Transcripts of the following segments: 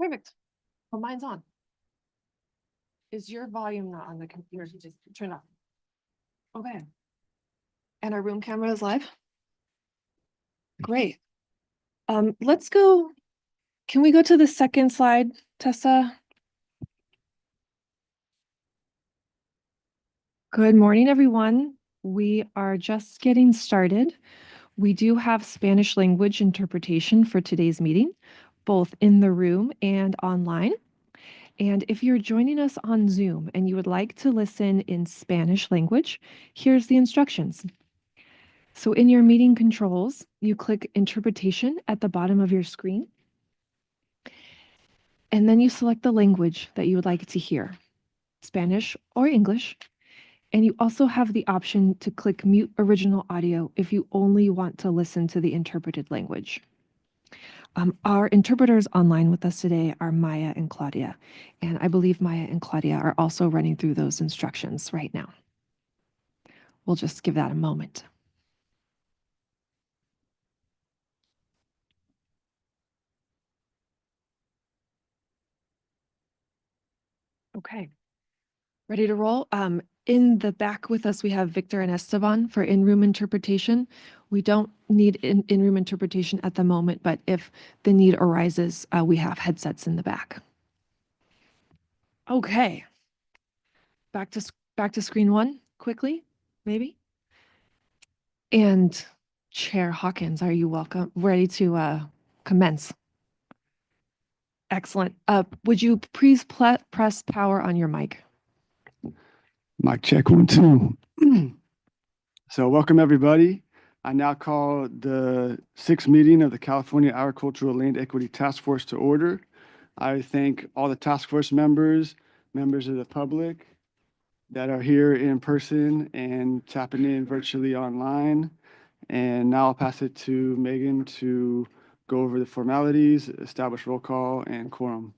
Perfect. Well, mine's on. Is your volume not on the computer? Just turn it off. Okay. And our room camera is live? Great. Let's go. Can we go to the second slide, Tessa? Good morning, everyone. We are just getting started. We do have Spanish language interpretation for today's meeting, both in the room and online. And if you're joining us on Zoom and you would like to listen in Spanish language, here's the instructions. So in your meeting controls, you click interpretation at the bottom of your screen. And then you select the language that you would like to hear, Spanish or English. And you also have the option to click mute original audio if you only want to listen to the interpreted language. Our interpreters online with us today are Maya and Claudia, and I believe Maya and Claudia are also running through those instructions right now. We'll just give that a moment. Okay, ready to roll? In the back with us, we have Victor and Esteban for in-room interpretation. We don't need in-room interpretation at the moment, but if the need arises, we have headsets in the back. Okay, back to screen one quickly, maybe. And Chair Hawkins, are you ready to commence? Excellent. Would you please press power on your mic? Mic check 1, 2. So welcome everybody. I now call the 6th meeting of the California Agricultural Land Equity Task Force to order. I thank all the task force members of the public that are here in person and tapping in virtually online. And now I'll pass it to Megan to go over the formalities, establish roll call and quorum.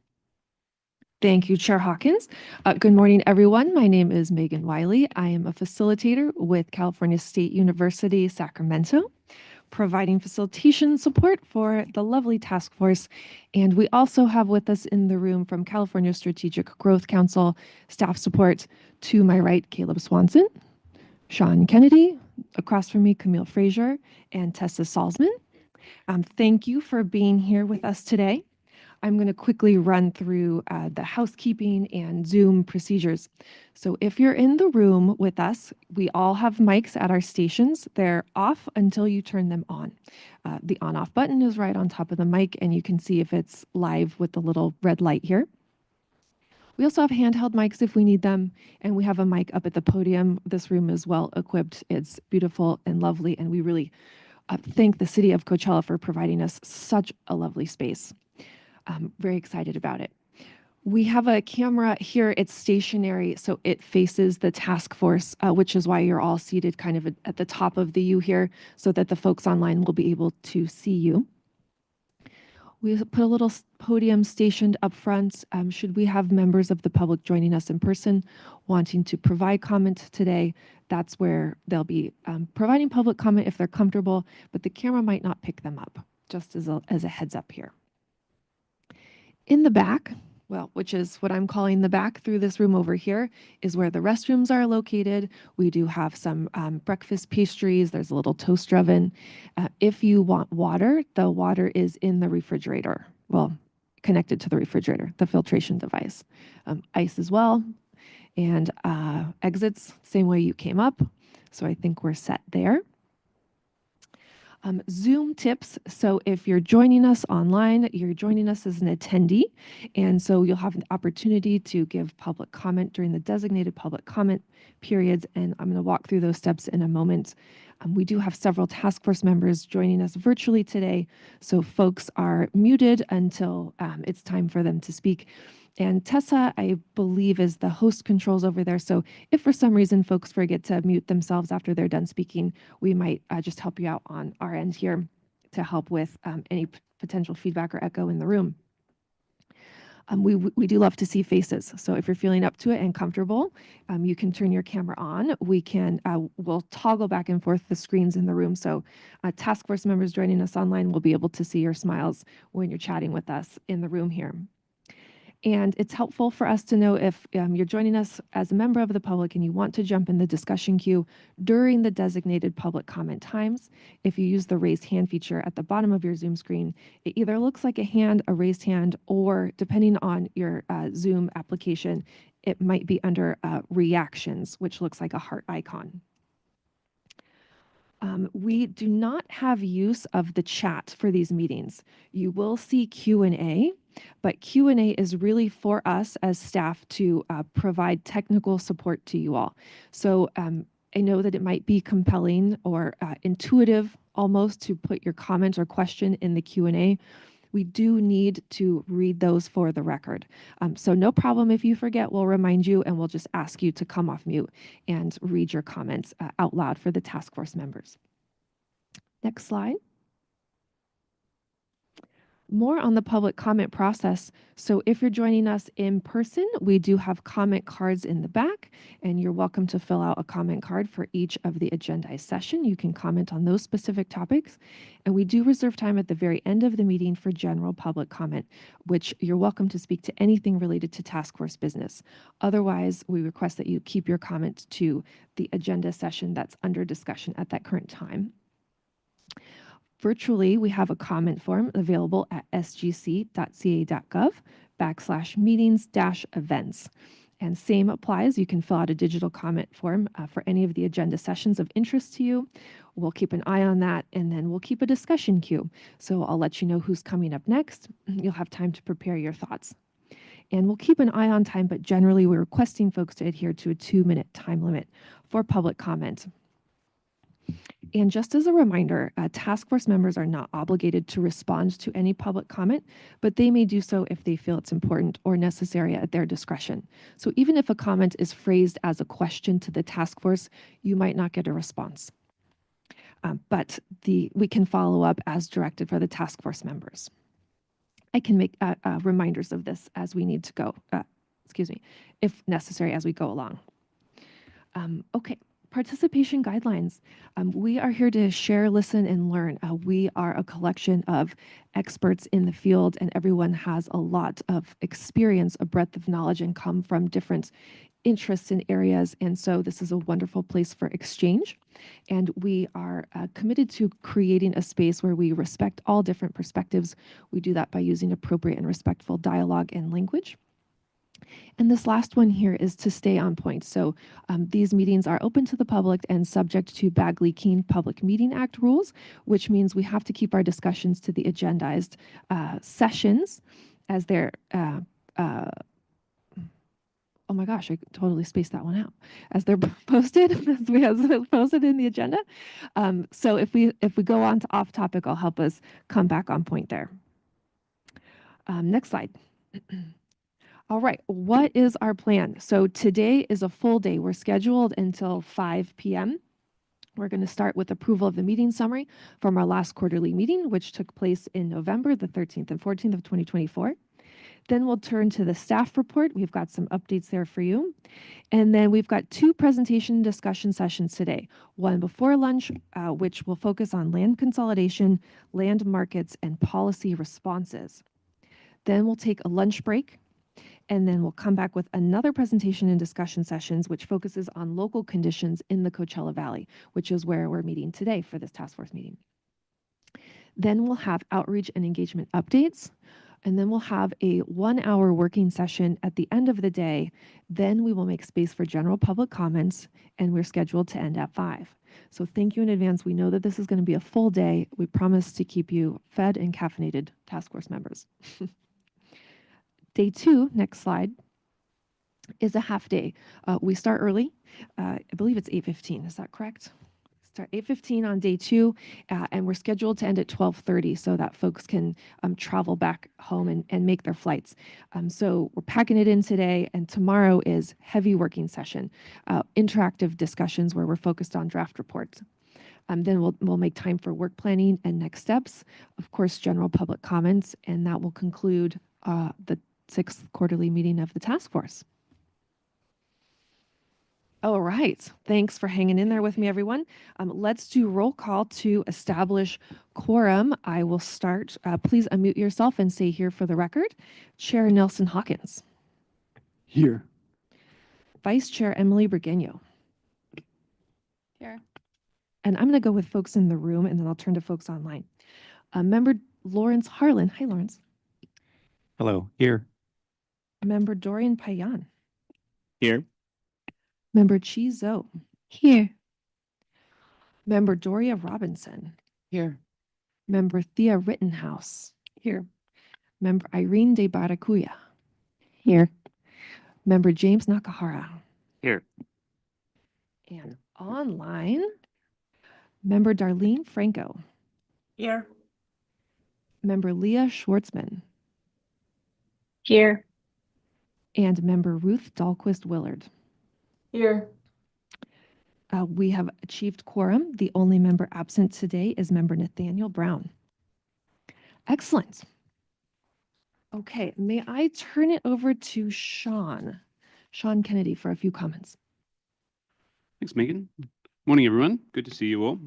Thank you, Chair Hawkins. Good morning, everyone. My name is Megan Wiley. I am a facilitator with California State University, Sacramento, providing facilitation support for the lovely task force. And we also have with us in the room from California Strategic Growth Council staff support. To my right, Caleb Swanson, Sean Kennedy, across from me, Camille Frazier, and Tessa Salzman. Thank you for being here with us today. I'm going to quickly run through the housekeeping and Zoom procedures. So if you're in the room with us, we all have mics at our stations. They're off until you turn them on. The on-off button is right on top of the mic, and you can see if it's live with the little red light here. We also have handheld mics if we need them, and we have a mic up at the podium. This room is well equipped. It's beautiful and lovely, and we really thank the city of Coachella for providing us such a lovely space. I'm very excited about it. We have a camera here. It's stationary, so it faces the task force, which is why you're all seated kind of at the top of the U here, so that the folks online will be able to see you. We put a little podium stationed up front. Should we have members of the public joining us in person wanting to provide comment today, that's where they'll be providing public comment if they're comfortable, but the camera might not pick them up, just as a heads up here. In the back, well, which is what I'm calling the back through this room over here, is where the restrooms are located. We do have some breakfast pastries. There's a little toaster oven. If you want water, the water is in the refrigerator. Well, connected to the refrigerator, the filtration device. Ice as well. And exits, same way you came up. So I think we're set there. Zoom tips. So if you're joining us online, you're joining us as an attendee. And so you'll have an opportunity to give public comment during the designated public comment periods. And I'm going to walk through those steps in a moment. We do have several task force members joining us virtually today. So folks are muted until it's time for them to speak. And Tessa, I believe, is the host controls over there. So if for some reason folks forget to mute themselves after they're done speaking, we might just help you out on our end here to help with any potential feedback or echo in the room. We do love to see faces. So if you're feeling up to it and comfortable, you can turn your camera on. We'll toggle back and forth the screens in the room. So task force members joining us online will be able to see your smiles when you're chatting with us in the room here. And it's helpful for us to know if you're joining us as a member of the public and you want to jump in the discussion queue during the designated public comment times. If you use the raised hand feature at the bottom of your Zoom screen, it either looks like a hand, a raised hand, or depending on your Zoom application, it might be under reactions, which looks like a heart icon. We do not have use of the chat for these meetings. You will see Q&A, but Q&A is really for us as staff to provide technical support to you all. So I know that it might be compelling or intuitive almost to put your comment or question in the Q&A. We do need to read those for the record. So no problem if you forget, we'll remind you and we'll just ask you to come off mute and read your comments out loud for the task force members. Next slide. More on the public comment process. So if you're joining us in person, we do have comment cards in the back, and you're welcome to fill out a comment card for each of the agendized session. You can comment on those specific topics. And we do reserve time at the very end of the meeting for general public comment, which you're welcome to speak to anything related to task force business. Otherwise, we request that you keep your comment to the agenda session that's under discussion at that current time. Virtually, we have a comment form available at sgc.ca.gov/meetings-events. And same applies. You can fill out a digital comment form for any of the agenda sessions of interest to you. We'll keep an eye on that, and then we'll keep a discussion queue. So I'll let you know who's coming up next. You'll have time to prepare your thoughts. And we'll keep an eye on time, but generally we're requesting folks to adhere to a 2-minute time limit for public comment. And just as a reminder, task force members are not obligated to respond to any public comment, but they may do so if they feel it's important or necessary at their discretion. So even if a comment is phrased as a question to the task force, you might not get a response. But we can follow up as directed for the task force members. I can make reminders of this as we need to go, if necessary as we go along. Okay. Participation guidelines. We are here to share, listen, and learn. We are a collection of experts in the field, and everyone has a lot of experience, a breadth of knowledge, and come from different interests and areas. And so this is a wonderful place for exchange. And we are committed to creating a space where we respect all different perspectives. We do that by using appropriate and respectful dialogue and language. And this last one here is to stay on point. So these meetings are open to the public and subject to Bagley-Keene Public Meeting Act rules, which means we have to keep our discussions to the agendized sessions as they're, oh my gosh, I totally spaced that one out. As they're posted, as we have posted in the agenda. So if we go on to off topic, I'll help us come back on point there. Next slide. All right, what is our plan? So today is a full day. We're scheduled until 5 p.m. We're going to start with approval of the meeting summary from our last quarterly meeting, which took place in November the 13th and 14th of 2024. Then we'll turn to the staff report. We've got some updates there for you. And then we've got 2 presentation discussion sessions today. One before lunch, which will focus on land consolidation, land markets, and policy responses. Then we'll take a lunch break. And then we'll come back with another presentation and discussion sessions, which focuses on local conditions in the Coachella Valley, which is where we're meeting today for this task force meeting. Then we'll have outreach and engagement updates. And then we'll have a 1-hour working session at the end of the day. Then we will make space for general public comments, and we're scheduled to end at 5. So thank you in advance. We know that this is going to be a full day. We promise to keep you fed and caffeinated, task force members. Day 2, next slide, is a half day. We start early. I believe it's 8:15. Is that correct? Start 8:15 on day 2, and we're scheduled to end at 12:30 so that folks can travel back home and make their flights. So we're packing it in today, and tomorrow is heavy working session, interactive discussions where we're focused on draft reports. Then we'll make time for work planning and next steps, of course, general public comments, and that will conclude the 6th quarterly meeting of the task force. All right. Thanks for hanging in there with me, everyone. Let's do roll call to establish Quorum, I will start. Please unmute yourself and say here for the record. Chair Nelson Hawkins. Here. Vice Chair Emily Burgueño. Here. And I'm going to go with folks in the room, and then I'll turn to folks online. Member Lawrence Harlan. Hi, Lawrence. Hello. Here. Member Dorian Payan. Here. Member Chi Zhou. Here. Member Doria Robinson. Here. Member Thea Rittenhouse. Here. Member Irene De Baracuya. Here. Member James Nakahara. Here. And online, Member Darlene Franco. Here. Member Leah Schwartzman. Here. And Member Ruth Dahlquist Willard. Here. We have achieved quorum. The only member absent today is Member Nathaniel Brown. Excellent. Okay, may I turn it over to Sean Kennedy for a few comments. Thanks, Megan. Morning, everyone. Good to see you all.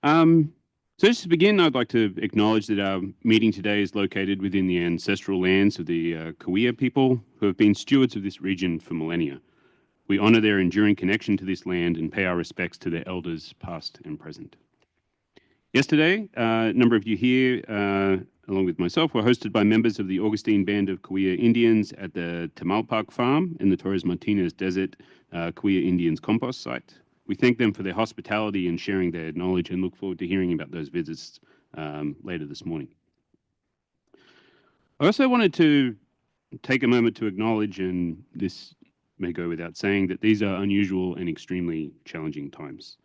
So just to begin, I'd like to acknowledge that our meeting today is located within the ancestral lands of the Cahuilla people, who have been stewards of this region for millennia. We honor their enduring connection to this land and pay our respects to their elders, past and present. Yesterday, a number of you here, along with myself, were hosted by members of the Augustine Band of Cahuilla Indians at the Tamalpark Farm in the Torres Martinez Desert Cahuilla Indians compost site. We thank them for their hospitality and sharing their knowledge, and look forward to hearing about those visits later this morning. I also wanted to take a moment to acknowledge, and this may go without saying, that these are unusual and extremely challenging times.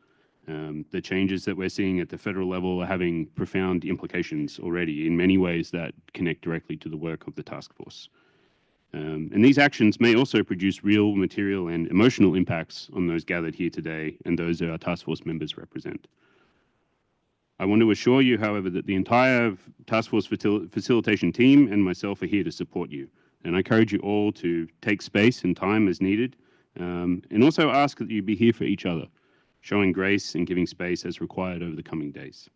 The changes that we're seeing at the federal level are having profound implications already in many ways that connect directly to the work of the task force. And these actions may also produce real material and emotional impacts on those gathered here today and those that our task force members represent. I want to assure you, however, that the entire task force facilitation team and myself are here to support you. And I encourage you all to take space and time as needed, and also ask that you be here for each other, showing grace and giving space as required over the coming days.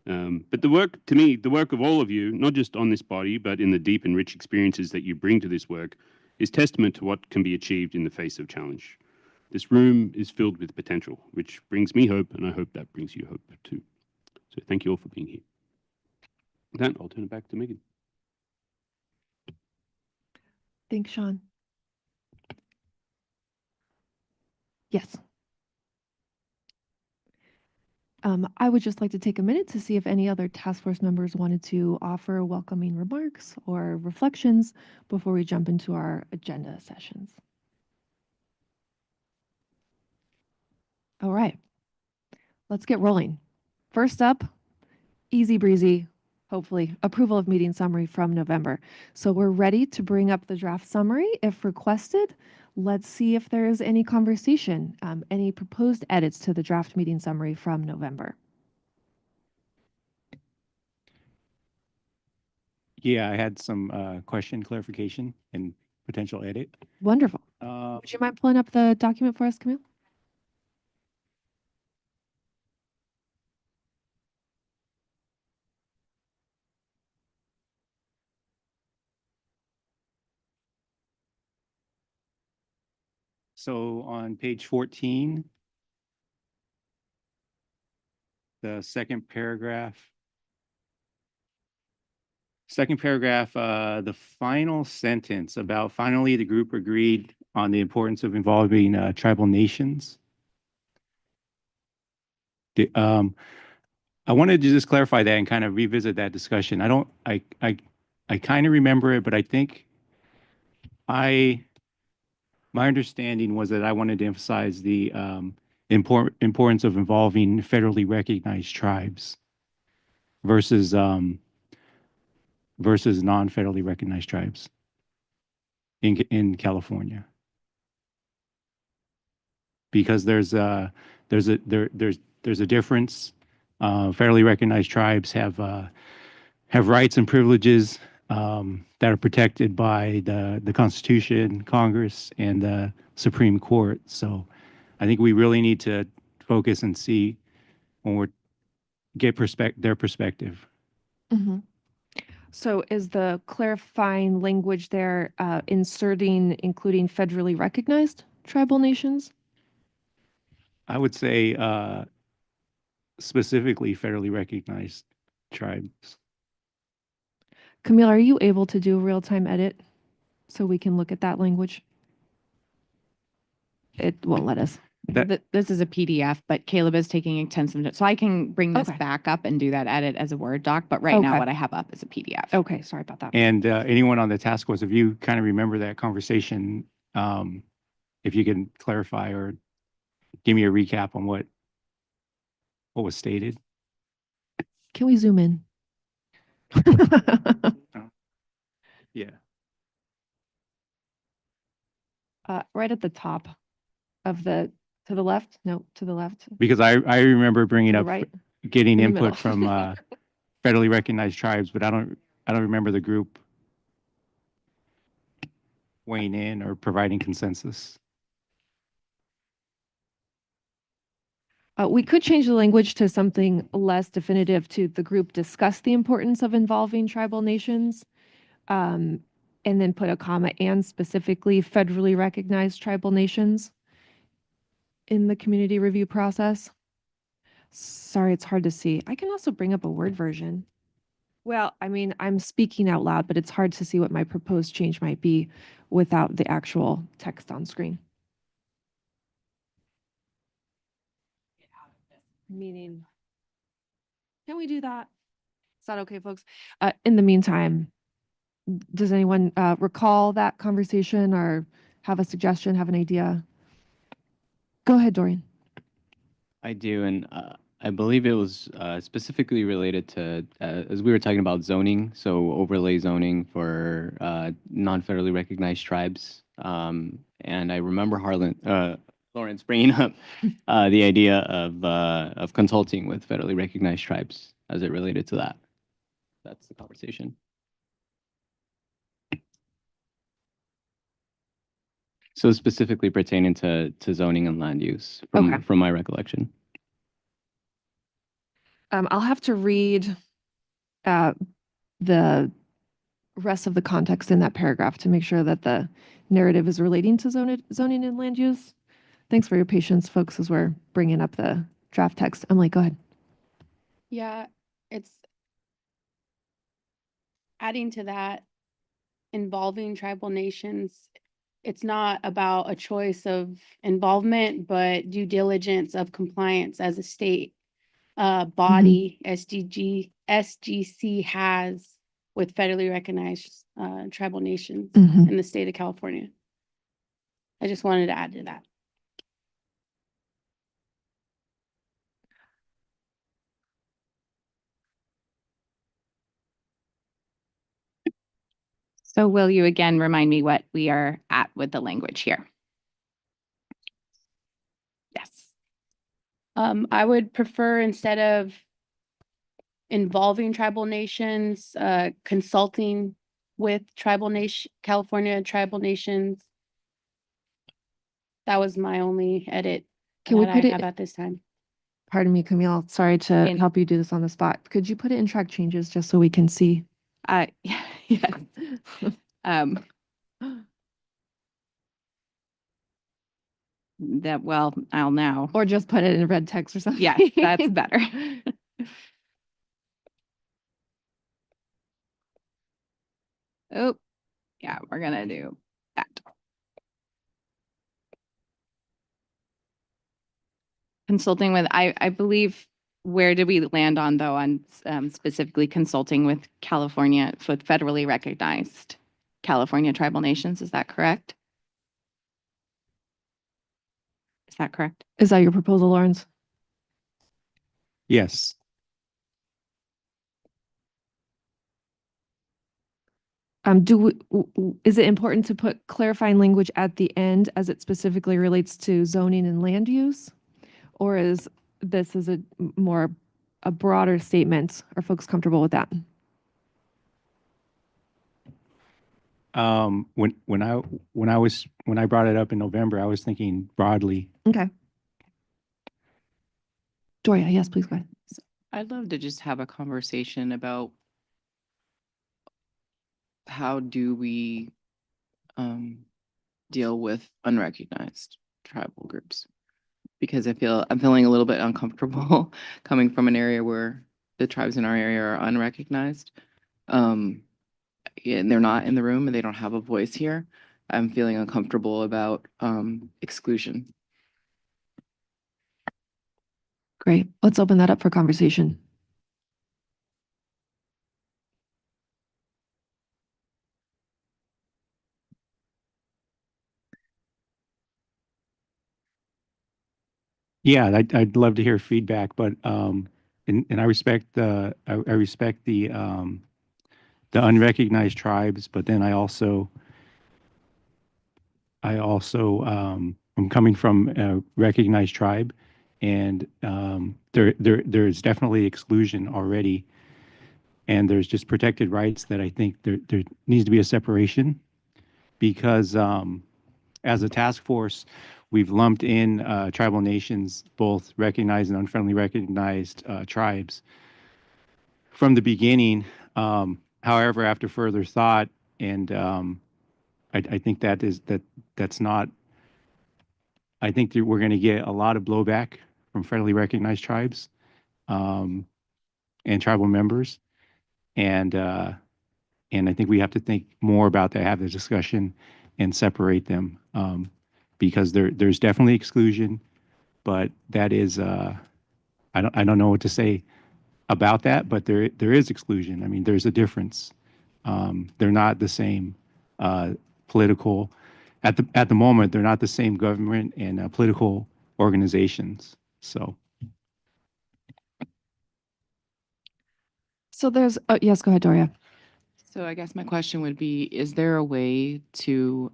But the work, to me, the work of all of you, not just on this body, but in the deep and rich experiences that you bring to this work, is testament to what can be achieved in the face of challenge. This room is filled with potential, which brings me hope, and I hope that brings you hope too. So thank you all for being here. With that, I'll turn it back to Megan. Thanks, Sean. Yes. I would just like to take a minute to see if any other task force members wanted to offer welcoming remarks or reflections before we jump into our agenda sessions. All right, let's get rolling. First up, easy breezy, hopefully, approval of meeting summary from November. So we're ready to bring up the draft summary if requested. Let's see if there is any conversation, any proposed edits to the draft meeting summary from November. Yeah, I had some question clarification and potential edit. Wonderful. Would you mind pulling up the document for us, Camille? So on page 14, the second paragraph, the final sentence about finally the group agreed on the importance of involving tribal nations. I wanted to just clarify that and kind of revisit that discussion. I kind of remember it, but I think my understanding was that I wanted to emphasize the importance of involving federally recognized tribes versus non-federally recognized tribes in California, because there's a difference. Federally recognized tribes have rights and privileges that are protected by the Constitution, Congress, and the Supreme Court. So I think we really need to focus and see when we're, get their perspective. Mhm. So is the clarifying language there inserting, including federally recognized tribal nations? I would say specifically federally recognized tribes. Camille, are you able to do a real-time edit so we can look at that language? It won't let us. This is a PDF, but Caleb is taking extensive notes. So I can bring this Okay. back up and do that edit as a Word doc. But right now Okay. what I have up is a PDF. Okay, sorry about that. And anyone on the task force, if you kind of remember that conversation, if you can clarify or give me a recap on what was stated. Can we zoom in? Yeah. Right at the top of to the left? No, to the left. Because I remember To bringing the up right. getting In the input middle. from federally recognized tribes, but I don't remember the group weighing in or providing consensus. We could change the language to something less definitive to the group discuss the importance of involving tribal nations, and then put a comma and specifically federally recognized tribal nations in the community review process. Sorry, it's hard to see. I can also bring up a Word version. Well, I mean, I'm speaking out loud, but it's hard to see what my proposed change might be without the actual text on screen. Meaning, can we do that? Is that okay, folks? In the meantime, does anyone recall that conversation or have a suggestion, have an idea? Go ahead, Dorian. I do, and I believe it was specifically related to, as we were talking about zoning, so overlay zoning for non-federally recognized tribes. And I remember Lawrence bringing up the idea of consulting with federally recognized tribes as it related to that. That's the conversation. So specifically pertaining to zoning and land use Okay. from my recollection. I'll have to read the rest of the context in that paragraph to make sure that the narrative is relating to zoning and land use. Thanks for your patience, folks, as we're bringing up the draft text. Emily, go ahead. Yeah, it's adding to that, involving tribal nations. It's not about a choice of involvement, but due diligence of compliance as a state body, SGC has with federally recognized tribal nations Mhm. in the state of California. I just wanted to add to that. So will you again remind me what we are at with the language here? Yes. I would prefer, instead of involving tribal nations, consulting with California tribal nations. That was my only edit Can we that put I it? have at this time. Pardon me, Camille. Sorry to help you do this on the spot. Could you put it in track changes just so we can see? Yes. Well, I'll now. Or just put it in red text or something? Yes, that's better. Oh, yeah, we're gonna do that. Consulting with, I believe, where did we land on though, on specifically consulting with California, with federally recognized California tribal nations? Is that correct? Is that correct? Is that your proposal, Lawrence? Yes. Is it important to put clarifying language at the end as it specifically relates to zoning and land use? Or is this a broader statement? Are folks comfortable with that? When I brought it up in November, I was thinking broadly. Okay. Doria, yes, please go ahead. I'd love to just have a conversation about how do we deal with unrecognized tribal groups? Because I'm feeling a little bit uncomfortable coming from an area where the tribes in our area are unrecognized. And they're not in the room and they don't have a voice here. I'm feeling uncomfortable about exclusion. Great. Let's open that up for conversation. Yeah, I'd love to hear feedback, but and I respect I respect the unrecognized tribes, but then I also I'm coming from a recognized tribe, and there's definitely exclusion already, and there's just protected rights that I think there needs to be a separation because as a task force, we've lumped in tribal nations, both recognized and unfriendly recognized tribes from the beginning. However, after further thought, and I think that's not. I think that we're going to get a lot of blowback from federally recognized tribes and tribal members, and I think we have to think more about that, have the discussion, and separate them because there's definitely exclusion, but that is I don't know what to say about that, but there is exclusion. I mean, there's a difference. They're not the same political at the moment. They're not the same government and political organizations. So there's, yes, go ahead, Doria. So I guess my question would be, is there a way to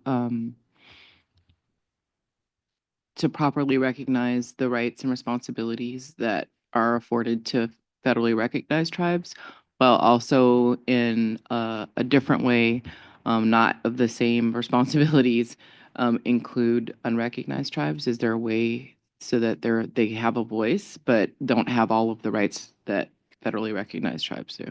properly recognize the rights and responsibilities that are afforded to federally recognized tribes, while also in a different way, not of the same responsibilities, include unrecognized tribes? Is there a way so that they have a voice but don't have all of the rights that federally recognized tribes do?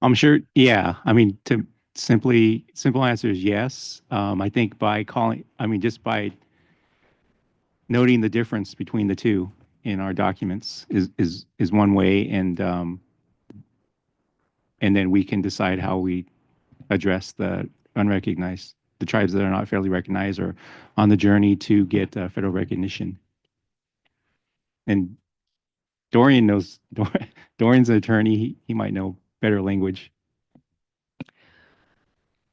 I'm sure, yeah. I mean, to simple answer is yes. I think just by noting the difference between the two in our documents is one way, and then we can decide how we address the unrecognized, the tribes that are not fairly recognized or on the journey to get federal recognition. And Dorian knows, Dorian's an attorney. He might know better language.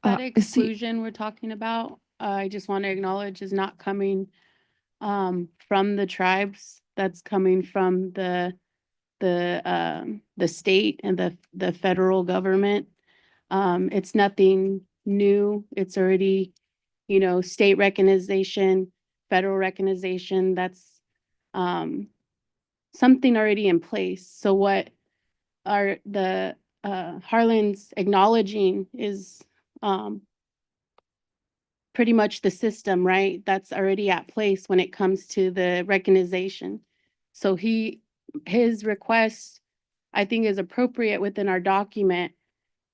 That exclusion we're talking about, I just want to acknowledge is not coming from the tribes. That's coming from the state and the federal government. It's nothing new. It's already, state recognition, federal recognition. That's something already in place. So what are the Harlan's acknowledging is pretty much the system, right? That's already at place when it comes to the recognition. So his request, I think, is appropriate within our document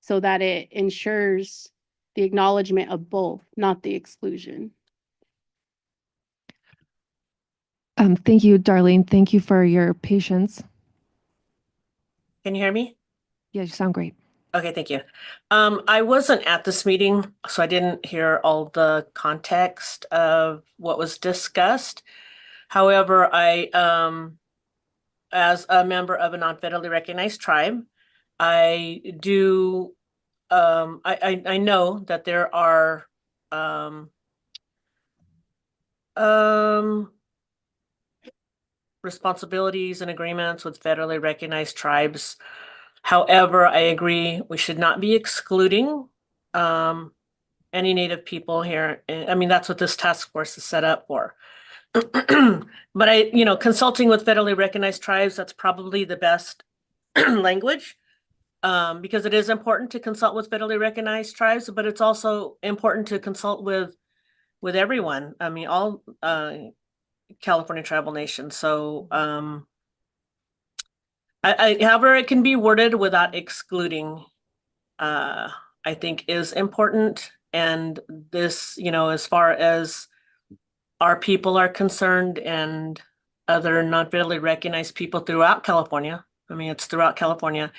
so that it ensures the acknowledgement of both, not the exclusion. Thank you, Darlene. Thank you for your patience. Can you hear me? Yeah, you sound great. Okay, thank you. I wasn't at this meeting, so I didn't hear all the context of what was discussed. However, as a member of a non-federally recognized tribe, I do, I know that there are, responsibilities and agreements with federally recognized tribes. However, I agree we should not be excluding any Native people here. I mean, that's what this task force is set up for. But consulting with federally recognized tribes, that's probably the best language because it is important to consult with federally recognized tribes, but it's also important to consult with with everyone. I mean, all California tribal nations. So however it can be worded without excluding, I think is important. And this, as far as our people are concerned and other not federally recognized people throughout California, I mean, it's throughout California,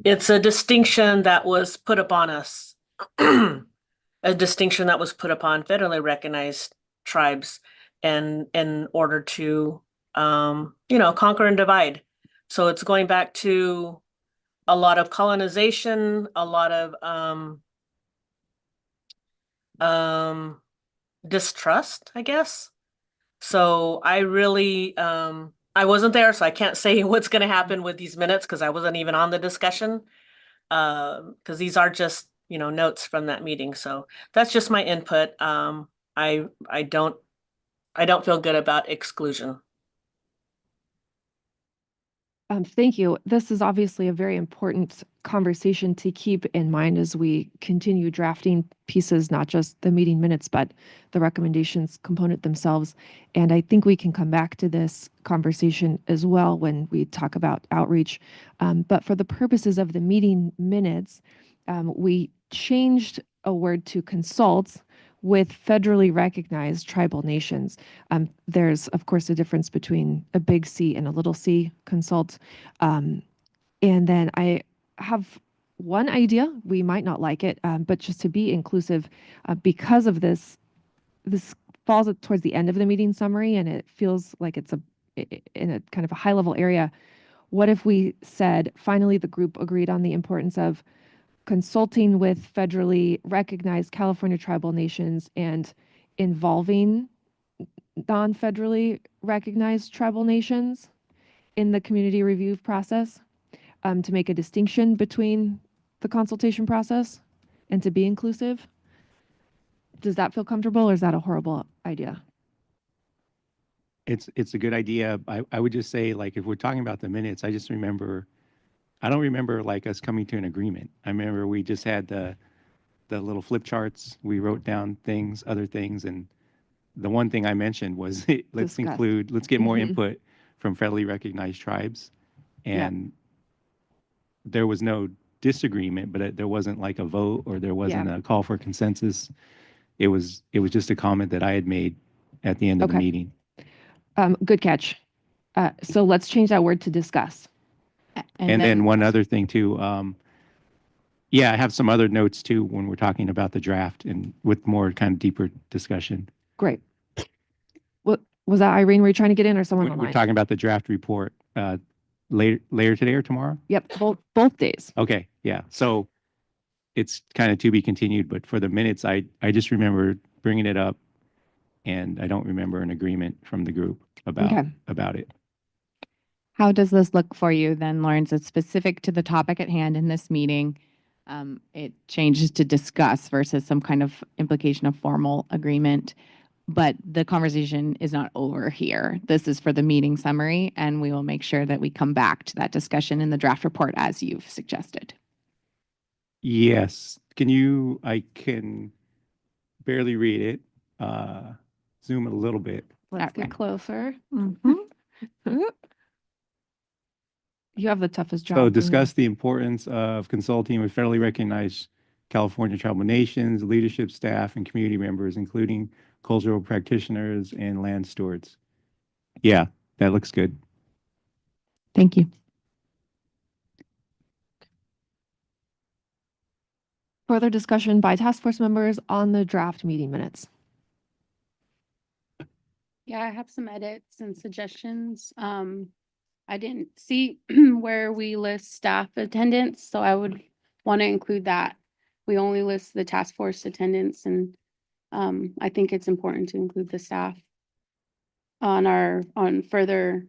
it's a distinction that was put upon us, a distinction that was put upon federally recognized tribes and in order to, conquer and divide. So it's going back to a lot of colonization, a lot of distrust, I guess. So I really, I wasn't there, so I can't say what's going to happen with these minutes because I wasn't even on the discussion. Because these are just, notes from that meeting. So that's just my input. I don't feel good about exclusion. Thank you. This is obviously a very important conversation to keep in mind as we continue drafting pieces, not just the meeting minutes, but the recommendations component themselves. And I think we can come back to this conversation as well when we talk about outreach. But for the purposes of the meeting minutes, we changed a word to consult with federally recognized tribal nations. There's, of course, a difference between a big C and a little c, consult. And then I have one idea, we might not like it, but just to be inclusive, because of this falls towards the end of the meeting summary and it feels like it's in a kind of a high level area. What if we said, finally, the group agreed on the importance of consulting with federally recognized California tribal nations and involving non-federally recognized tribal nations in the community review process, to make a distinction between the consultation process and to be inclusive. Does that feel comfortable or is that a horrible idea? It's a good idea. I would just say, like, if we're talking about the minutes, I don't remember like us coming to an agreement. I remember we just had the little flip charts. We wrote down things, other things, and the one thing I mentioned was let's get more input from federally recognized tribes. And there was no disagreement, but there wasn't like a vote or there wasn't a call for consensus. It was just a comment that I had made at the end of the meeting. Good catch. So let's change that word to discuss. And then one other thing too. I have some other notes too when we're talking about the draft and with more kind of deeper discussion. Great. What was that, Irene? Were you trying to get in or someone online? We're talking about the draft report later today or tomorrow? Yep, both days. Okay, yeah. So it's kind of to be continued, but for the minutes, I just remember bringing it up, and I don't remember an agreement from the group about it. How does this look for you then, Lawrence? It's specific to the topic at hand in this meeting. It changes to discuss versus some kind of implication of formal agreement. But the conversation is not over here. This is for the meeting summary, and we will make sure that we come back to that discussion in the draft report as you've suggested. Yes. I can barely read it. Zoom it a little bit. Let's get closer. Mm-hmm. You have the toughest job. So discuss the importance of consulting with federally recognized California tribal nations, leadership staff, and community members, including cultural practitioners and land stewards. Yeah, that looks good. Thank you. Further discussion by task force members on the draft meeting minutes. Yeah, I have some edits and suggestions. I didn't see where we list staff attendance, so I would want to include that. We only list the task force attendance, and I think it's important to include the staff on further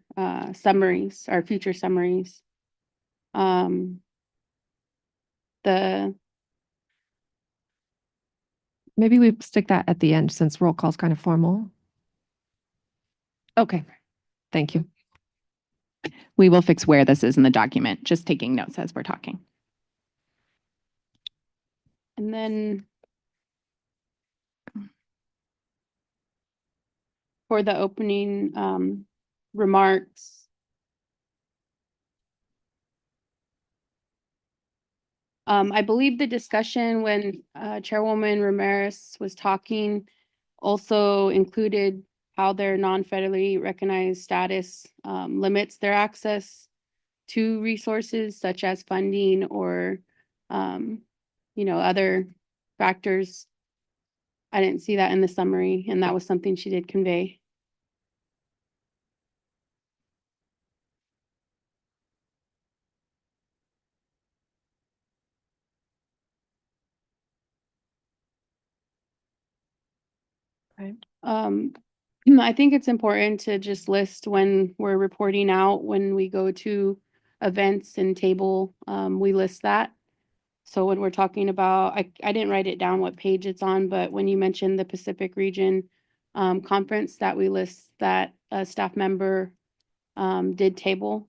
summaries, our future summaries. Maybe we stick that at the end since roll call is kind of formal. Okay, thank you. We will fix where this is in the document, just taking notes as we're talking. And then for the opening remarks. I believe the discussion when Chairwoman Ramirez was talking also included how their non-federally recognized status limits their access to resources such as funding or, other factors. I didn't see that in the summary, and that was something she did convey. Okay. I think it's important to just list when we're reporting out, when we go to events and table, we list that. So when we're talking about, I didn't write it down what page it's on, but when you mentioned the Pacific Region conference, that we list that a staff member did table.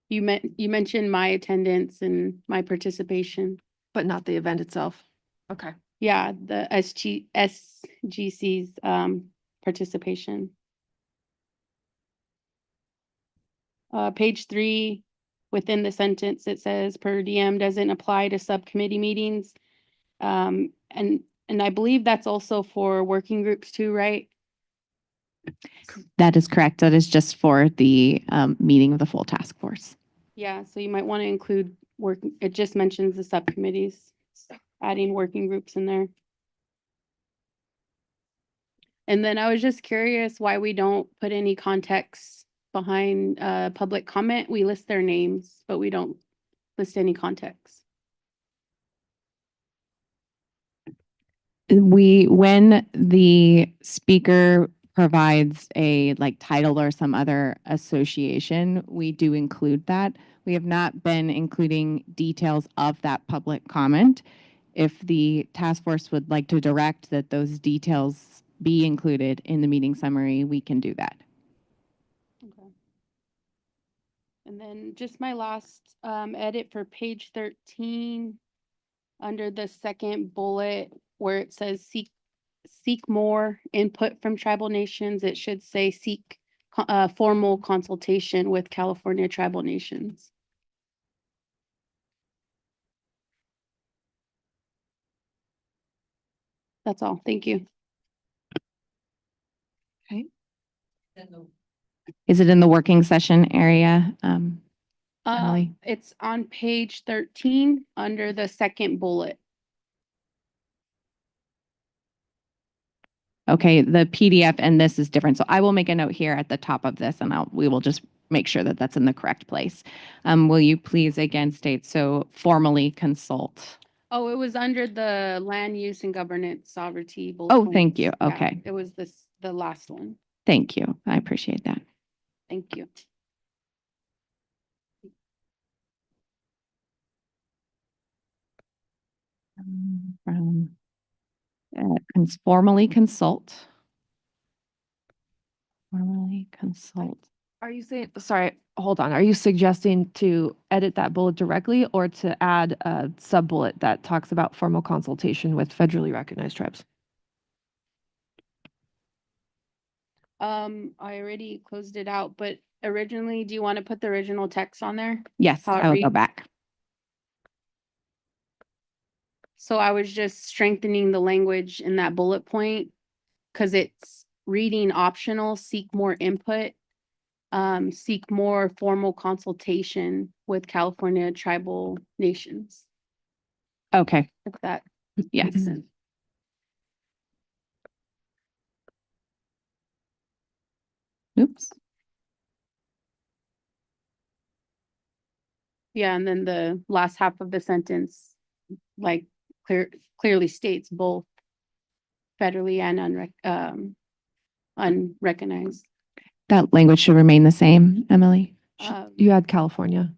You mentioned my attendance and my participation. But not the event itself. Okay. Yeah, the SGC's participation. Page 3, within the sentence, it says per diem doesn't apply to subcommittee meetings. And I believe that's also for working groups too, right? That is correct. That is just for the meeting of the full task force. Yeah, so you might want to include it just mentions the subcommittees, adding working groups in there. And then I was just curious why we don't put any context behind public comment. We list their names, but we don't list any context. When the speaker provides a title or some other association, we do include that. We have not been including details of that public comment. If the task force would like to direct that those details be included in the meeting summary, we can do that. Okay. And then just my last edit for page 13, under the second bullet where it says seek more input from tribal nations, it should say seek formal consultation with California tribal nations. That's all. Thank you. Okay. Is it in the working session area, Emily? It's on page 13 under the second bullet. Okay, the PDF and this is different. So I will make a note here at the top of this and we will just make sure that that's in the correct place. Will you please again state, so formally consult? Oh, it was under the land use and governance sovereignty bullet Oh, thank you. points. Yeah, Okay. it was the last one. Thank you. I appreciate that. Thank you. Formally consult. Formally consult. Are you saying, sorry, hold on. Are you suggesting to edit that bullet directly or to add a sub-bullet that talks about formal consultation with federally recognized tribes? I already closed it out, but originally, do you want to put the original text on there? Yes, How it I will go reads? back. So I was just strengthening the language in that bullet point because it's reading optional, seek more input, seek more formal consultation with California tribal nations. Okay. If that Yes. makes sense. Oops. Yeah, and then the last half of the sentence, clearly states both federally and unrecognized. That language should remain the same, Emily. You add California.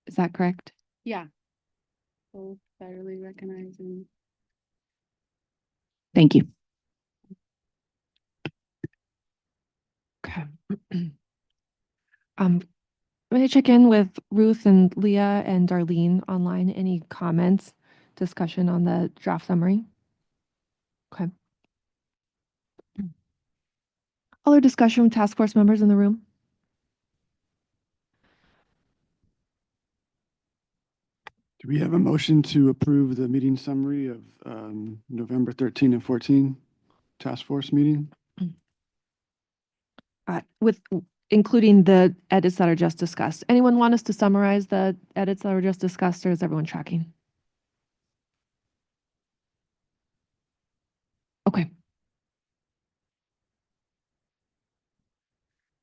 Is that correct? Yeah. Both federally recognized and Thank you. Okay. I'm going to check in with Ruth and Leah and Darlene online. Any comments? discussion on the draft summary? Okay. Other discussion with task force members in the room? Do we have a motion to approve the meeting summary of November 13 and 14 task force meeting? With including the edits that are just discussed. Anyone want us to summarize the edits that were just discussed, or is everyone tracking? Okay.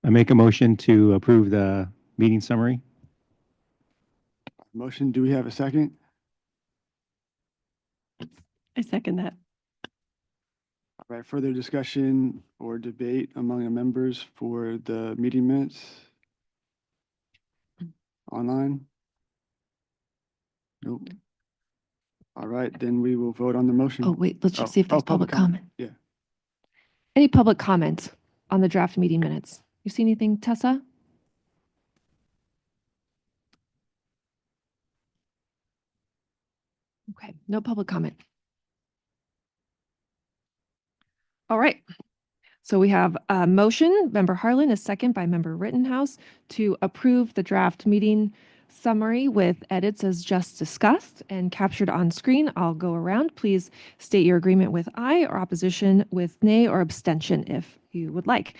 I make a motion to approve the meeting summary. Motion, do we have a second? I second that. All right, further discussion or debate among the members for the meeting minutes? Online? Nope. All right, then we will vote on the motion. Oh, wait, let's just see if there's public comment. Yeah. Any public comment on the draft meeting minutes? You see anything, Tessa? Okay, no public comment. All right. So we have a motion, Member Harlan, a second by Member Rittenhouse to approve the draft meeting summary with edits as just discussed and captured on screen. I'll go around. Please state your agreement with aye or opposition with nay or abstention if you would like.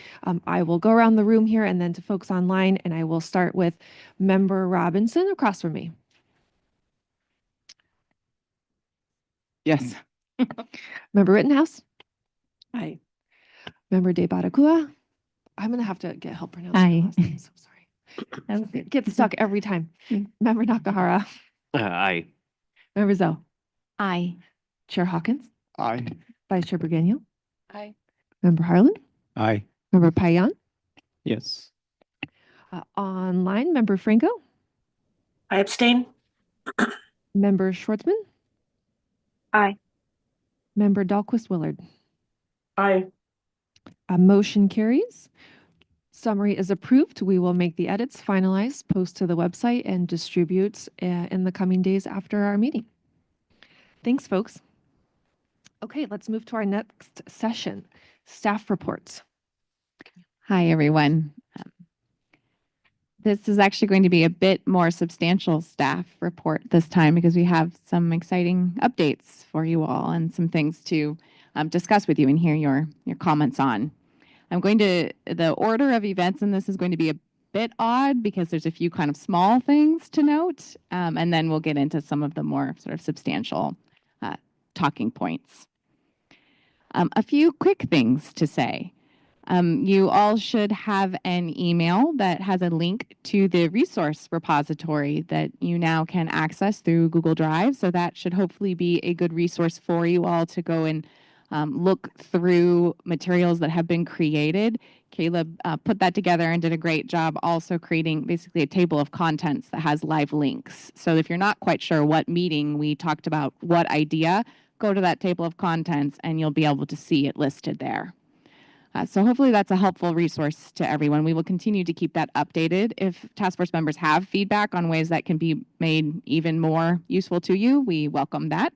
I will go around the room here and then to folks online, and I will start with Member Robinson across from me. Yes. Member Rittenhouse? Aye. Member De Badakua? I'm going to have to get help pronouncing Aye. your last name. So sorry. It gets stuck every time. Member Nakahara? Aye. Member Zoe? Aye. Chair Hawkins? Aye. Vice Chair Bergano? Aye. Member Harlan? Aye. Member Payan? Yes. Online, Member Franco? I abstain. Member Schwartzman? Aye. Member Dahlquist Willard? Aye. A motion carries. Summary is approved. We will make the edits, finalize, post to the website, and distribute in the coming days after our meeting. Thanks, folks. Okay, let's move to our next session, staff reports. Hi, everyone. This is actually going to be a bit more substantial staff report this time because we have some exciting updates for you all and some things to discuss with you and hear your comments on. The order of events in this is going to be a bit odd because there's a few kind of small things to note, and then we'll get into some of the more sort of substantial talking points. A few quick things to say. You all should have an email that has a link to the resource repository that you now can access through Google Drive. So that should hopefully be a good resource for you all to go and look through materials that have been created. Caleb put that together and did a great job also creating basically a table of contents that has live links. So if you're not quite sure what meeting we talked about, what idea, go to that table of contents and you'll be able to see it listed there. So hopefully that's a helpful resource to everyone. We will continue to keep that updated. If task force members have feedback on ways that can be made even more useful to you, we welcome that.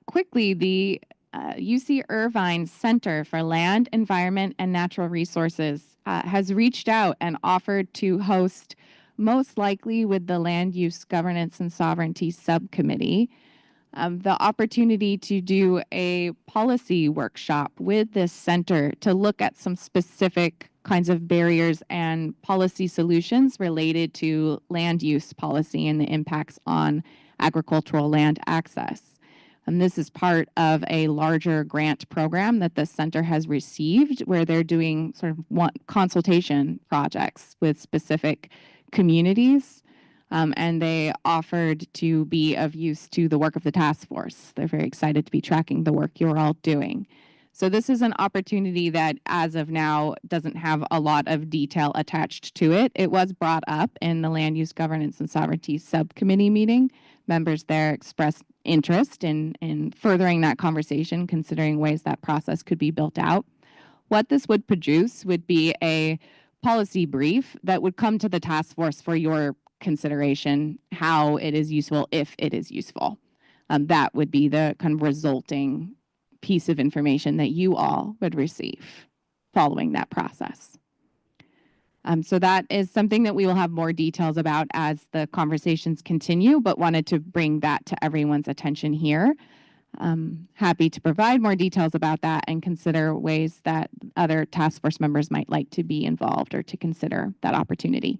Quickly, the UC Irvine Center for Land, Environment, and Natural Resources has reached out and offered to host, most likely with the Land Use Governance and Sovereignty Subcommittee, the opportunity to do a policy workshop with this center to look at some specific kinds of barriers and policy solutions related to land use policy and the impacts on agricultural land access. And this is part of a larger grant program that the center has received where they're doing sort of consultation projects with specific communities. And they offered to be of use to the work of the task force. They're very excited to be tracking the work you're all doing. So this is an opportunity that, as of now, doesn't have a lot of detail attached to it. It was brought up in the Land Use Governance and Sovereignty Subcommittee meeting. Members there expressed interest in furthering that conversation, considering ways that process could be built out. What this would produce would be a policy brief that would come to the task force for your consideration how it is useful, if it is useful. That would be the kind of resulting piece of information that you all would receive following that process. So that is something that we will have more details about as the conversations continue, but wanted to bring that to everyone's attention here. Happy to provide more details about that and consider ways that other task force members might like to be involved or to consider that opportunity.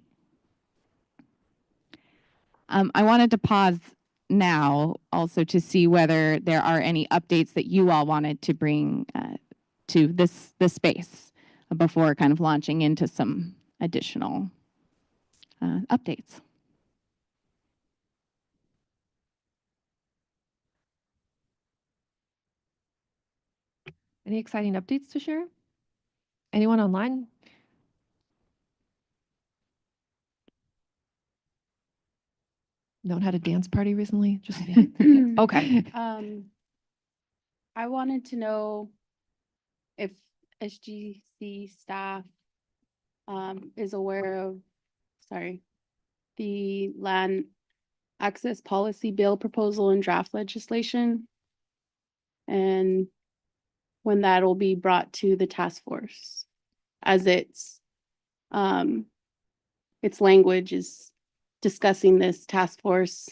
I wanted to pause now also to see whether there are any updates that you all wanted to bring to this space before kind of launching into some additional updates. Any exciting updates to share? Anyone online? No one had a dance party recently? Just okay. I wanted to know if SGC staff is aware of, the land access policy bill proposal and draft legislation, and when that will be brought to the task force, as its language is discussing this task force.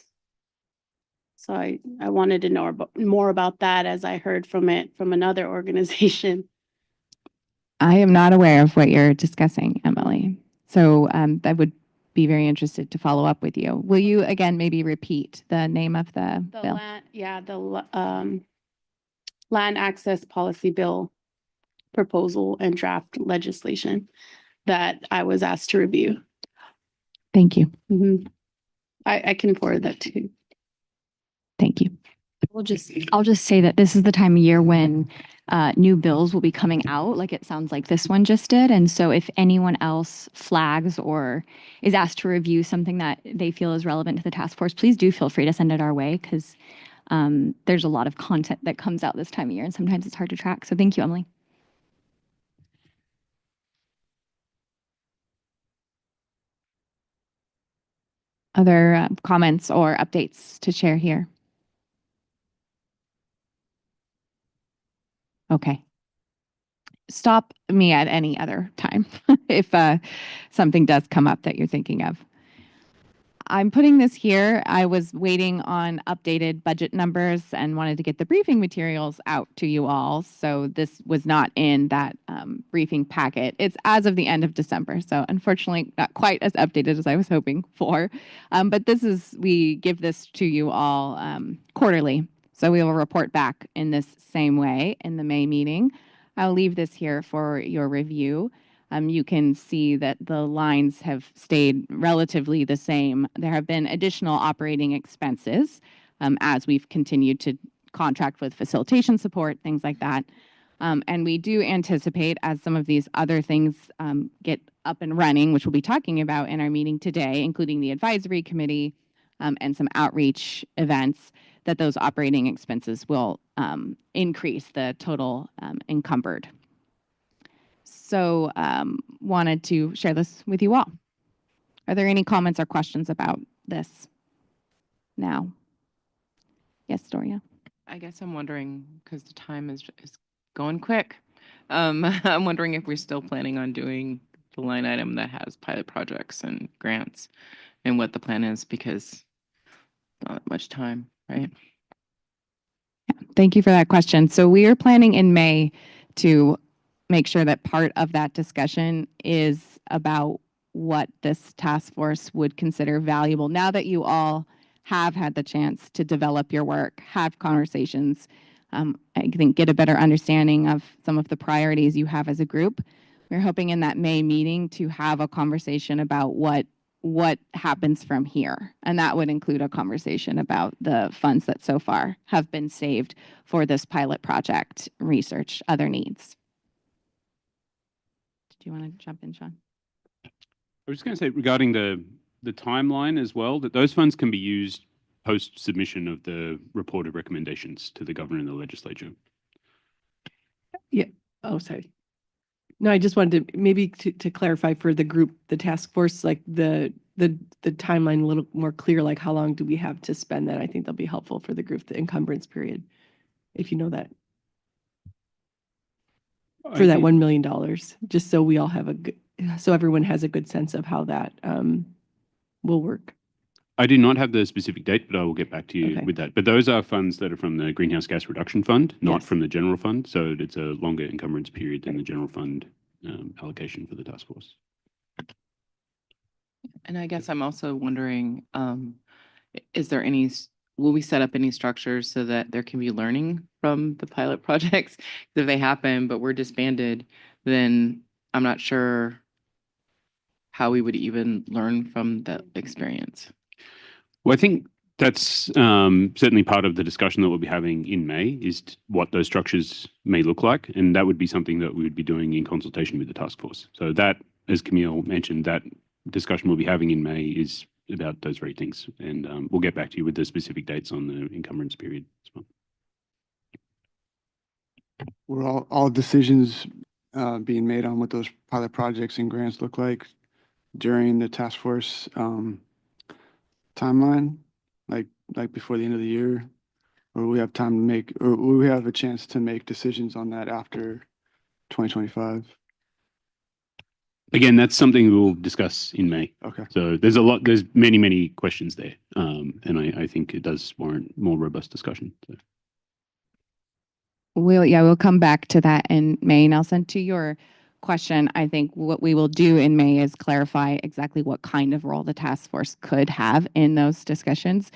So I wanted to know more about that, as I heard from another organization. I am not aware of what you're discussing, Emily. So I would be very interested to follow up with you. Will you again maybe repeat the name of the bill? The land access policy bill proposal and draft legislation that I was asked to review. Thank you. I can forward that to you. Thank you. I'll just say that this is the time of year when new bills will be coming out, like it sounds like this one just did. And so if anyone else flags or is asked to review something that they feel is relevant to the task force, please do feel free to send it our way, because there's a lot of content that comes out this time of year and sometimes it's hard to track. So thank you, Emily. Other comments or updates to share here? Okay. Stop me at any other time if something does come up that you're thinking of. I'm putting this here. I was waiting on updated budget numbers and wanted to get the briefing materials out to you all. So this was not in that briefing packet. It's as of the end of December. So unfortunately, not quite as updated as I was hoping for. But we give this to you all quarterly. So we will report back in this same way in the May meeting. I'll leave this here for your review. You can see that the lines have stayed relatively the same. There have been additional operating expenses as we've continued to contract with facilitation support, things like that. And we do anticipate, as some of these other things get up and running, which we'll be talking about in our meeting today, including the advisory committee and some outreach events, that those operating expenses will increase the total encumbered. So wanted to share this with you all. Are there any comments or questions about this now? Yes, Doria. I guess I'm wondering, because the time is going quick. I'm wondering if we're still planning on doing the line item that has pilot projects and grants, and what the plan is, because not that much time, right? Yeah, thank you for that question. So we are planning in May to make sure that part of that discussion is about what this task force would consider valuable. Now that you all have had the chance to develop your work, have conversations, I think get a better understanding of some of the priorities you have as a group, we're hoping in that May meeting to have a conversation about what happens from here. And that would include a conversation about the funds that so far have been saved for this pilot project, research, other needs. Do you want to jump in, Sean? I was just going to say, regarding the timeline as well, that those funds can be used post submission of the reported recommendations to the governor and the legislature. Yeah. Oh, sorry. No, I just wanted to maybe to clarify for the group, the task force, like the the timeline a little more clear, like how long do we have to spend that? I think that'll be helpful for the group, the encumbrance period, if you know that. For that $1 million, just so we all have a good, so everyone has a good sense of how that will work. I do not have the specific date, but I will get back to you Okay. with that. But those are funds that are from the Greenhouse Gas Reduction Fund, not Yes. from the general fund. So it's a longer encumbrance period than the general fund allocation for the task force. And I guess I'm also wondering, is there any, will we set up any structures so that there can be learning from the pilot projects? If they happen, but we're disbanded, then I'm not sure how we would even learn from that experience. Well, I think that's certainly part of the discussion that we'll be having in May is what those structures may look like. And that would be something that we would be doing in consultation with the task force. So that, as Camille mentioned, that discussion we'll be having in May is about those very things. And we'll get back to you with the specific dates on the encumbrance period as well. Were all decisions being made on what those pilot projects and grants look like during the task force timeline, like before the end of the year, or will we have time to make, or will we have a chance to make decisions on that after 2025? Again, that's something we'll discuss in May. Okay. So there's many, many questions there. And I think it does warrant more robust discussion. So. We'll come back to that in May. Nelson, to your question, I think what we will do in May is clarify exactly what kind of role the task force could have in those discussions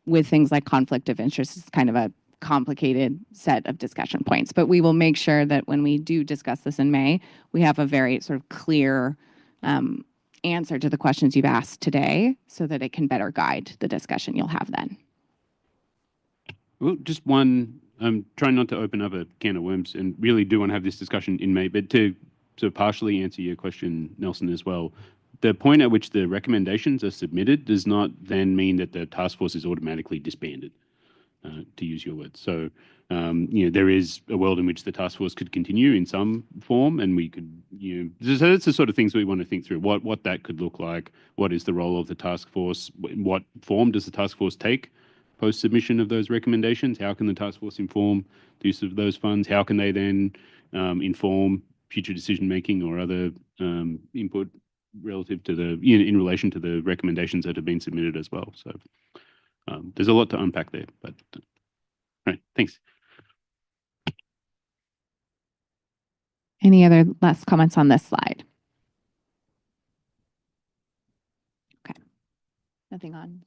with things like conflict of interest. It's kind of a complicated set of discussion points, but we will make sure that when we do discuss this in May, we have a very sort of clear answer to the questions you've asked today so that it can better guide the discussion you'll have then. Well, just one, I'm trying not to open up a can of worms and really do want to have this discussion in May, but to partially answer your question, Nelson, as well, the point at which the recommendations are submitted does not then mean that the task force is automatically disbanded, to use your words. So, there is a world in which the task force could continue in some form, and we could, so that's the sort of things we want to think through, what that could look like, what is the role of the task force, what form does the task force take post-submission of those recommendations, how can the task force inform the use of those funds, how can they then inform future decision-making or other input relative to in relation to the recommendations that have been submitted as well. So there's a lot to unpack there, but all right, thanks. Any other last comments on this slide? Okay, nothing on.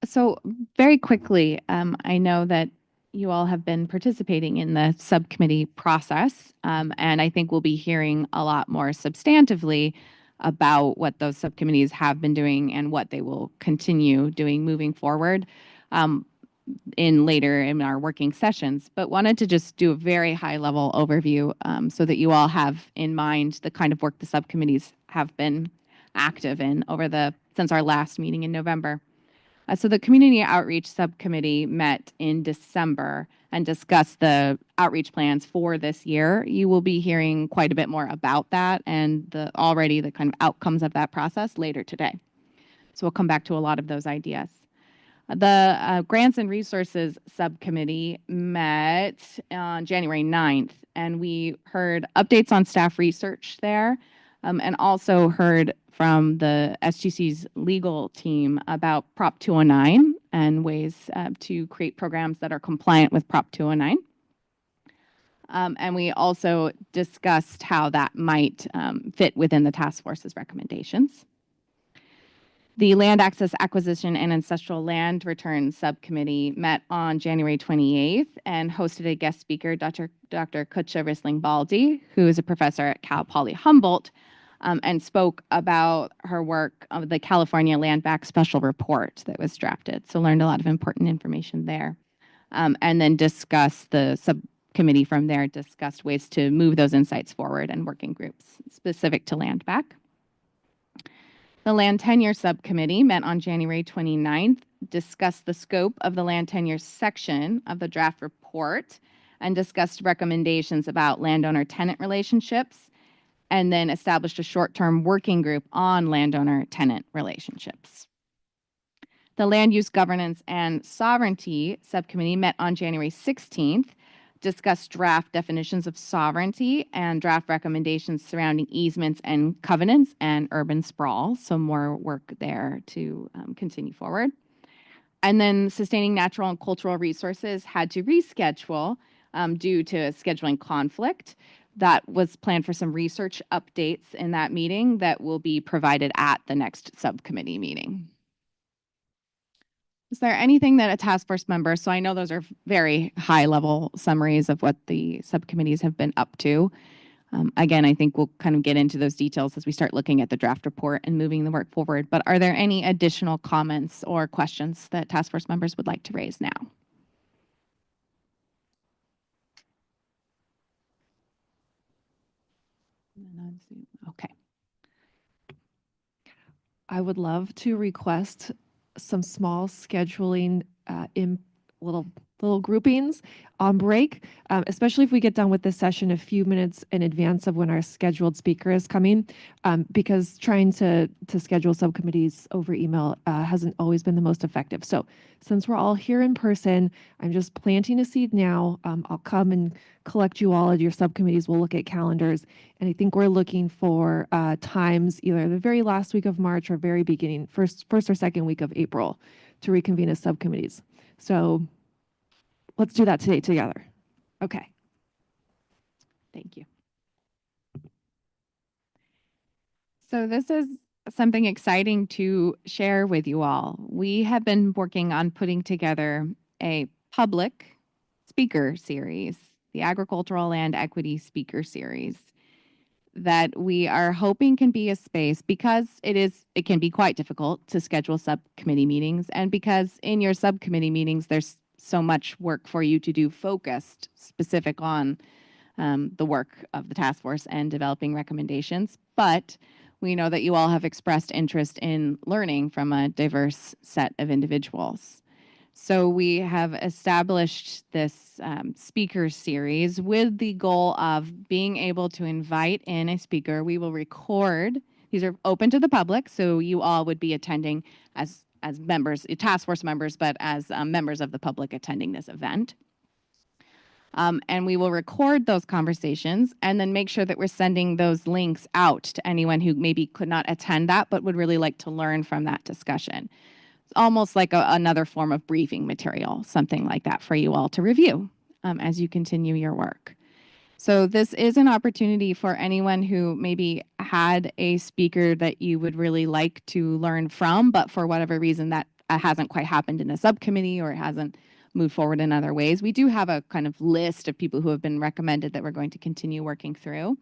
So very quickly, I know that you all have been participating in the subcommittee process, and I think we'll be hearing a lot more substantively about what those subcommittees have been doing and what they will continue doing moving forward later in our working sessions. But wanted to just do a very high level overview so that you all have in mind the kind of work the subcommittees have been active in since our last meeting in November. So the Community Outreach Subcommittee met in December and discussed the outreach plans for this year. You will be hearing quite a bit more about that and the kind of outcomes of that process later today. So we'll come back to a lot of those ideas. The Grants and Resources Subcommittee met on January 9th, and we heard updates on staff research there, and also heard from the SGC's legal team about Prop 209 and ways to create programs that are compliant with Prop 209. And we also discussed how that might fit within the task force's recommendations. The Land Access Acquisition and Ancestral Land Return Subcommittee met on January 28th and hosted a guest speaker, Dr. Coachella Rissling-Baldi, who is a professor at Cal Poly Humboldt, and spoke about her work of the California Land Back Special Report that was drafted. So learned a lot of important information there. And then the subcommittee from there discussed ways to move those insights forward and working groups specific to land back. The Land Tenure Subcommittee met on January 29th, discussed the scope of the land tenure section of the draft report, and discussed recommendations about landowner-tenant relationships and then established a short-term working group on landowner-tenant relationships. The Land Use Governance and Sovereignty Subcommittee met on January 16th, discussed draft definitions of sovereignty and draft recommendations surrounding easements and covenants and urban sprawl. So more work there to continue forward. And then sustaining natural and cultural resources had to reschedule due to a scheduling conflict. That was planned for some research updates in that meeting that will be provided at the next subcommittee meeting. Is there anything that a task force member, so I know those are very high level summaries of what the subcommittees have been up to. Again, I think we'll kind of get into those details as we start looking at the draft report and moving the work forward. But are there any additional comments or questions that task force members would like to raise now? Okay. I would love to request some small scheduling in little groupings on break, especially if we get done with this session a few minutes in advance of when our scheduled speaker is coming, because trying to schedule subcommittees over email hasn't always been the most effective. So since we're all here in person, I'm just planting a seed now. I'll come and collect you all at your subcommittees. We'll look at calendars. And I think we're looking for times either the very last week of March or very beginning, first or second week of April to reconvene as subcommittees. So let's do that today together. Okay. Thank you. So this is something exciting to share with you all. We have been working on putting together a public speaker series, the Agricultural Land Equity Speaker Series, that we are hoping can be a space because it can be quite difficult to schedule subcommittee meetings, and because in your subcommittee meetings there's so much work for you to do focused, specific on the work of the task force and developing recommendations. But we know that you all have expressed interest in learning from a diverse set of individuals. So we have established this speaker series with the goal of being able to invite in a speaker. We will record. These are open to the public, so you all would be attending as members, task force members, but as members of the public attending this event. And we will record those conversations and then make sure that we're sending those links out to anyone who maybe could not attend that, but would really like to learn from that discussion. It's almost like another form of briefing material, something like that for you all to review as you continue your work. So this is an opportunity for anyone who maybe had a speaker that you would really like to learn from, but for whatever reason that hasn't quite happened in a subcommittee or it hasn't moved forward in other ways. We do have a kind of list of people who have been recommended that we're going to continue working through,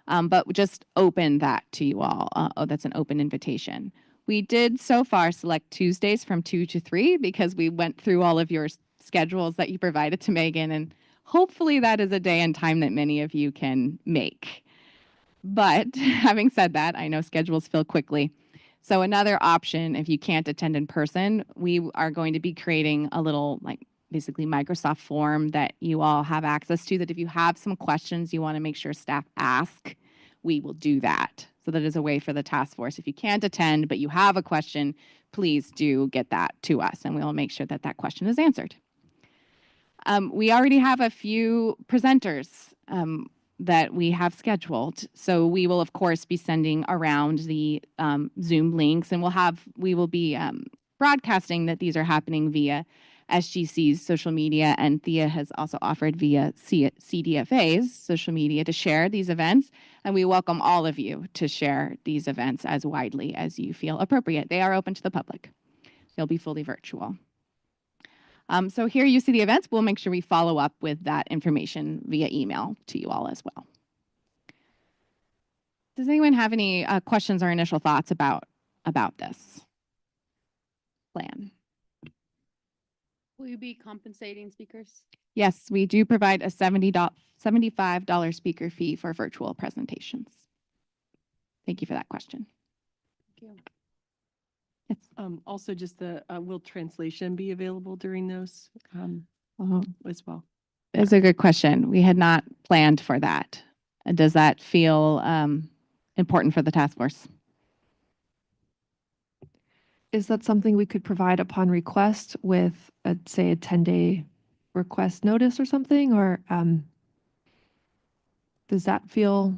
but just open that to you all. That's an open invitation. We did so far select Tuesdays from 2 to 3 because we went through all of your schedules that you provided to Megan, and hopefully that is a day and time that many of you can make. But having said that, I know schedules fill quickly. So another option, if you can't attend in person, we are going to be creating a little basically Microsoft form that you all have access to, that if you have some questions you want to make sure staff ask, we will do that. So that is a way for the task force. If you can't attend, but you have a question, please do get that to us and we'll make sure that that question is answered. We already have a few presenters that we have scheduled. So we will of course be sending around the Zoom links, and we will be broadcasting that these are happening via SGC's social media, and Thea has also offered via CDFA's social media to share these events, and we welcome all of you to share these events as widely as you feel appropriate. They are open to the public. They'll be fully virtual. So here you see the events. We'll make sure we follow up with that information via email to you all as well. Does anyone have any questions or initial thoughts about this plan? Will you be compensating speakers? Yes, we do provide a $75 speaker fee for virtual presentations. Thank you for that question. Thank you. Yes. Also, just will translation be available during those as well? That's a good question. We had not planned for that. Does that feel important for the task force? Is that something we could provide upon request with, say, a 10-day request notice or something? Or does that feel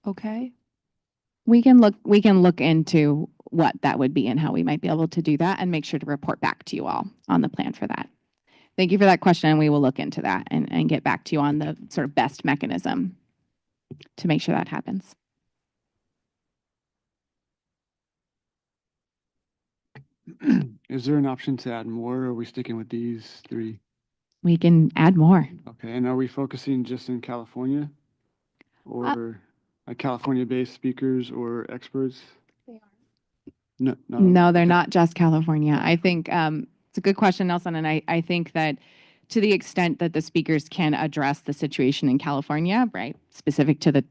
okay? We can look into what that would be and how we might be able to do that and make sure to report back to you all on the plan for that. Thank you for that question, and we will look into that and get back to you on the sort of best mechanism to make sure that happens. Is there an option to add more, or are we sticking with these 3? We can add more. Okay, and are we focusing just in California? Or like California-based speakers or experts? They are. No, No, they're okay. not just California. I think it's a good question, Nelson, and I think that to the extent that the speakers can address the situation in California, right, specific to the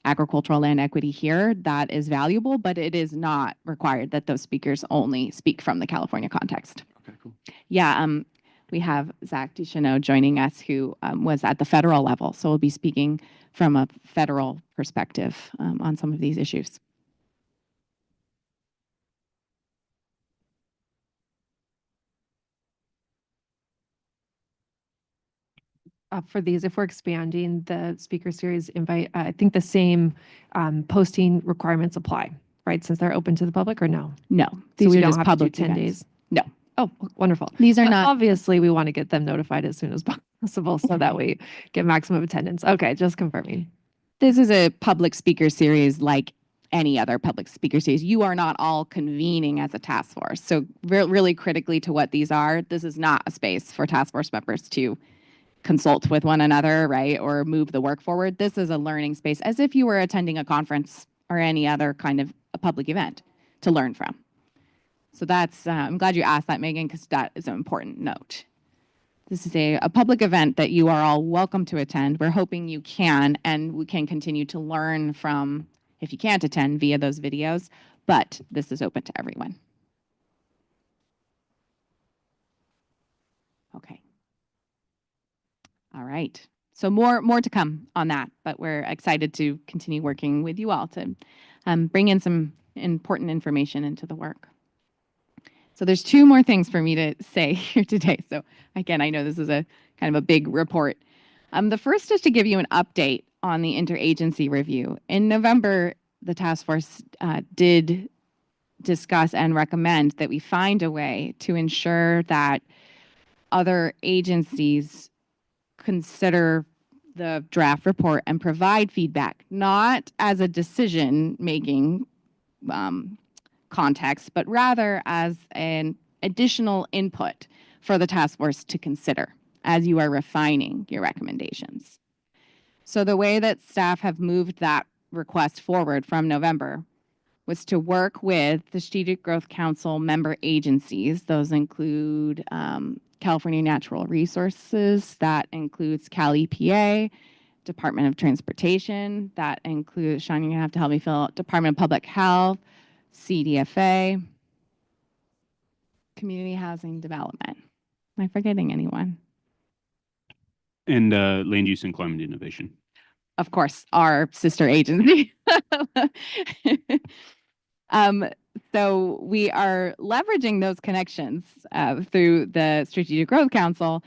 agricultural land equity here, that is valuable, but it is not required that those speakers only speak from the California context. Okay, cool. Yeah, we have Zach Ducheneau joining us, who was at the federal level, so we'll be speaking from a federal perspective on some of these issues. For these, if we're expanding the speaker series invite, I think the same posting requirements apply, right? Since they're open to the public, or no? No, So these we are don't just have to do public 10 events. days? No. Oh, wonderful. These are But not. obviously, we want to get them notified as soon as possible so that we get maximum attendance. Okay, just confirming. This is a public speaker series like any other public speaker series. You are not all convening as a task force. So really critically to what these are, this is not a space for task force members to consult with one another, right, or move the work forward. This is a learning space, as if you were attending a conference or any other kind of a public event to learn from. So that's, I'm glad you asked that, Megan, because that is an important note. This is a public event that you are all welcome to attend. We're hoping you can, and we can continue to learn from, if you can't attend, via those videos, but this is open to everyone. Okay. All right. So more to come on that, but we're excited to continue working with you all to bring in some important information into the work. So there's 2 more things for me to say here today. So again, I know this is a kind of a big report. The first is to give you an update on the interagency review. In November, the task force did discuss and recommend that we find a way to ensure that other agencies consider the draft report and provide feedback, not as a decision-making context, but rather as an additional input for the task force to consider as you are refining your recommendations. So the way that staff have moved that request forward from November was to work with the Strategic Growth Council member agencies. Those include California Natural Resources, that includes Cal EPA, Department of Transportation, that includes, Sean, you're gonna have to help me fill out, Department of Public Health, CDFA, Community Housing Development. Am I forgetting anyone? And land use and climate innovation. Of course, our sister agency. So we are leveraging those connections through the Strategic Growth Council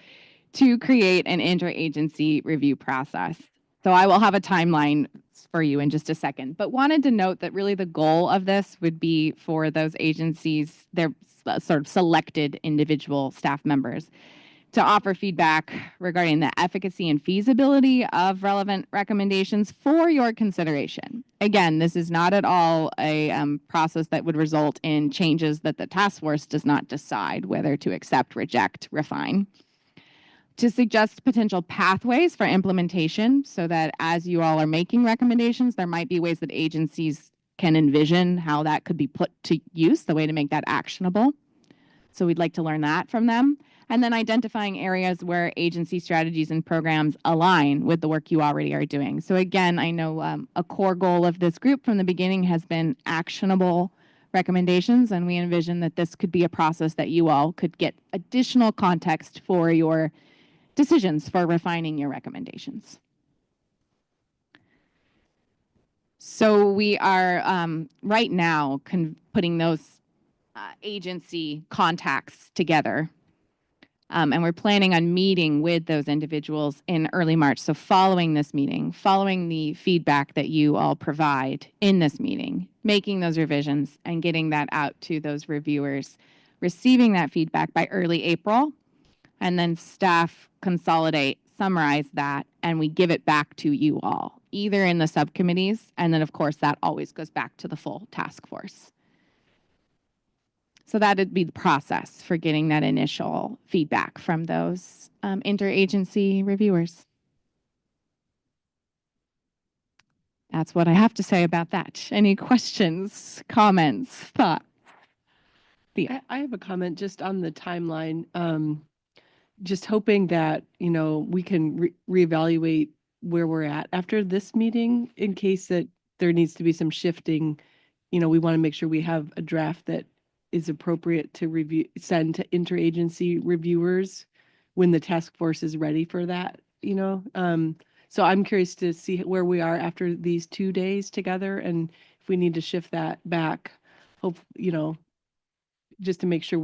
to create an interagency review process. So I will have a timeline for you in just a second, but wanted to note that really the goal of this would be for those agencies, their sort of selected individual staff members, to offer feedback regarding the efficacy and feasibility of relevant recommendations for your consideration. Again, this is not at all a process that would result in changes that the task force does not decide whether to accept, reject, refine. To suggest potential pathways for implementation so that as you all are making recommendations, there might be ways that agencies can envision how that could be put to use, the way to make that actionable. So we'd like to learn that from them. And then identifying areas where agency strategies and programs align with the work you already are doing. So again, I know a core goal of this group from the beginning has been actionable recommendations, and we envision that this could be a process that you all could get additional context for your decisions for refining your recommendations. So we are right now putting those agency contacts together. And we're planning on meeting with those individuals in early March. So following this meeting, following the feedback that you all provide in this meeting, making those revisions and getting that out to those reviewers, receiving that feedback by early April, and then staff consolidate, summarize that, and we give it back to you all, either in the subcommittees, and then of course that always goes back to the full task force. So that'd be the process for getting that initial feedback from those interagency reviewers. That's what I have to say about that. Any questions, comments, thoughts? I have a comment just on the timeline. Just hoping that, you know, we can reevaluate where we're at after this meeting in case that there needs to be some shifting. You know, we want to make sure we have a draft that is appropriate to send to interagency reviewers when the task force is ready for that, you know. So I'm curious to see where we are after these 2 days together, and if we need to shift that back, hope, you know, just to make sure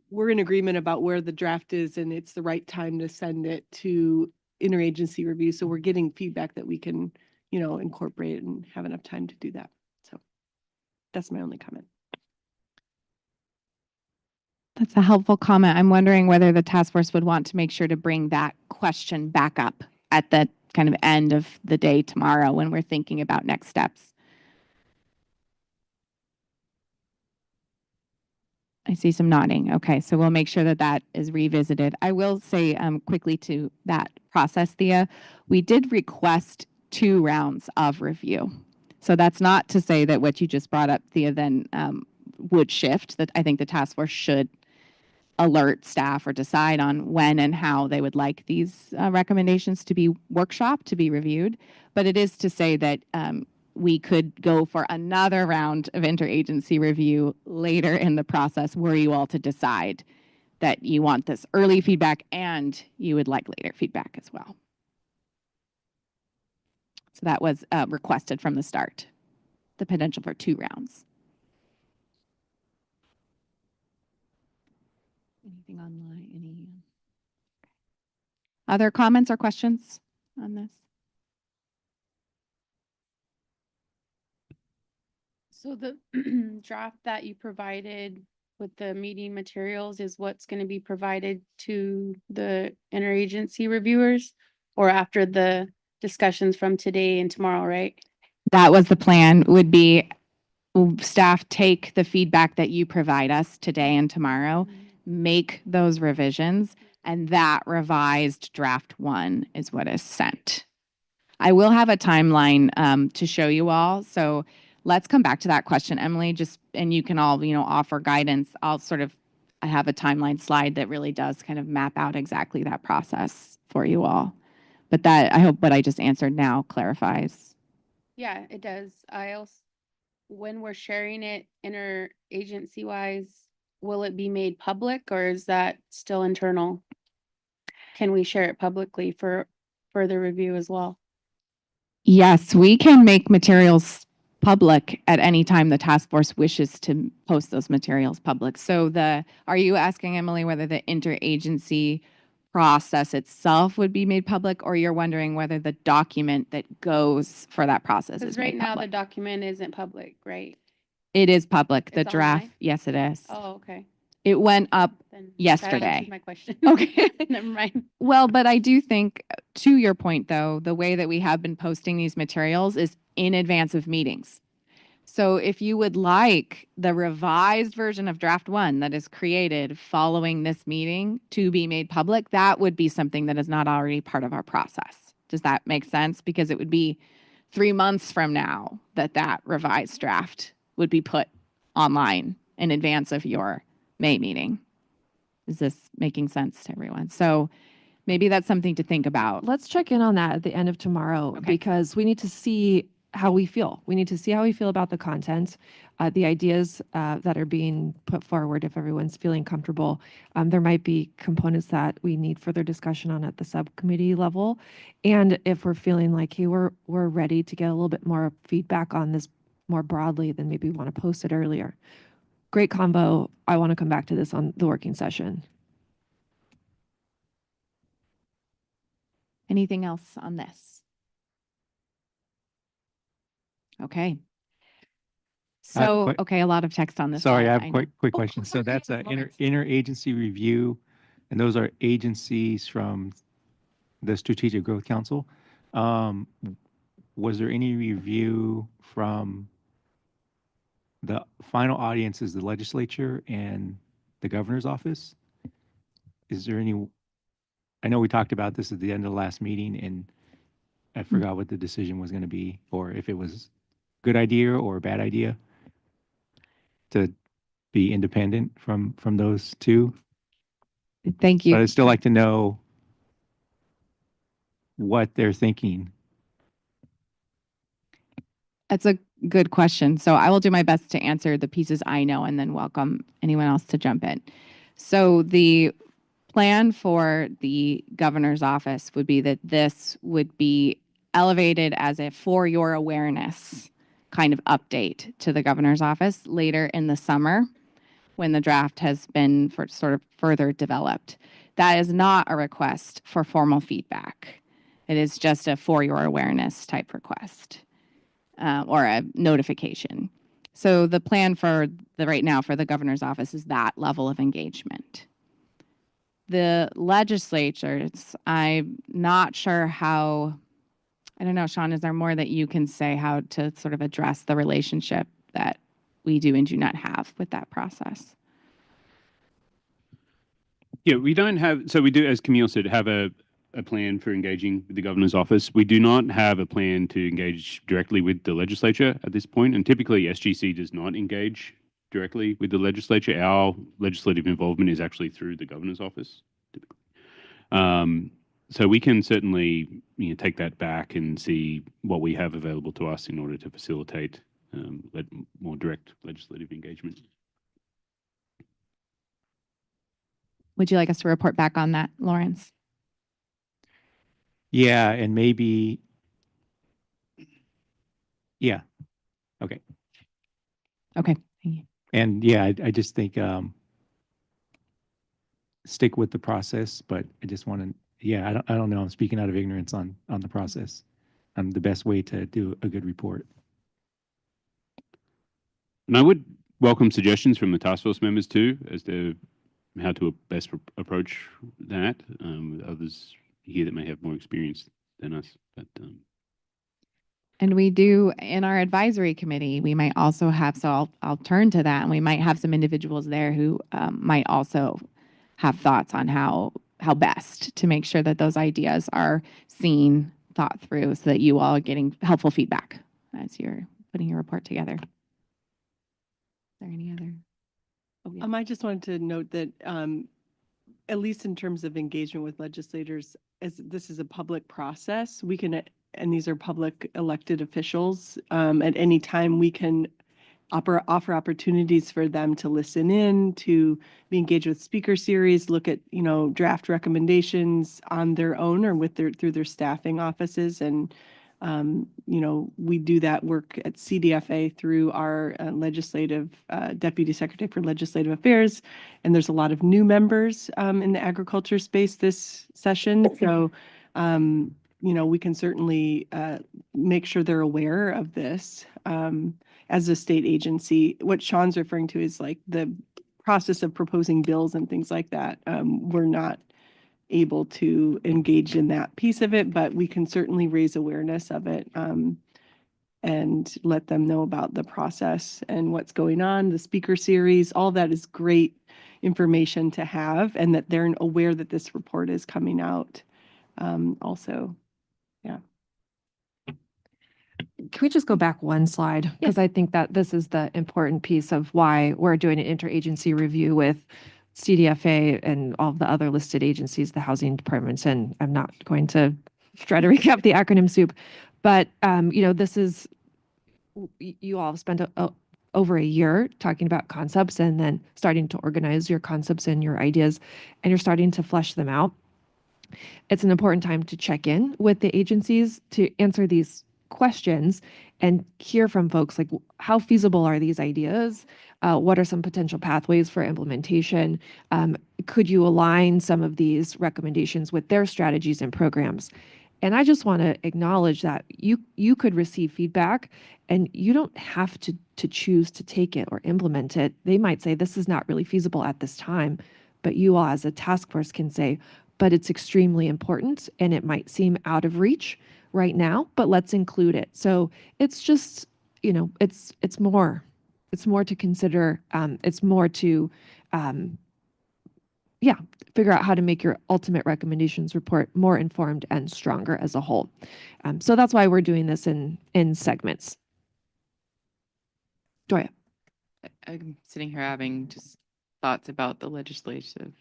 we're in agreement about where the draft is and it's the right time to send it to interagency review. So we're getting feedback that we can, you know, incorporate and have enough time to do that. So that's my only comment. That's a helpful comment. I'm wondering whether the task force would want to make sure to bring that question back up at the kind of end of the day tomorrow when we're thinking about next steps. I see some nodding. Okay, so we'll make sure that that is revisited. I will say quickly to that process, Thea, we did request 2 rounds of review. So that's not to say that what you just brought up, Thea, then would shift. That I think the task force should alert staff or decide on when and how they would like these recommendations to be workshopped, to be reviewed. But it is to say that we could go for another round of interagency review later in the process were you all to decide that you want this early feedback and you would like later feedback as well. So that was requested from the start, the potential for 2 rounds. Anything online? Any other comments or questions on this? So the draft that you provided with the meeting materials is what's going to be provided to the interagency reviewers or after the discussions from today and tomorrow, right? That was the plan, would be staff take the feedback that you provide us today and tomorrow, make those revisions, and that revised draft 1 is what is sent. I will have a timeline to show you all. So let's come back to that question, Emily, just, and you can all, you know, offer guidance. I have a timeline slide that really does kind of map out exactly that process for you all. But that, I hope what I just answered now clarifies. Yeah, it does. When we're sharing it interagency wise, will it be made public or is that still internal? Can we share it publicly for further review as well? Yes, we can make materials public at any time the task force wishes to post those materials public. So are you asking, Emily, whether the interagency process itself would be made public, or you're wondering whether the document that goes for that process is Because made right now the public? document isn't public, right? It is public, the It's draft. online? Yes, it is. Oh, okay. It went up Then that yesterday. answers my question. Okay. Never mind. Well, but I do think, to your point, though, the way that we have been posting these materials is in advance of meetings. So if you would like the revised version of draft 1 that is created following this meeting to be made public, that would be something that is not already part of our process. Does that make sense? Because it would be 3 months from now that revised draft would be put online in advance of your May meeting. Is this making sense to everyone? So maybe that's something to think about. Let's check in on that at the end of tomorrow Okay. because we need to see how we feel. We need to see how we feel about the content, the ideas that are being put forward. If everyone's feeling comfortable, there might be components that we need further discussion on at the subcommittee level. And if we're feeling like, hey, we're ready to get a little bit more feedback on this more broadly, then maybe we want to post it earlier. Great combo. I want to come back to this on the working session. Anything else on this? Okay. So, quick- okay, a lot of text on this. Sorry, slide, I have know. quick question. So that's an interagency review, and those are agencies from the Strategic Growth Council. Was there any review from the final audience is the legislature and the governor's office? Is there any, I know we talked about this at the end of the last meeting, and I forgot what the decision was going to be, or if it was a good idea or a bad idea to be independent from those two. Thank you. But I'd still like to know what they're thinking. That's a good question. So I will do my best to answer the pieces I know and then welcome anyone else to jump in. So the plan for the governor's office would be that this would be elevated as a for your awareness kind of update to the governor's office later in the summer when the draft has been sort of further developed. That is not a request for formal feedback. It is just a for your awareness type request. Or a notification. So the plan for right now for the governor's office is that level of engagement. The legislatures, I'm not sure how, I don't know, Sean, is there more that you can say how to sort of address the relationship that we do and do not have with that process? Yeah, we don't have, so we do, as Camille said, have a plan for engaging with the governor's office. We do not have a plan to engage directly with the legislature at this point, and typically SGC does not engage directly with the legislature. Our legislative involvement is actually through the governor's office, typically. So we can certainly take that back and see what we have available to us in order to facilitate more direct legislative engagement. Would you like us to report back on that, Lawrence? Yeah, and maybe, yeah, okay. Okay, thank you. And yeah, I just think stick with the process, but I just want to, yeah, I don't know. I'm speaking out of ignorance on the process. The best way to do a good report. And I would welcome suggestions from the task force members too, as to how to best approach that. Others here that may have more experience than us, but and we do in our advisory committee, we might also have, so I'll turn to that, and we might have some individuals there who might also have thoughts on how best to make sure that those ideas are seen, thought through, so that you all are getting helpful feedback as you're putting your report together. Is there any other? Oh, yeah. I just wanted to note that at least in terms of engagement with legislators, as this is a public process, we can, and these are public elected officials, at any time we can offer opportunities for them to listen in, to be engaged with speaker series, look at, draft recommendations on their own or with through their staffing offices. And, we do that work at CDFA through our legislative Deputy Secretary for Legislative Affairs. And there's a lot of new members in the agriculture space this session. So, we can certainly make sure they're aware of this. As a state agency, what Sean's referring to is like the process of proposing bills and things like that. We're not able to engage in that piece of it, but we can certainly raise awareness of it and let them know about the process and what's going on, the speaker series. All that is great information to have, and that they're aware that this report is coming out also. Yeah. Can we just go back one slide? Because I think that this is the important piece of why we're doing an interagency review with CDFA and all of the other listed agencies, the housing departments, and I'm not going to try to recap the acronym soup, but this is you all have spent over a year talking about concepts and then starting to organize your concepts and your ideas, and you're starting to flesh them out. It's an important time to check in with the agencies to answer these questions and hear from folks like, how feasible are these ideas? What are some potential pathways for implementation? Could you align some of these recommendations with their strategies and programs? And I just want to acknowledge that you could receive feedback and you don't have to choose to take it or implement it. They might say this is not really feasible at this time, but you all as a task force can say, but it's extremely important and it might seem out of reach right now, but let's include it. So it's just, it's more to consider. It's more to, figure out how to make your ultimate recommendations report more informed and stronger as a whole. So that's why we're doing this in segments. Doria. I'm sitting here having just thoughts about the legislative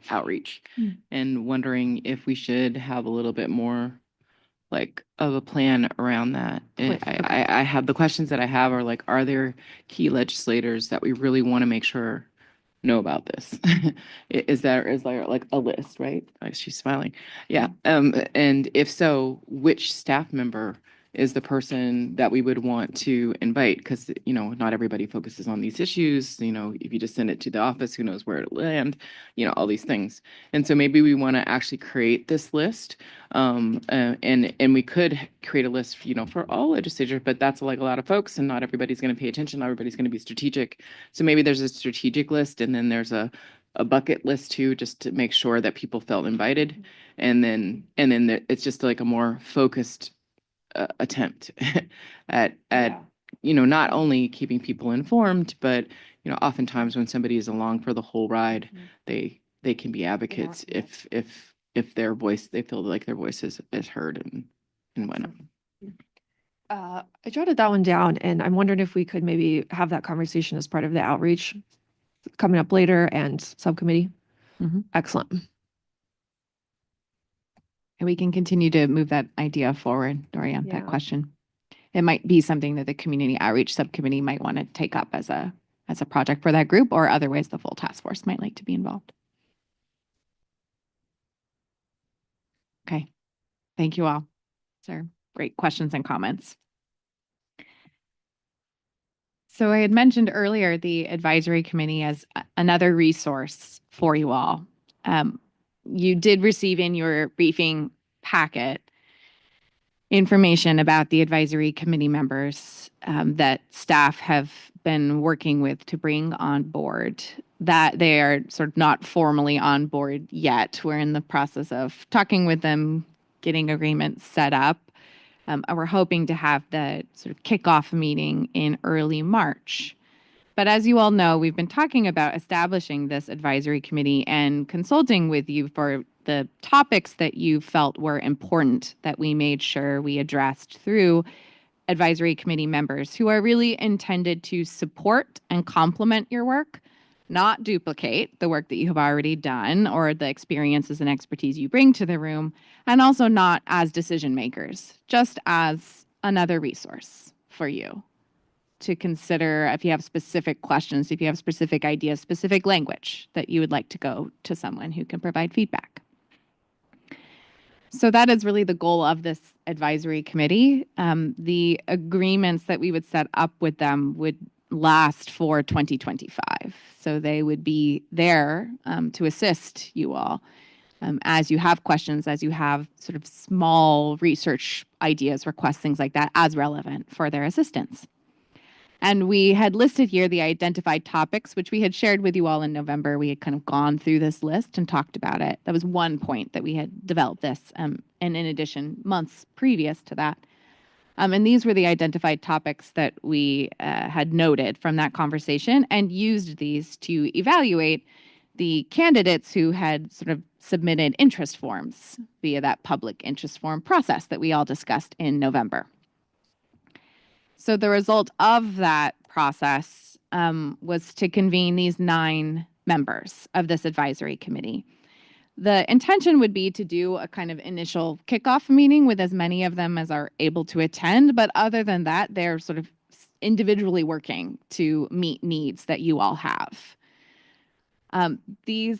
outreach and wondering if we should have a little bit more like of a plan around that. I have the questions that I have are like, are there key legislators that we really want to make sure know about this? Is there like a list, right? She's smiling. Yeah. And if so, which staff member is the person that we would want to invite? Because, not everybody focuses on these issues. If you just send it to the office, who knows where to land, all these things. And so maybe we want to actually create this list. And we could create a list, for all legislators, but that's like a lot of folks and not everybody's going to pay attention. Not everybody's going to be strategic. So maybe there's a strategic list and then there's a bucket list too, just to make sure that people felt invited. And then it's just like a more focused attempt at not only keeping people informed, but oftentimes when somebody is along for the whole ride, they can be advocates if their voice, they feel like their voice is heard and whatnot. I jotted that one down, and I'm wondering if we could maybe have that conversation as part of the outreach coming up later and subcommittee. Excellent. And we can continue to move that idea forward, Doria, that question. It might be something that the community outreach subcommittee might want to take up as a project for that group, or other ways the full task force might like to be involved. Okay. Thank you all. These are great questions and comments. So I had mentioned earlier the advisory committee as another resource for you all. You did receive in your briefing packet information about the advisory committee members that staff have been working with to bring on board, that they are sort of not formally on board yet. We're in the process of talking with them, getting agreements set up. We're hoping to have the sort of kickoff meeting in early March. But as you all know, we've been talking about establishing this advisory committee and consulting with you for the topics that you felt were important that we made sure we addressed through advisory committee members who are really intended to support and complement your work, not duplicate the work that you have already done or the experiences and expertise you bring to the room, and also not as decision makers, just as another resource for you to consider if you have specific questions, if you have specific ideas, specific language that you would like to go to someone who can provide feedback. So that is really the goal of this advisory committee. The agreements that we would set up with them would last for 2025. So they would be there to assist you all as you have questions, as you have sort of small research ideas, requests, things like that, as relevant for their assistance. And we had listed here the identified topics, which we had shared with you all in November. We had kind of gone through this list and talked about it. That was one point that we had developed this, and in addition, months previous to that. And these were the identified topics that we had noted from that conversation and used these to evaluate the candidates who had sort of submitted interest forms via that public interest form process that we all discussed in November. So the result of that process was to convene these 9 members of this advisory committee. The intention would be to do a kind of initial kickoff meeting with as many of them as are able to attend, but other than that, they're sort of individually working to meet needs that you all have. These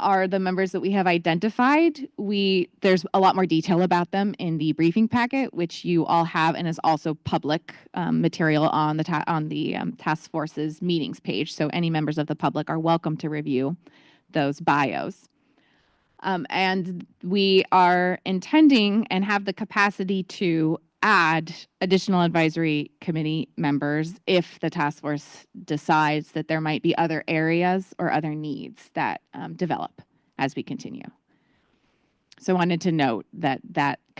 are the members that we have identified. There's a lot more detail about them in the briefing packet, which you all have, and is also public material on the task force's meetings page. So any members of the public are welcome to review those bios. And we are intending and have the capacity to add additional advisory committee members if the task force decides that there might be other areas or other needs that develop as we continue. So I wanted to note that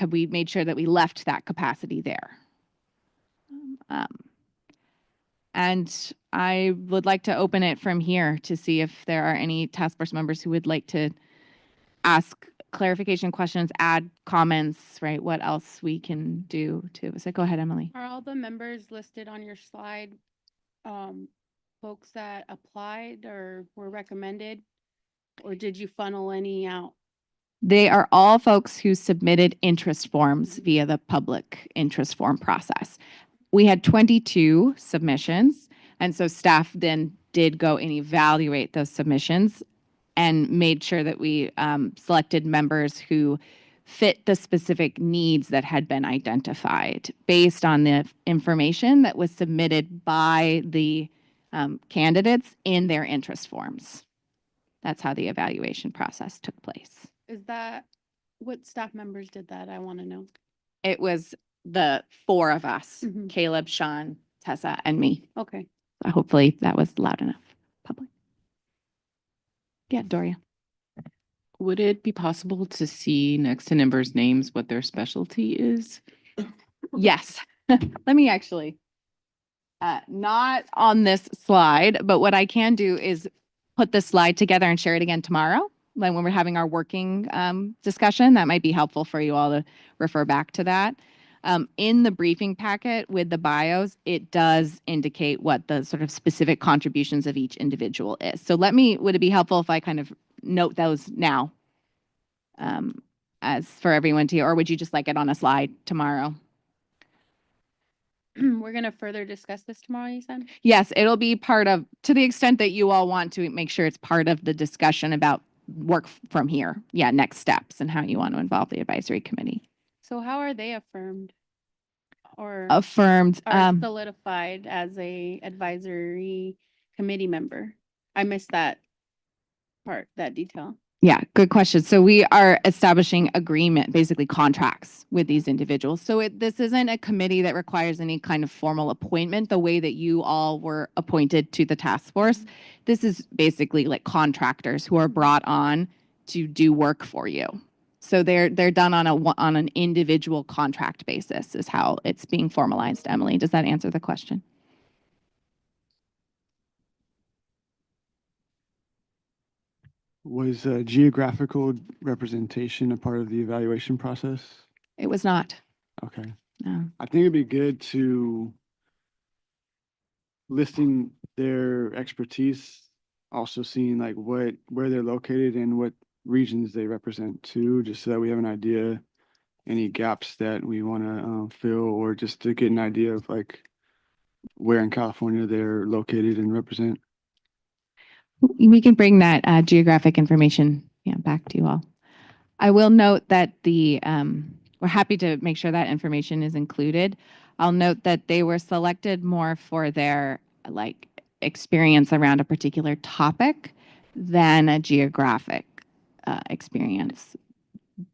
we made sure that we left that capacity there. And I would like to open it from here to see if there are any task force members who would like to ask clarification questions, add comments, right? What else we can do to, so go ahead, Emily. Are all the members listed on your slide, folks that applied or were recommended? Or did you funnel any out? They are all folks who submitted interest forms via the public interest form process. We had 22 submissions, and so staff then did go and evaluate those submissions and made sure that we selected members who fit the specific needs that had been identified based on the information that was submitted by the candidates in their interest forms. That's how the evaluation process took place. Is that, what staff members did that? I want to know. It was the 4 of us, Mhm. Caleb, Sean, Tessa, and me. Okay. Hopefully that was loud enough. Public. Yeah, Doria. Would it be possible to see next to members' names what their specialty is? Yes. Let me actually, not on this slide, but what I can do is put this slide together and share it again tomorrow. Like when we're having our working discussion, that might be helpful for you all to refer back to that. In the briefing packet with the bios, it does indicate what the sort of specific contributions of each individual is. So would it be helpful if I kind of note those now as for everyone to, or would you just like it on a slide tomorrow? We're going to further discuss this tomorrow, you said? Yes, it'll be part of, to the extent that you all want to make sure it's part of the discussion about work from here. Yeah, next steps and how you want to involve the advisory committee. So how are they affirmed? Or Affirmed. are solidified as a advisory committee member? I missed that part, that detail. Yeah, good question. So we are establishing agreement, basically contracts with these individuals. So this isn't a committee that requires any kind of formal appointment the way that you all were appointed to the task force. This is basically like contractors who are brought on to do work for you. So they're done on an individual contract basis is how it's being formalized. Emily, does that answer the question? Was geographical representation a part of the evaluation process? It was not. Okay. No. I think it'd be good to listing their expertise, also seeing like where they're located and what regions they represent too, just so that we have an idea, any gaps that we want to fill, or just to get an idea of like where in California they're located and represent. We can bring that geographic information back to you all. I will note that we're happy to make sure that information is included. I'll note that they were selected more for their like experience around a particular topic than a geographic experience.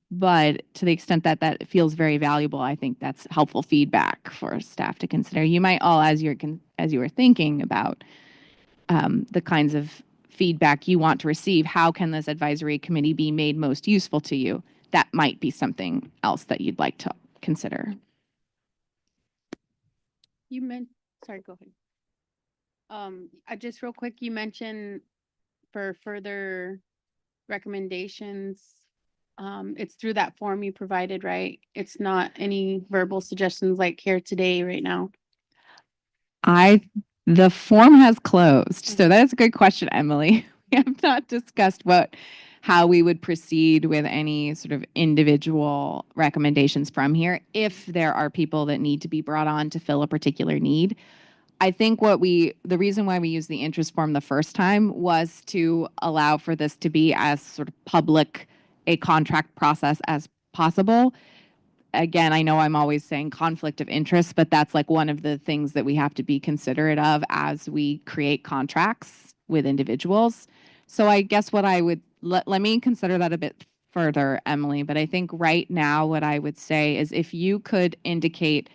But to the extent that that feels very valuable, I think that's helpful feedback for staff to consider. You might all, as you were thinking about the kinds of feedback you want to receive, how can this advisory committee be made most useful to you? That might be something else that you'd like to consider. Sorry, go ahead. I just real quick, you mentioned for further recommendations, it's through that form you provided, right? It's not any verbal suggestions like here today, right now. The form has closed. So that's a good question, Emily. We have not discussed how we would proceed with any sort of individual recommendations from here if there are people that need to be brought on to fill a particular need. I think the reason why we used the interest form the first time was to allow for this to be as sort of public a contract process as possible. Again, I know I'm always saying conflict of interest, but that's like one of the things that we have to be considerate of as we create contracts with individuals. So I guess what I would, let me consider that a bit further, Emily, but I think right now what I would say is if you could indicate,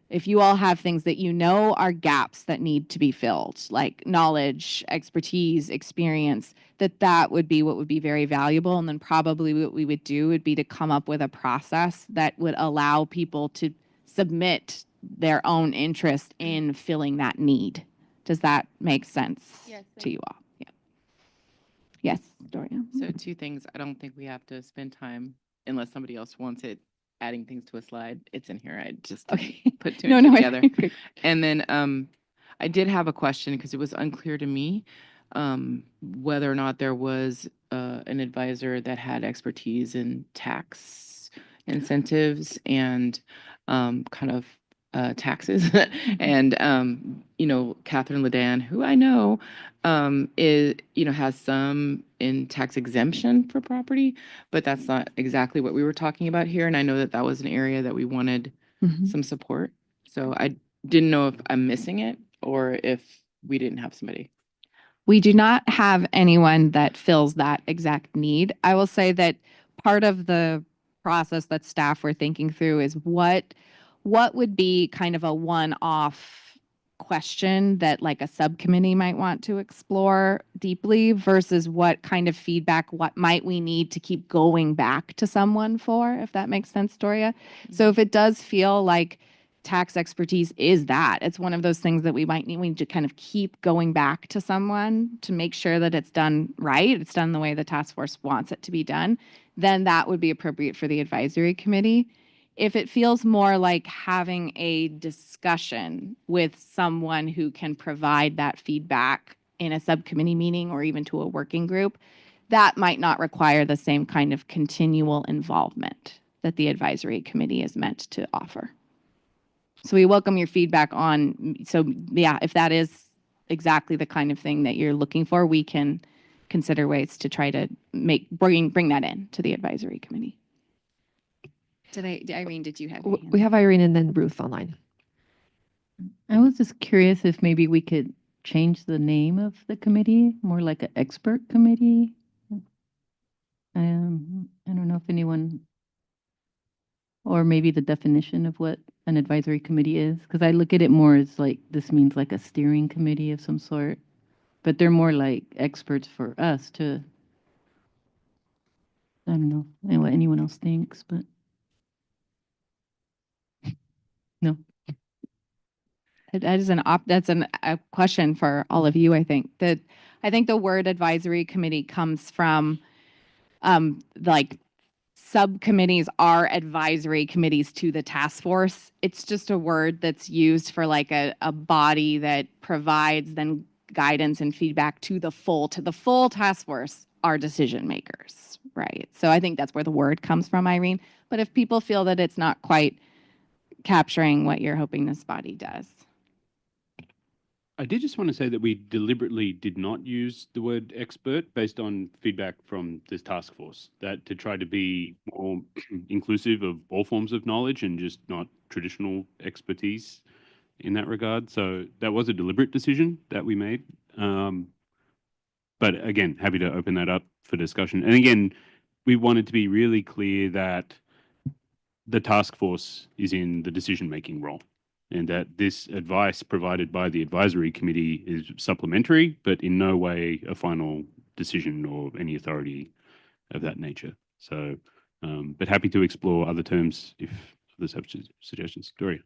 if you all have things that you know are gaps that need to be filled, like knowledge, expertise, experience, that would be what would be very valuable. And then probably what we would do would be to come up with a process that would allow people to submit their own interest in filling that need. Does that make sense to you all? Yeah. Yes, Doria. So 2 things. I don't think we have to spend time unless somebody else wants it. Adding things to a slide, it's in here. I just put 2 and 2 together. And then I did have a question because it was unclear to me whether or not there was an advisor that had expertise in tax incentives and kind of taxes. And Catherine Ledan, who I know is has some in tax exemption for property, but that's not exactly what we were talking about here. And I know that was an area that we wanted some support. So I didn't know if I'm missing it or if we didn't have somebody. We do not have anyone that fills that exact need. I will say that part of the process that staff were thinking through is what would be kind of a one-off question that like a subcommittee might want to explore deeply versus what kind of feedback, what might we need to keep going back to someone for, if that makes sense, Doria. So if it does feel like tax expertise is that, it's one of those things that we need to kind of keep going back to someone to make sure that it's done right, it's done the way the task force wants it to be done, then that would be appropriate for the advisory committee. If it feels more like having a discussion with someone who can provide that feedback in a subcommittee meeting or even to a working group, that might not require the same kind of continual involvement that the advisory committee is meant to offer. So we welcome your feedback on, so yeah, if that is exactly the kind of thing that you're looking for, we can consider ways to try to bring that in to the advisory committee. Irene, did you have? We have Irene and then Ruth online. I was just curious if maybe we could change the name of the committee, more like an expert committee. I don't know if anyone, or maybe the definition of what an advisory committee is, because I look at it more as like, this means like a steering committee of some sort, but they're more like experts for us to, I don't know what anyone else thinks, but no. That is a question for all of you, I think. I think the word advisory committee comes from like subcommittees are advisory committees to the task force. It's just a word that's used for like a body that provides then guidance and feedback to the full task force are decision makers, right? So I think that's where the word comes from, Irene. But if people feel that it's not quite capturing what you're hoping this body does. I did just want to say that we deliberately did not use the word expert based on feedback from this task force, that to try to be more inclusive of all forms of knowledge and just not traditional expertise in that regard. So that was a deliberate decision that we made. But again, happy to open that up for discussion. And again, we wanted to be really clear that the task force is in the decision-making role, and that this advice provided by the advisory committee is supplementary, but in no way a final decision or any authority of that nature. So, but happy to explore other terms if others have suggestions. Doria.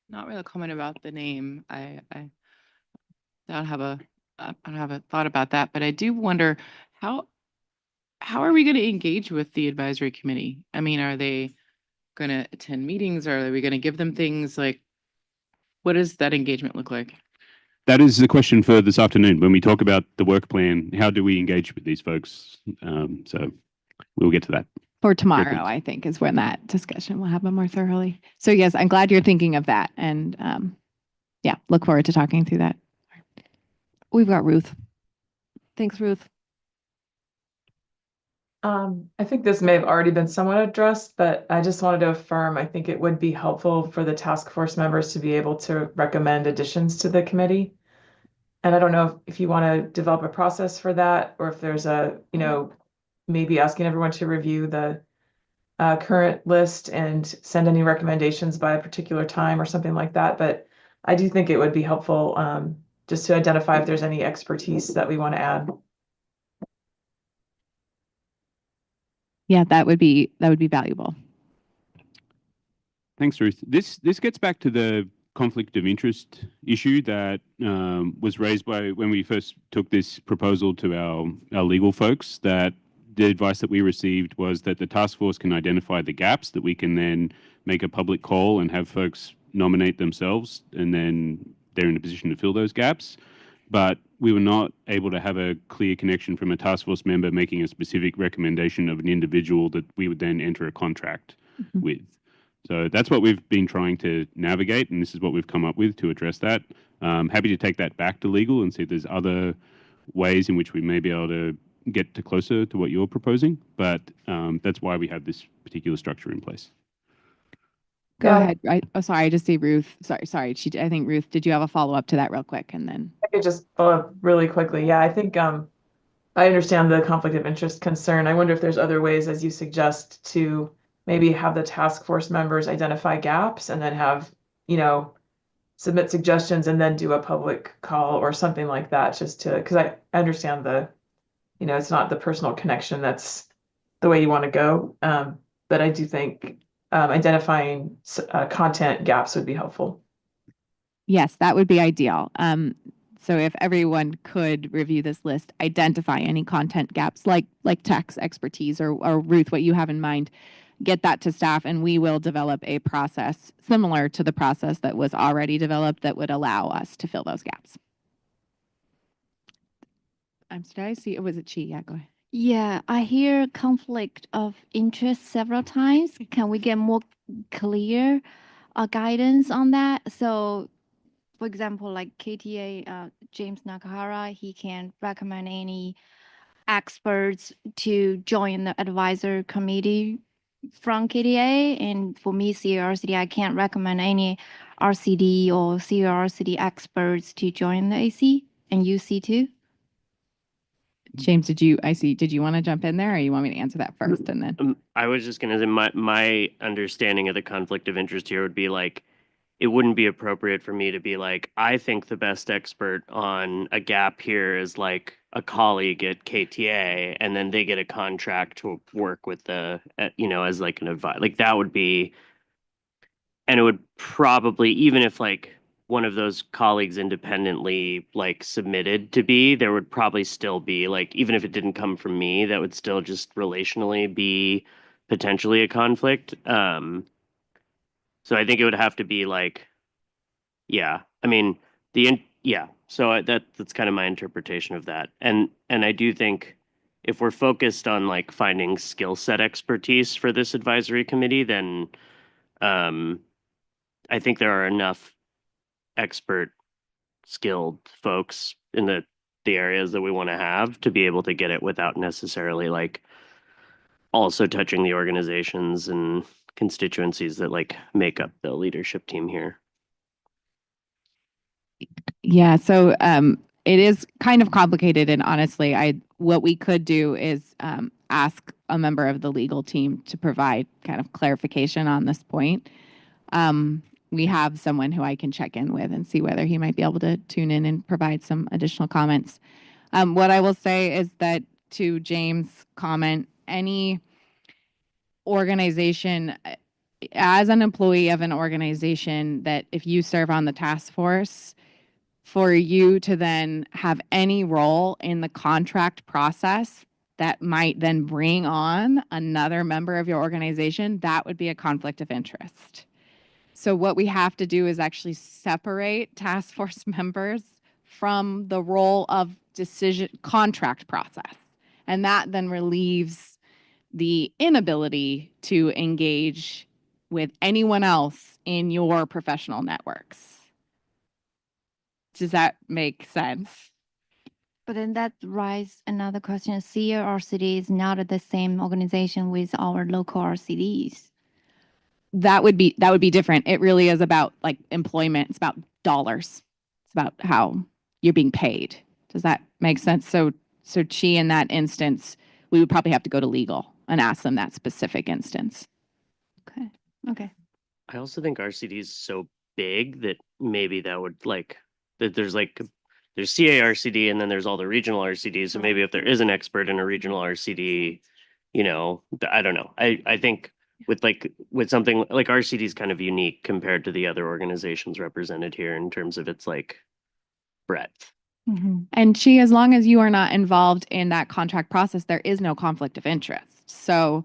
Not really a comment about the name. I don't have a thought about that, but I do wonder how are we going to engage with the advisory committee? I mean, are they going to attend meetings? Or are we going to give them things like? What does that engagement look like? That is the question for this afternoon. When we talk about the work plan, how do we engage with these folks? So we'll get to that. For tomorrow, I think, is when that discussion will happen more thoroughly. So yes, I'm glad you're thinking of that. And yeah, look forward to talking through that. We've got Ruth. Thanks, Ruth. I think this may have already been somewhat addressed, but I just wanted to affirm, I think it would be helpful for the task force members to be able to recommend additions to the committee. And I don't know if you want to develop a process for that, or if there's a, maybe asking everyone to review the current list and send any recommendations by a particular time or something like that. But I do think it would be helpful just to identify if there's any expertise that we want to add. Yeah, that would be valuable. Thanks, Ruth. This gets back to the conflict of interest issue that was raised by when we first took this proposal to our legal folks, that the advice that we received was that the task force can identify the gaps, that we can then make a public call and have folks nominate themselves, and then they're in a position to fill those gaps. But we were not able to have a clear connection from a task force member making a specific recommendation of an individual that we would then enter a contract with. So that's what we've been trying to navigate, and this is what we've come up with to address that. Happy to take that back to legal and see if there's other ways in which we may be able to get to closer to what you're proposing, but that's why we have this particular structure in place. Go ahead. Sorry, I just see Ruth. Sorry. I think Ruth, did you have a follow-up to that real quick? And then I could just follow up really quickly. Yeah, I think I understand the conflict of interest concern. I wonder if there's other ways, as you suggest, to maybe have the task force members identify gaps and then have, submit suggestions and then do a public call or something like that, just to, because I understand it's not the personal connection that's the way you want to go. But I do think identifying content gaps would be helpful. yes, that would be ideal. So if everyone could review this list, identify any content gaps like tax expertise or Ruth, what you have in mind, get that to staff, and we will develop a process similar to the process that was already developed that would allow us to fill those gaps. Did I see? Was it Chi? Yeah, go ahead. Yeah, I hear conflict of interest several times. Can we get more clear guidance on that? So, for example, like KTA, James Nakahara, he can recommend any experts to join the advisor committee from KTA. And for me, CRCD, I can't recommend any RCD or CRCD experts to join the AC and UC too. James, did you want to jump in there, or you want me to answer that first and then? I was just going to say my understanding of the conflict of interest here would be like, it wouldn't be appropriate for me to be like, I think the best expert on a gap here is like a colleague at KTA, and then they get a contract to work with as like an advisor. Like that would be, and it would probably, even if like one of those colleagues independently like submitted to be, there would probably still be like, even if it didn't come from me, that would still just relationally be potentially a conflict. So I think it would have to be like, yeah, I mean, so that's kind of my interpretation of that. And I do think if we're focused on like finding skill set expertise for this advisory committee, then I think there are enough expert skilled folks in the areas that we want to have to be able to get it without necessarily like also touching the organizations and constituencies that like make up the leadership team here. Yeah, so it is kind of complicated, and honestly, what we could do is ask a member of the legal team to provide kind of clarification on this point. We have someone who I can check in with and see whether he might be able to tune in and provide some additional comments. What I will say is that, to James' comment, any organization, as an employee of an organization, that if you serve on the task force, for you to then have any role in the contract process that might then bring on another member of your organization, that would be a conflict of interest. So what we have to do is actually separate task force members from the role of contract process. And that then relieves the inability to engage with anyone else in your professional networks. Does that make sense? But then that raises another question. CRCD is not the same organization with our local RCDs. That would be different. It really is about like employment. It's about dollars. It's about how you're being paid. Does that make sense? So Chi, in that instance, we would probably have to go to legal and ask them that specific instance. Okay. Okay. I also think RCD is so big that maybe that would that there's CARCD and then there's all the regional RCDs. So maybe if there is an expert in a regional RCD, I don't know. I think with something like RCD is kind of unique compared to the other organizations represented here in terms of its breadth. And Chi, as long as you are not involved in that contract process, there is no conflict of interest. So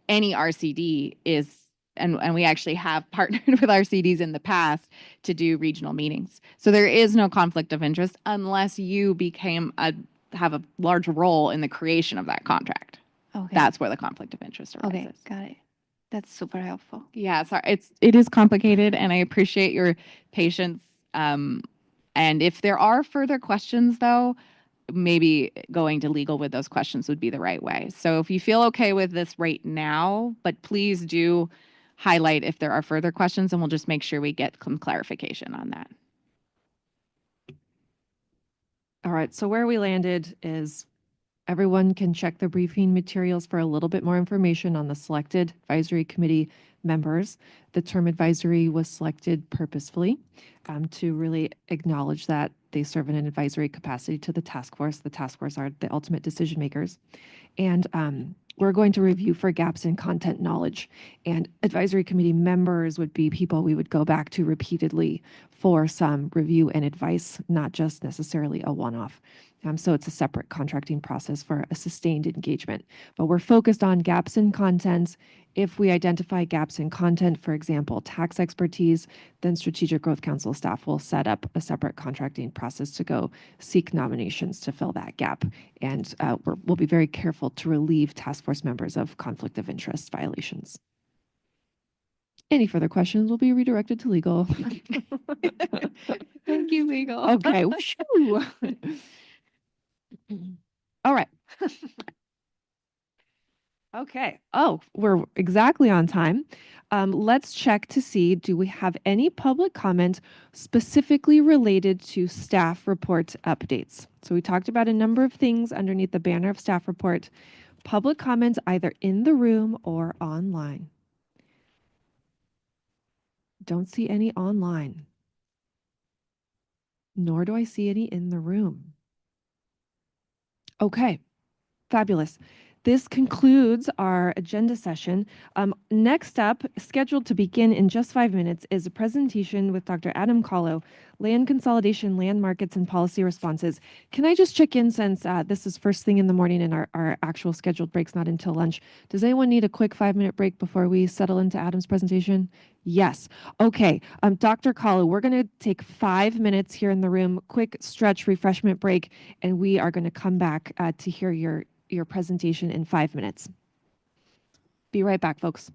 any RCD is, and we actually have partnered with RCDs in the past to do regional meetings. So there is no conflict of interest unless you have a large role in the creation of that contract. Okay. That's where the conflict of interest arises. Okay. Got it. That's super helpful. Yeah, sorry. It is complicated, and I appreciate your patience. And if there are further questions, though, maybe going to legal with those questions would be the right way. So if you feel okay with this right now, but please do highlight if there are further questions, and we'll just make sure we get some clarification on that. All right, so where we landed is everyone can check the briefing materials for a little bit more information on the selected advisory committee members. The term advisory was selected purposefully to really acknowledge that they serve in an advisory capacity to the task force. The task force are the ultimate decision makers. And we're going to review for gaps in content knowledge. And advisory committee members would be people we would go back to repeatedly for some review and advice, not just necessarily a one-off. So it's a separate contracting process for a sustained engagement. But we're focused on gaps in content. If we identify gaps in content, for example, tax expertise, then Strategic Growth Council staff will set up a separate contracting process to go seek nominations to fill that gap. And we'll be very careful to relieve task force members of conflict of interest violations. Any further questions will be redirected to legal. Thank you, legal. Okay. All right. Okay. Oh, we're exactly on time. Let's check to see, do we have any public comment specifically related to staff report updates? So we talked about a number of things underneath the banner of staff report. Public comments either in the room or online. Don't see any online. Nor do I see any in the room. Okay, fabulous. This concludes our agenda session. Next up, scheduled to begin in just 5 minutes, is a presentation with Dr. Adam Kahlo, Land Consolidation, Land Markets, and Policy Responses. Can I just check in since this is first thing in the morning and our actual scheduled break's not until lunch? Does anyone need a quick 5-minute break before we settle into Adam's presentation? Yes. Okay. Dr. Kahlo, we're going to take 5 minutes here in the room, quick stretch refreshment break, and we are going to come back to hear your presentation in 5 minutes. Be right back, folks.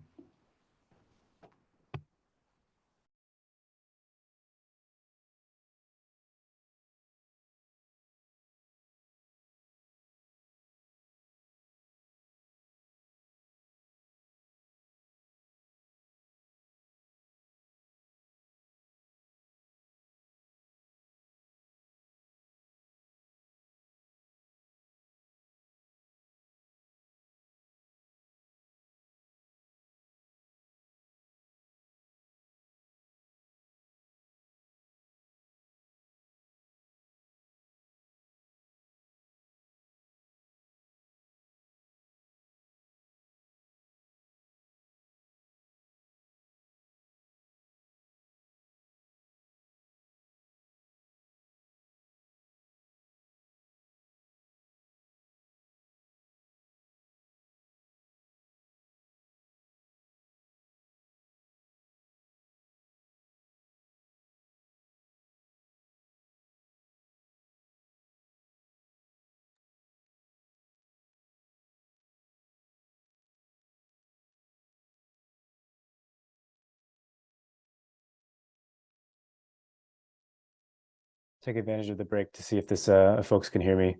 take advantage of the break to see if this folks can hear me.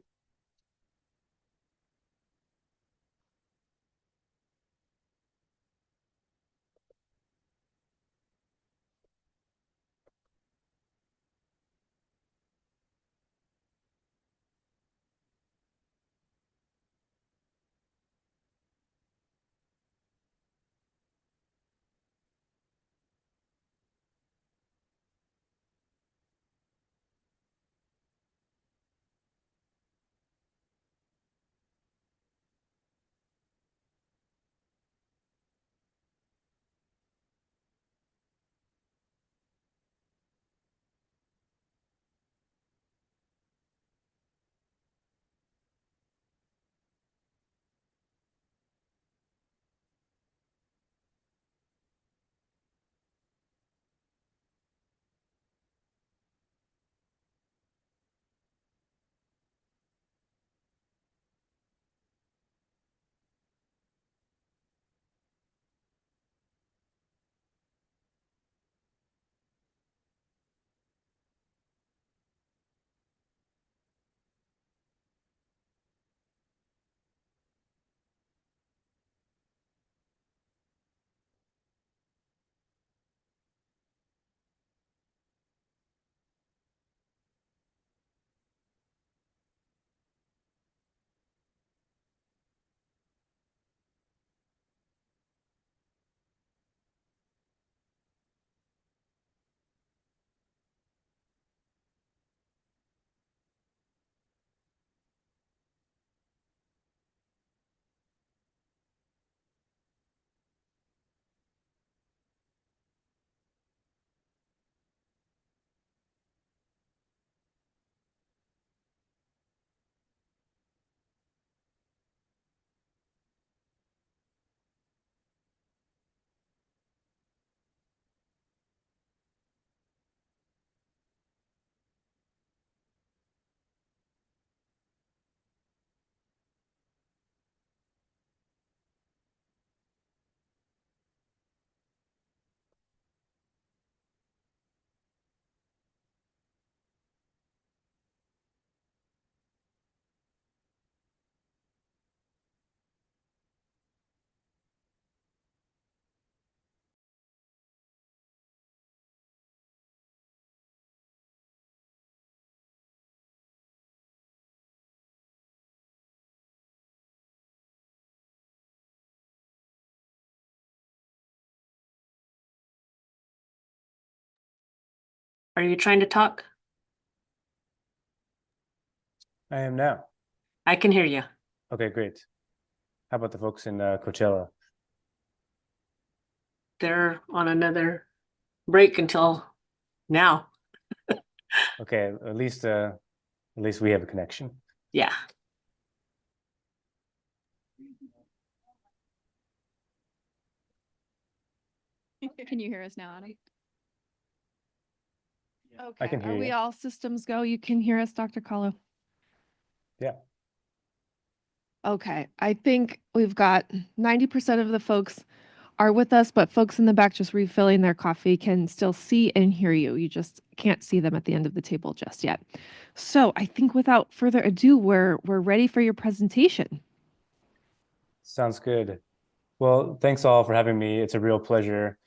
Are you trying to talk? I am now. I can hear you. Okay, great. How about the folks in Coachella? They're on another break until now. Okay, at least we have a connection. Yeah. Can you hear us now, Adam? Okay. I can hear Are we you. all systems go? You can hear us, Dr. Kahlo? Yeah. Okay. I think we've got 90% of the folks are with us, but folks in the back just refilling their coffee can still see and hear you. You just can't see them at the end of the table just yet. So I think without further ado, we're ready for your presentation. Sounds good. Well, thanks all for having me. It's a real pleasure.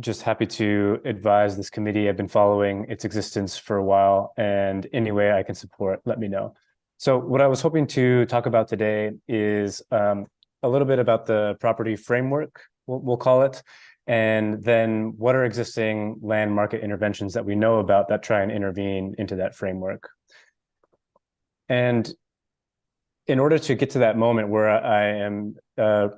Just happy to advise this committee. I've been following its existence for a while, and any way I can support, let me know. So what I was hoping to talk about today is a little bit about the property framework, we'll call it, and then what are existing land market interventions that we know about that try and intervene into that framework. And in order to get to that moment where I am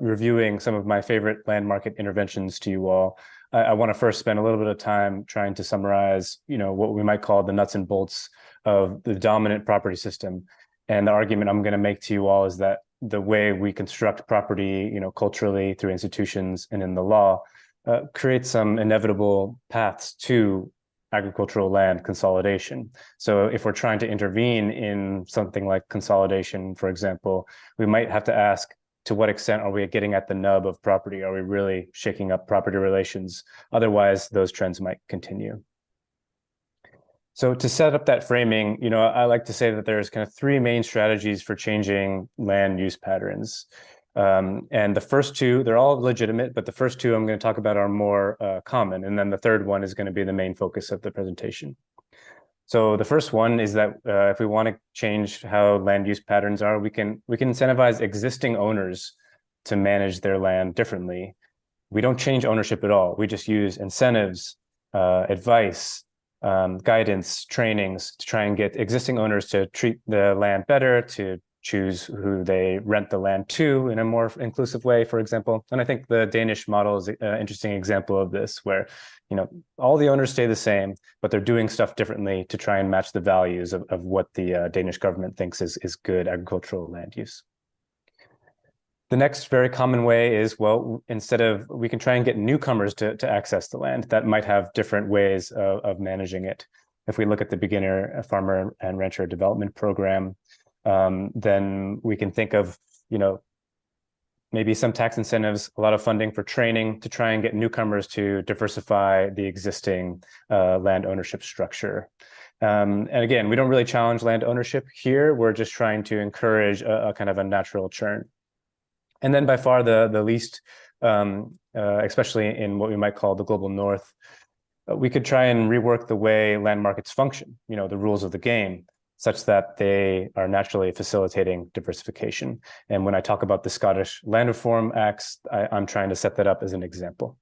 reviewing some of my favorite land market interventions to you all, I want to first spend a little bit of time trying to summarize, what we might call the nuts and bolts of the dominant property system. And the argument I'm going to make to you all is that the way we construct property, culturally through institutions and in the law, creates some inevitable paths to agricultural land consolidation. So if we're trying to intervene in something like consolidation, for example, we might have to ask, to what extent are we getting at the nub of property? Are we really shaking up property relations? Otherwise, those trends might continue. So to set up that framing, I like to say that there's kind of three main strategies for changing land use patterns. And the first two, they're all legitimate, but the first two I'm going to talk about are more common. And then the third one is going to be the main focus of the presentation. So the first one is that if we want to change how land use patterns are, we can incentivize existing owners to manage their land differently. We don't change ownership at all. We just use incentives, advice, guidance, trainings to try and get existing owners to treat the land better, to choose who they rent the land to in a more inclusive way, for example. And I think the Danish model is an interesting example of this, where all the owners stay the same, but they're doing stuff differently to try and match the values of what the Danish government thinks is good agricultural land use. The next very common way is, well, we can try and get newcomers to access the land that might have different ways of managing it. If we look at the beginner farmer and rancher development program, then we can think of, maybe some tax incentives, a lot of funding for training to try and get newcomers to diversify the existing land ownership structure. And again, we don't really challenge land ownership here. We're just trying to encourage a kind of a natural churn. And then by far the least, especially in what we might call the global north, we could try and rework the way land markets function, the rules of the game, such that they are naturally facilitating diversification. And when I talk about the Scottish Land Reform Acts, I'm trying to set that up as an example.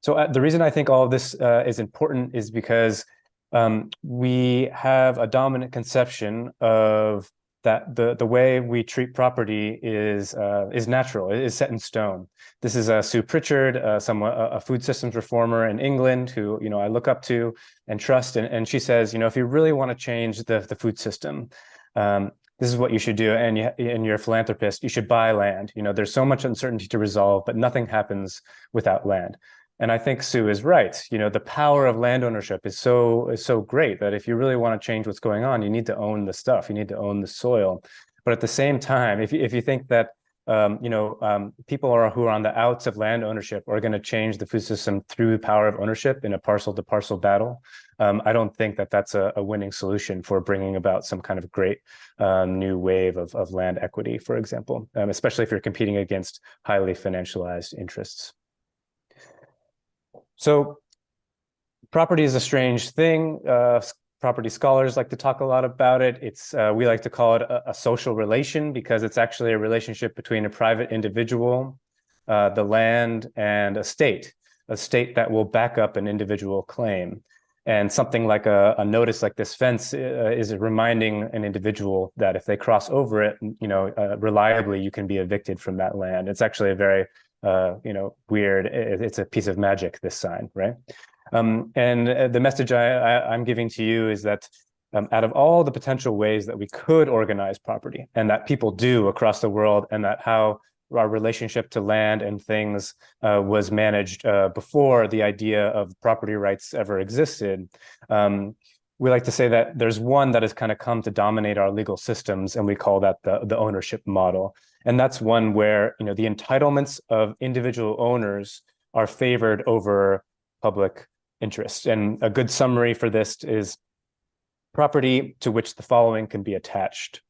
So the reason I think all of this is important is because we have a dominant conception of that the way we treat property is natural, it is set in stone. This is Sue Pritchard, a food systems reformer in England who I look up to and trust, and she says, if you really want to change the food system, this is what you should do, and you're a philanthropist, you should buy land. There's so much uncertainty to resolve, but nothing happens without land. And I think Sue is right. The power of land ownership is so great that if you really want to change what's going on, you need to own the stuff. You need to own the soil. But at the same time, if you think that people who are on the outs of land ownership are going to change the food system through the power of ownership in a parcel-to-parcel battle, I don't think that that's a winning solution for bringing about some kind of great new wave of land equity, for example, especially if you're competing against highly financialized interests. So property is a strange thing. Property scholars like to talk a lot about it. We like to call it a social relation because it's actually a relationship between a private individual, the land, and a state that will back up an individual claim. And something like a notice like this fence is reminding an individual that if they cross over it, reliably, you can be evicted from that land. It's actually a very weird. It's a piece of magic, this sign, right? And the message I'm giving to you is that out of all the potential ways that we could organize property, and that people do across the world, and that how our relationship to land and things was managed before the idea of property rights ever existed, we like to say that there's one that has kind of come to dominate our legal systems, and we call that the ownership model. And that's one where the entitlements of individual owners are favored over public interest. And a good summary for this is property to which the following can be attached.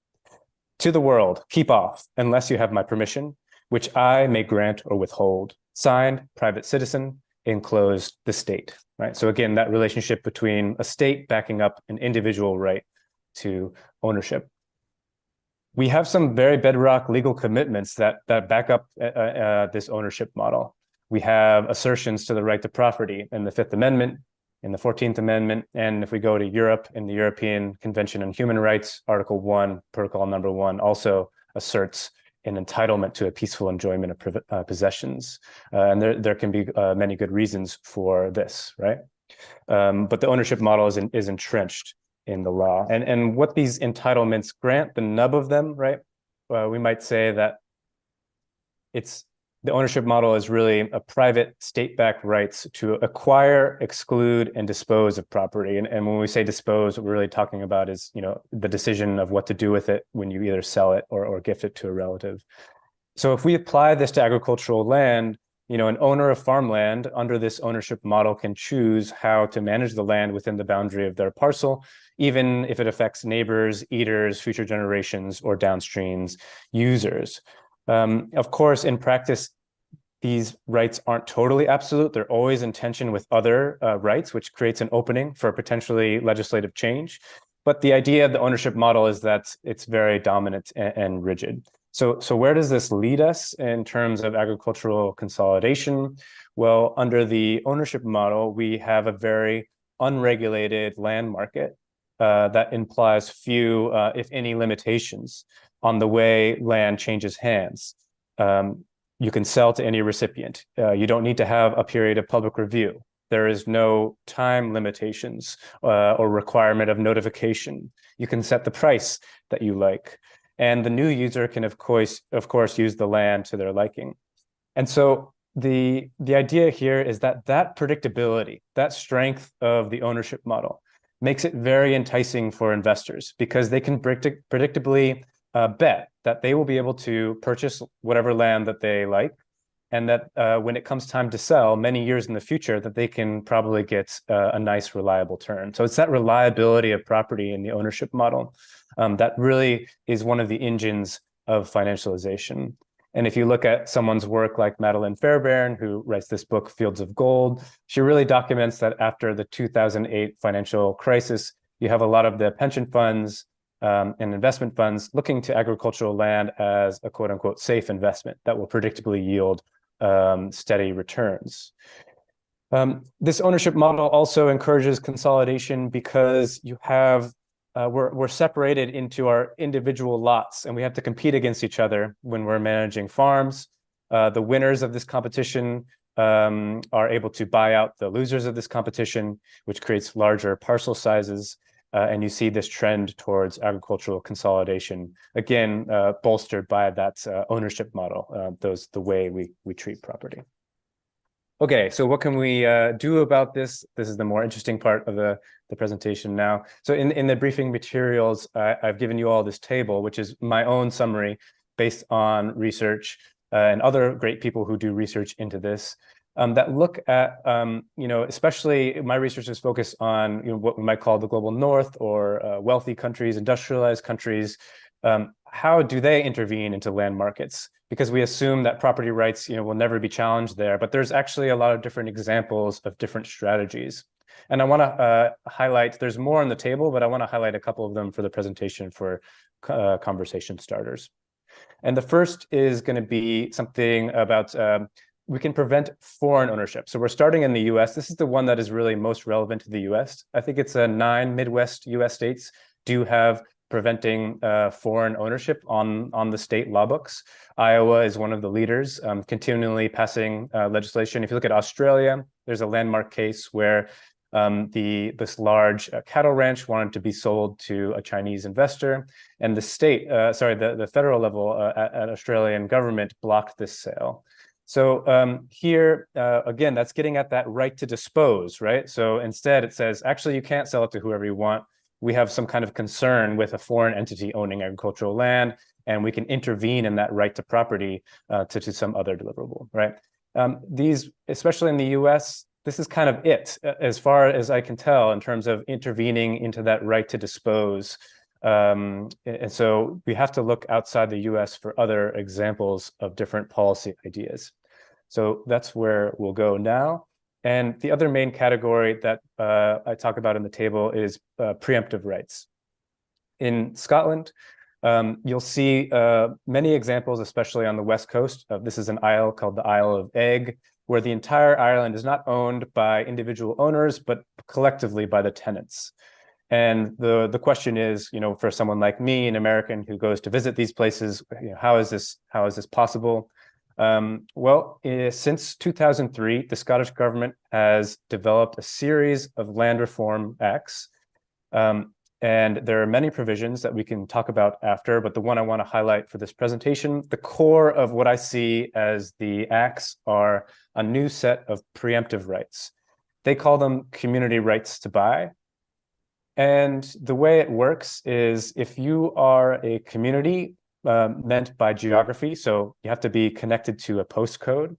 To the world, keep off, unless you have my permission, which I may grant or withhold. Signed, private citizen, enclosed the state. Right. So again, that relationship between a state backing up an individual right to ownership. We have some very bedrock legal commitments that back up this ownership model. We have assertions to the right to property in the Fifth Amendment, in the 14th Amendment, and if we go to Europe, in the European Convention on Human Rights, Article 1, Protocol number 1 also asserts an entitlement to a peaceful enjoyment of possessions. And there can be many good reasons for this, right? But the ownership model is entrenched in the law. And what these entitlements grant, the nub of them, right? We might say that the ownership model is really a private state-backed rights to acquire, exclude, and dispose of property. And when we say dispose, what we're really talking about is, the decision of what to do with it when you either sell it or gift it to a relative. So if we apply this to agricultural land, An owner of farmland under this ownership model can choose how to manage the land within the boundary of their parcel, even if it affects neighbors, eaters, future generations, or downstreams users. Of course, in practice, these rights aren't totally absolute. They're always in tension with other rights, which creates an opening for potentially legislative change. But the idea of the ownership model is that it's very dominant and rigid. So where does this lead us in terms of agricultural consolidation? Well, under the ownership model, we have a very unregulated land market that implies few, if any, limitations on the way land changes hands. You can sell to any recipient. You don't need to have a period of public review. There is no time limitations or requirement of notification. You can set the price that you like. And the new user can, of course, use the land to their liking. And so the idea here is that predictability, that strength of the ownership model makes it very enticing for investors because they can predictably bet that they will be able to purchase whatever land that they like, and that when it comes time to sell many years in the future, that they can probably get a nice, reliable turn. So it's that reliability of property in the ownership model that really is one of the engines of financialization. And if you look at someone's work like Madeleine Fairbairn, who writes this book, Fields of Gold, she really documents that after the 2008 financial crisis, you have a lot of the pension funds and investment funds looking to agricultural land as a quote unquote safe investment that will predictably yield steady returns. This ownership model also encourages consolidation because you have we're separated into our individual lots, and we have to compete against each other when we're managing farms. The winners of this competition are able to buy out the losers of this competition, which creates larger parcel sizes. And you see this trend towards agricultural consolidation, again, bolstered by that ownership model, the way we treat property. Okay, so what can we do about this? This is the more interesting part of the presentation now. So in the briefing materials, I've given you all this table, which is my own summary based on research and other great people who do research into this. That look at, especially my research is focused on what we might call the global north or wealthy countries, industrialized countries. How do they intervene into land markets? Because we assume that property rights, will never be challenged there, but there's actually a lot of different examples of different strategies. And I want to highlight, there's more on the table, but I want to highlight a couple of them for the presentation for conversation starters. And the first is going to be something about we can prevent foreign ownership. So we're starting in the US. This is the one that is really most relevant to the US. I think it's 9 Midwest US states do have preventing foreign ownership on the state law books. Iowa is one of the leaders, continually passing legislation. If you look at Australia, there's a landmark case where this large cattle ranch wanted to be sold to a Chinese investor, and the federal level at Australian government blocked this sale. So here, again, that's getting at that right to dispose, right? So instead it says, actually, you can't sell it to whoever you want. We have some kind of concern with a foreign entity owning agricultural land, and we can intervene in that right to property to some other deliverable, right? These, especially in the US, this is kind of it, as far as I can tell, in terms of intervening into that right to dispose. And so we have to look outside the US for other examples of different policy ideas. So that's where we'll go now. And the other main category that I talk about in the table is preemptive rights. In Scotland, you'll see many examples, especially on the West Coast. This is an isle called the Isle of Egg, where the entire island is not owned by individual owners, but collectively by the tenants. And the question is, for someone like me, an American who goes to visit these places, how is this possible? Since 2003, the Scottish government has developed a series of land reform acts. And there are many provisions that we can talk about after, but the one I want to highlight for this presentation, the core of what I see as the acts are a new set of preemptive rights. They call them community rights to buy. And the way it works is if you are a community meant by geography, so you have to be connected to a postcode,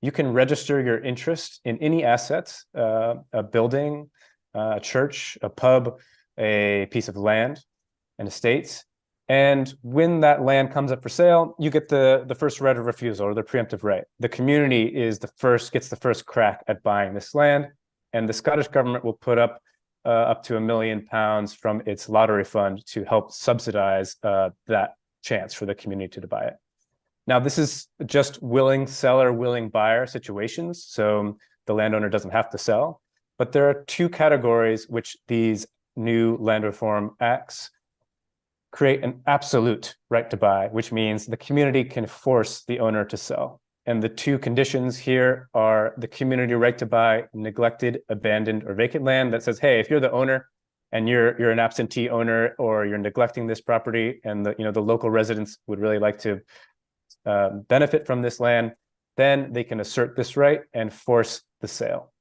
you can register your interest in any assets, a building, a church, a pub, a piece of land, an estate. And when that land comes up for sale, you get the first right of refusal, or the preemptive right. The community gets the first crack at buying this land, and the Scottish government will put up to £1 million from its lottery fund to help subsidize that chance for the community to buy it. Now, this is just willing seller, willing buyer situations, so the landowner doesn't have to sell. But there are two categories which these new land reform acts create: an absolute right to buy, which means the community can force the owner to sell. And the two conditions here are the community right to buy neglected, abandoned, or vacant land that says, hey, if you're the owner and you're an absentee owner, or you're neglecting this property, and the local residents would really like to benefit from this land, then they can assert this right and force the sale.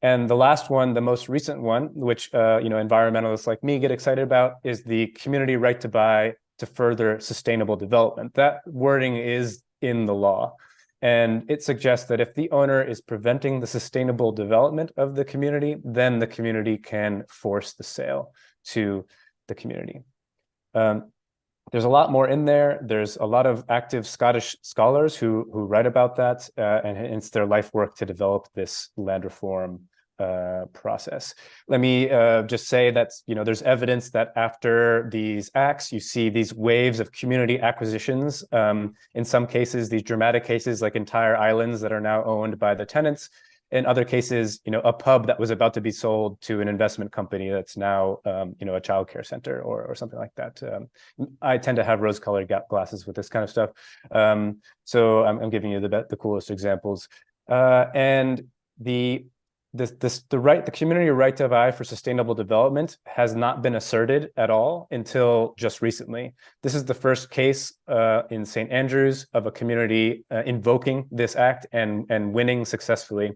And the last one, the most recent one, which environmentalists like me get excited about, is the community right to buy to further sustainable development. That wording is in the law, and it suggests that if the owner is preventing the sustainable development of the community, then the community can force the sale to the community. There's a lot more in there. There's a lot of active Scottish scholars who write about that, and it's their life work to develop this land reform process. Let me just say that there's evidence that after these acts, you see these waves of community acquisitions. In some cases, these dramatic cases, like entire islands that are now owned by the tenants. In other cases, a pub that was about to be sold to an investment company that's now, a childcare center or something like that. I tend to have rose-colored glasses with this kind of stuff, so I'm giving you the coolest examples. And the community right to buy for sustainable development has not been asserted at all until just recently. This is the first case in St. Andrews of a community invoking this act and winning successfully.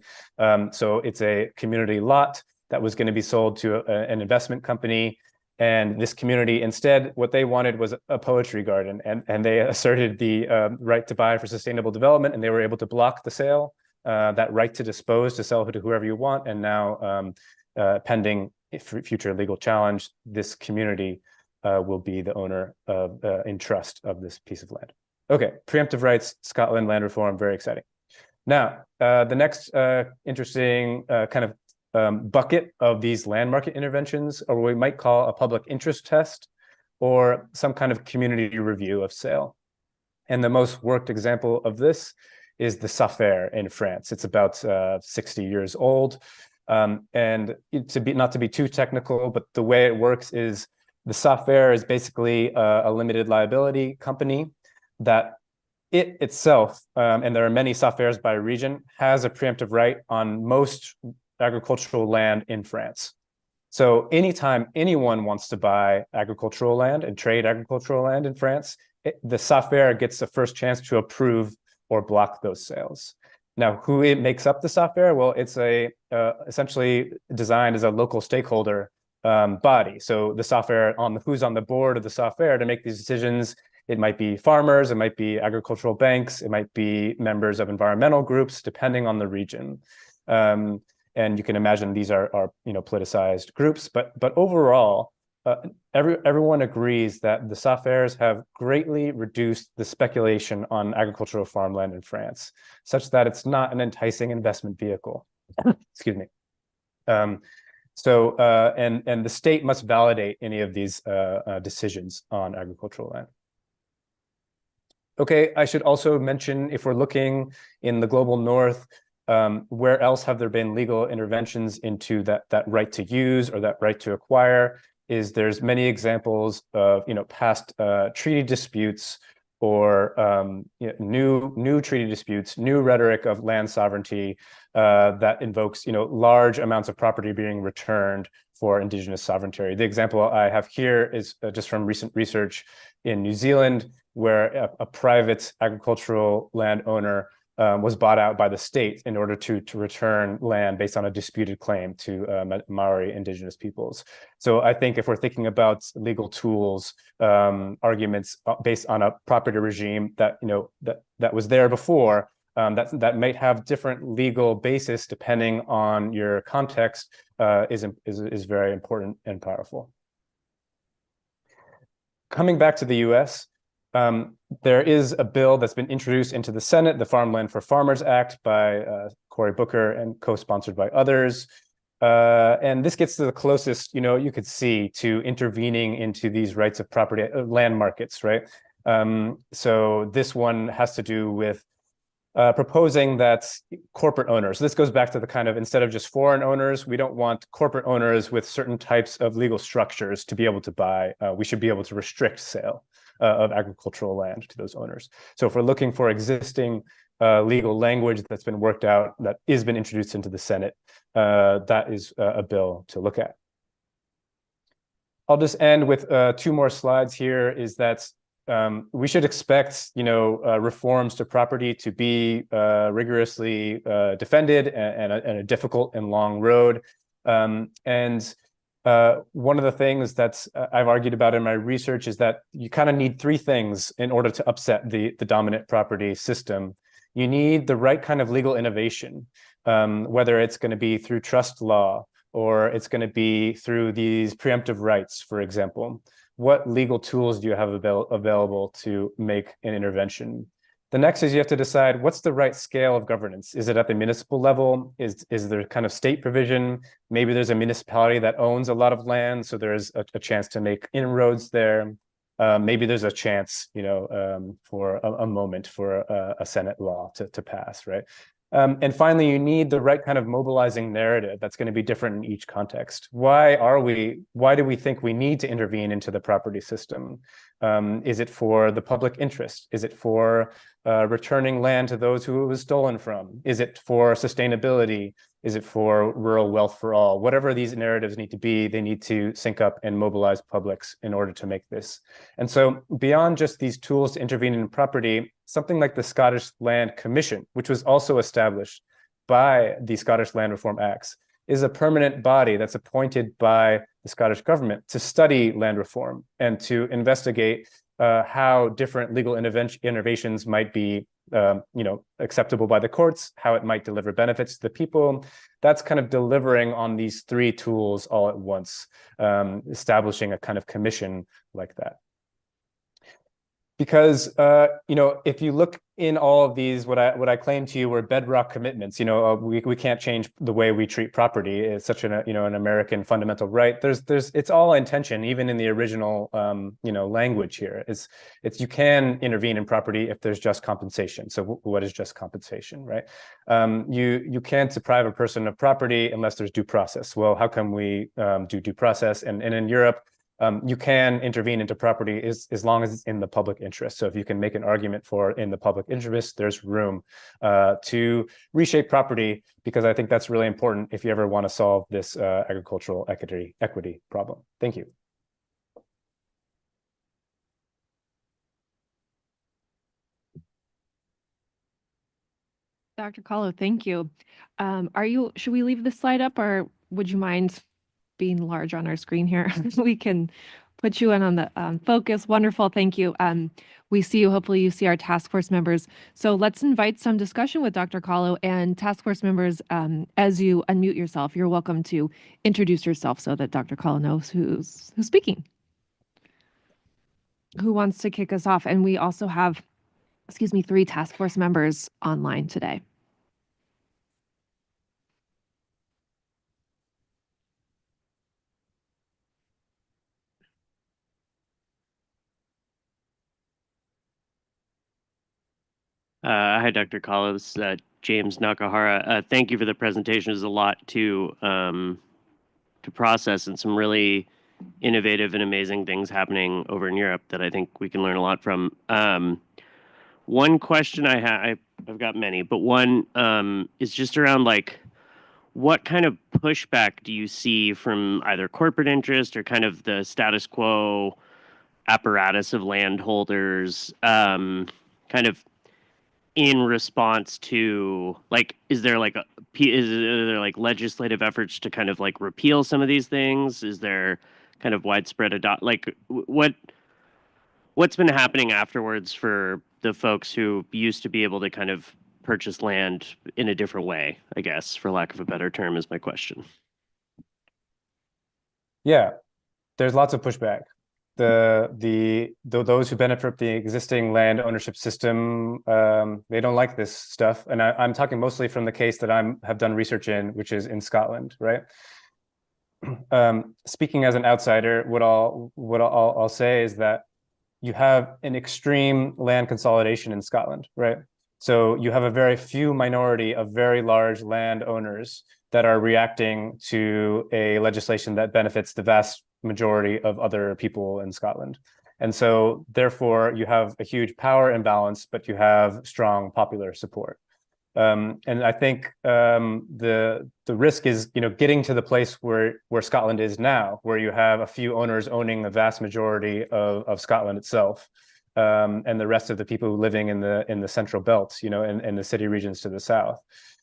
So it's a community lot that was going to be sold to an investment company. And this community, instead, what they wanted was a poetry garden. And they asserted the right to buy for sustainable development, and they were able to block the sale. That right to dispose, to sell to whoever you want, and now pending future legal challenge, this community will be the owner of in trust of this piece of land. Okay, preemptive rights, Scotland land reform, very exciting. Now, the next interesting kind of bucket of these land market interventions, or what we might call a public interest test, or some kind of community review of sale. And the most worked example of this is the SAFER in France. It's about 60 years old. And not to be too technical, but the way it works is the SAFER is basically a limited liability company that it itself, and there are many SAFERs by region, has a preemptive right on most agricultural land in France. So anytime anyone wants to buy agricultural land and trade agricultural land in France, the SAFER gets the first chance to approve or block those sales. Now, who it makes up the SAFER? Well, it's essentially designed as a local stakeholder body. So the SAFER, who's on the board of the SAFER to make these decisions, it might be farmers, it might be agricultural banks, it might be members of environmental groups, depending on the region. And you can imagine these are politicized groups, but overall, everyone agrees that the SAFERs have greatly reduced the speculation on agricultural farmland in France, such that it's not an enticing investment vehicle. Excuse me. And the state must validate any of these decisions on agricultural land. Okay, I should also mention, if we're looking in the global north, where else have there been legal interventions into that right to use or that right to acquire? There's many examples of past treaty disputes or new treaty disputes, new rhetoric of land sovereignty that invokes large amounts of property being returned for indigenous sovereignty. The example I have here is just from recent research in New Zealand, where a private agricultural landowner was bought out by the state in order to return land based on a disputed claim to Maori indigenous peoples. So I think if we're thinking about legal tools, arguments based on a property regime that that was there before, that might have different legal basis depending on your context is very important and powerful. Coming back to the US, there is a bill that's been introduced into the Senate, the Farmland for Farmers Act by Cory Booker and co-sponsored by others. And this gets to the closest, you could see to intervening into these rights of property, land markets, right? So this one has to do with proposing that corporate owners, this goes back to the kind of, instead of just foreign owners, we don't want corporate owners with certain types of legal structures to be able to buy. We should be able to restrict sale of agricultural land to those owners. So if we're looking for existing legal language that's been worked out, that has been introduced into the Senate, that is a bill to look at. I'll just end with 2 more slides here, is that we should expect, reforms to property to be rigorously defended and a difficult and long road. One of the things that I've argued about in my research is that you kind of need 3 things in order to upset the dominant property system. You need the right kind of legal innovation, whether it's going to be through trust law or it's going to be through these preemptive rights, for example. What legal tools do you have available to make an intervention? The next is you have to decide what's the right scale of governance. Is it at the municipal level? Is there kind of state provision? Maybe there's a municipality that owns a lot of land, so there's a chance to make inroads there. Maybe there's a chance, for a moment for a Senate law to pass, right? And finally, you need the right kind of mobilizing narrative that's going to be different in each context. Why do we think we need to intervene into the property system? Is it for the public interest? Is it for returning land to those who it was stolen from? Is it for sustainability? Is it for rural wealth for all? Whatever these narratives need to be, they need to sync up and mobilize publics in order to make this. And so beyond just these tools to intervene in property, something like the Scottish Land Commission, which was also established by the Scottish Land Reform Acts, is a permanent body that's appointed by the Scottish government to study land reform and to investigate how different legal innovations might be acceptable by the courts, how it might deliver benefits to the people. That's kind of delivering on these 3 tools all at once, establishing a kind of commission like that. Because if you look in all of these, what I claim to you were bedrock commitments. We can't change the way we treat property. It's such an American fundamental right. It's all intention, even in the original language here. It's you can intervene in property if there's just compensation. So what is just compensation, right? You can't deprive a person of property unless there's due process. Well, how can we do due process? And in Europe, you can intervene into property as long as it's in the public interest. So if you can make an argument for in the public interest, there's room to reshape property, because I think that's really important if you ever want to solve this agricultural equity problem. Thank you. Dr. Kahlo, thank you. Should we leave this slide up, or would you mind being large on our screen here? We can put you in on the focus. Wonderful, thank you. We see you, hopefully you see our task force members. So let's invite some discussion with Dr. Kahlo, and task force members, as you unmute yourself, you're welcome to introduce yourself so that Dr. Kahlo knows who's speaking. Who wants to kick us off? And we also have, 3 task force members online today. Hi, Dr. Kahlo. This is James Nakahara. Thank you for the presentation. There's a lot to process, and some really innovative and amazing things happening over in Europe that I think we can learn a lot from. One question I have, I've got many, but one is just around what kind of pushback do you see from either corporate interest or kind of the status quo apparatus of landholders, kind of in response to is there legislative efforts to kind of repeal some of these things? Is there kind of widespread what's been happening afterwards for the folks who used to be able to kind of purchase land in a different way, I guess, for lack of a better term, is my question. Yeah, there's lots of pushback. Those who benefit from the existing land ownership system, they don't like this stuff. And I'm talking mostly from the case that have done research in, which is in Scotland, right? Speaking as an outsider, what I'll say is that you have an extreme land consolidation in Scotland, right? So you have a very few minority of very large land owners that are reacting to a legislation that benefits the vast majority of other people in Scotland. And so therefore you have a huge power imbalance, but you have strong popular support. And I think the risk is, getting to the place where Scotland is now, where you have a few owners owning the vast majority of Scotland itself, and the rest of the people living in the central belt, and the city regions to the south.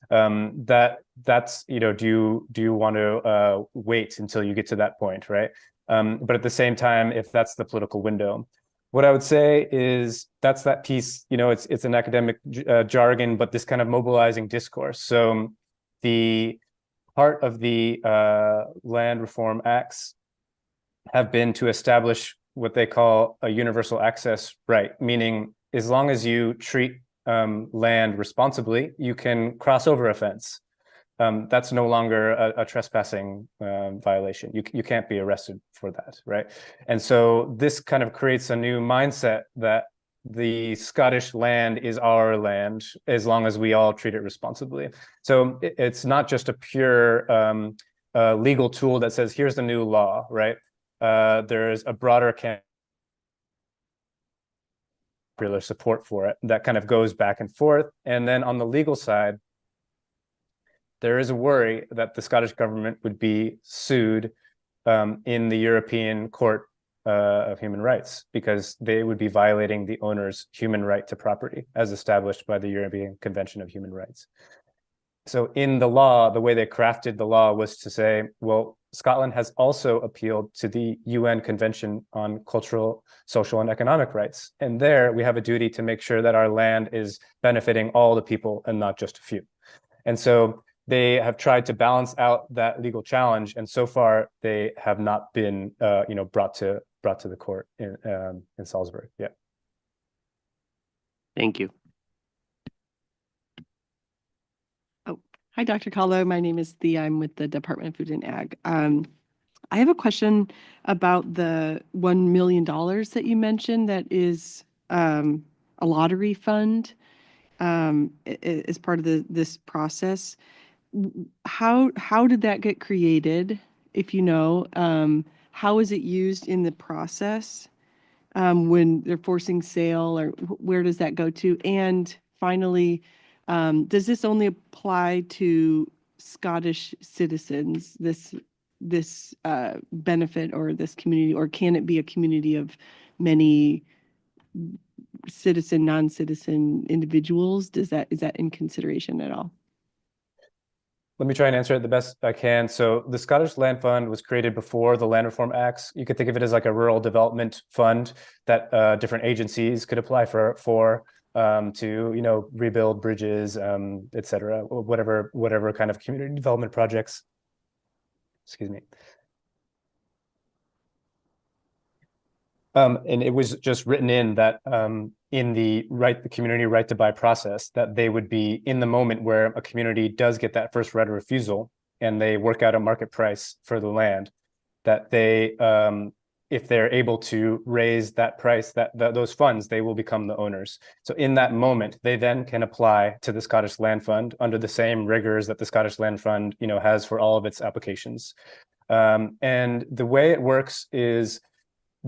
That's do you want to wait until you get to that point, right? But at the same time, if that's the political window. What I would say is that's that piece, it's an academic jargon, but this kind of mobilizing discourse. So the part of the land reform acts have been to establish what they call a universal access right, meaning as long as you treat land responsibly, you can cross over a fence. That's no longer a trespassing violation. You can't be arrested for that, right? And so this kind of creates a new mindset that the Scottish land is our land as long as we all treat it responsibly. So it's not just a pure legal tool that says, here's the new law, right? There's a broader popular support for it that kind of goes back and forth. And then on the legal side, there is a worry that the Scottish government would be sued in the European Court of Human Rights because they would be violating the owner's human right to property as established by the European Convention of Human Rights. So in the law, the way they crafted the law was to say, well, Scotland has also appealed to the UN Convention on Cultural, Social, and Economic Rights. And there we have a duty to make sure that our land is benefiting all the people and not just a few. And so they have tried to balance out that legal challenge, and so far they have not been, brought to the court in Salisbury. Yeah. Thank you. Oh, hi, Dr. Caldo. My name is Thea. I'm with the Department of Food and Ag. I have a question about the $1 million that you mentioned that is a lottery fund as part of this process. How did that get created, if you know? How is it used in the process when they're forcing sale, or where does that go to? And finally, does this only apply to Scottish citizens, this benefit or this community, or can it be a community of many citizen, non-citizen individuals? Is that in consideration at all? Let me try and answer it the best I can. So the Scottish Land Fund was created before the Land Reform Acts. You could think of it as like a rural development fund that different agencies could apply for to rebuild bridges, et cetera, whatever kind of community development projects. Excuse me. And it was just written in that in the community right to buy process, that they would be in the moment where a community does get that first right of refusal and they work out a market price for the land, that they, if they're able to raise that price, those funds, they will become the owners. So in that moment, they then can apply to the Scottish Land Fund under the same rigors that the Scottish Land Fund, has for all of its applications. And the way it works is,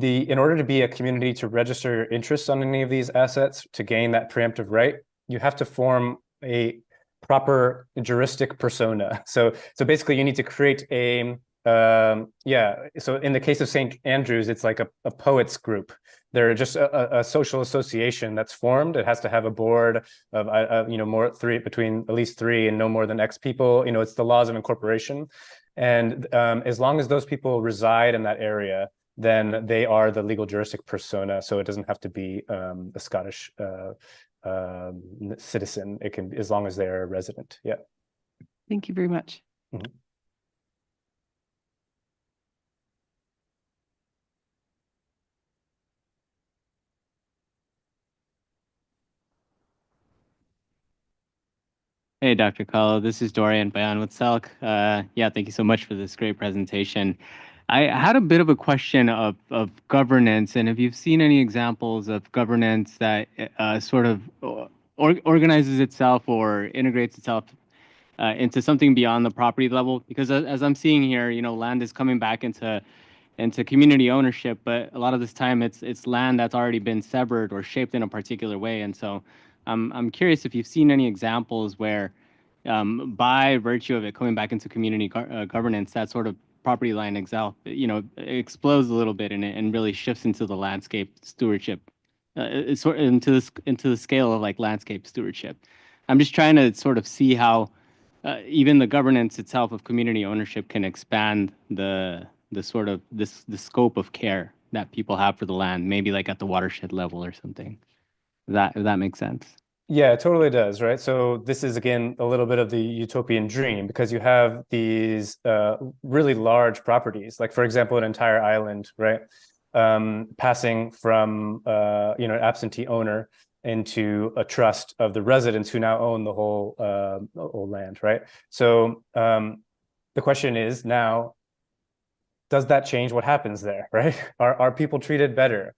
in order to be a community to register your interest on any of these assets, to gain that preemptive right, you have to form a proper juristic persona. So basically you need to create a, so in the case of St. Andrews, it's like a poets group. They're just a social association that's formed. It has to have a board of, between at least 3 and no more than X people. It's the laws of incorporation. And as long as those people reside in that area, then they are the legal juristic persona. So it doesn't have to be a Scottish citizen. It can, as long as they're a resident. Yeah. Thank you very much. Mhm. Hey, Dr. Kahlo, this is Dorian Bayan with Selk. Yeah, thank you so much for this great presentation. I had a bit of a question of governance, and if you've seen any examples of governance that sort of organizes itself or integrates itself into something beyond the property level, because as I'm seeing here, land is coming back into community ownership, but a lot of this time it's land that's already been severed or shaped in a particular way. And so I'm curious if you've seen any examples where by virtue of it coming back into community governance, that sort of property line explodes a little bit and really shifts into the landscape stewardship, it's sort into the scale of like landscape stewardship. I'm just trying to sort of see how even the governance itself of community ownership can expand the sort of the scope of care that people have for the land, maybe like at the watershed level or something. If that makes sense. Yeah, it totally does, right? So this is, again, a little bit of the utopian dream, because you have these really large properties, like, for example, an entire island, right? Passing from, an absentee owner into a trust of the residents who now own the whole land, right? So the question is now, does that change what happens there, right? Are people treated better?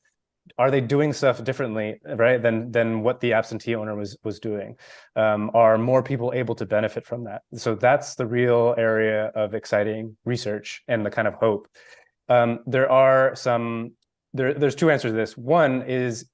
Are they doing stuff differently, right, than what the absentee owner was doing? Are more people able to benefit from that? So that's the real area of exciting research and the kind of hope. There's two answers to this. One is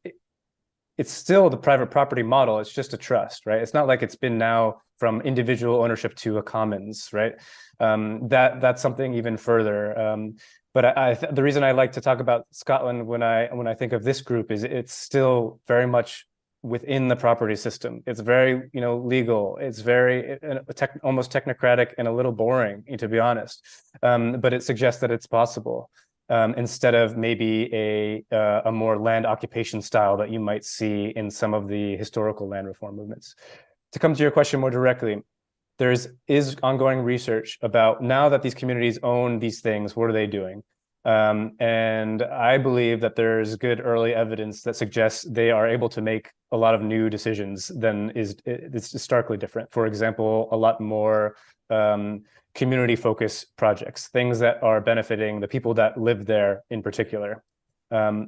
it's still the private property model. It's just a trust, right? It's not like it's been now from individual ownership to a commons, right? That's something even further. But the reason I like to talk about Scotland when I think of this group is it's still very much within the property system. It's very legal. It's very almost technocratic and a little boring, to be honest. But it suggests that it's possible. Instead of maybe a more land occupation style that you might see in some of the historical land reform movements. To come to your question more directly, there is ongoing research about, now that these communities own these things, what are they doing? And I believe that there's good early evidence that suggests they are able to make a lot of new decisions than it's starkly different. For example, a lot more community-focused projects, things that are benefiting the people that live there in particular.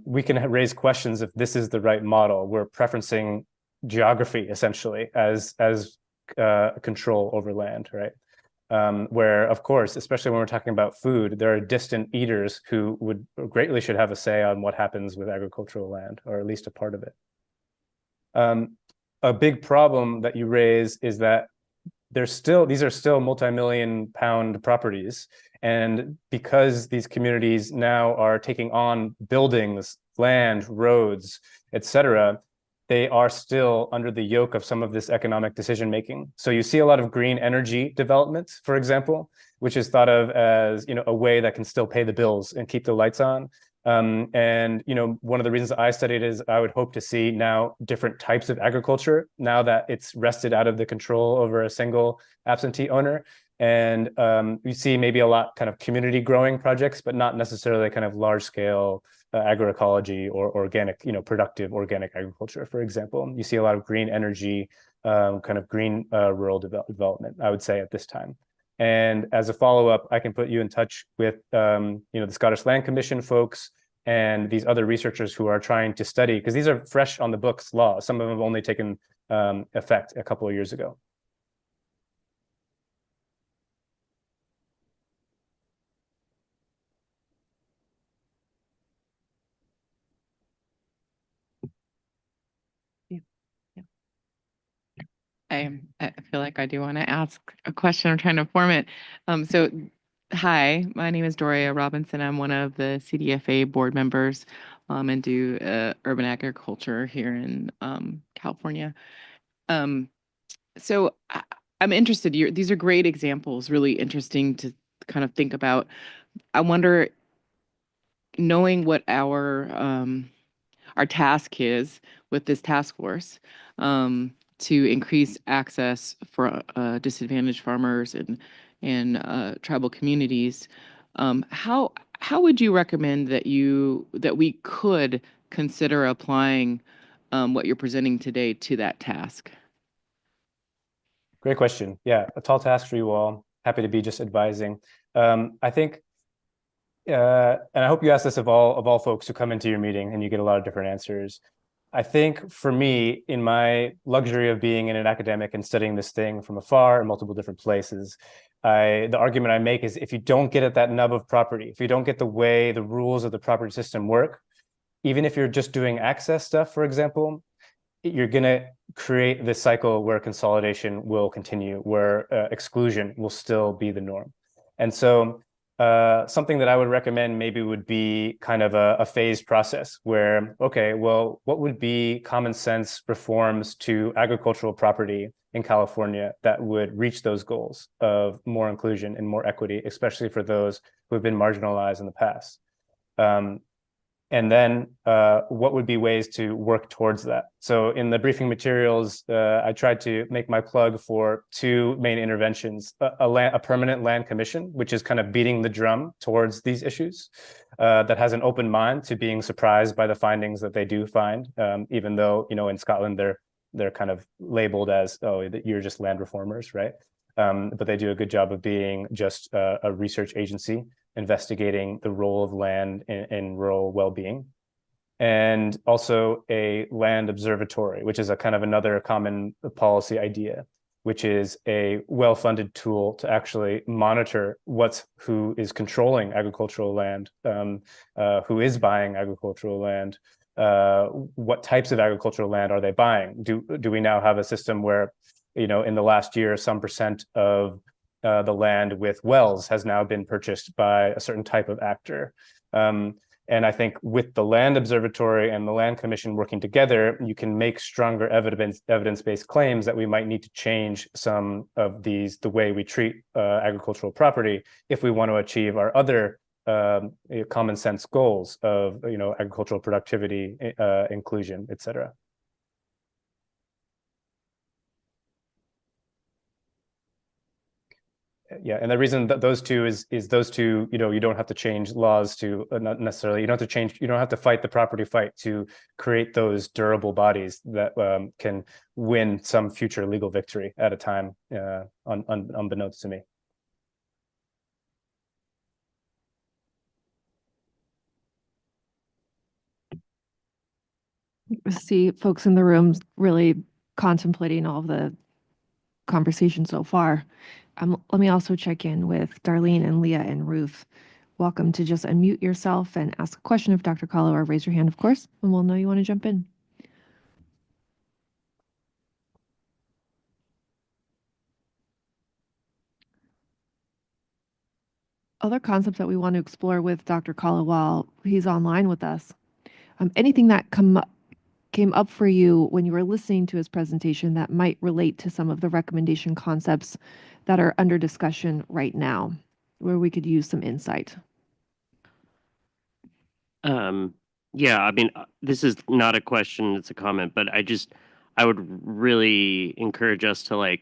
We can raise questions if this is the right model. We're preferencing geography essentially as control over land, right? Where, of course, especially when we're talking about food, there are distant eaters who greatly should have a say on what happens with agricultural land, or at least a part of it. A big problem that you raise is that these are still multi-million-pound properties, and because these communities now are taking on buildings, land, roads, etc., they are still under the yoke of some of this economic decision making. So you see a lot of green energy development, for example, which is thought of as a way that can still pay the bills and keep the lights on. And one of the reasons I studied is I would hope to see now different types of agriculture now that it's wrested out of the control over a single absentee owner. And you see maybe a lot kind of community growing projects, but not necessarily kind of large scale agroecology or organic, productive organic agriculture, for example. You see a lot of green energy, kind of green rural development, I would say, at this time. And as a follow-up, I can put you in touch with the Scottish Land Commission folks and these other researchers who are trying to study, because these are fresh on the books laws. Some of them have only taken effect a couple of years ago. I feel like I do want to ask a question. I'm trying to form it. So, hi, my name is Doria Robinson. I'm one of the CDFA board members and do urban agriculture here in California. So I'm interested. These are great examples, really interesting to kind of think about. I wonder, knowing what our task is with this task force, to increase access for disadvantaged farmers and tribal communities, how would you recommend that we could consider applying what you're presenting today to that task? Great question. Yeah, a tall task for you all. Happy to be just advising. I think, and I hope you ask this of all folks who come into your meeting and you get a lot of different answers. I think for me, in my luxury of being an academic and studying this thing from afar in multiple different places, the argument I make is if you don't get at that nub of property, if you don't get the way the rules of the property system work, even if you're just doing access stuff, for example, you're going to create this cycle where consolidation will continue, where exclusion will still be the norm. And so something that I would recommend maybe would be kind of a phased process where, okay, well, what would be common sense reforms to agricultural property in California that would reach those goals of more inclusion and more equity, especially for those who have been marginalized in the past? And then what would be ways to work towards that? So in the briefing materials, I tried to make my plug for two main interventions, a permanent land commission, which is kind of beating the drum towards these issues, that has an open mind to being surprised by the findings that they do find, even though, in Scotland, they're kind of labeled as, oh, you're just land reformers, right? But they do a good job of being just a research agency investigating the role of land in rural well-being, and also a land observatory, which is a kind of another common policy idea, which is a well-funded tool to actually monitor who is controlling agricultural land, who is buying agricultural land, what types of agricultural land are they buying? Do we now have a system where, in the last year, some percent of the land with wells has now been purchased by a certain type of actor? And I think with the Land Observatory and the Land Commission working together, you can make stronger evidence-based claims that we might need to change some of the way we treat agricultural property if we want to achieve our other common sense goals of agricultural productivity, inclusion, et cetera. Yeah, and the reason that those two is those two, you don't have to change laws to not necessarily, you don't have to fight the property fight to create those durable bodies that can win some future legal victory at a time, unbeknownst to me. See folks in the room really contemplating all of the conversation so far. Let me also check in with Darlene and Leah and Ruth. Welcome to just unmute yourself and ask a question of Dr. Kahlo, or raise your hand, of course, and we'll know you want to jump in. Other concepts that we want to explore with Dr. Kahlo while he's online with us. Anything that came up for you when you were listening to his presentation that might relate to some of the recommendation concepts that are under discussion right now, where we could use some insight? Yeah, I mean, this is not a question, it's a comment, but I would really encourage us to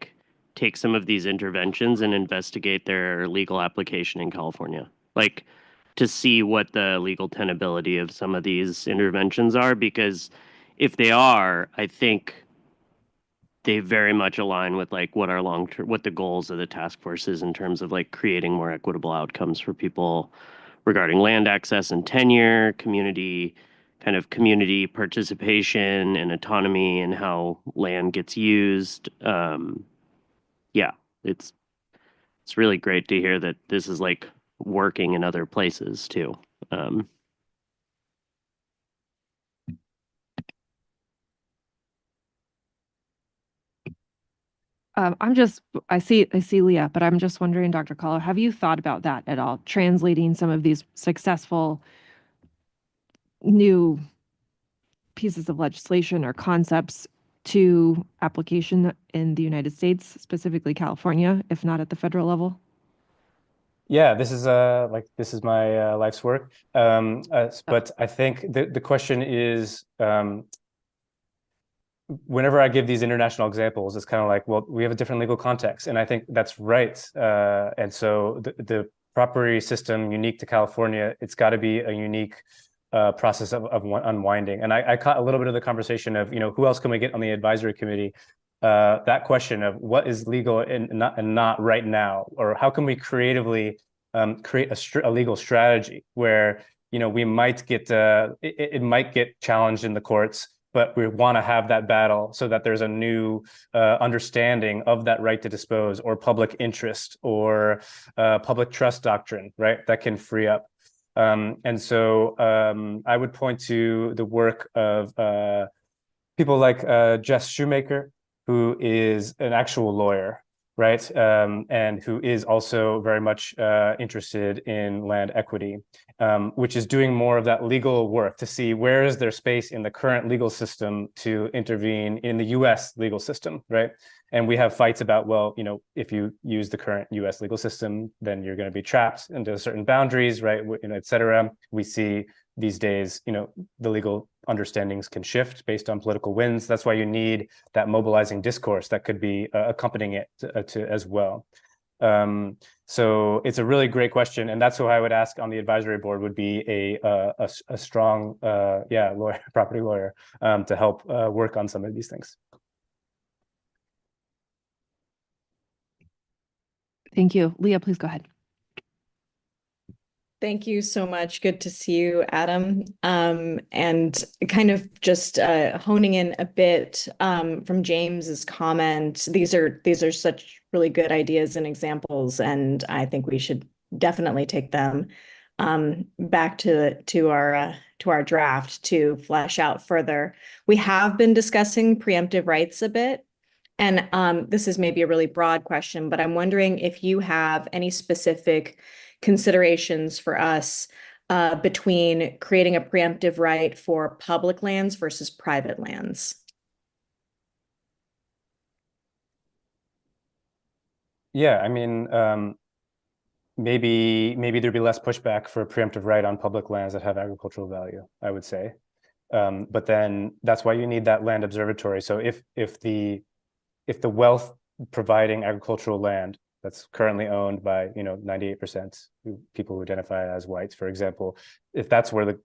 take some of these interventions and investigate their legal application in California. To see what the legal tenability of some of these interventions are, because if they are, I think they very much align with what our what the goals of the task force is in terms of creating more equitable outcomes for people regarding land access and tenure, community participation and autonomy and how land gets used. Yeah, it's really great to hear that this is working in other places too. I see Leah, but I'm just wondering, Dr. Kahlo, have you thought about that at all? Translating some of these successful new pieces of legislation or concepts to application in the United States, specifically California, if not at the federal level? Yeah, this is my life's work. But I think the question is, whenever I give these international examples, it's kind of like, well, we have a different legal context, and I think that's right. And so the property system unique to California, it's got to be a unique process of unwinding. And I caught a little bit of the conversation of, who else can we get on the advisory committee? That question of what is legal and not right now, or how can we creatively create a legal strategy where we might get it might get challenged in the courts, but we want to have that battle so that there's a new understanding of that right to dispose, or public interest, or public trust doctrine, right? That can free up. And so I would point to the work of people like Jess Shoemaker, who is an actual lawyer, right? And who is also very much interested in land equity, which is doing more of that legal work to see where is there space in the current legal system to intervene in the US legal system, right? And we have fights about, well, if you use the current US legal system, then you're going to be trapped into certain boundaries, right? Et cetera. We see these days, the legal understandings can shift based on political winds. That's why you need that mobilizing discourse that could be accompanying it to as well. So it's a really great question, and that's who I would ask on the advisory board would be a strong, lawyer, property lawyer, to help work on some of these things. Thank you. Leah, please go ahead. Thank you so much. Good to see you, Adam. And kind of just honing in a bit from James's comment. These are such really good ideas and examples, and I think we should definitely take them back to our draft to flesh out further. We have been discussing preemptive rights a bit. And this is maybe a really broad question, but I'm wondering if you have any specific considerations for us between creating a preemptive right for public lands versus private lands. Yeah, I mean, maybe there'd be less pushback for a preemptive right on public lands that have agricultural value, I would say. But then that's why you need that land observatory. So if the wealth providing agricultural land that's currently owned by 98% people who identify as whites, for example, if that's where the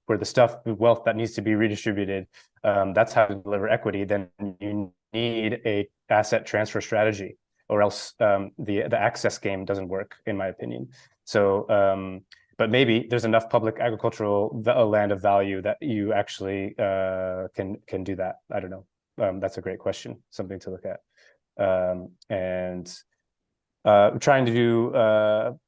wealth that needs to be redistributed, that's how to deliver equity, then you need a asset transfer strategy, or else the access game doesn't work, in my opinion. So but maybe there's enough public agricultural land of value that you actually can do that. I don't know. That's a great question, something to look at. And trying to do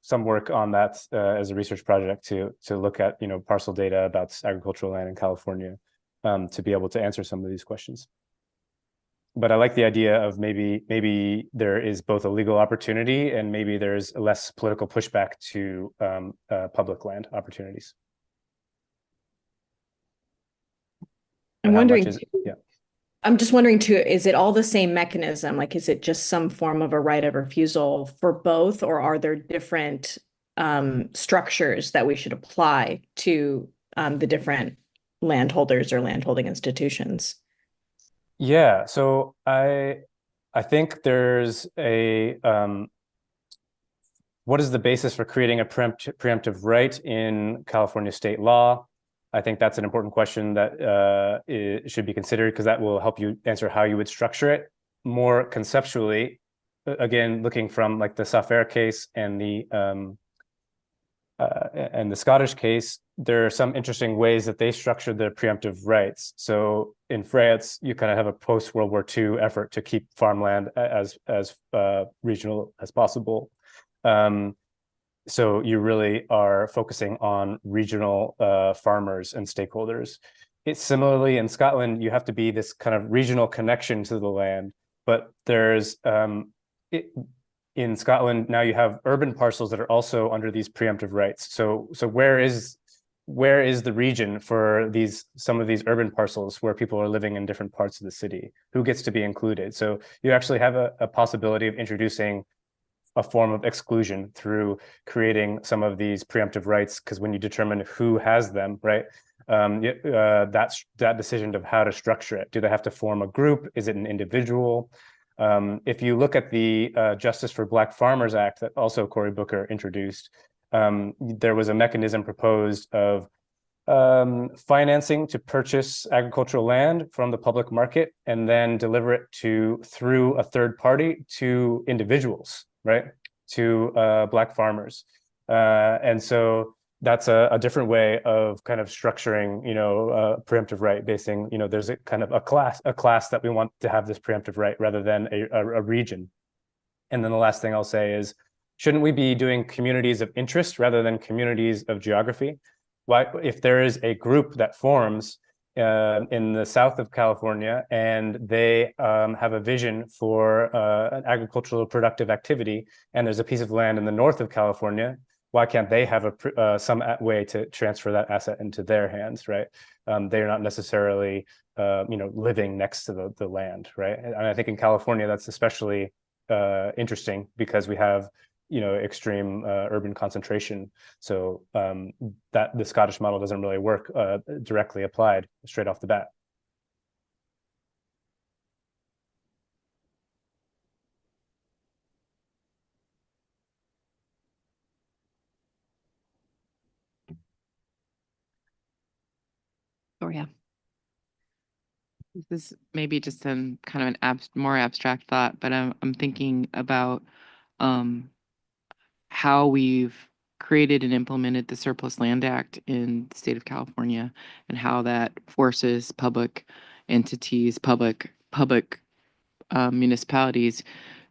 some work on that as a research project to look at parcel data about agricultural land in California, to be able to answer some of these questions. But I like the idea of maybe there is both a legal opportunity and maybe there's less political pushback to public land opportunities. I'm wondering. I'm just wondering too, is it all the same mechanism? Like, is it just some form of a right of refusal for both, or are there different structures that we should apply to the different landholders or landholding institutions? Yeah, so I think there's a what is the basis for creating a preemptive right in California state law? I think that's an important question that should be considered, because that will help you answer how you would structure it more conceptually. Again, looking from like the Safair case and the Scottish case, there are some interesting ways that they structured their preemptive rights. So in France, you kind of have a post-World War II effort to keep farmland as regional as possible. So you really are focusing on regional farmers and stakeholders. It's similarly in Scotland, you have to be this kind of regional connection to the land, but there's in Scotland now you have urban parcels that are also under these preemptive rights. So where is the region for some of these urban parcels where people are living in different parts of the city? Who gets to be included? So you actually have a possibility of introducing a form of exclusion through creating some of these preemptive rights, because when you determine who has them, right, that's that decision of how to structure it. Do they have to form a group? Is it an individual? If you look at the Justice for Black Farmers Act that also Cory Booker introduced, there was a mechanism proposed of financing to purchase agricultural land from the public market and then deliver it through a third party to individuals, right? To Black farmers. And so that's a different way of kind of structuring, preemptive right basing, there's a kind of a class that we want to have this preemptive right rather than a region. And then the last thing I'll say is, shouldn't we be doing communities of interest rather than communities of geography? Why, if there is a group that forms in the south of California and they have a vision for an agricultural productive activity, and there's a piece of land in the north of California, why can't they have some way to transfer that asset into their hands, right? They're not necessarily living next to the land, right? And I think in California that's especially interesting because we have extreme urban concentration. So that the Scottish model doesn't really work directly applied straight off the bat. Gloria. This is maybe just kind of an more abstract thought, but I'm thinking about how we've created and implemented the Surplus Land Act in the state of California, and how that forces public entities, public municipalities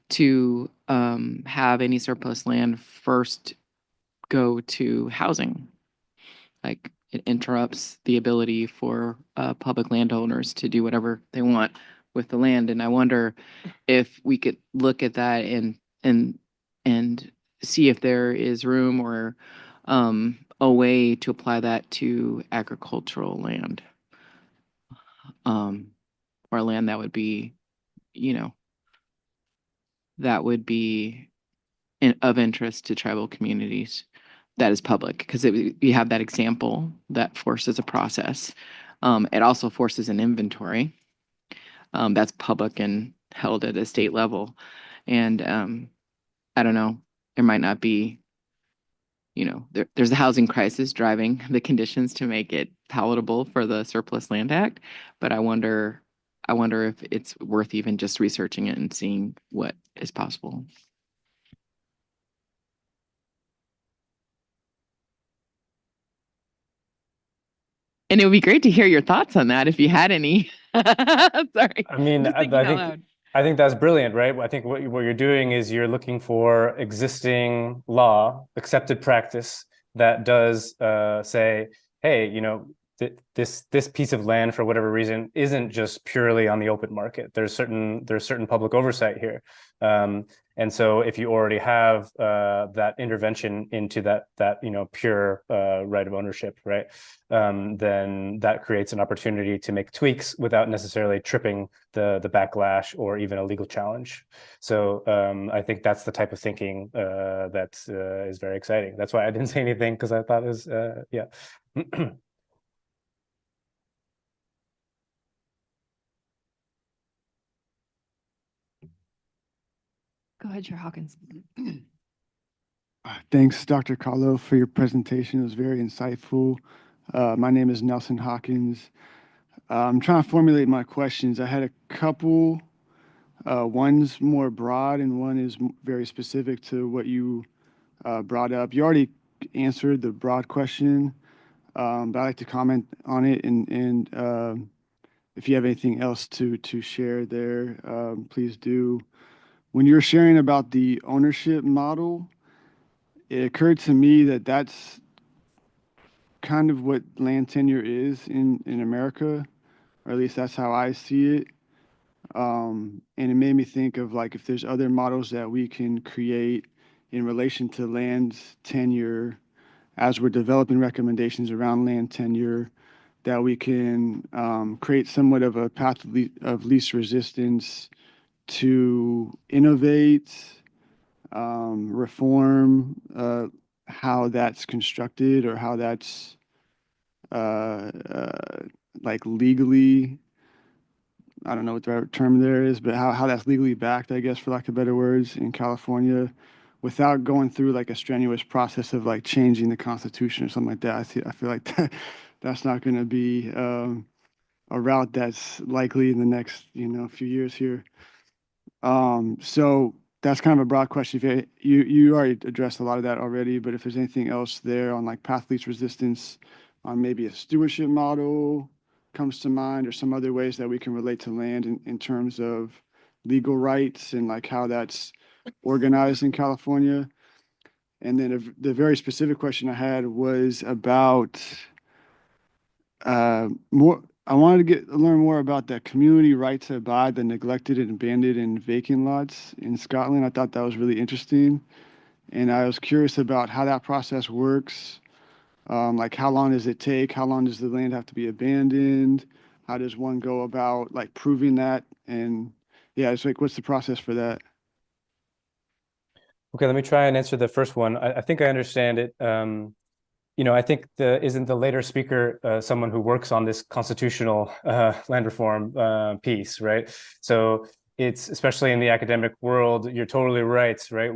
to have any surplus land first go to housing. Like, it interrupts the ability for public landowners to do whatever they want with the land. And I wonder if we could look at that and see if there is room or a way to apply that to agricultural land, or land that would be, of interest to tribal communities. That is public, because you have that example that forces a process. It also forces an inventory that's public and held at a state level. And I don't know, there might not be, there's a housing crisis driving the conditions to make it palatable for the Surplus Land Act. But I wonder if it's worth even just researching it and seeing what is possible. And it would be great to hear your thoughts on that if you had any. Sorry. I mean, I think that's brilliant, right? I think what you're doing is you're looking for existing law, accepted practice that does say, hey, this piece of land, for whatever reason, isn't just purely on the open market. There's certain public oversight here. And so if you already have that intervention into that pure right of ownership, right, then that creates an opportunity to make tweaks without necessarily tripping the backlash or even a legal challenge. So I think that's the type of thinking that is very exciting. That's why I didn't say anything, because I thought it was yeah. Go ahead, Chair Hawkins. Thanks, Dr. Kahlo, for your presentation. It was very insightful. My name is Nelson Hawkins. I'm trying to formulate my questions. I had a couple. One's more broad and one is very specific to what you brought up. You already answered the broad question, but I'd like to comment on it. And if you have anything else to share there, please do. When you're sharing about the ownership model, it occurred to me that that's kind of what land tenure is in America, or at least that's how I see it. And it made me think of, like, if there's other models that we can create in relation to land tenure as we're developing recommendations around land tenure, that we can create somewhat of a path of least resistance to innovate, reform, how that's constructed or how that's like legally, I don't know what the right term there is, but how that's legally backed, I guess, for lack of better words, in California, without going through like a strenuous process of like changing the Constitution or something like that. I feel like that's not going to be a route that's likely in the next, few years here. So that's kind of a broad question. If you already addressed a lot of that already, but if there's anything else there on like path least resistance, on maybe a stewardship model comes to mind, or some other ways that we can relate to land in terms of legal rights and like how that's organized in California. And then the very specific question I had was about more. I wanted to learn more about the community right to buy the neglected and abandoned and vacant lots in Scotland. I thought that was really interesting, and I was curious about how that process works. Like, how long does it take? How long does the land have to be abandoned? How does one go about like proving that? And yeah, it's like, what's the process for that? Okay, let me try and answer the first one. I think I understand it. I think isn't the later speaker someone who works on this constitutional land reform piece, right? So it's, especially in the academic world, you're totally right, right?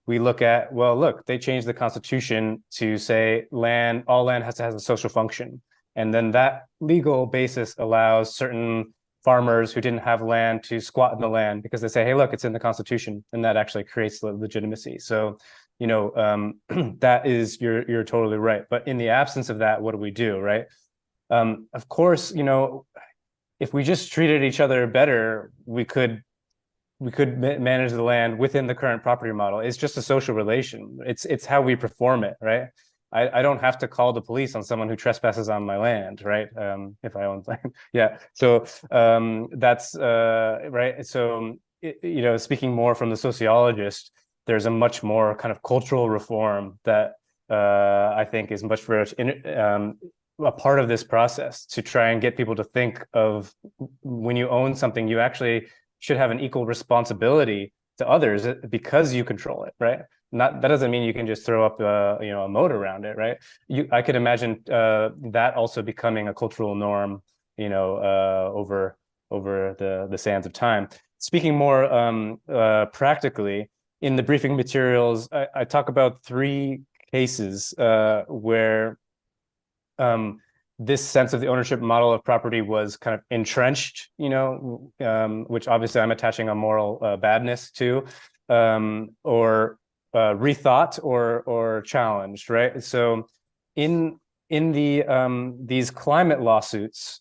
We look at, well, look, they changed the Constitution to say all land has to have a social function. And then that legal basis allows certain farmers who didn't have land to squat in the land because they say, hey, look, it's in the Constitution, and that actually creates the legitimacy. So that is, you're totally right. But in the absence of that, what do we do, right? Of course, if we just treated each other better, we could manage the land within the current property model. It's just a social relation. It's how we perform it, right? I don't have to call the police on someone who trespasses on my land, right? If I own land. Yeah. So that's right. So speaking more from the sociologist, there's a much more kind of cultural reform that I think is much very a part of this process, to try and get people to think of, when you own something, you actually should have an equal responsibility to others because you control it, right? That doesn't mean you can just throw up a moat around it, right? I could imagine that also becoming a cultural norm, over the sands of time. Speaking more practically, in the briefing materials, I talk about 3 cases where this sense of the ownership model of property was kind of entrenched, which obviously I'm attaching a moral badness to, or rethought or challenged, right? So in these climate lawsuits,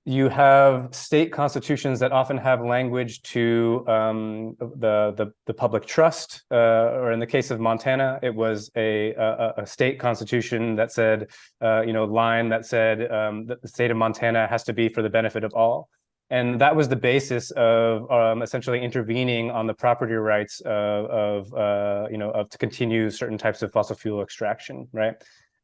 you have state constitutions that often have language to the public trust, or in the case of Montana, it was a state constitution that said, line that said that the state of Montana has to be for the benefit of all. And that was the basis of essentially intervening on the property rights to continue certain types of fossil fuel extraction, right?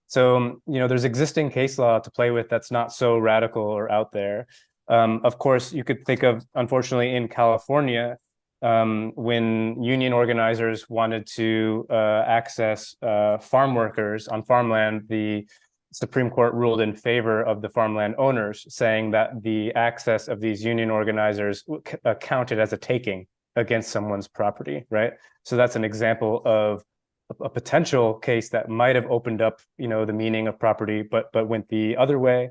So, there's existing case law to play with that's not so radical or out there. Of course, you could think of, unfortunately, in California, when union organizers wanted to access farm workers on farmland, the Supreme Court ruled in favor of the farmland owners, saying that the access of these union organizers counted as a taking against someone's property, right? So that's an example of a potential case that might have opened up, the meaning of property, but went the other way.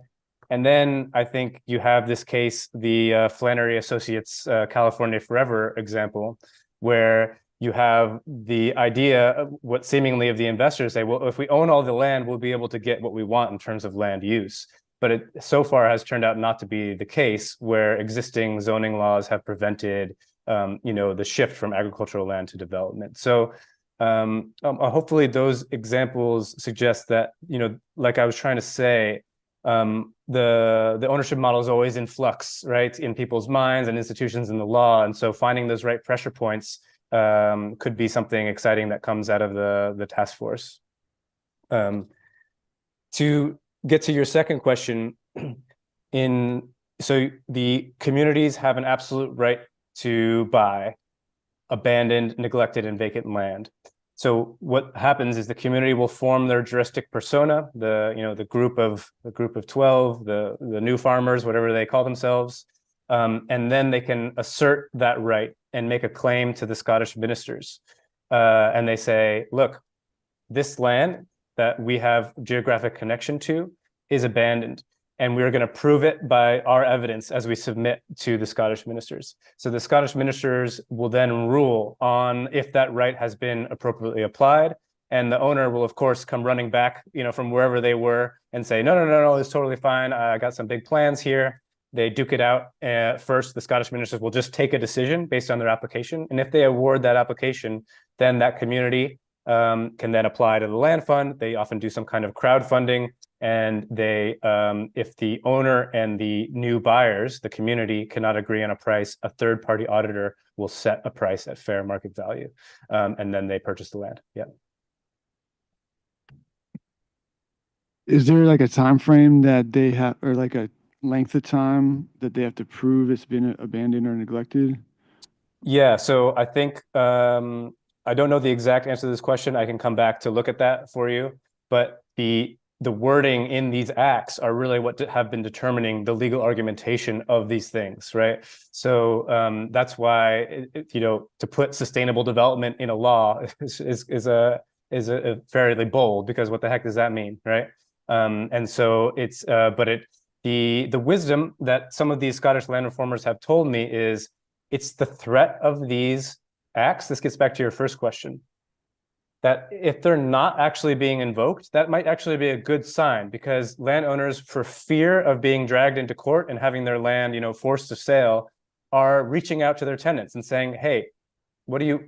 And then I think you have this case, the Flannery Associates California Forever example, where you have the idea of what seemingly of the investors say, well, if we own all the land, we'll be able to get what we want in terms of land use. But it so far has turned out not to be the case, where existing zoning laws have prevented, the shift from agricultural land to development. So hopefully those examples suggest that, like I was trying to say, the ownership model is always in flux, right, in people's minds and institutions in the law. And so finding those right pressure points could be something exciting that comes out of the task force. To get to your second question, so the communities have an absolute right to buy. abandoned, neglected, and vacant land. So what happens is the community will form their juristic persona, the group of 12, the new farmers, whatever they call themselves, and then they can assert that right and make a claim to the Scottish ministers. And they say, look, this land that we have geographic connection to is abandoned. And we're going to prove it by our evidence as we submit to the Scottish ministers. So the Scottish ministers will then rule on if that right has been appropriately applied. And the owner will, of course, come running back, from wherever they were and say, no, it's totally fine. I got some big plans here. They duke it out. First, the Scottish ministers will just take a decision based on their application. And if they award that application, then that community can then apply to the land fund. They often do some kind of crowdfunding. And they, if the owner and the new buyers, the community, cannot agree on a price, a third-party auditor will set a price at fair market value, and then they purchase the land. Yeah. Is there like a time frame that they have, or like a length of time that they have to prove it's been abandoned or neglected? Yeah. So I think I don't know the exact answer to this question. I can come back to look at that for you, but the wording in these acts are really what have been determining the legal argumentation of these things, right? So that's why to put sustainable development in a law is a fairly bold, because what the heck does that mean, right? And so it's the wisdom that some of these Scottish land reformers have told me is it's the threat of these acts. This gets back to your first question, that if they're not actually being invoked, that might actually be a good sign, because landowners, for fear of being dragged into court and having their land, forced to sale, are reaching out to their tenants and saying, hey, what do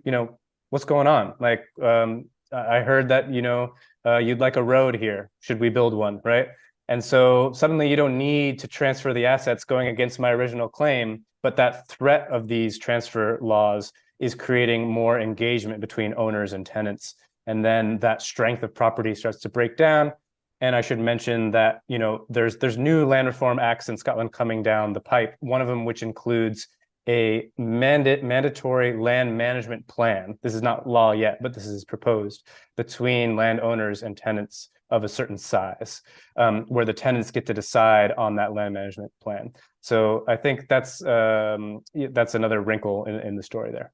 what's going on? Like, I heard that, you'd like a road here. Should we build one, right? And so suddenly you don't need to transfer the assets going against my original claim, but that threat of these transfer laws is creating more engagement between owners and tenants. And then that strength of property starts to break down. And I should mention that, there's new land reform acts in Scotland coming down the pipe. One of them, which includes a mandatory land management plan. This is not law yet, but this is proposed between landowners and tenants of a certain size, where the tenants get to decide on that land management plan. So I think that's another wrinkle in the story there.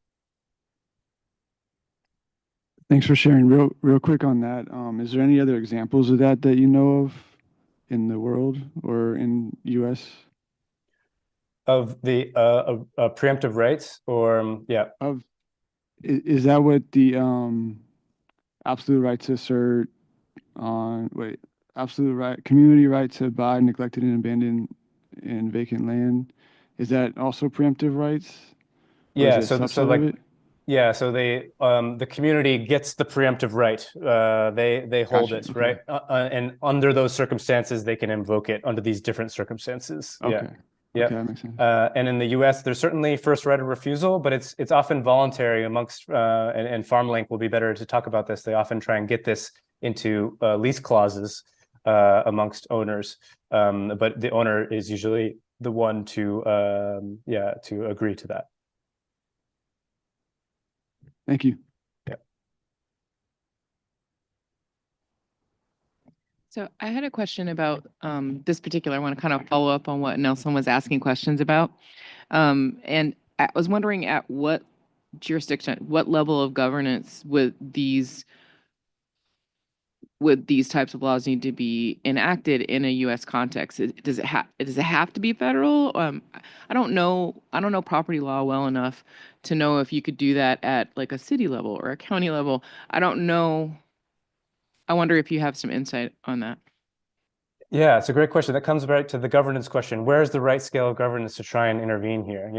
Thanks for sharing. Real quick on that. Is there any other examples of that you know of in the world or in U.S.? Of the preemptive rights, or yeah. Is that what the absolute right to assert absolute right, community right to buy neglected and abandoned and vacant land? Is that also preemptive rights? Yeah. So like. Yeah, so the community gets the preemptive right. They hold Gotcha. it, Okay. right? And under those circumstances, they can invoke it under these different circumstances. Okay. Yeah. Okay, that makes sense. And in the U.S., there's certainly first right of refusal, but it's often voluntary amongst, and FarmLink will be better to talk about this. They often try and get this into lease clauses amongst owners, but the owner is usually the one to agree to that. Thank you. Yeah. So I had a question about this particular. I want to kind of follow up on what Nelson was asking questions about. And I was wondering at what jurisdiction, what level of governance would these types of laws need to be enacted in a U.S. context? Does it have to be federal? I don't know property law well enough to know if you could do that at like a city level or a county level. I don't know. I wonder if you have some insight on that. Yeah, it's a great question. That comes back to the governance question. Where's the right scale of governance to try and intervene here?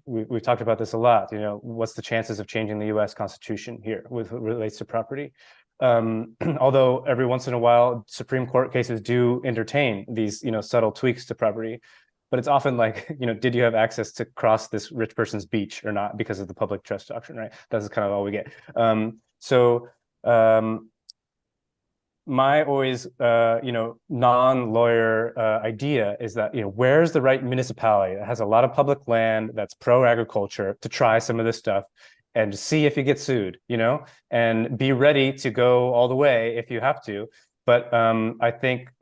We've talked about this a lot. What's the chances of changing the U.S. Constitution here with what relates to property? Although every once in a while, Supreme Court cases do entertain these, subtle tweaks to property, but it's often like, did you have access to cross this rich person's beach or not because of the public trust doctrine, right? That's kind of all we get. my always, non-lawyer idea is that, where's the right municipality that has a lot of public land that's pro-agriculture to try some of this stuff and see if you get sued, and be ready to go all the way if you have to. But I think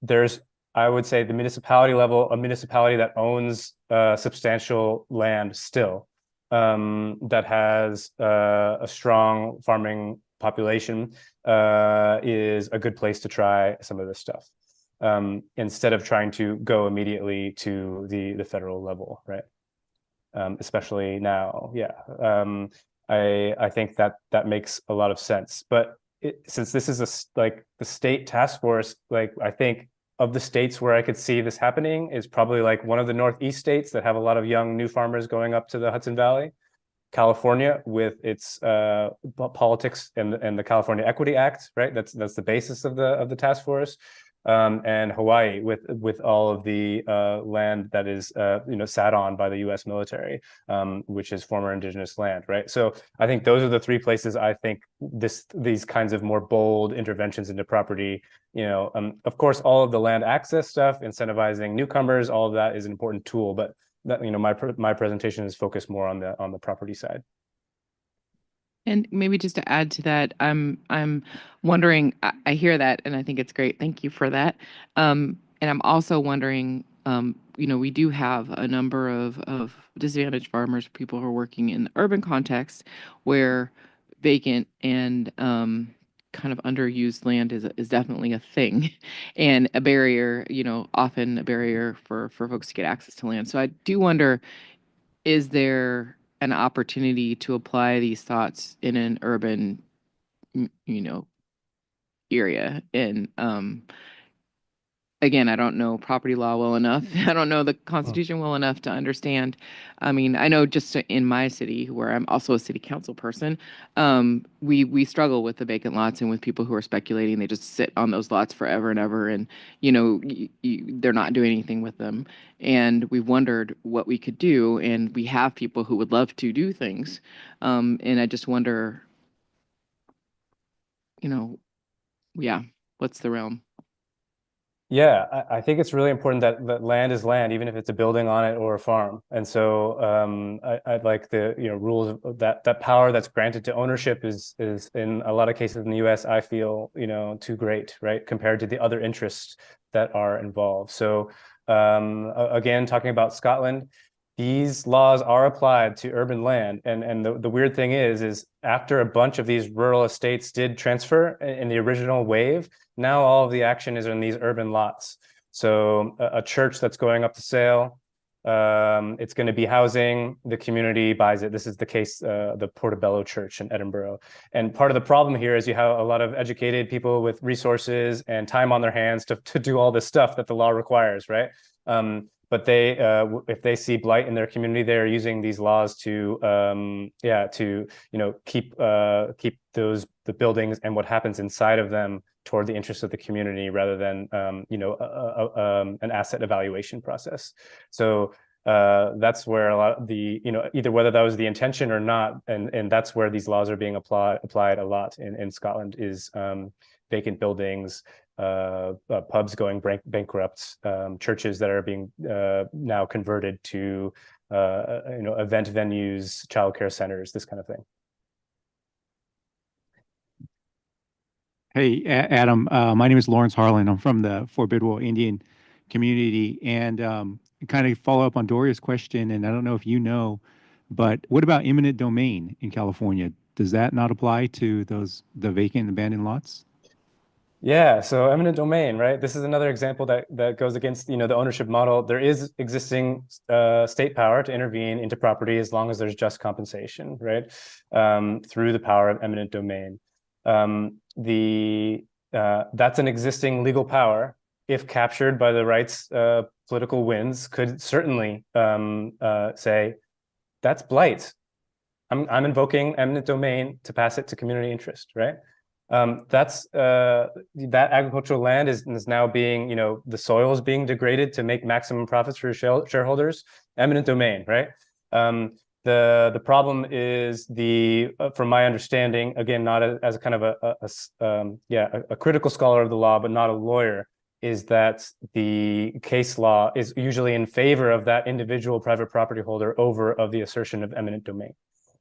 there's, I would say, the municipality level, a municipality that owns substantial land still, that has a strong farming population, is a good place to try some of this stuff, instead of trying to go immediately to the federal level, right? Especially now, yeah. I think that makes a lot of sense. But since this is the state task force, I think of the states where I could see this happening is probably one of the Northeast states that have a lot of young new farmers going up to the Hudson Valley. California with its politics and the California Equity Act, right? That's the basis of the task force. And Hawaii with all of the land that is sat on by the U.S. military, which is former indigenous land, right? So I think those are the three places I think these kinds of more bold interventions into property. Of course, all of the land access stuff, incentivizing newcomers, all of that is an important tool, but that, my presentation is focused more on the property side. And maybe just to add to that, I'm wondering, I hear that and I think it's great. Thank you for that. And I'm also wondering, we do have a number of disadvantaged farmers, people who are working in the urban context where vacant and kind of underused land is definitely a thing and a barrier, often a barrier for folks to get access to land. So I do wonder, is there an opportunity to apply these thoughts in an urban, area? And again, I don't know property law well enough. I don't know the Constitution well enough to understand. I mean, I know just in my city, where I'm also a city council person, we struggle with the vacant lots and with people who are speculating. They just sit on those lots forever and ever, and they're not doing anything with them. And we've wondered what we could do, and we have people who would love to do things. And I just wonder, yeah, what's the realm? Yeah, I think it's really important that land is land, even if it's a building on it or a farm. And so I'd like the rules of that power that's granted to ownership is in a lot of cases in the U.S. I feel too great, right, compared to the other interests that are involved. So again, talking about Scotland, these laws are applied to urban land, and the weird thing is after a bunch of these rural estates did transfer in the original wave, now all of the action is in these urban lots. So a church that's going up to sale, it's going to be housing, the community buys it. This is the case, the Portobello Church in Edinburgh. And part of the problem here is you have a lot of educated people with resources and time on their hands to do all this stuff that the law requires, right? But they, if they see blight in their community, they're using these laws to, keep the buildings and what happens inside of them toward the interests of the community, rather than an asset evaluation process. So that's where a lot of the either whether that was the intention or not, and that's where these laws are being applied a lot in Scotland, is vacant buildings, pubs going bankrupt, churches that are being now converted to event venues, childcare centers, this kind of thing. Hey, Adam, my name is Lawrence Harlan. I'm from the Fort Bidwell Indian community, and kind of follow up on Doria's question, and I don't know if you know, but what about eminent domain in California? Does that not apply to the vacant and abandoned lots? Yeah, so eminent domain, right? This is another example that goes against the ownership model. There is existing state power to intervene into property as long as there's just compensation, right? Through the power of eminent domain. That's an existing legal power. If captured by the right's political winds, could certainly say that's blight. I'm invoking eminent domain to pass it to community interest, right? That agricultural land is now being, the soil is being degraded to make maximum profits for shareholders. Eminent domain, right? The problem is from my understanding, again, not as a kind of a critical scholar of the law, but not a lawyer, is that the case law is usually in favor of that individual private property holder over of the assertion of eminent domain.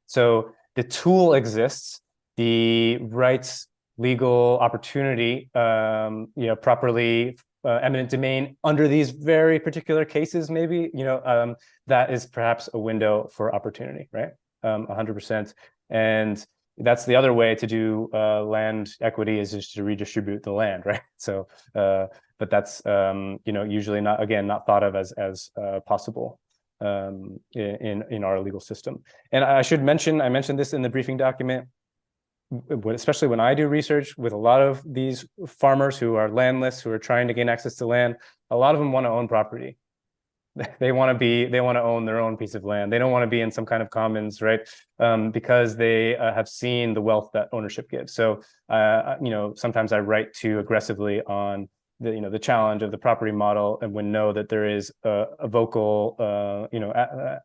So the tool exists, the rights, legal opportunity, properly eminent domain under these very particular cases, maybe, that is perhaps a window for opportunity, right? 100%. And that's the other way to do land equity, is just to redistribute the land, right? So, but that's usually not thought of as possible in our legal system. And I mentioned this in the briefing document, especially when I do research with a lot of these farmers who are landless, who are trying to gain access to land. A lot of them want to own property. They want to own their own piece of land. They don't want to be in some kind of commons, right? Because they have seen the wealth that ownership gives. So, sometimes I write too aggressively on the challenge of the property model, and when know that there is a vocal,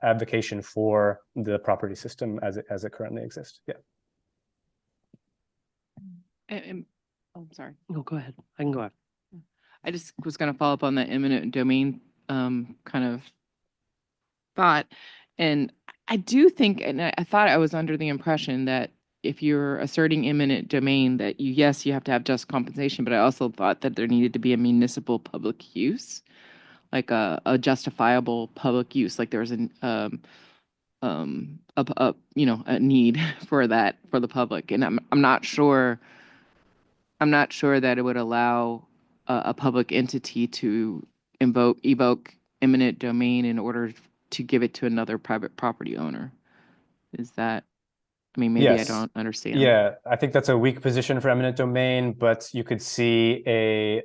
advocation for the property system as it currently exists. Yeah. I'm sorry. No, go ahead. I can go ahead. I just was going to follow up on the eminent domain kind of thought. And I do think, and I thought I was under the impression that if you're asserting eminent domain, that you have to have just compensation, but I also thought that there needed to be a municipal public use, like a justifiable public use, like there's a need for that for the public. And I'm not sure that it would allow a public entity to evoke eminent domain in order to give it to another private property owner. Is that, maybe Yes. I don't understand. Yeah, I think that's a weak position for eminent domain, but you could see a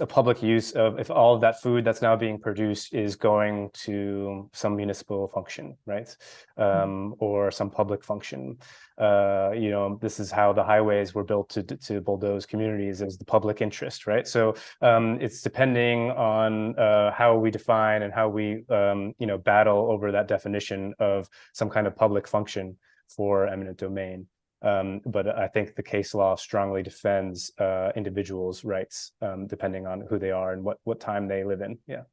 public use of, if all of that food that's now being produced is going to some municipal function, right? Or some public function. This is how the highways were built to bulldoze communities, as the public interest, right? So it's depending on how we define and how we battle over that definition of some kind of public function for eminent domain. But I think the case law strongly defends individuals' rights, depending on who they are and what time they live in. Yeah.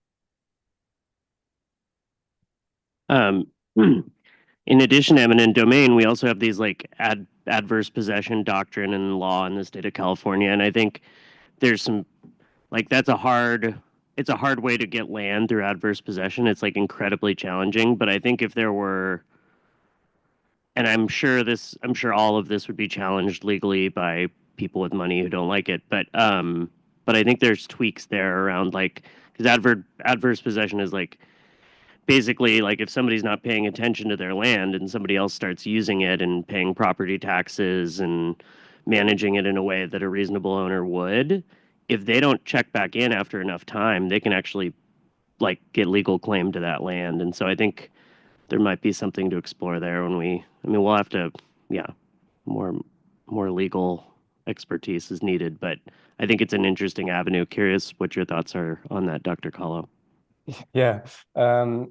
In addition to eminent domain, we also have these like adverse possession doctrine and law in the state of California, and I think there's some it's a hard way to get land through adverse possession. It's like incredibly challenging, but I think if there were, and I'm sure all of this would be challenged legally by people with money who don't like it, but I think there's tweaks there around, like, because adverse possession is like basically like if somebody's not paying attention to their land and somebody else starts using it and paying property taxes and managing it in a way that a reasonable owner would, if they don't check back in after enough time, they can actually like get legal claim to that land. And so I think there might be something to explore there we'll have to, more legal expertise is needed, but I think it's an interesting avenue. Curious what your thoughts are on that, Dr. Kahlo. Yeah.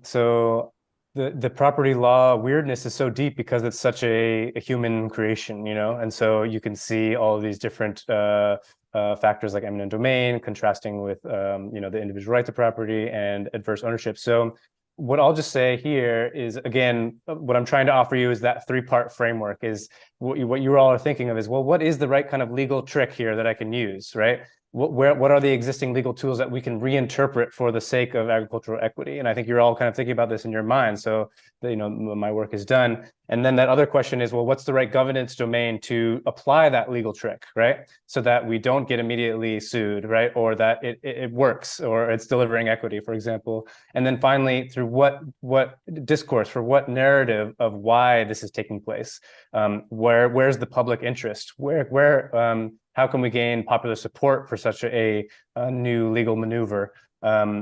So the property law weirdness is so deep because it's such a human creation, and so you can see all of these different factors like eminent domain contrasting with the individual right to property and adverse ownership. So what I'll just say here is, again, what I'm trying to offer you is that three-part framework. Is what you all are thinking of is, well, what is the right kind of legal trick here that I can use, right? What are the existing legal tools that we can reinterpret for the sake of agricultural equity? And I think you're all kind of thinking about this in your mind. So, my work is done. And then that other question is, well, what's the right governance domain to apply that legal trick, right? So that we don't get immediately sued, right? Or that it works, or it's delivering equity, for example. And then finally, through what discourse, for what narrative of why this is taking place? Where's the public interest? How can we gain popular support for such a new legal maneuver,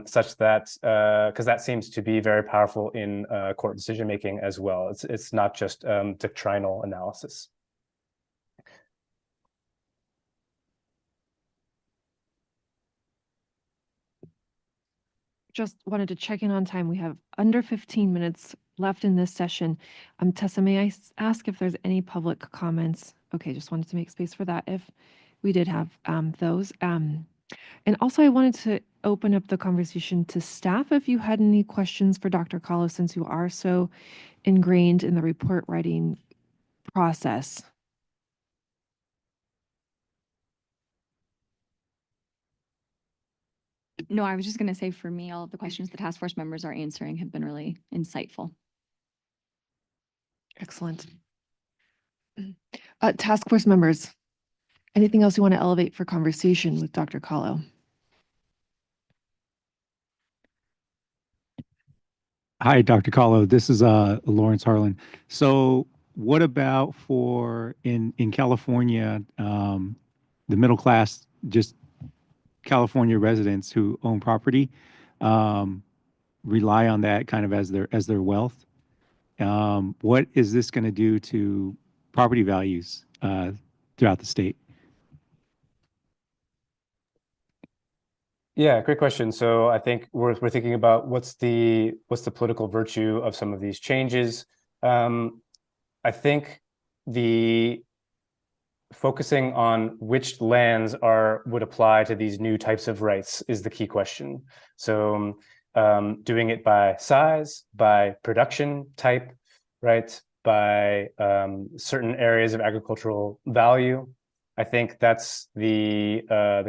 such that, because that seems to be very powerful in court decision making as well. It's not just doctrinal analysis. just wanted to check in on time. We have under 15 minutes left in this session. Tessa, may I ask if there's any public comments? Okay, just wanted to make space for that if we did have those. And also I wanted to open up the conversation to staff if you had any questions for Dr. Kahlo, since you are so ingrained in the report writing process. No, I was just going to say, for me, all of the questions the task force members are answering have been really insightful. Excellent. Task force members, anything else you want to elevate for conversation with Dr. Kahlo? Hi, Dr. Kahlo. This is Lawrence Harlan. So what about for in California, the middle class, just California residents who own property, rely on that kind of as their wealth? What is this going to do to property values throughout the state? Yeah, great question. So I think we're thinking about what's the political virtue of some of these changes. I think the focusing on which lands would apply to these new types of rights is the key question. So doing it by size, by production type, right, by certain areas of agricultural value. I think that's the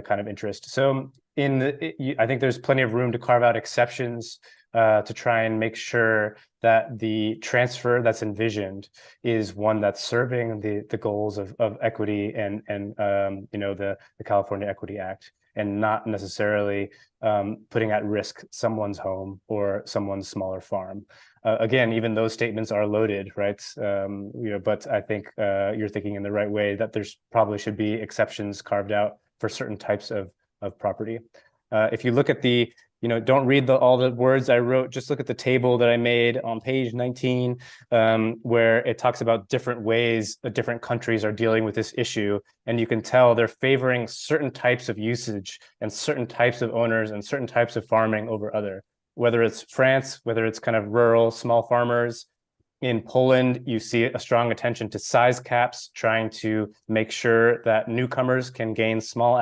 kind of interest. So I think there's plenty of room to carve out exceptions to try and make sure that the transfer that's envisioned is one that's serving the goals of equity and the California Equity Act, and not necessarily putting at risk someone's home or someone's smaller farm. Again, even those statements are loaded, right? But I think you're thinking in the right way that there's probably should be exceptions carved out for certain types of property. If you look at don't read all the words I wrote, just look at the table that I made on page 19, where it talks about different ways that different countries are dealing with this issue. And you can tell they're favoring certain types of usage and certain types of owners and certain types of farming over other, whether it's France, whether it's kind of rural, small farmers. In Poland, you see a strong attention to size caps, trying to make sure that newcomers can gain small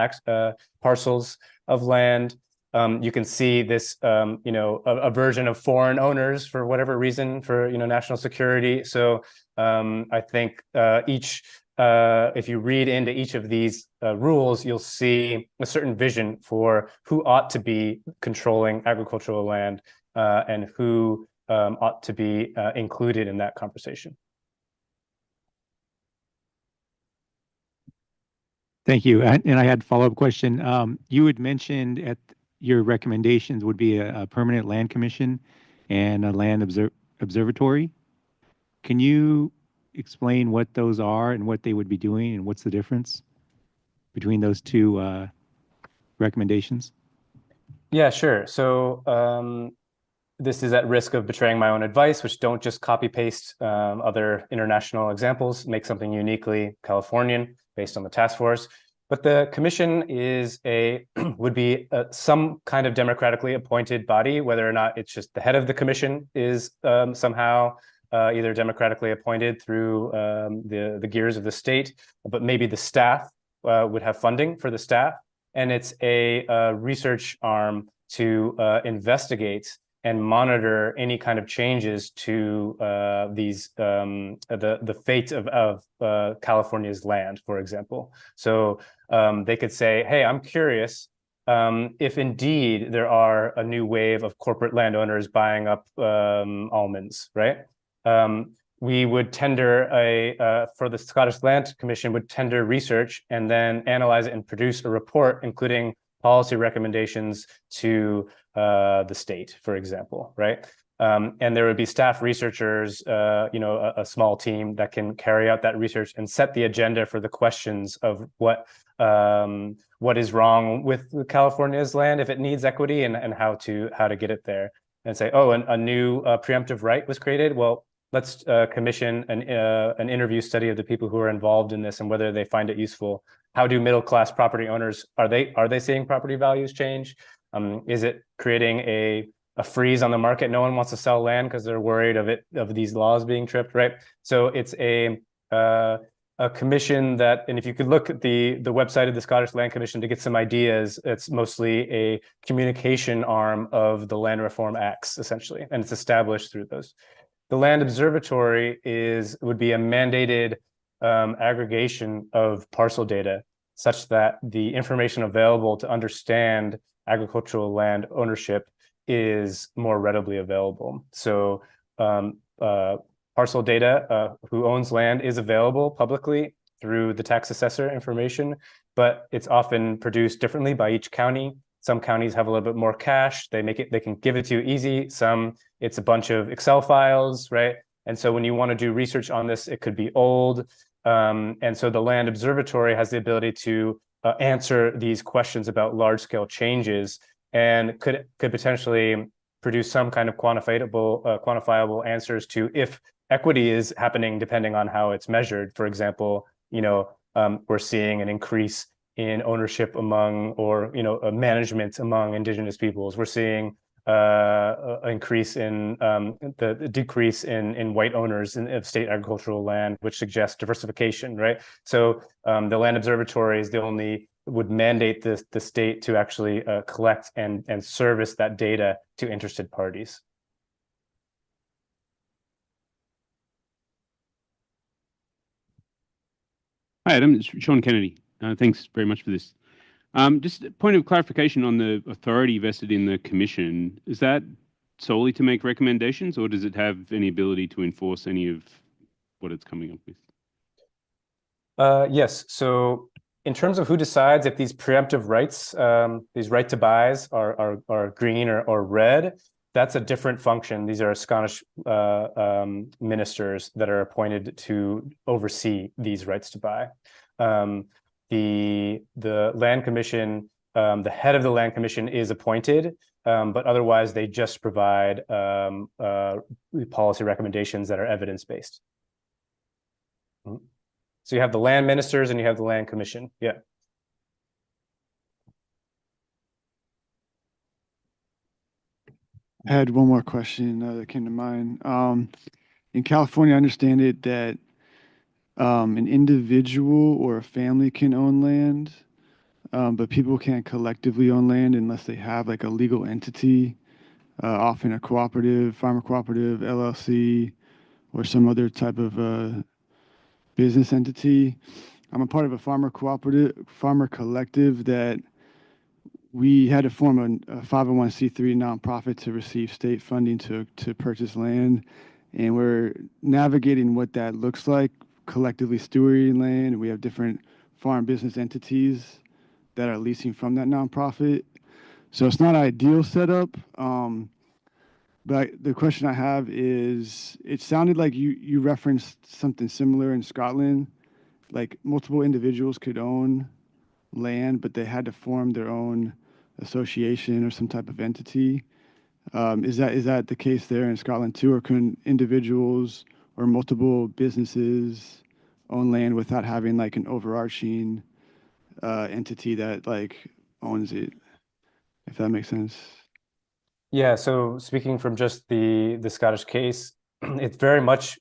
parcels of land. You can see this, a version of foreign owners for whatever reason, for national security. So I think if you read into each of these rules, you'll see a certain vision for who ought to be controlling agricultural land and who ought to be included in that conversation. Thank you. And I had a follow-up question. You had mentioned at your recommendations would be a permanent land commission and a land observatory. Can you explain what those are and what they would be doing and what's the difference between those two recommendations? Yeah, sure. So this is at risk of betraying my own advice, which don't just copy paste other international examples, make something uniquely Californian based on the task force. But the commission would be some kind of democratically appointed body, whether or not it's just the head of the commission is somehow either democratically appointed through the gears of the state, but maybe the staff would have funding for the staff. And it's a research arm to investigate and monitor any kind of changes to the fate of California's land, for example. So they could say, hey, I'm curious if indeed there are a new wave of corporate landowners buying up almonds, right? We would tender for the Scottish Land Commission would tender research and then analyze it and produce a report, including policy recommendations to the state, for example, right? And there would be staff researchers, a small team that can carry out that research and set the agenda for the questions of what is wrong with California's land if it needs equity, and how to get it there. And say, oh, a new preemptive right was created. Well, let's commission an interview study of the people who are involved in this and whether they find it useful. How do middle-class property owners, are they seeing property values change? Is it creating a freeze on the market? No one wants to sell land because they're worried of these laws being tripped, right? So it's a commission that, and if you could look at the website of the Scottish Land Commission to get some ideas, it's mostly a communication arm of the Land Reform Acts, essentially, and it's established through those. The Land Observatory would be a mandated aggregation of parcel data such that the information available to understand agricultural land ownership is more readily available. So parcel data, who owns land, is available publicly through the tax assessor information, but it's often produced differently by each county. Some counties have a little bit more cash. They can give it to you easy. Some, it's a bunch of Excel files, right? And so when you want to do research on this, it could be old. And so the Land Observatory has the ability to answer these questions about large-scale changes and could potentially produce some kind of quantifiable answers to if equity is happening depending on how it's measured. For example, we're seeing an increase in ownership among, or management among Indigenous peoples. We're seeing an increase in the decrease in white owners of state agricultural land, which suggests diversification, right? So the Land Observatory is would mandate the state to actually collect and service that data to interested parties. Hi, Adam. It's Sean Kennedy. Thanks very much for this. Just a point of clarification on the authority vested in the commission. Is that solely to make recommendations, or does it have any ability to enforce any of what it's coming up with? Yes. So in terms of who decides if these preemptive rights, these right to buys are green or red, that's a different function. These are Scottish ministers that are appointed to oversee these rights to buy. The Land Commission, the head of the Land Commission is appointed, but otherwise they just provide policy recommendations that are evidence-based. So you have the land ministers and you have the Land Commission. Yeah. I had one more question that came to mind. In California, I understand it that an individual or a family can own land, but people can't collectively own land unless they have like a legal entity, often a cooperative, farmer cooperative, LLC, or some other type of business entity. I'm a part of a farmer collective that we had to form a 501c3 nonprofit to receive state funding to purchase land. And we're navigating what that looks like, collectively stewarding land. And we have different farm business entities that are leasing from that nonprofit. So it's not an ideal setup. But the question I have is, it sounded like you referenced something similar in Scotland, like multiple individuals could own land, but they had to form their own association or some type of entity. Is that the case there in Scotland too, or can individuals or multiple businesses own land without having like an overarching entity that like owns it, if that makes sense? Yeah, so speaking from just the Scottish case, it very much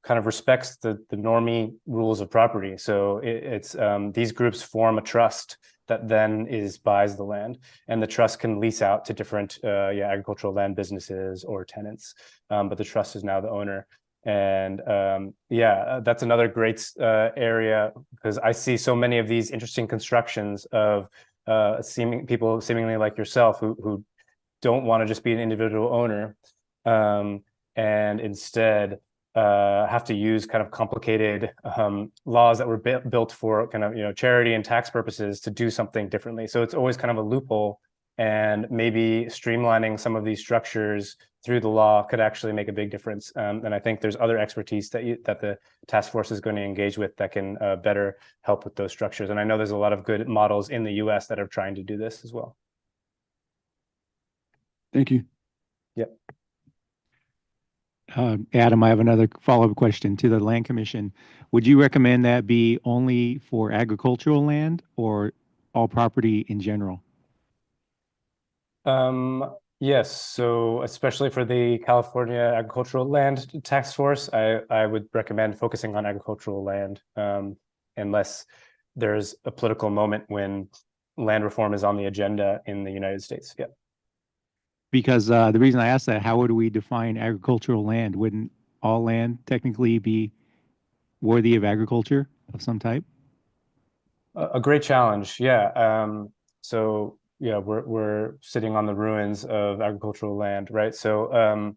kind of respects the normie rules of property. So it's these groups form a trust that then buys the land, and the trust can lease out to different agricultural land businesses or tenants. But the trust is now the owner. And that's another great area, because I see so many of these interesting constructions of people seemingly like yourself who don't want to just be an individual owner, and instead have to use kind of complicated laws that were built for kind of charity and tax purposes to do something differently. So it's always kind of a loophole, and maybe streamlining some of these structures through the law could actually make a big difference. And I think there's other expertise that the task force is going to engage with that can better help with those structures. And I know there's a lot of good models in the US that are trying to do this as well. Thank you. Yep. Adam, I have another follow-up question to the Land Commission. Would you recommend that be only for agricultural land or all property in general? Yes, so especially for the California Agricultural Land Task Force, I would recommend focusing on agricultural land, unless there's a political moment when land reform is on the agenda in the United States. Yeah. Because the reason I asked that, how would we define agricultural land? Wouldn't all land technically be worthy of agriculture of some type? A great challenge, yeah. So yeah, we're sitting on the ruins of agricultural land, right? So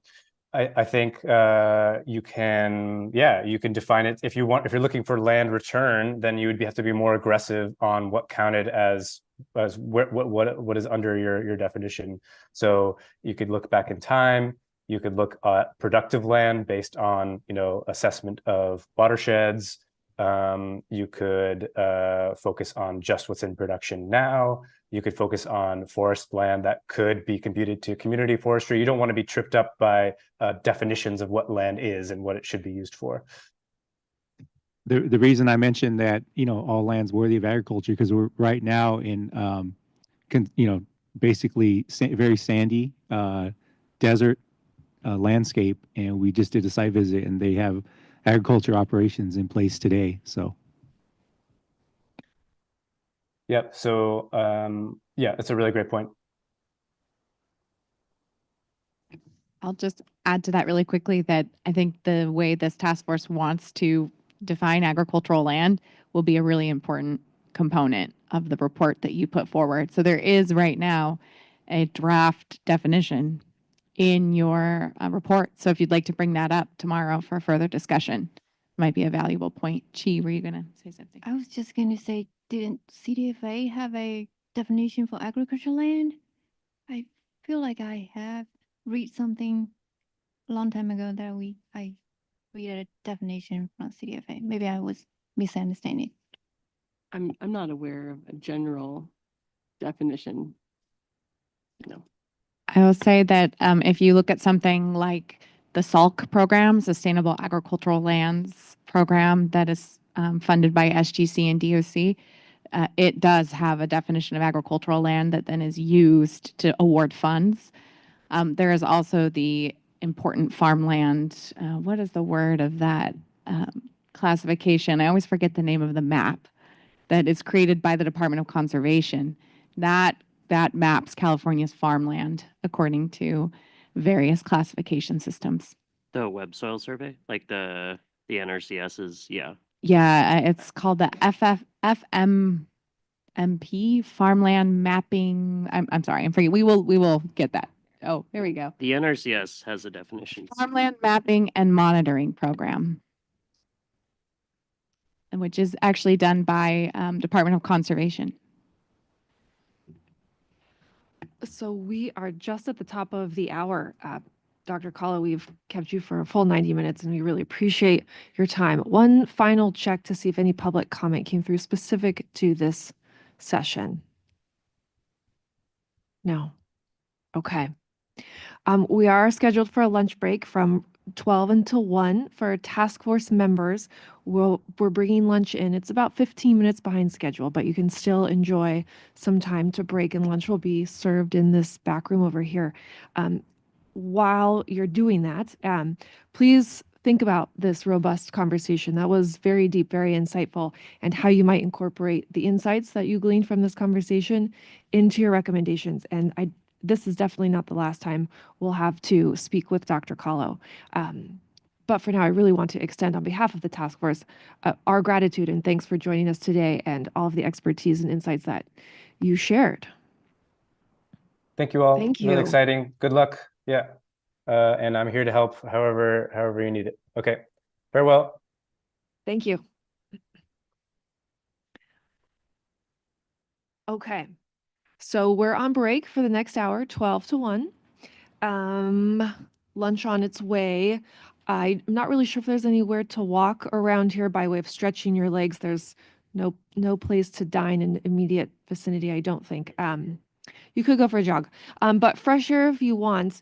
I think you can define it if you want. If you're looking for land return, then you would have to be more aggressive on what counted as what is under your definition. So you could look back in time. You could look at productive land based on assessment of watersheds. You could focus on just what's in production now. You could focus on forest land that could be computed to community forestry. You don't want to be tripped up by definitions of what land is and what it should be used for. The reason I mentioned that, all land's worthy of agriculture, because we're right now in, basically very sandy desert landscape, and we just did a site visit, and they have agriculture operations in place today. So. Yep. So yeah, that's a really great point. I'll just add to that really quickly that I think the way this task force wants to define agricultural land will be a really important component of the report that you put forward. So there is right now a draft definition in your report. So if you'd like to bring that up tomorrow for further discussion, might be a valuable point. Chi, were you going to say something? I was just going to say, didn't CDFA have a definition for agricultural land? I feel like I have read something a long time ago that I read a definition from CDFA. Maybe I was misunderstanding. I'm not aware of a general definition. I will say that if you look at something like the SALC program, Sustainable Agricultural Lands Program, that is funded by SGC and DOC, it does have a definition of agricultural land that then is used to award funds. There is also the important farmland. What is the word of that classification? I always forget the name of the map that is created by the Department of Conservation. That maps California's farmland according to various classification systems. The web soil survey, like the NRCS's, yeah. Yeah, it's called the FMMP, Farmland Mapping. I'm sorry, I'm forgetting. We will get that. Oh, there we go. The NRCS has a definition. Farmland Mapping and Monitoring Program, and which is actually done by Department of Conservation. So we are just at the top of the hour. Dr. Kahlo, we've kept you for a full 90 minutes, and we really appreciate your time. One final check to see if any public comment came through specific to this session. No. Okay. We are scheduled for a lunch break from 12 until 1 for task force members. We're bringing lunch in. It's about 15 minutes behind schedule, but you can still enjoy some time to break, and lunch will be served in this back room over here. While you're doing that, please think about this robust conversation. That was very deep, very insightful, and how you might incorporate the insights that you gleaned from this conversation into your recommendations. And this is definitely not the last time we'll have to speak with Dr. Kahlo. But for now, I really want to extend on behalf of the task force our gratitude and thanks for joining us today and all of the expertise and insights that you shared. Thank you all. Thank you. Really exciting. Good luck. Yeah. And I'm here to help however you need it. Okay. Farewell. Thank you. Okay. So we're on break for the next hour, 12 to 1. Lunch on its way. I'm not really sure if there's anywhere to walk around here by way of stretching your legs. There's no place to dine in immediate vicinity, I don't think. You could go for a jog, but fresh air if you want.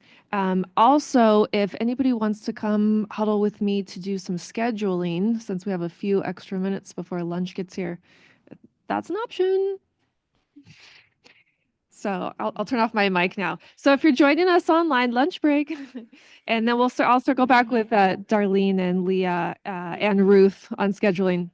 Also, if anybody wants to come huddle with me to do some scheduling, since we have a few extra minutes before lunch gets here, that's an option. So I'll turn off my mic now. So if you're joining us online, lunch break, and then I'll circle back with Darlene and Leah and Ruth on scheduling.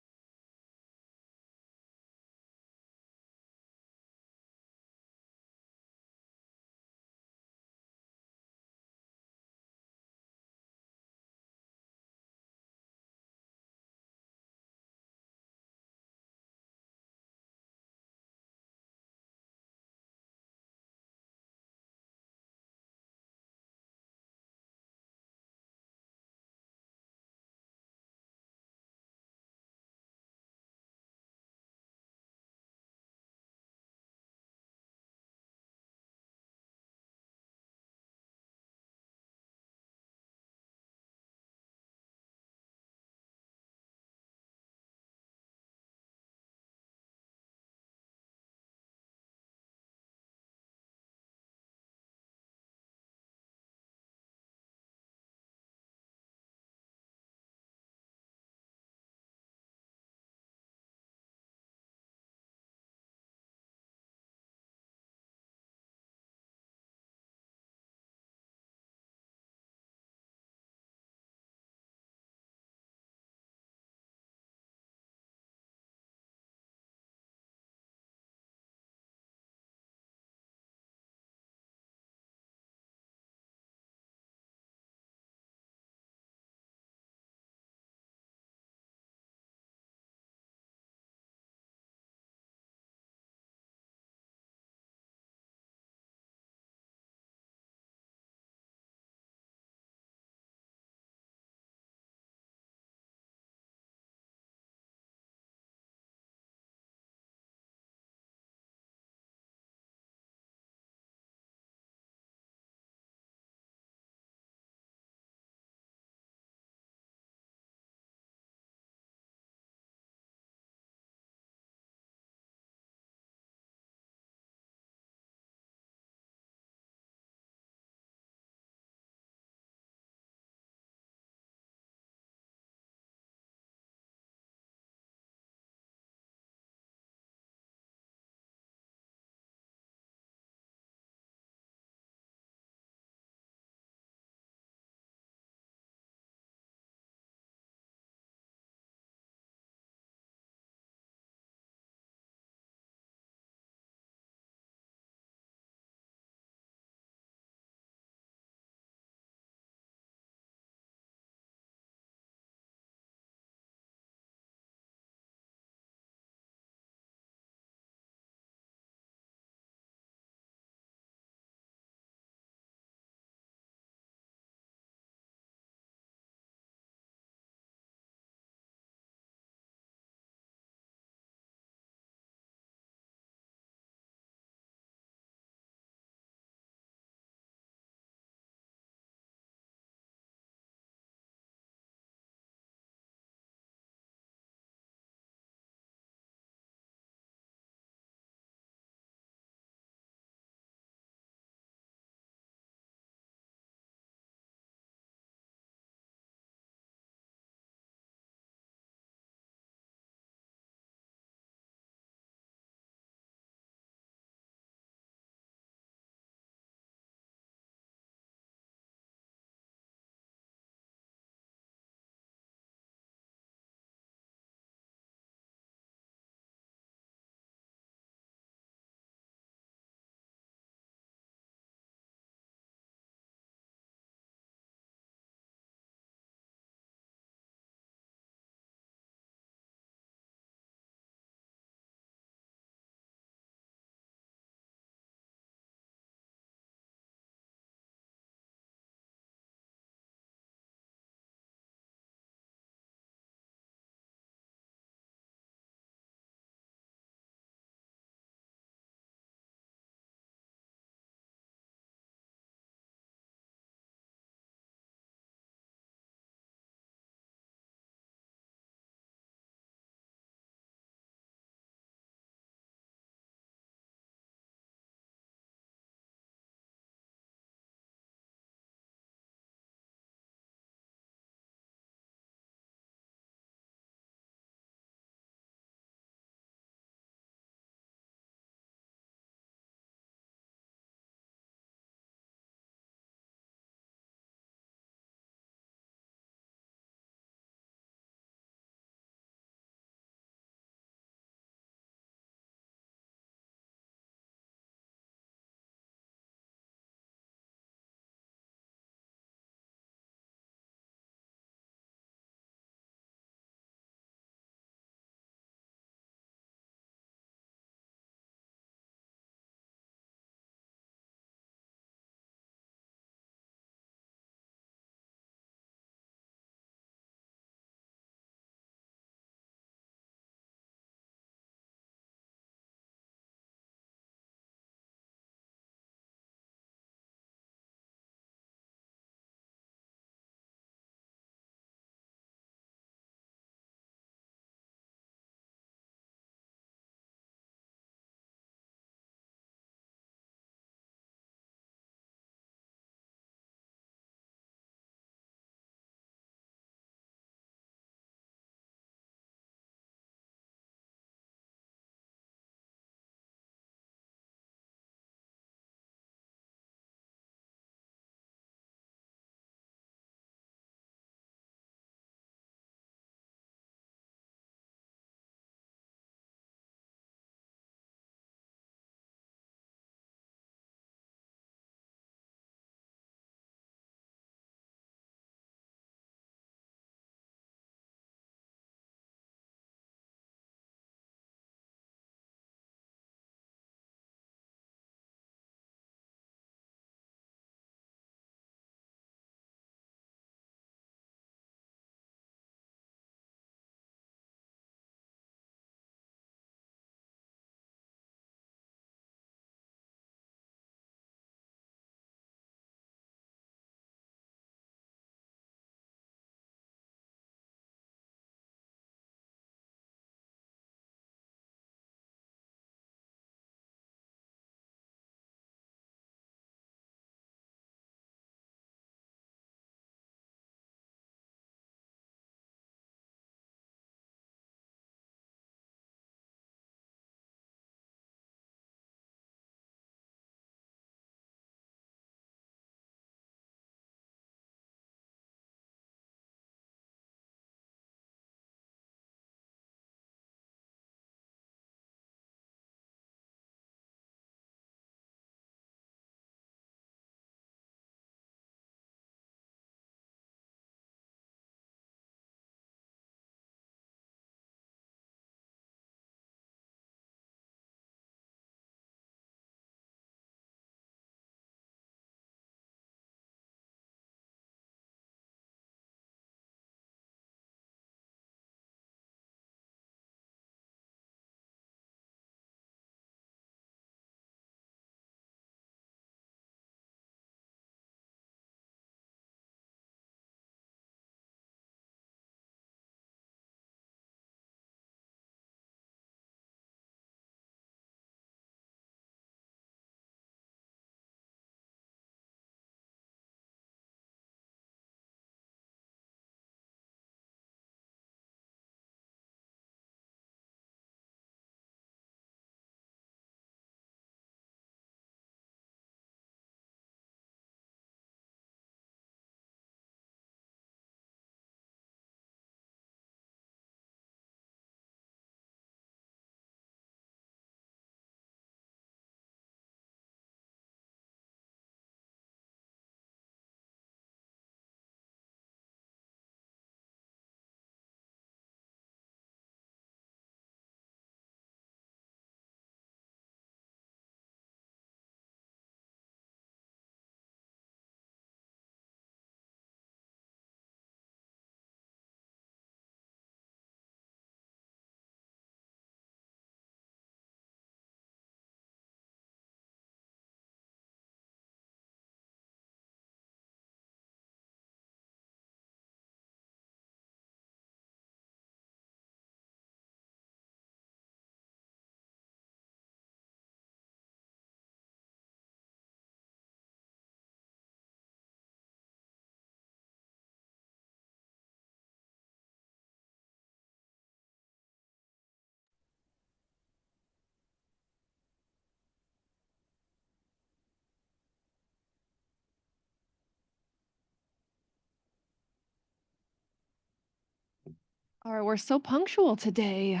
All right, we're so punctual today.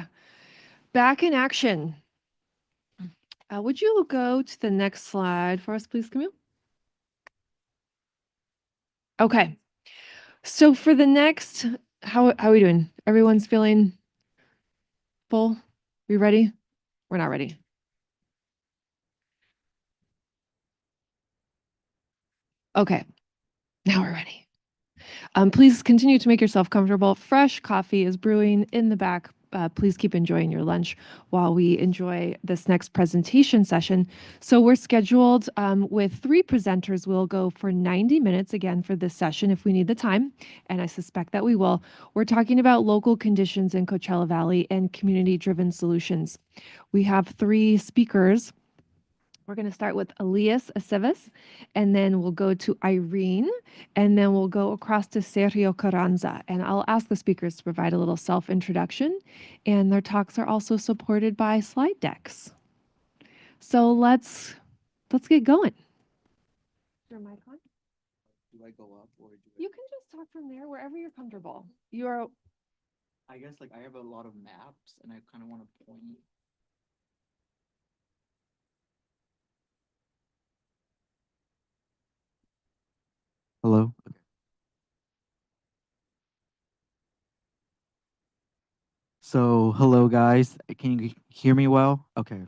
Back in action. Would you go to the next slide for us, please, Camille? Okay. So for the next, how are we doing? Everyone's feeling full? We ready? We're not ready. Okay, now we're ready. Please continue to make yourself comfortable. Fresh coffee is brewing in the back. Please keep enjoying your lunch while we enjoy this next presentation session. So we're scheduled with 3 presenters. We'll go for 90 minutes again for this session if we need the time, and I suspect that we will. We're talking about local conditions in Coachella Valley and community-driven solutions. We have 3 speakers. We're going to start with Elias Aceves, and then we'll go to Irene, and then we'll go across to Sergio Carranza. And I'll ask the speakers to provide a little self-introduction, and their talks are also supported by slide decks. So let's get going. Your mic on? Do I go up or do You can just talk from there wherever you're comfortable. You're. I guess like I have a lot of maps and I kind of want to point. Hello? Okay. So, hello guys. Can you hear me well? Okay.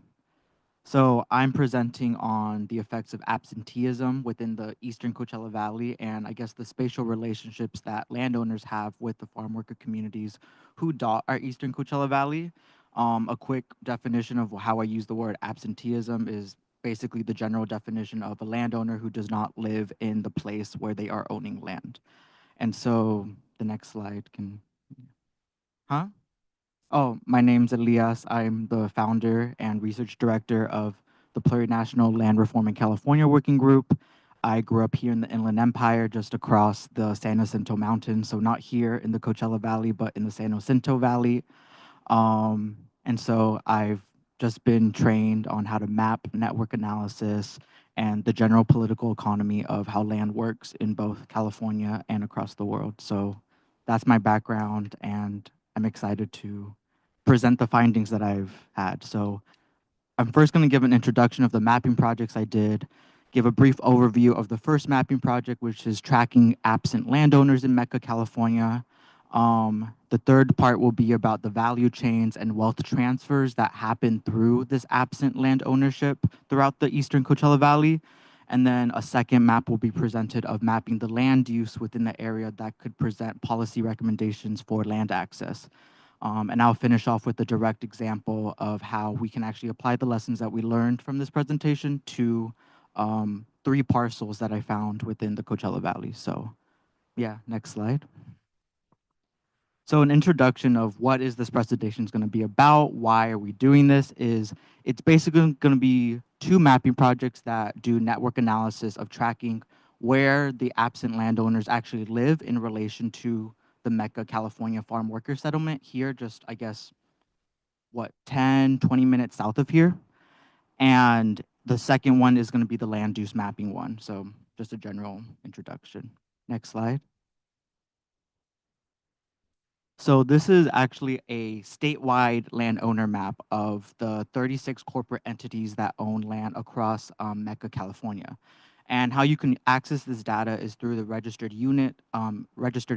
So, I'm presenting on the effects of absenteeism within the Eastern Coachella Valley and I guess the spatial relationships that landowners have with the farm worker communities who dot our Eastern Coachella Valley. A quick definition of how I use the word absenteeism is basically the general definition of a landowner who does not live in the place where they are owning land. And so the next slide can, huh? Oh, my name's Elias. I'm the founder and research director of the Plurinational Land Reform in California Working Group. I grew up here in the Inland Empire, just across the San Jacinto Mountains. So not here in the Coachella Valley, but in the San Jacinto Valley. And so I've just been trained on how to map network analysis and the general political economy of how land works in both California and across the world. So that's my background, and I'm excited to present the findings that I've had. So I'm first going to give an introduction of the mapping projects I did, give a brief overview of the first mapping project, which is tracking absent landowners in Mecca, California. The third part will be about the value chains and wealth transfers that happen through this absent land ownership throughout the Eastern Coachella Valley. And then a second map will be presented of mapping the land use within the area that could present policy recommendations for land access. And I'll finish off with a direct example of how we can actually apply the lessons that we learned from this presentation to 3 parcels that I found within the Coachella Valley. So yeah, next slide. So an introduction of what is this presentation is going to be about, why are we doing this, is it's basically going to be 2 mapping projects that do network analysis of tracking where the absent landowners actually live in relation to the Mecca, California farm worker settlement here, just I guess, what, 10, 20 minutes south of here. And the second one is going to be the land use mapping one. So just a general introduction. Next slide. So this is actually a statewide landowner map of the 36 corporate entities that own land across Mecca, California. And how you can access this data is through the registered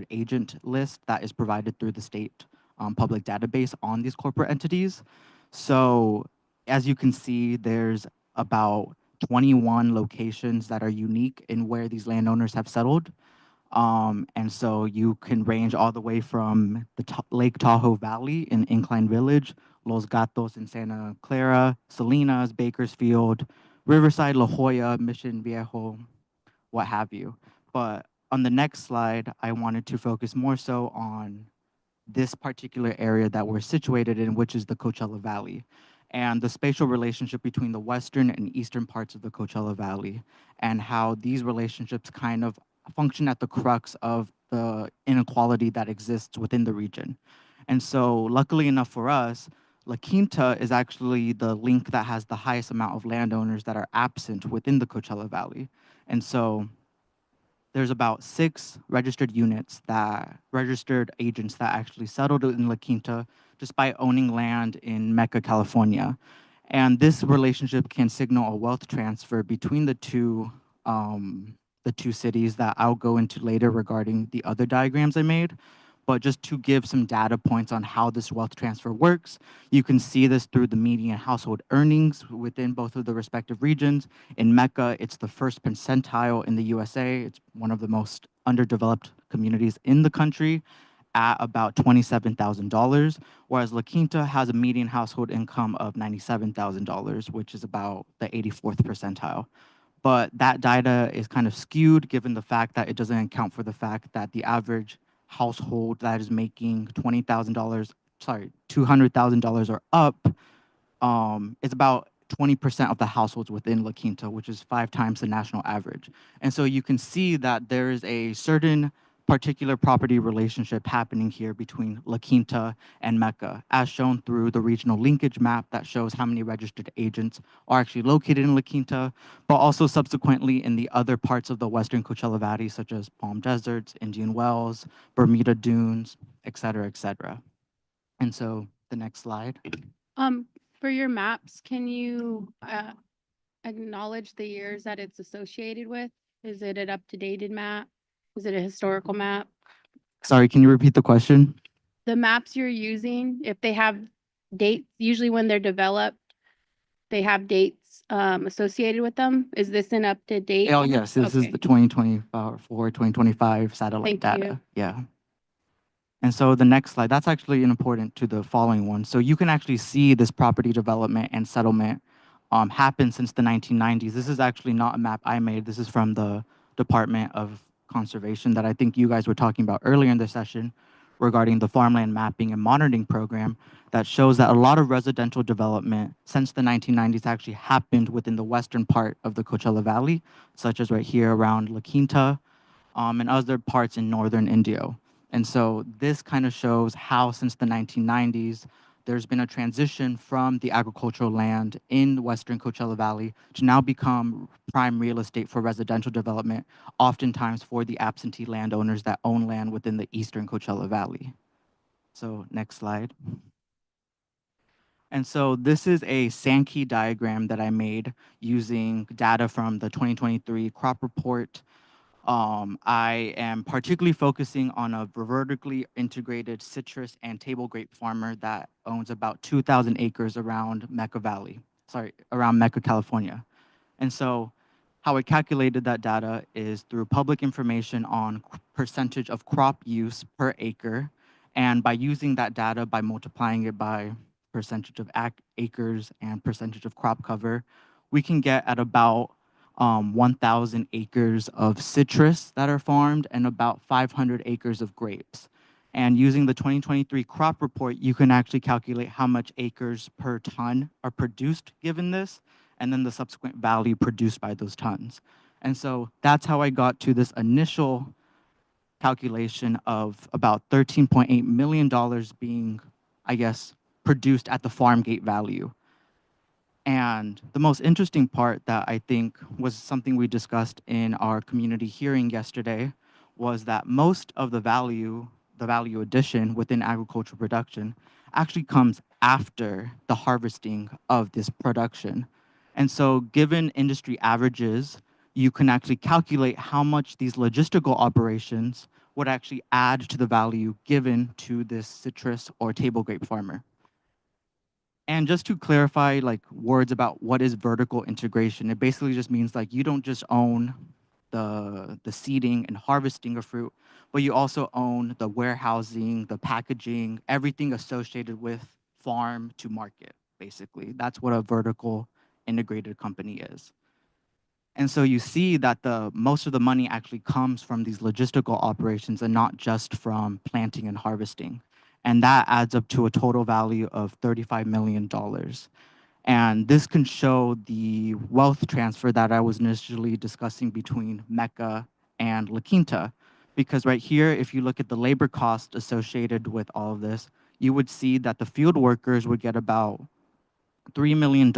agent list that is provided through the state public database on these corporate entities. So as you can see, there's about 21 locations that are unique in where these landowners have settled. And so you can range all the way from the Lake Tahoe Valley in Incline Village, Los Gatos in Santa Clara, Salinas, Bakersfield, Riverside, La Jolla, Mission Viejo, what have you. But on the next slide, I wanted to focus more so on this particular area that we're situated in, which is the Coachella Valley, and the spatial relationship between the western and eastern parts of the Coachella Valley, and how these relationships kind of function at the crux of the inequality that exists within the region. And so luckily enough for us, La Quinta is actually the link that has the highest amount of landowners that are absent within the Coachella Valley. And so there's about 6 registered agents that actually settled in La Quinta despite owning land in Mecca, California. And this relationship can signal a wealth transfer between the two cities that I'll go into later regarding the other diagrams I made. But just to give some data points on how this wealth transfer works, you can see this through the median household earnings within both of the respective regions. In Mecca, it's the first percentile in the USA. It's one of the most underdeveloped communities in the country at about $27,000, whereas La Quinta has a median household income of $97,000, which is about the 84th percentile. But that data is kind of skewed given the fact that it doesn't account for the fact that the average household that is making $200,000 or up is about 20% of the households within La Quinta, which is 5 times the national average. And so you can see that there is a certain particular property relationship happening here between La Quinta and Mecca, as shown through the regional linkage map that shows how many registered agents are actually located in La Quinta, but also subsequently in the other parts of the Western Coachella Valley, such as Palm Deserts, Indian Wells, Bermuda Dunes, et cetera, et cetera. And so the next slide. For your maps, can you acknowledge the years that it's associated with? Is it an up-to-dated map? Is it a historical map? Sorry, can you repeat the question? The maps you're using, if they have dates, usually when they're developed, they have dates associated with them. Is this an up-to-date? Oh, yes, this is the 2024, 2025 satellite Thank data. you. Yeah. And so the next slide, that's actually important to the following one. So you can actually see this property development and settlement happen since the 1990s. This is actually not a map I made. This is from the Department of Conservation that I think you guys were talking about earlier in the session regarding the farmland mapping and monitoring program that shows that a lot of residential development since the 1990s actually happened within the western part of the Coachella Valley, such as right here around La Quinta, and other parts in northern India. And so this kind of shows how since the 1990s, there's been a transition from the agricultural land in western Coachella Valley to now become prime real estate for residential development, oftentimes for the absentee landowners that own land within the eastern Coachella Valley. So next slide. And so this is a Sankey diagram that I made using data from the 2023 crop report. I am particularly focusing on a vertically integrated citrus and table grape farmer that owns about 2,000 acres around Mecca, California. And so how I calculated that data is through public information on percentage of crop use per acre. And by using that data, by multiplying it by percentage of acres and percentage of crop cover, we can get at about 1,000 acres of citrus that are farmed and about 500 acres of grapes. And using the 2023 crop report, you can actually calculate how much acres per ton are produced given this, and then the subsequent value produced by those tons. And so that's how I got to this initial calculation of about $13.8 million being, I guess, produced at the farm gate value. And the most interesting part that I think was something we discussed in our community hearing yesterday was that most of the value addition within agricultural production actually comes after the harvesting of this production. And so given industry averages, you can actually calculate how much these logistical operations would actually add to the value given to this citrus or table grape farmer. And just to clarify, like, words about what is vertical integration, it basically just means like you don't just own the seeding and harvesting of fruit, but you also own the warehousing, the packaging, everything associated with farm to market, basically. That's what a vertical integrated company is. And so you see that most of the money actually comes from these logistical operations and not just from planting and harvesting. And that adds up to a total value of $35 million. And this can show the wealth transfer that I was initially discussing between Mecca and La Quinta. Because right here, if you look at the labor cost associated with all of this, you would see that the field workers would get about $3 million,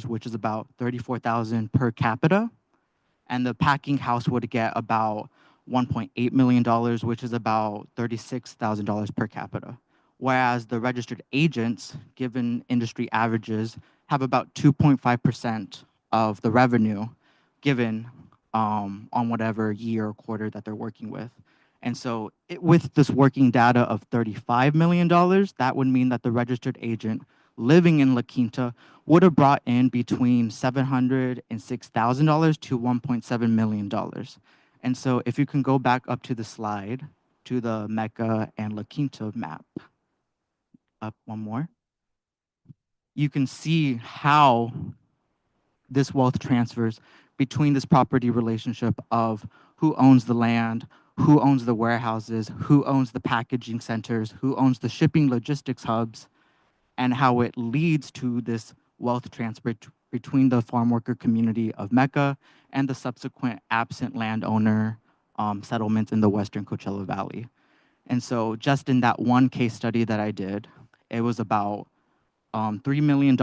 which is about $34,000 per capita. And the packing house would get about $1.8 million, which is about $36,000 per capita. Whereas the registered agents, given industry averages, have about 2.5% of the revenue given on whatever year or quarter that they're working with. And so with this working data of $35 million, that would mean that the registered agent living in La Quinta would have brought in between $706,000 to $1.7 million. And so if you can go back up to the slide, to the Mecca and La Quinta map, up one more, you can see how this wealth transfers between this property relationship of who owns the land, who owns the warehouses, who owns the packaging centers, who owns the shipping logistics hubs, and how it leads to this wealth transfer between the farm worker community of Mecca and the subsequent absent landowner settlements in the Western Coachella Valley. And so just in that one case study that I did, it was about $3 million,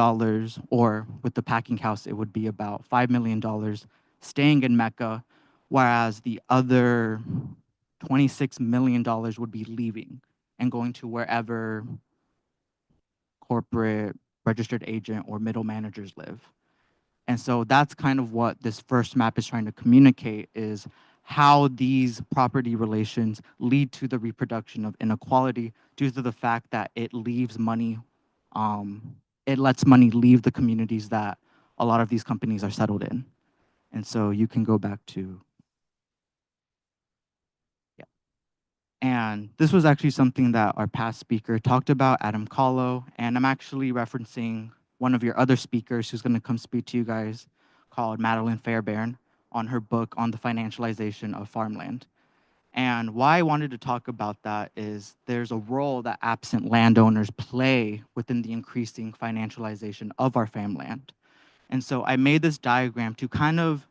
or with the packing house, it would be about $5 million staying in Mecca, whereas the other $26 million would be leaving and going to wherever corporate registered agent or middle managers live. And so that's kind of what this first map is trying to communicate, is how these property relations lead to the reproduction of inequality due to the fact that it leaves money, it lets money leave the communities that a lot of these companies are settled in. And so you can go back to, yeah. And this was actually something that our past speaker talked about, Adam Kahlo, and I'm actually referencing one of your other speakers who's gonna come speak to you guys, called Madeline Fairbairn, on her book on the financialization of farmland. And why I wanted to talk about that is there's a role that absent landowners play within the increasing financialization of our farmland. And so I made this diagram to kind of,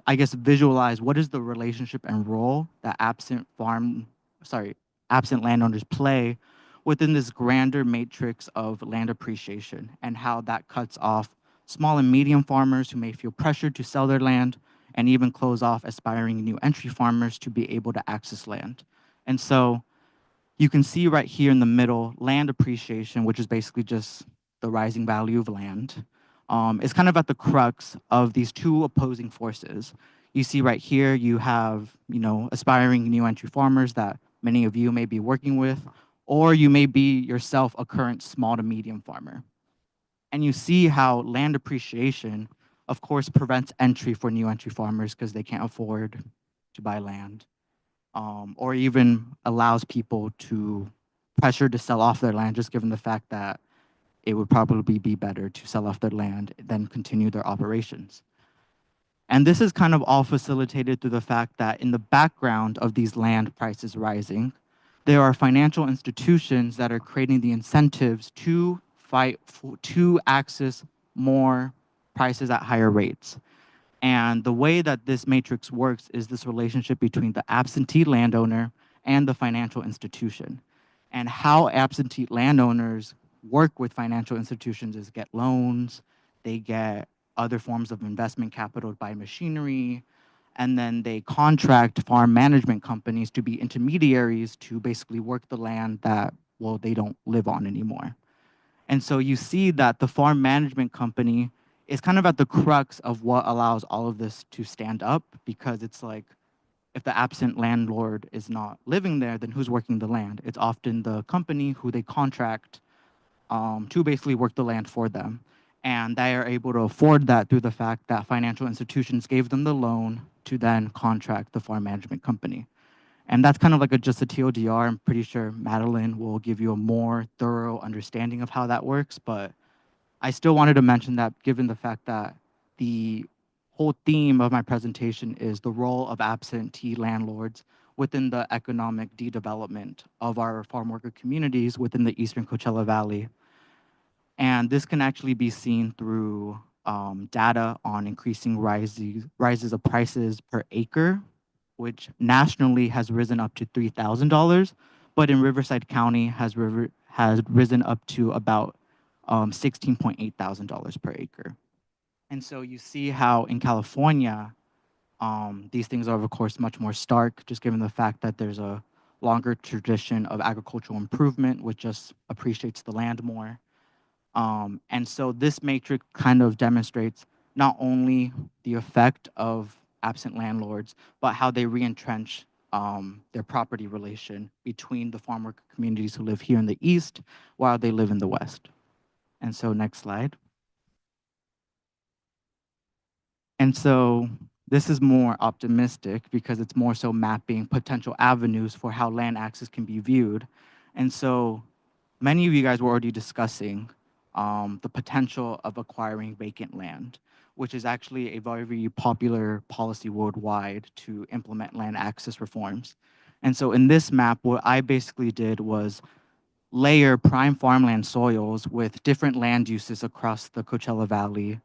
I guess, visualize what is the relationship and role that absent landowners play within this grander matrix of land appreciation, and how that cuts off small and medium farmers who may feel pressured to sell their land, and even close off aspiring new entry farmers to be able to access land. And so you can see right here in the middle, land appreciation, which is basically just the rising value of land, is kind of at the crux of these two opposing forces. You see right here, you have, aspiring new entry farmers that many of you may be working with, or you may be yourself a current small to medium farmer. And you see how land appreciation, of course, prevents entry for new entry farmers because they can't afford to buy land, or even allows people to pressure to sell off their land, just given the fact that it would probably be better to sell off their land than continue their operations. And this is kind of all facilitated through the fact that in the background of these land prices rising, there are financial institutions that are creating the incentives to fight to access more prices at higher rates. And the way that this matrix works is this relationship between the absentee landowner and the financial institution. And how absentee landowners work with financial institutions is get loans, they get other forms of investment capital to buy machinery, and then they contract farm management companies to be intermediaries to basically work the land that, well, they don't live on anymore. And so you see that the farm management company is kind of at the crux of what allows all of this to stand up, because it's like, if the absent landlord is not living there, then who's working the land? It's often the company who they contract to basically work the land for them. And they are able to afford that through the fact that financial institutions gave them the loan to then contract the farm management company. And that's kind of like just a TLDR. I'm pretty sure Madeline will give you a more thorough understanding of how that works, but I still wanted to mention that, given the fact that the whole theme of my presentation is the role of absentee landlords within the economic de-development of our farm worker communities within the Eastern Coachella Valley. And this can actually be seen through data on increasing rises of prices per acre, which nationally has risen up to $3,000, but in Riverside County has risen up to about $16,800 per acre. And so you see how in California, These things are, of course, much more stark, just given the fact that there's a longer tradition of agricultural improvement, which just appreciates the land more. And so this matrix kind of demonstrates not only the effect of absent landlords, but how they re-entrench their property relation between the farm worker communities who live here in the East while they live in the West. And so next slide. And so this is more optimistic because it's more so mapping potential avenues for how land access can be viewed. And so many of you guys were already discussing the potential of acquiring vacant land, which is actually a very popular policy worldwide to implement land access reforms. And so in this map, what I basically did was layer prime farmland soils with different land uses across the Coachella Valley.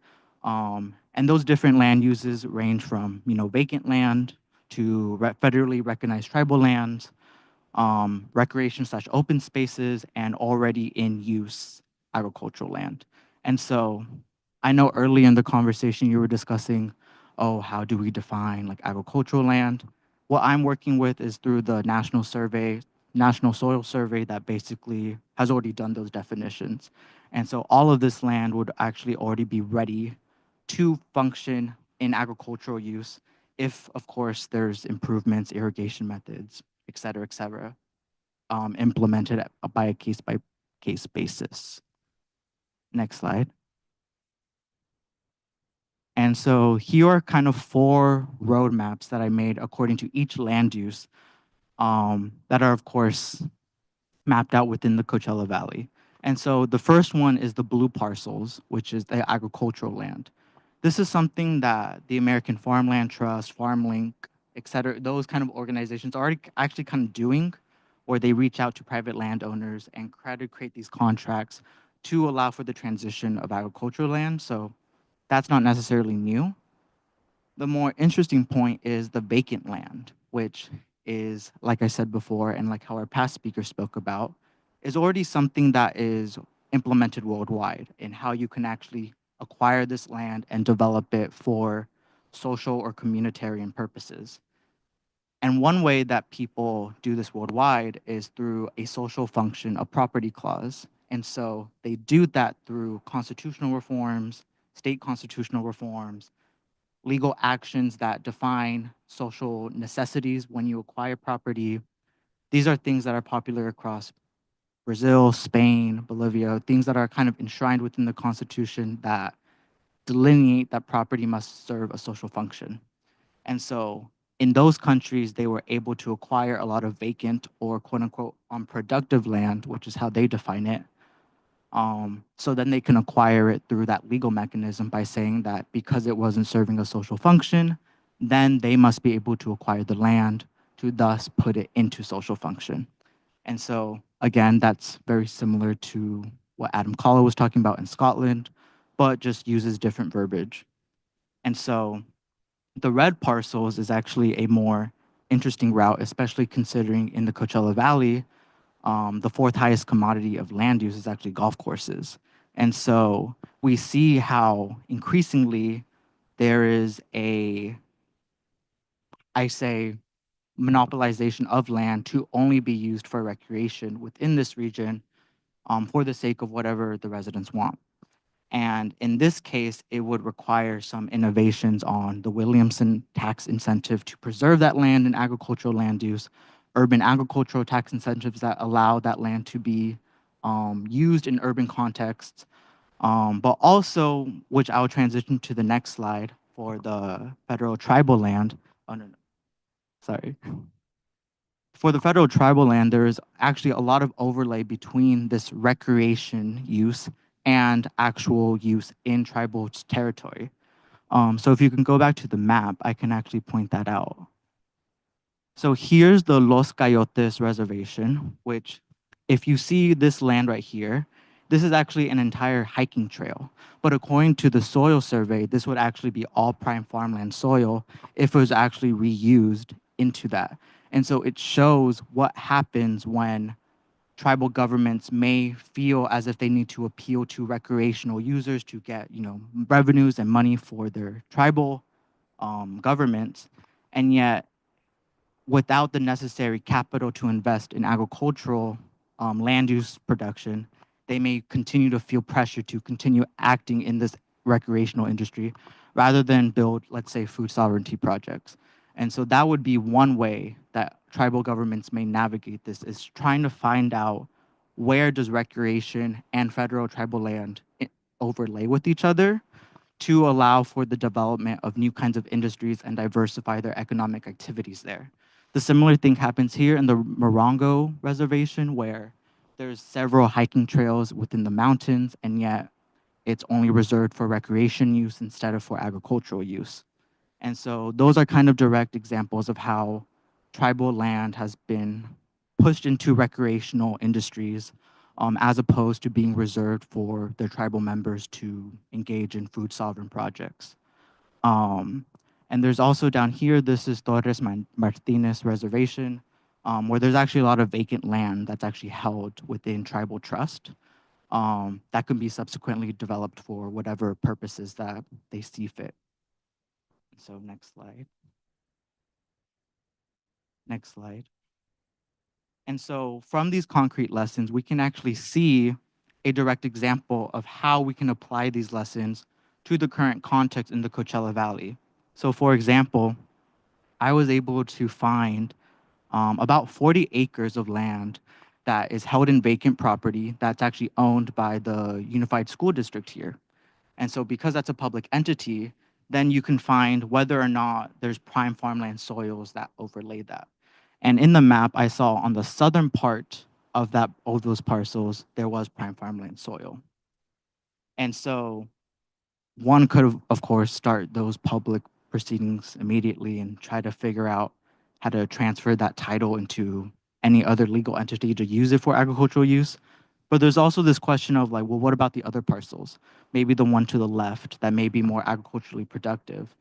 And those different land uses range from, vacant land to federally recognized tribal lands, recreation/open spaces, and already in use agricultural land. And so I know early in the conversation you were discussing, oh, how do we define like agricultural land? What I'm working with is through the National Soil Survey that basically has already done those definitions. And so all of this land would actually already be ready to function in agricultural use if, of course, there's improvements, irrigation methods, et cetera, implemented by a case-by-case basis. Next slide. And so here are kind of 4 roadmaps that I made according to each land use that are, of course, mapped out within the Coachella Valley. And so the first one is the blue parcels, which is the agricultural land. This is something that the American Farmland Trust, FarmLink, et cetera, those kind of organizations are already actually kind of doing, where they reach out to private landowners and try to create these contracts to allow for the transition of agricultural land. So that's not necessarily new. The more interesting point is the vacant land, which is, like I said before, and like how our past speaker spoke about, is already something that is implemented worldwide in how you can actually acquire this land and develop it for social or communitarian purposes. And one way that people do this worldwide is through a social function, a property clause. And so they do that through constitutional reforms, state constitutional reforms, legal actions that define social necessities when you acquire property. These are things that are popular across Brazil, Spain, Bolivia, things that are kind of enshrined within the Constitution that delineate that property must serve a social function. And so in those countries, they were able to acquire a lot of vacant or quote unquote unproductive land, which is how they define it. So then they can acquire it through that legal mechanism by saying that because it wasn't serving a social function, then they must be able to acquire the land to thus put it into social function. And so again, that's very similar to what Adam Collar was talking about in Scotland, but just uses different verbiage. And so the red parcels is actually a more interesting route, especially considering in the Coachella Valley, the 4th highest commodity of land use is actually golf courses. And so we see how increasingly there is monopolization of land to only be used for recreation within this region for the sake of whatever the residents want. And in this case, it would require some innovations on the Williamson tax incentive to preserve that land in agricultural land use, urban agricultural tax incentives that allow that land to be used in urban contexts, but also, which I'll transition to the next slide for the federal tribal land. Oh, no, sorry. For the federal tribal land, there is actually a lot of overlay between this recreation use and actual use in tribal territory. So if you can go back to the map, I can actually point that out. So here's the Los Coyotes Reservation, which if you see this land right here, this is actually an entire hiking trail. But according to the soil survey, this would actually be all prime farmland soil if it was actually reused into that. And so it shows what happens when tribal governments may feel as if they need to appeal to recreational users to get, revenues and money for their tribal governments, and yet without the necessary capital to invest in agricultural land use production, they may continue to feel pressure to continue acting in this recreational industry rather than build, let's say, food sovereignty projects. And so that would be one way that tribal governments may navigate this, is trying to find out where does recreation and federal tribal land overlay with each other to allow for the development of new kinds of industries and diversify their economic activities there. The similar thing happens here in the Morongo Reservation, where there's several hiking trails within the mountains, and yet it's only reserved for recreation use instead of for agricultural use. And so those are kind of direct examples of how tribal land has been pushed into recreational industries as opposed to being reserved for their tribal members to engage in food sovereign projects. And there's also down here, this is Torres Martinez Reservation, where there's actually a lot of vacant land that's actually held within tribal trust that can be subsequently developed for whatever purposes that they see fit. So next slide. Next slide. And so from these concrete lessons, we can actually see a direct example of how we can apply these lessons to the current context in the Coachella Valley. So for example, I was able to find about 40 acres of land that is held in vacant property that's actually owned by the Unified School District here. And so because that's a public entity, then you can find whether or not there's prime farmland soils that overlay that. And in the map, I saw on the southern part of those parcels, there was prime farmland soil. And so one could, of course, start those public proceedings immediately and try to figure out how to transfer that title into any other legal entity to use it for agricultural use. But there's also this question of like, well, what about the other parcels? Maybe the one to the left that may be more agriculturally productive,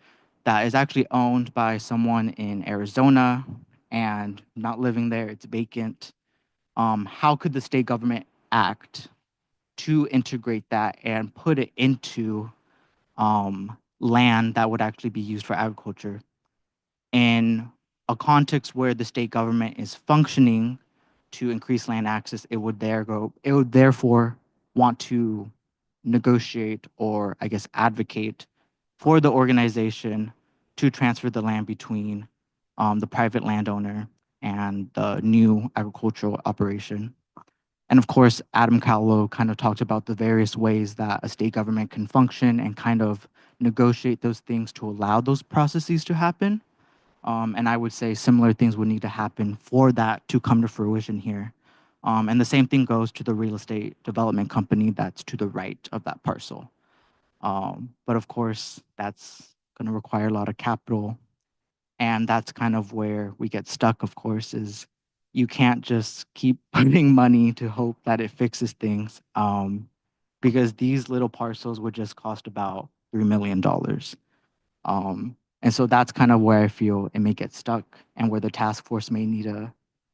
that is actually owned by someone in Arizona and not living there, it's vacant. How could the state government act to integrate that and put it into land that would actually be used for agriculture in a context where the state government is functioning to increase land access? It would therefore want to negotiate, or I guess advocate for the organization to transfer the land between the private landowner and the new agricultural operation. And of course, Adam Cowlow kind of talked about the various ways that a state government can function and kind of negotiate those things to allow those processes to happen. And I would say similar things would need to happen for that to come to fruition here. And the same thing goes to the real estate development company that's to the right of that parcel. But of course, that's going to require a lot of capital. And that's kind of where we get stuck, of course, is you can't just keep putting money to hope that it fixes things, because these little parcels would just cost about $3 million. And so that's kind of where I feel it may get stuck, and where the task force may need to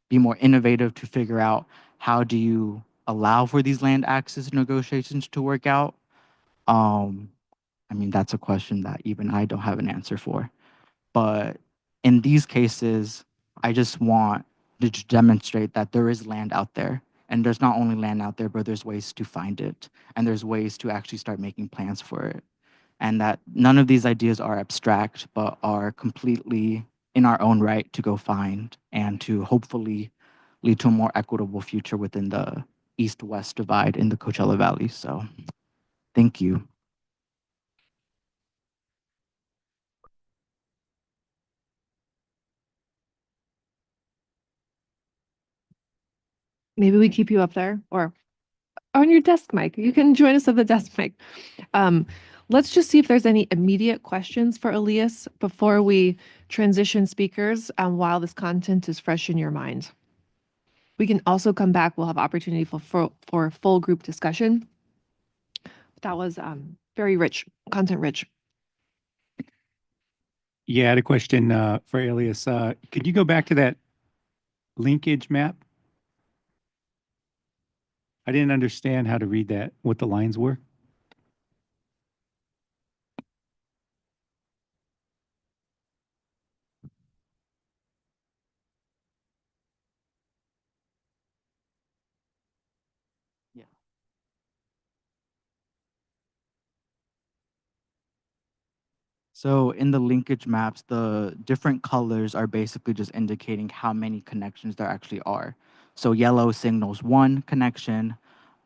be more innovative to figure out how do you allow for these land access negotiations to work out. I mean, that's a question that even I don't have an answer for. But in these cases, I just want to demonstrate that there is land out there. And there's not only land out there, but there's ways to find it. And there's ways to actually start making plans for it. And that none of these ideas are abstract, but are completely in our own right to go find and to hopefully lead to a more equitable future within the East-West divide in the Coachella Valley. So thank you. Maybe we keep you up there or on your desk mic. You can join us at the desk mic. Let's just see if there's any immediate questions for Elias before we transition speakers while this content is fresh in your mind. We can also come back. We'll have opportunity for full group discussion. That was very rich, content rich. Yeah, I had a question for Elias. Could you go back to that linkage map? I didn't understand how to read that, what the lines were. So in the linkage maps, the different colors are basically just indicating how many connections there actually are. So yellow signals 1 connection,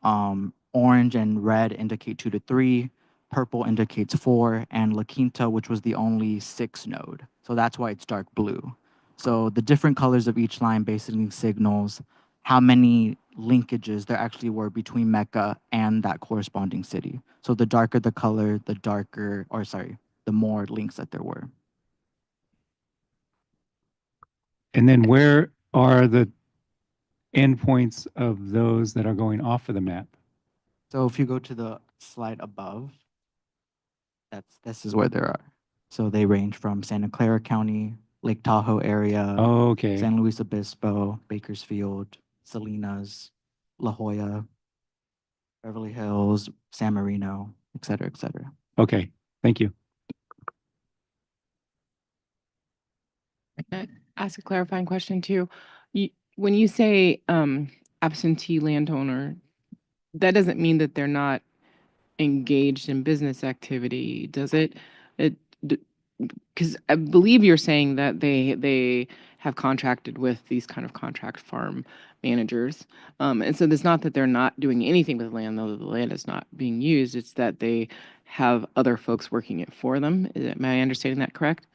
orange and red indicate 2 to 3, purple indicates 4, and La Quinta, which was the only 6 node. So that's why it's dark blue. So the different colors of each line basically signals how many linkages there actually were between Mecca and that corresponding city. So the darker the color, the more links that there were. And then where are the endpoints of those that are going off of the map? So if you go to the slide above, this is where there are. So they range from Santa Clara County, Lake Tahoe area, Oh, okay. San Luis Obispo, Bakersfield, Salinas, La Jolla, Beverly Hills, San Marino, et cetera, et cetera. Okay, thank you. Can I ask a clarifying question too? When you say absentee landowner, that doesn't mean that they're not engaged in business activity, does it? Because I believe you're saying that they have contracted with these kind of contract farm managers, and so it's not that they're not doing anything with the land, though the land is not being used. It's that they have other folks working it for them. Am I understanding that correct?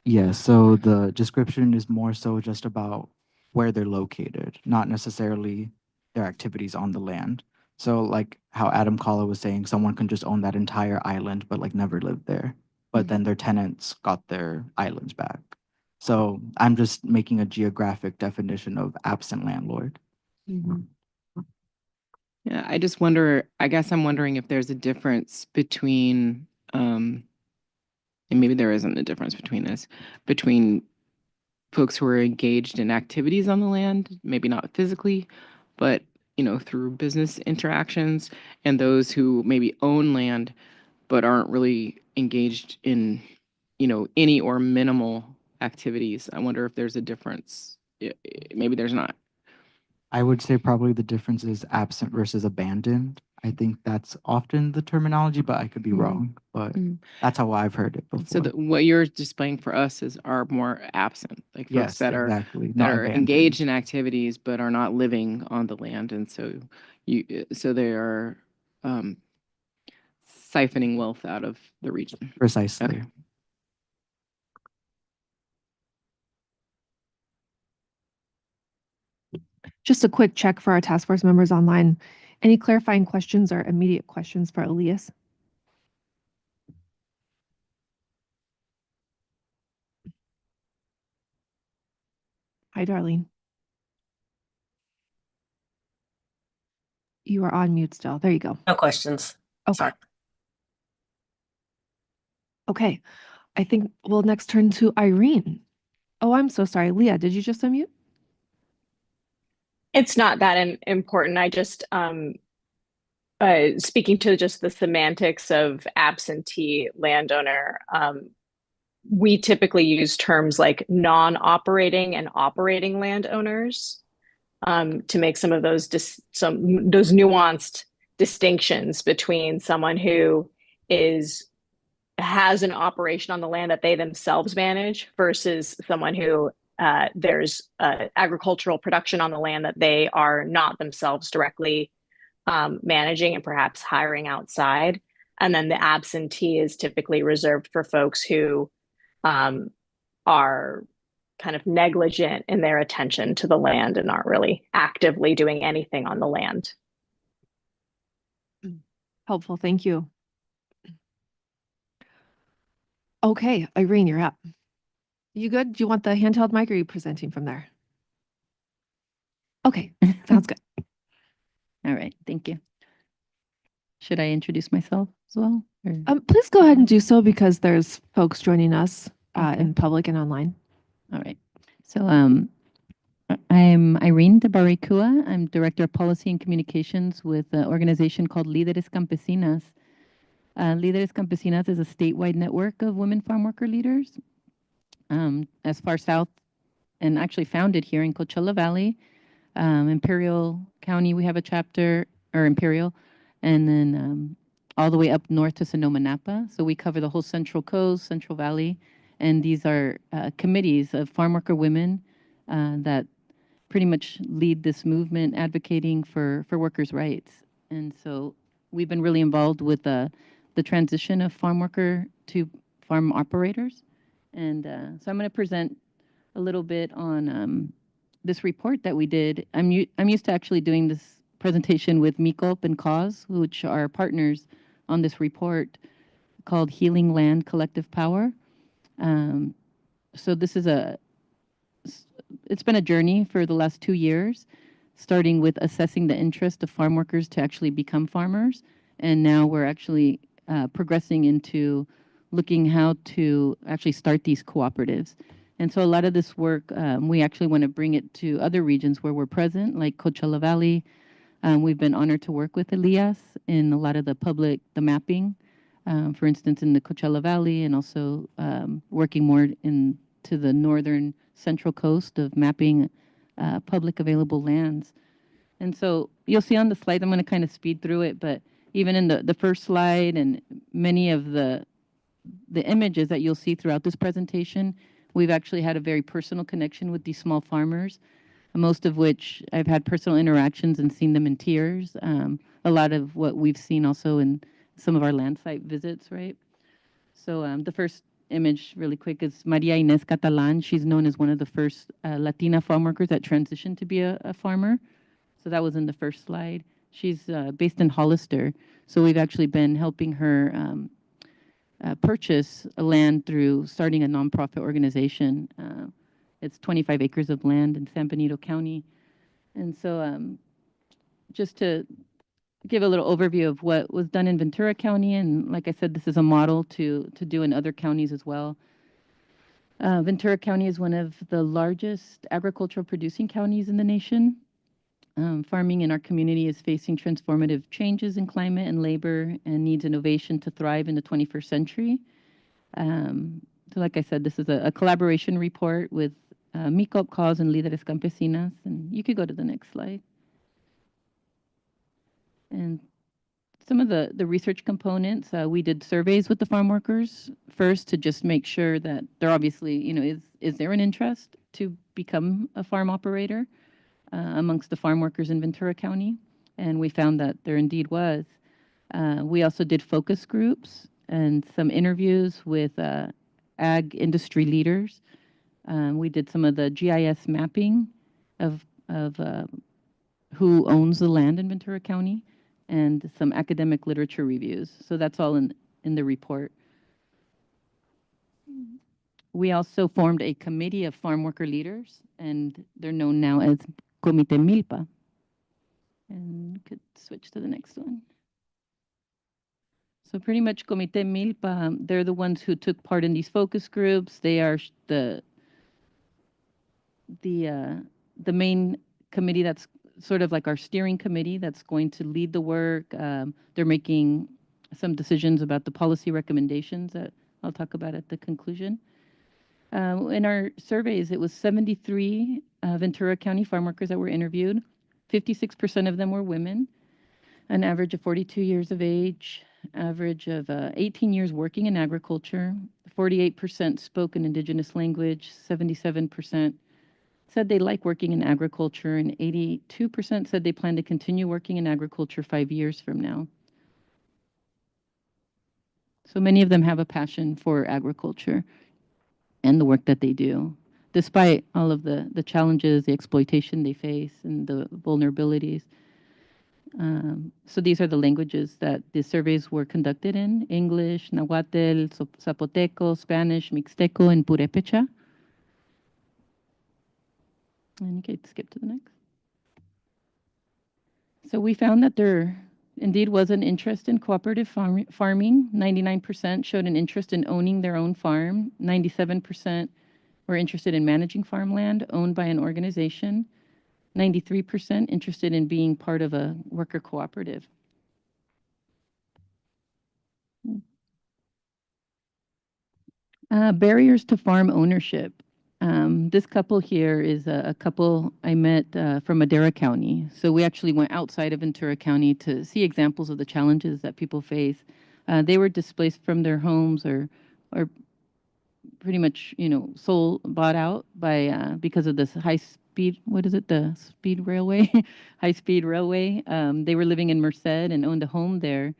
Yes, so the description is more so just about where they're located, not necessarily their activities on the land. So like how Adam Kala was saying, someone can just own that entire island, but like never live there. But then their tenants got their islands back. So I'm just making a geographic definition of absent landlord. Yeah, I just wonder, I guess I'm wondering if there's a difference between, and maybe there isn't a difference between this, between folks who are engaged in activities on the land, maybe not physically, but through business interactions, and those who maybe own land but aren't really engaged in any or minimal activities. I wonder if there's a difference. Maybe there's not. I would say probably the difference is absent versus abandoned. I think that's often the terminology, but I could be wrong. But that's how I've heard it before. So what you're displaying for us are more absent, like folks Yes, that exactly. that Not are abandoned. engaged in activities but are not living on the land, and so they are siphoning wealth out of the region. Precisely. Okay. Just a quick check for our task force members online. Any clarifying questions or immediate questions for Elias? Hi, Darlene. You are on mute still. There you go. No questions. Okay. Sorry. Okay. I think we'll next turn to Irene. Oh, I'm so sorry. Leah, did you just unmute? It's not that important. I just speaking to just the semantics of absentee landowner. We typically use terms like non-operating and operating landowners to make some of those those nuanced distinctions between someone who has an operation on the land that they themselves manage versus someone who there's agricultural production on the land that they are not themselves directly managing and perhaps hiring outside. And then the absentee is typically reserved for folks who are kind of negligent in their attention to the land and aren't really actively doing anything on the land. Helpful. Thank you. Okay, Irene, you're up. You good? Do you want the handheld mic or are you presenting from there? Okay, sounds good. All right, thank you. Should I introduce myself as well? Please go ahead and do so because there's folks joining us in public and online. All right. So I'm Irene de Barricua. I'm Director of Policy and Communications with an organization called Líderes Campesinas. Líderes Campesinas is a statewide network of women farm worker leaders. As far south and actually founded here in Coachella Valley, Imperial County, we have a chapter, or Imperial, and then all the way up north to Sonoma Napa. So we cover the whole Central Coast, Central Valley, and these are committees of farm worker women that pretty much lead this movement advocating for workers' rights. And so we've been really involved with the transition of farm worker to farm operators. And so I'm going to present a little bit on this report that we did. I'm used to actually doing this presentation with MICOP and CAUSE, which are partners on this report called Healing Land Collective Power. So this is it's been a journey for the last 2 years, starting with assessing the interest of farm workers to actually become farmers. And now we're actually progressing into looking how to actually start these cooperatives. And so a lot of this work, we actually want to bring it to other regions where we're present, like Coachella Valley. We've been honored to work with Elias in a lot of the mapping, for instance, in the Coachella Valley, and also working more into the northern central coast of mapping public available lands. And so you'll see on the slide, I'm going to kind of speed through it, but even in the first slide and many of the images that you'll see throughout this presentation, we've actually had a very personal connection with these small farmers, most of which I've had personal interactions and seen them in tears. A lot of what we've seen also in some of our land site visits, right? So the first image really quick is Maria Inés Catalan. She's known as one of the first Latina farm workers that transitioned to be a farmer. So that was in the first slide. She's based in Hollister. So we've actually been helping her purchase land through starting a nonprofit organization. It's 25 acres of land in San Benito County. And so just to give a little overview of what was done in Ventura County, and like I said, this is a model to do in other counties as well. Ventura County is one of the largest agricultural producing counties in the nation. Farming in our community is facing transformative changes in climate and labor and needs innovation to thrive in the 21st century. So like I said, this is a collaboration report with MICOP, CAUSE, and Líderes Campesinas. And you could go to the next slide. And some of the research components, we did surveys with the farm workers first to just make sure that there obviously, is there an interest to become a farm operator amongst the farm workers in Ventura County? And we found that there indeed was. We also did focus groups and some interviews with ag industry leaders. We did some of the GIS mapping of who owns the land in Ventura County, and some academic literature reviews. So that's all in the report. We also formed a committee of farm worker leaders, and they're known now as Comité Milpa. And you could switch to the next one. So pretty much Comité Milpa, they're the ones who took part in these focus groups. They are the main committee that's sort of like our steering committee that's going to lead the work. They're making some decisions about the policy recommendations that I'll talk about at the conclusion. In our surveys, it was 73 Ventura County farm workers that were interviewed. 56% of them were women, an average of 42 years of age, average of 18 years working in agriculture, 48% spoke an indigenous language, 77% said they like working in agriculture, and 82% said they plan to continue working in agriculture 5 years from now. So many of them have a passion for agriculture and the work that they do, despite all of the challenges, the exploitation they face, and the vulnerabilities. So these are the languages that the surveys were conducted in: English, Nahuatl, Zapoteco, Spanish, Mixteco, and Purépecha. And you can skip to the next. So we found that there indeed was an interest in cooperative farming. 99% showed an interest in owning their own farm. 97% were interested in managing farmland owned by an organization. 93% interested in being part of a worker cooperative. Barriers to farm ownership. This couple here is a couple I met from Madera County. So we actually went outside of Ventura County to see examples of the challenges that people face. They were displaced from their homes or pretty much, bought out by because of this high speed, what is it, the speed railway, high speed railway. They were living in Merced and owned a home there,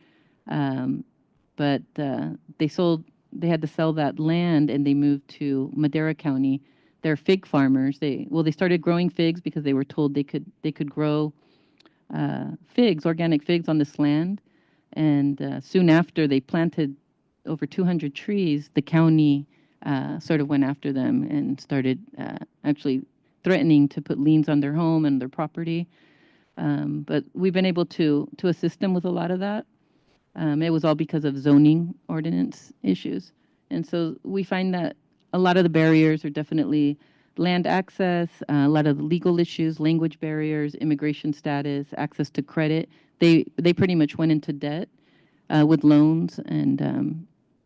but they had to sell that land and they moved to Madera County. They're fig farmers. They started growing figs because they were told they could grow figs, organic figs on this land. And soon after they planted over 200 trees, the county sort of went after them and started actually threatening to put liens on their home and their property. But we've been able to assist them with a lot of that. It was all because of zoning ordinance issues. And so we find that a lot of the barriers are definitely land access, a lot of the legal issues, language barriers, immigration status, access to credit. They pretty much went into debt with loans and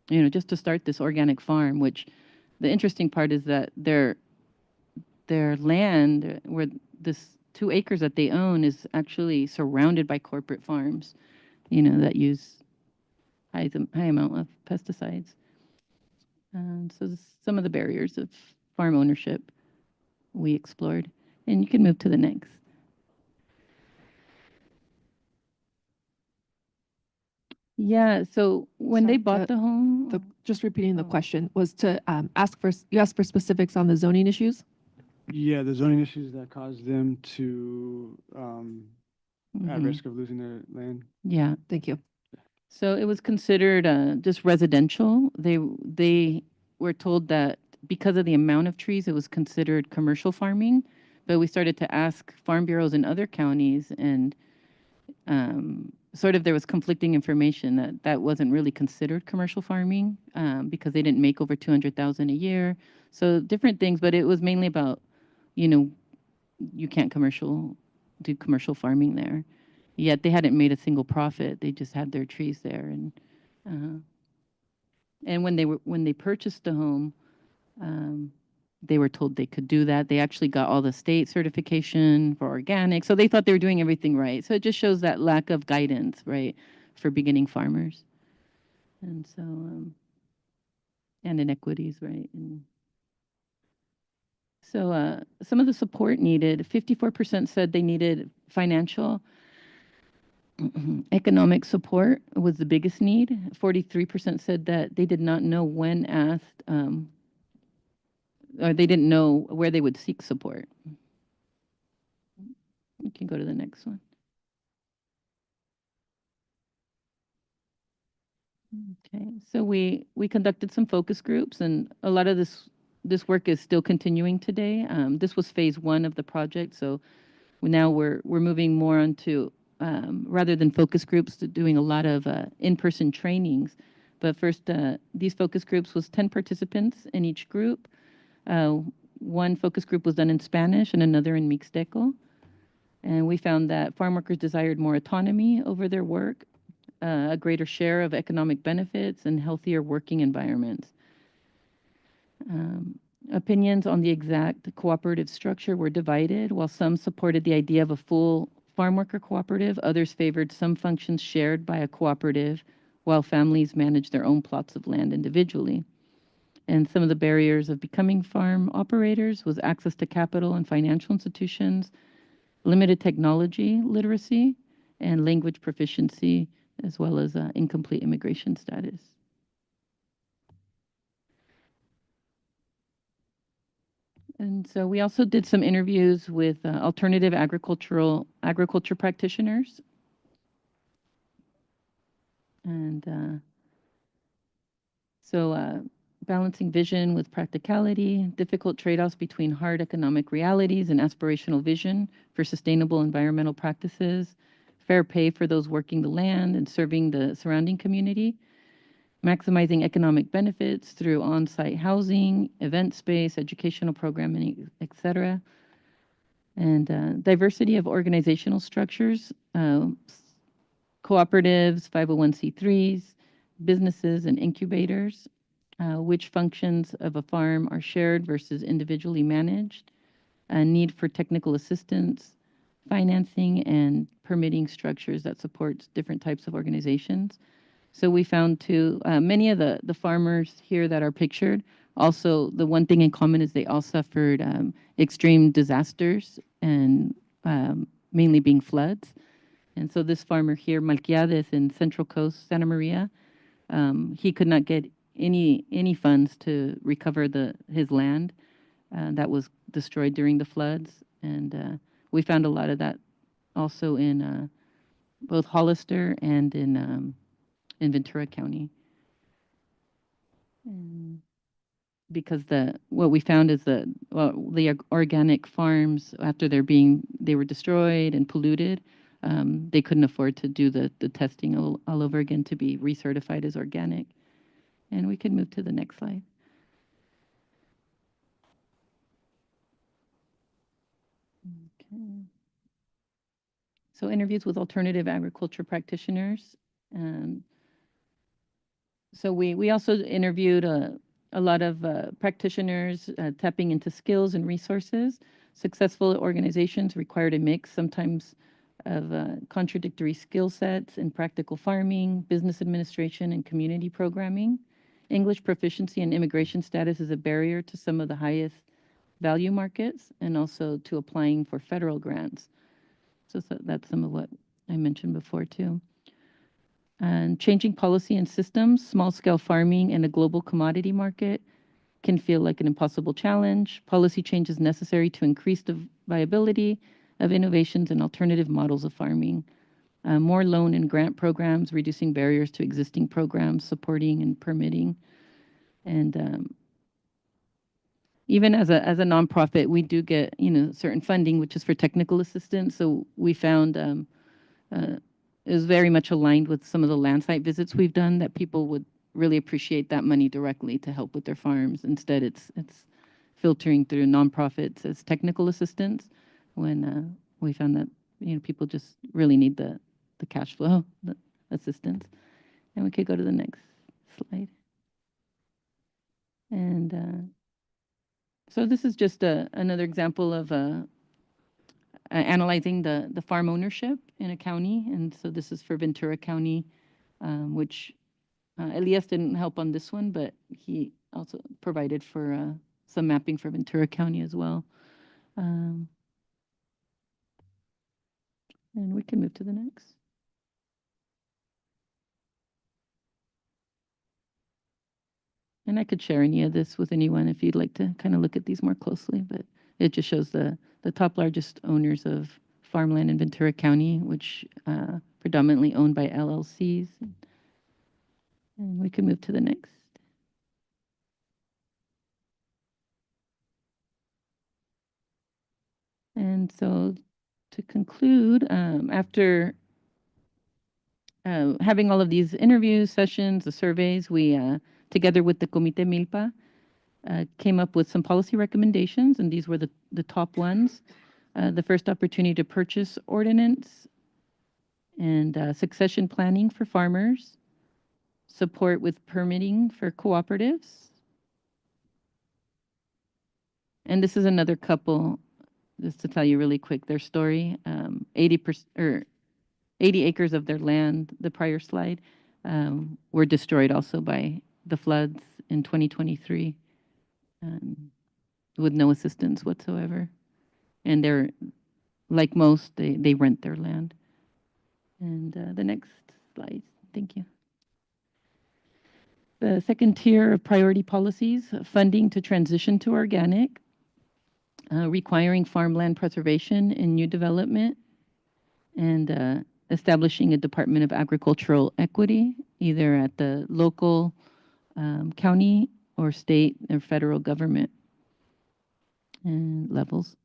just to start this organic farm, which the interesting part is that their land, where this 2 acres that they own is actually surrounded by corporate farms, that use high amount of pesticides. So some of the barriers of farm ownership we explored. And you can move to the next. Yeah, so when they Sorry, bought the home, just repeating the question was to you asked for specifics on the zoning issues? Yeah, the zoning issues that caused them to at risk of losing their land. yeah. Thank you. So it was considered just residential. They were told that because of the amount of trees, it was considered commercial farming. But we started to ask farm bureaus in other counties, and sort of there was conflicting information that wasn't really considered commercial farming because they didn't make over 200,000 a year. So different things, but it was mainly about, you can't do commercial farming there. Yet they hadn't made a single profit. They just had their trees there, and when they purchased the home, they were told they could do that. They actually got all the state certification for organic, so they thought they were doing everything right. So it just shows that lack of guidance, right, for beginning farmers, and so and inequities, right. And so some of the support needed. 54% said they needed financial. Economic support was the biggest need. 43% said that they did not know when asked, or they didn't know where they would seek support. You can go to the next one. Okay, so we conducted some focus groups, and a lot of this work is still continuing today. This was phase 1 of the project, so now we're moving more onto rather than focus groups, to doing a lot of in-person trainings. But first, these focus groups was 10 participants in each group. One focus group was done in Spanish and another in Mixteco. And we found that farm workers desired more autonomy over their work, a greater share of economic benefits, and healthier working environments. Opinions on the exact cooperative structure were divided. While some supported the idea of a full farm worker cooperative, others favored some functions shared by a cooperative, while families managed their own plots of land individually. And some of the barriers of becoming farm operators was access to capital and financial institutions, limited technology literacy, and language proficiency, as well as incomplete immigration status. And so we also did some interviews with alternative agriculture practitioners. And so balancing vision with practicality, difficult trade-offs between hard economic realities and aspirational vision for sustainable environmental practices, fair pay for those working the land and serving the surrounding community, maximizing economic benefits through on-site housing, event space, educational programming, et cetera, and diversity of organizational structures, cooperatives, 501c3s, businesses, and incubators, which functions of a farm are shared versus individually managed, a need for technical assistance, financing, and permitting structures that supports different types of organizations. So we found too, many of the farmers here that are pictured, also the one thing in common is they all suffered extreme disasters and mainly being floods. And so this farmer here, Malquiades in Central Coast, Santa Maria, he could not get any funds to recover his land that was destroyed during the floods. And we found a lot of that also in both Hollister and in Ventura County. And because what we found is that the organic farms, after they were destroyed and polluted, they couldn't afford to do the testing all over again to be recertified as organic. And we could move to the next slide. Okay. So interviews with alternative agriculture practitioners. So we also interviewed a lot of practitioners tapping into skills and resources. Successful organizations required a mix sometimes of contradictory skill sets in practical farming, business administration, and community programming. English proficiency and immigration status is a barrier to some of the highest value markets and also to applying for federal grants. So that's some of what I mentioned before too. And changing policy and systems, small-scale farming in a global commodity market can feel like an impossible challenge. Policy change is necessary to increase the viability of innovations and alternative models of farming. More loan and grant programs, reducing barriers to existing programs, supporting and permitting. And even as a nonprofit, we do get certain funding, which is for technical assistance. So we found it was very much aligned with some of the land site visits we've done that people would really appreciate that money directly to help with their farms. Instead, it's filtering through nonprofits as technical assistance when we found that people just really need the cash flow, the assistance. And we could go to the next slide. And so this is just another example of analyzing the farm ownership in a county. And so this is for Ventura County, which Elias didn't help on this one, but he also provided for some mapping for Ventura County as well. And we can move to the next. And I could share any of this with anyone if you'd like to kind of look at these more closely, but it just shows the top largest owners of farmland in Ventura County, which predominantly owned by LLCs. And we can move to the next. And so to conclude, after having all of these interviews, sessions, the surveys, we, together with the Comité Milpa, came up with some policy recommendations, and these were the top ones. The first opportunity to purchase ordinance and succession planning for farmers, support with permitting for cooperatives. And this is another couple, just to tell you really quick, their story, 80 acres of their land, the prior slide, were destroyed also by the floods in 2023 with no assistance whatsoever. And they're, like most, they rent their land. And the next slide, thank you. The second tier of priority policies, funding to transition to organic, requiring farmland preservation and new development, and establishing a Department of Agricultural Equity, either at the local, county, or state or federal government levels.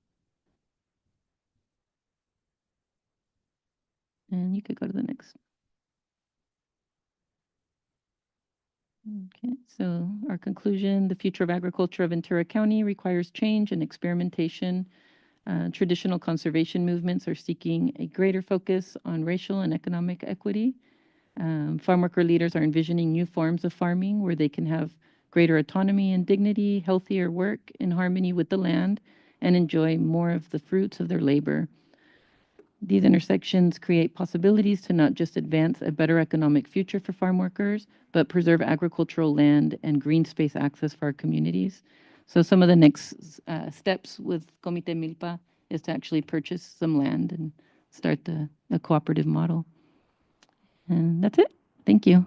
And you could go to the next. Okay, so our conclusion, the future of agriculture of Ventura County requires change and experimentation. Traditional conservation movements are seeking a greater focus on racial and economic equity. Farm worker leaders are envisioning new forms of farming where they can have greater autonomy and dignity, healthier work in harmony with the land, and enjoy more of the fruits of their labor. These intersections create possibilities to not just advance a better economic future for farm workers, but preserve agricultural land and green space access for our communities. So some of the next steps with Comité Milpa is to actually purchase some land and start a cooperative model. And that's it. Thank you.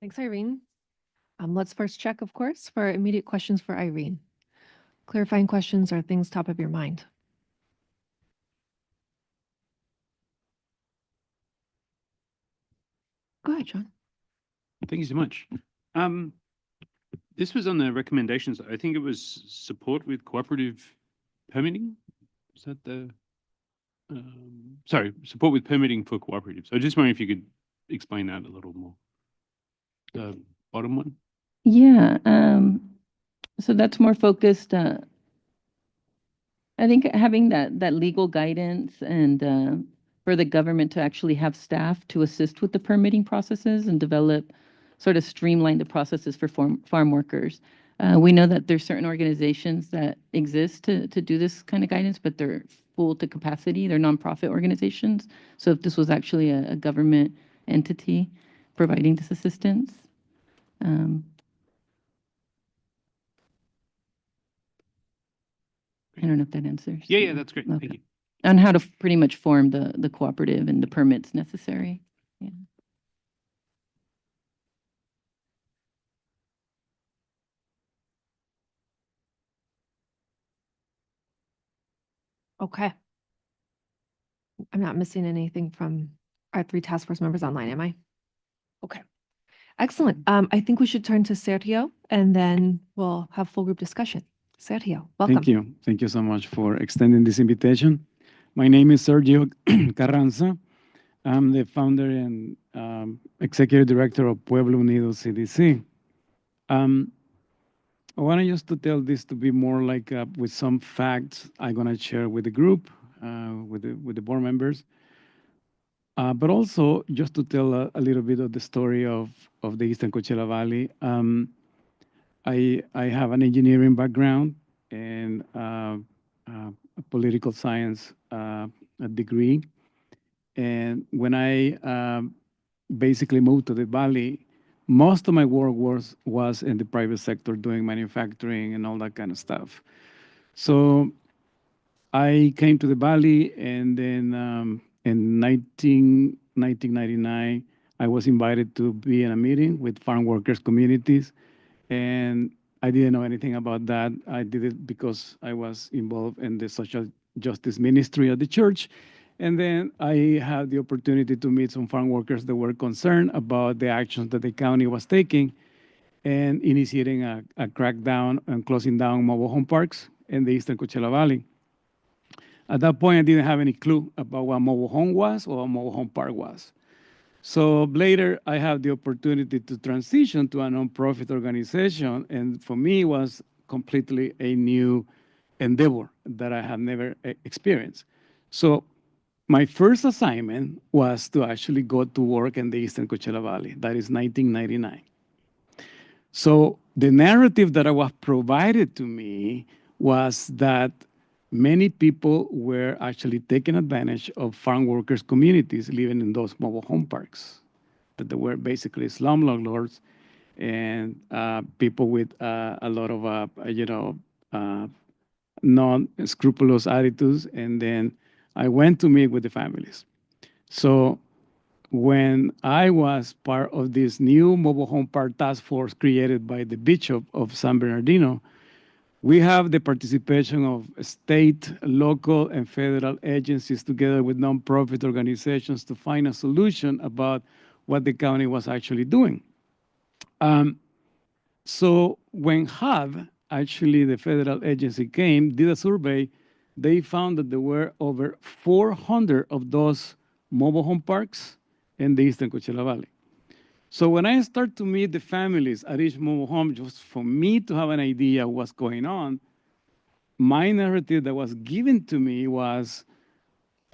Thanks, Irene. Let's first check, of course, for immediate questions for Irene. Clarifying questions or things top of your mind. Go ahead, John. Thank you so much. This was on the recommendations. I think it was support with cooperative permitting. Is that the, sorry, support with permitting for cooperatives. I just wondering if you could explain that a little more. The bottom one? Yeah, so that's more focused. I think having that legal guidance and for the government to actually have staff to assist with the permitting processes and develop, sort of streamline the processes for farm workers. We know that there's certain organizations that exist to do this kind of guidance, but they're full to capacity. They're nonprofit organizations. So if this was actually a government entity providing this assistance. I don't know if that answers. Yeah, that's great. Okay. Thank you. On how to pretty much form the cooperative and the permits necessary. Yeah. Okay. I'm not missing anything from our 3 task force members online, am I? Okay. Excellent. I think we should turn to Sergio and then we'll have full group discussion. Sergio, welcome. Thank you. Thank you so much for extending this invitation. My name is Sergio Carranza. I'm the founder and executive director of Pueblo Unido CDC. I want to just to tell this to be more like with some facts I'm going to share with the group, with the board members. But also just to tell a little bit of the story of the Eastern Coachella Valley. I have an engineering background and a political science degree. And when I basically moved to the Valley, most of my work was in the private sector doing manufacturing and all that kind of stuff. So I came to the Valley and then in 1999, I was invited to be in a meeting with farm workers communities. And I didn't know anything about that. I did it because I was involved in the social justice ministry at the church. And then I had the opportunity to meet some farm workers that were concerned about the actions that the county was taking and initiating a crackdown and closing down mobile home parks in the Eastern Coachella Valley. At that point, I didn't have any clue about what a mobile home was or a mobile home park was. So later, I had the opportunity to transition to a nonprofit organization. And for me, it was completely a new endeavor that I had never experienced. So my first assignment was to actually go to work in the Eastern Coachella Valley. That is 1999. So the narrative that was provided to me was that many people were actually taking advantage of farm workers communities living in those mobile home parks, that they were basically slum landlords and people with a lot of, non-scrupulous attitudes. And then I went to meet with the families. So when I was part of this new mobile home park task force created by the Bishop of San Bernardino, we have the participation of state, local, and federal agencies together with nonprofit organizations to find a solution about what the county was actually doing. So when HUD, actually the federal agency came, did a survey, they found that there were over 400 of those mobile home parks in the Eastern Coachella Valley. So when I start to meet the families at each mobile home, just for me to have an idea of what's going on, my narrative that was given to me was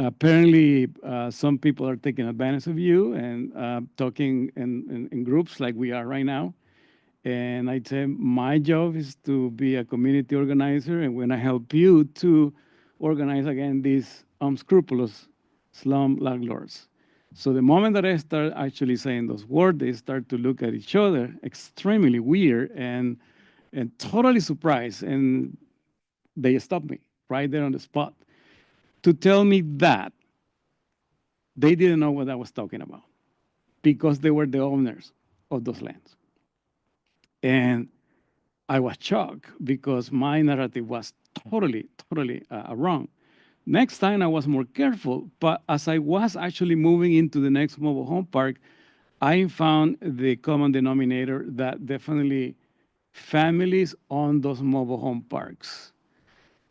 apparently some people are taking advantage of you and talking in groups like we are right now. And I'd say my job is to be a community organizer, and when I help you to organize again these unscrupulous slum landlords. So the moment that I start actually saying those words, they start to look at each other extremely weird and totally surprised, and they stop me right there on the spot to tell me that they didn't know what I was talking about because they were the owners of those lands. And I was shocked because my narrative was totally wrong. Next time I was more careful, but as I was actually moving into the next mobile home park, I found the common denominator that definitely families own those mobile home parks.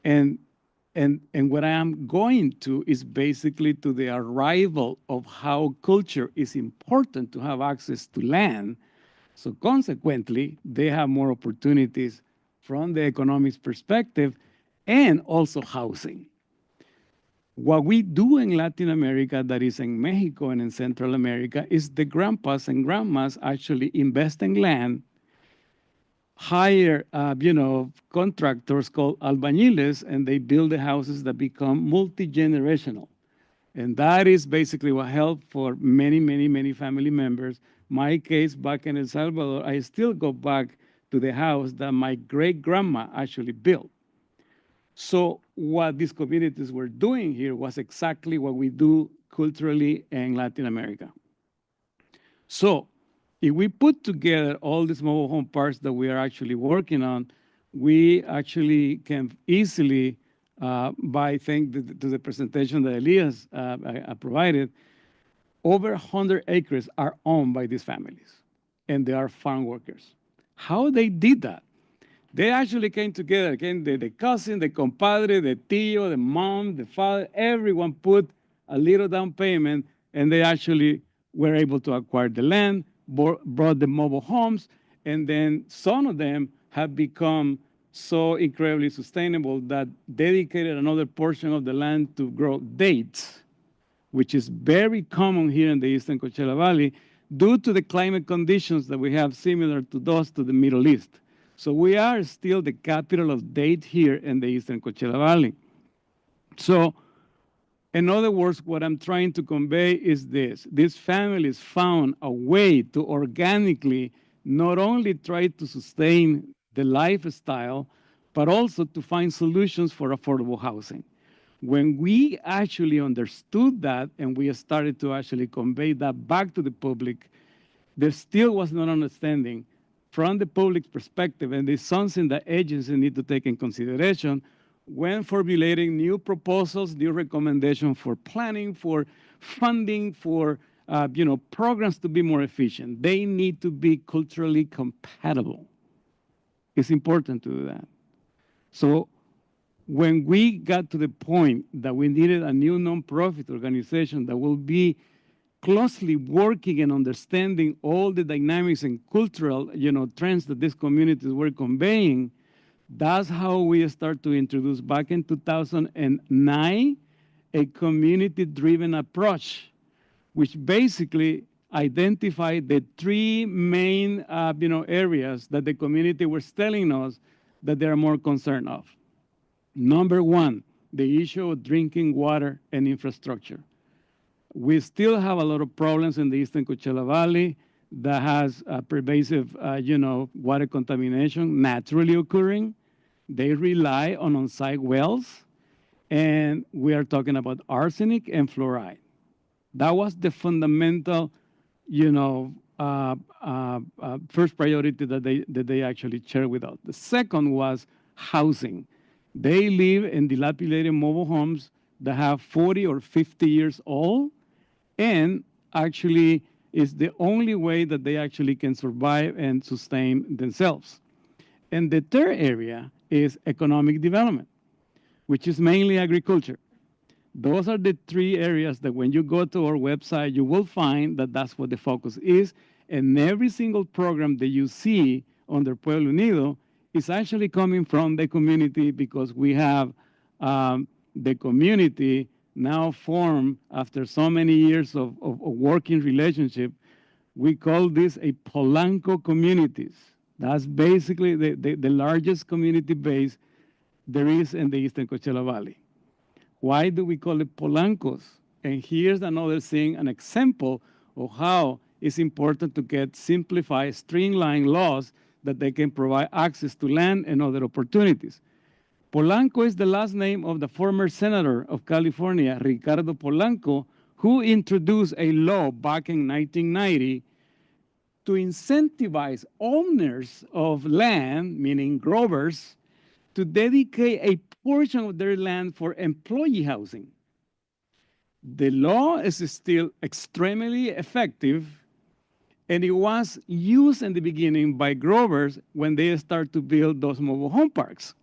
And what I am going to is basically to the arrival of how culture is important to have access to land. So consequently, they have more opportunities from the economics perspective and also housing. What we do in Latin America, that is in Mexico and in Central America, is the grandpas and grandmas actually invest in land, hire, contractors called albañiles, and they build the houses that become multi-generational. And that is basically what helped for many family members. My case back in El Salvador, I still go back to the house that my great-grandma actually built. So what these communities were doing here was exactly what we do culturally in Latin America. So if we put together all these mobile home parks that we are actually working on, we actually can easily, by thanks to the presentation that Elias provided, over 100 acres are owned by these families, and they are farm workers. How they did that? They actually came together, again, the cousin, the compadre, the tío, the mom, the father, everyone put a little down payment, and they actually were able to acquire the land, brought the mobile homes, and then some of them have become so incredibly sustainable that dedicated another portion of the land to grow dates, which is very common here in the Eastern Coachella Valley due to the climate conditions that we have similar to those to the Middle East. So we are still the capital of date here in the Eastern Coachella Valley. So in other words, what I'm trying to convey is this. These families found a way to organically not only try to sustain the lifestyle, but also to find solutions for affordable housing. When we actually understood that and we started to actually convey that back to the public, there still was not understanding from the public's perspective, and it's something that agencies need to take in consideration when formulating new proposals, new recommendations for planning, for funding, for programs to be more efficient. They need to be culturally compatible. It's important to do that. So when we got to the point that we needed a new nonprofit organization that will be closely working and understanding all the dynamics and cultural, trends that these communities were conveying, that's how we start to introduce back in 2009 a community-driven approach, which basically identified the three main, areas that the community was telling us that they are more concerned of. Number one, the issue of drinking water and infrastructure. We still have a lot of problems in the Eastern Coachella Valley that has pervasive, water contamination naturally occurring. They rely on on-site wells, and we are talking about arsenic and fluoride. That was the fundamental, first priority that they actually shared with us. The second was housing. They live in dilapidated mobile homes that have 40 or 50 years old, and actually is the only way that they actually can survive and sustain themselves. And the third area is economic development, which is mainly agriculture. Those are the three areas that when you go to our website, you will find that that's what the focus is. And every single program that you see under Pueblo Unido is actually coming from the community, because we have the community now formed after so many years of working relationship. We call this a Polanco communities. That's basically the largest community base there is in the Eastern Coachella Valley. Why do we call it Polancos? And here's another thing, an example of how it's important to get simplified, streamlined laws that they can provide access to land and other opportunities. Polanco is the last name of the former senator of California, Ricardo Polanco, who introduced a law back in 1990 to incentivize owners of land, meaning growers, to dedicate a portion of their land for employee housing. The law is still extremely effective, and it was used in the beginning by growers when they start to build those mobile home parks.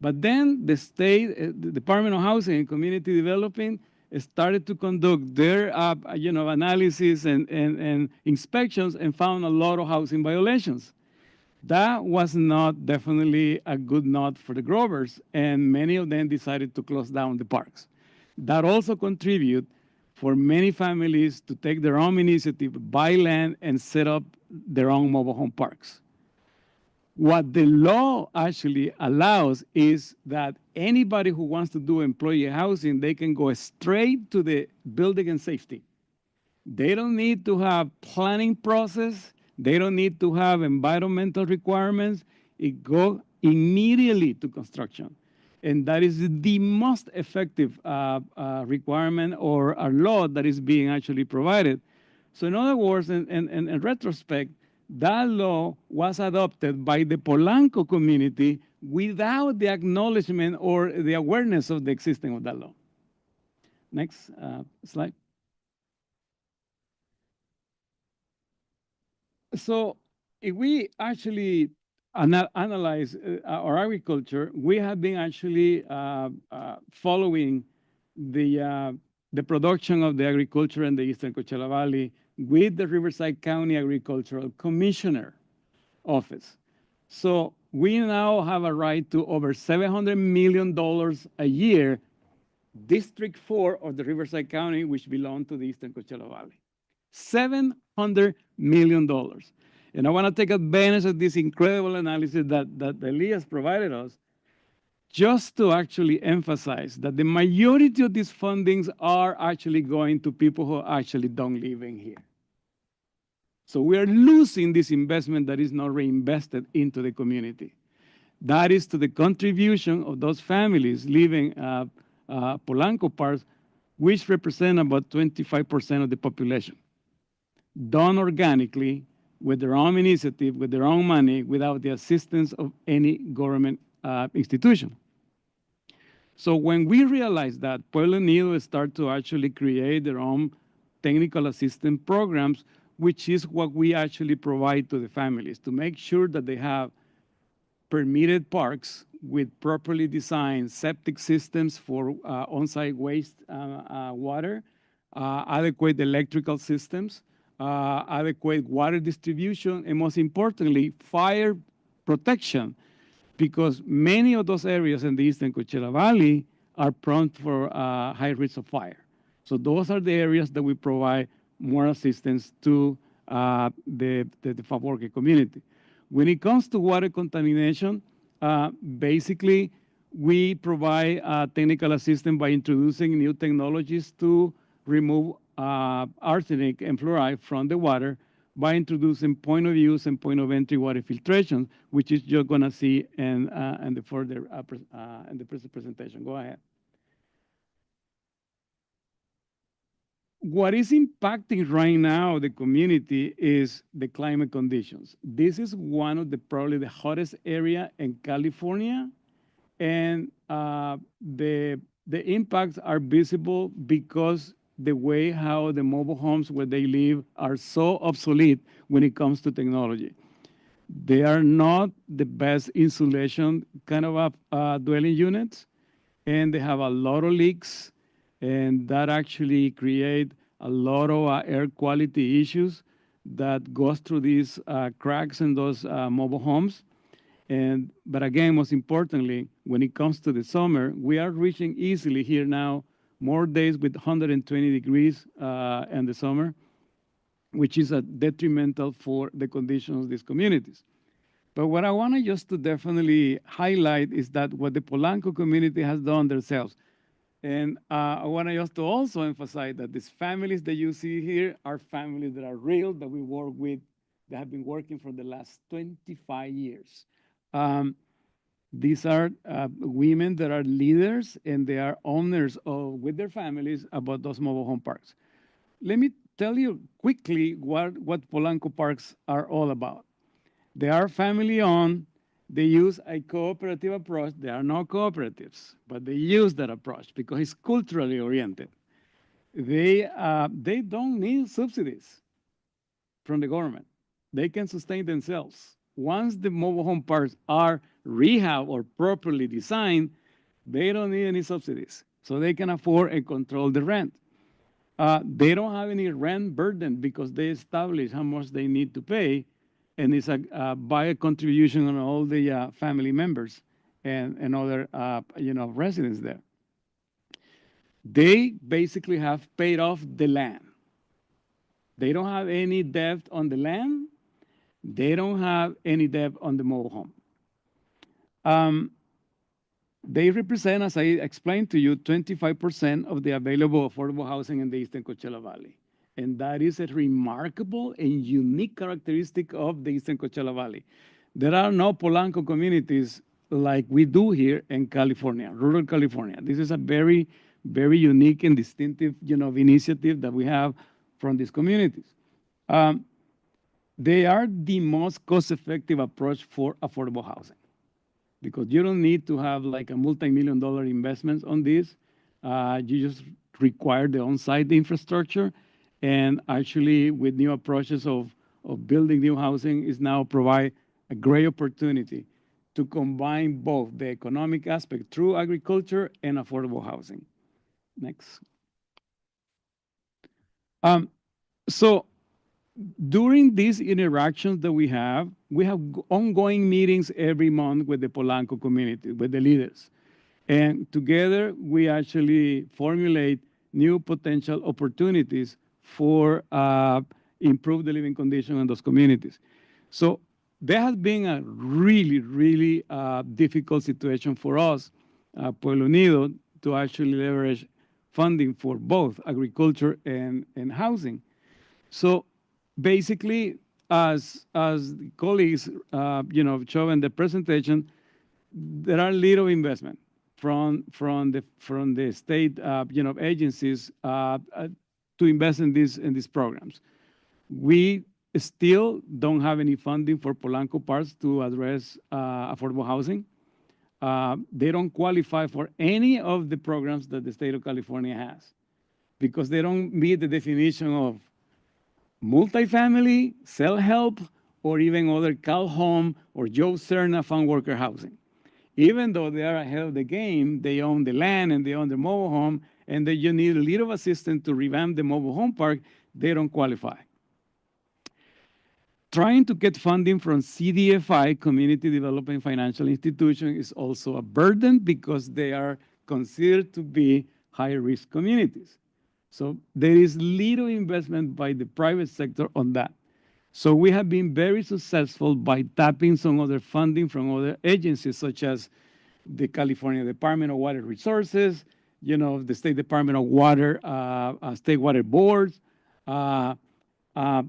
But then the state, the Department of Housing and Community Development started to conduct their analysis and inspections and found a lot of housing violations. That was not definitely a good note for the growers, and many of them decided to close down the parks. That also contributed for many families to take their own initiative, buy land, and set up their own mobile home parks. What the law actually allows is that anybody who wants to do employee housing, they can go straight to the building and safety. They don't need to have planning process. They don't need to have environmental requirements. It goes immediately to construction. And that is the most effective requirement or a law that is being actually provided. So in other words, in retrospect, that law was adopted by the Polanco community without the acknowledgement or the awareness of the existence of that law. Next slide. So if we actually analyze our agriculture, we have been actually following the production of the agriculture in the Eastern Coachella Valley with the Riverside County Agricultural Commissioner Office. So we now have a right to over $700 million a year, District 4 of the Riverside County, which belong to the Eastern Coachella Valley. $700 million. And I want to take advantage of this incredible analysis that Elias provided us just to actually emphasize that the majority of these fundings are actually going to people who actually don't live in here. So we are losing this investment that is not reinvested into the community. That is to the contribution of those families living Polanco parks, which represent about 25% of the population. Done organically, with their own initiative, with their own money, without the assistance of any government institution. So when we realized that, Pueblo Unido started to actually create their own technical assistance programs, which is what we actually provide to the families, to make sure that they have permitted parks with properly designed septic systems for on-site waste water, adequate electrical systems, adequate water distribution, and most importantly, fire protection, because many of those areas in the Eastern Coachella Valley are prone for high risk of fire. So those are the areas that we provide more assistance to the Favorque community. When it comes to water contamination, basically, we provide technical assistance by introducing new technologies to remove arsenic and fluoride from the water by introducing point of use and point of entry water filtration, which is you're going to see in the further in the presentation. Go ahead. What is impacting right now the community is the climate conditions. This is one of probably the hottest area in California, and the impacts are visible because the way how the mobile homes where they live are so obsolete when it comes to technology. They are not the best insulation kind of dwelling units, and they have a lot of leaks, and that actually create a lot of air quality issues that goes through these cracks in those mobile homes. But again, most importantly, when it comes to the summer, we are reaching easily here now more days with 120 degrees in the summer, which is detrimental for the conditions of these communities. But what I want to just to definitely highlight is that what the Polanco community has done themselves. And I want to just to also emphasize that these families that you see here are families that are real, that we work with, that have been working for the last 25 years. These are women that are leaders and they are owners of, with their families about those mobile home parks. Let me tell you quickly what Polanco parks are all about. They are family owned. They use a cooperative approach. They are not cooperatives, but they use that approach because it's culturally oriented. They don't need subsidies from the government. They can sustain themselves. Once the mobile home parks are rehab or properly designed, they don't need any subsidies. So they can afford and control the rent. They don't have any rent burden because they establish how much they need to pay, and it's by a contribution on all the family members and other residents there. They basically have paid off the land. They don't have any debt on the land. They don't have any debt on the mobile home. They represent, as I explained to you, 25% of the available affordable housing in the Eastern Coachella Valley. And that is a remarkable and unique characteristic of the Eastern Coachella Valley. There are no Polanco communities like we do here in California, rural California. This is a very, very unique and distinctive, initiative that we have from these communities. They are the most cost-effective approach for affordable housing because you don't need to have like a multi-million-dollar investments on this. You just require the on-site infrastructure. And actually, with new approaches of building new housing, is now provide a great opportunity to combine both the economic aspect through agriculture and affordable housing. Next. So during these interactions that we have ongoing meetings every month with the Polanco community, with the leaders. And together, we actually formulate new potential opportunities for improve the living condition in those communities. So there has been a really, really difficult situation for us, Pueblo Unido, to actually leverage funding for both agriculture and housing. So basically, as the colleagues show in the presentation, there are little investment from the state agencies to invest in these programs. We still don't have any funding for Polanco parks to address affordable housing. They don't qualify for any of the programs that the state of California has because they don't meet the definition of multifamily, self-help, or even other Cal Home or Joe Cerna farm worker housing. Even though they are ahead of the game, they own the land and they own the mobile home, and you need a little assistance to revamp the mobile home park, they don't qualify. Trying to get funding from CDFI, Community Development Financial Institution, is also a burden because they are considered to be high-risk communities. So there is little investment by the private sector on that. So we have been very successful by tapping some other funding from other agencies, such as the California Department of Water Resources, the State Department of Water, State Water Boards.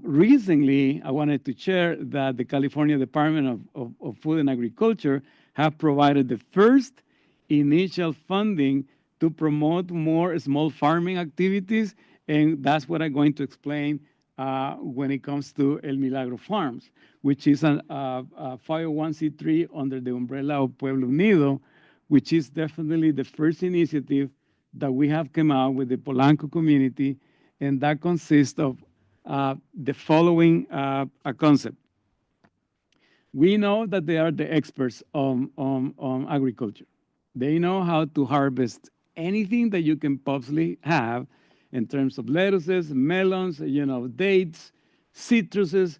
Recently, I wanted to share that the California Department of Food and Agriculture have provided the first initial funding to promote more small farming activities, and that's what I'm going to explain when it comes to El Milagro Farms, which is a 501c3 under the umbrella of Pueblo Unido, which is definitely the first initiative that we have come out with the Polanco community, and that consists of the following concept. We know that they are the experts on agriculture. They know how to harvest anything that you can possibly have in terms of lettuces, melons, dates, citruses,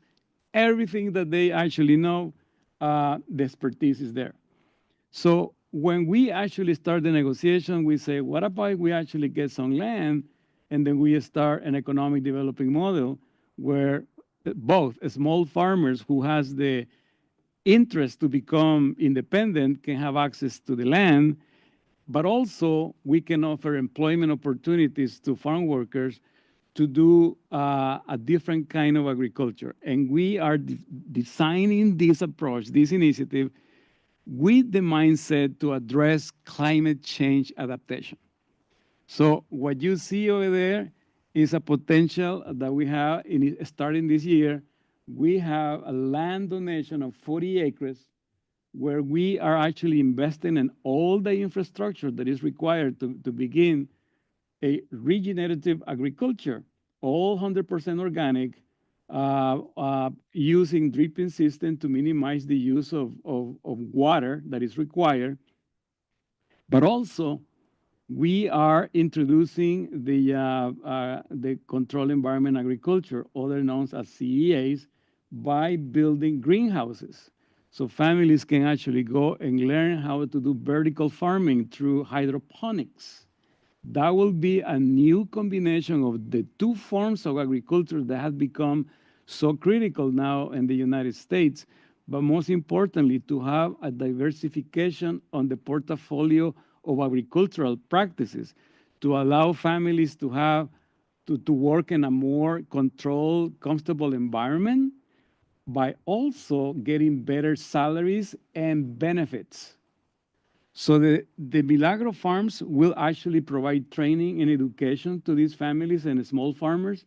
everything that they actually know the expertise is there. So when we actually start the negotiation, we say, what about we actually get some land, and then we start an economic developing model where both small farmers who has the interest to become independent can have access to the land, but also we can offer employment opportunities to farm workers to do a different kind of agriculture. And we are designing this approach, this initiative, with the mindset to address climate change adaptation. So what you see over there is a potential that we have starting this year. We have a land donation of 40 acres where we are actually investing in all the infrastructure that is required to begin a regenerative agriculture, all 100% organic, using dripping system to minimize the use of water that is required. But also, we are introducing the controlled environment agriculture, other known as CEAs, by building greenhouses. So families can actually go and learn how to do vertical farming through hydroponics. That will be a new combination of the two forms of agriculture that have become so critical now in the United States, but most importantly, to have a diversification on the portfolio of agricultural practices to allow families to have to work in a more controlled, comfortable environment by also getting better salaries and benefits. So the Milagro farms will actually provide training and education to these families and small farmers.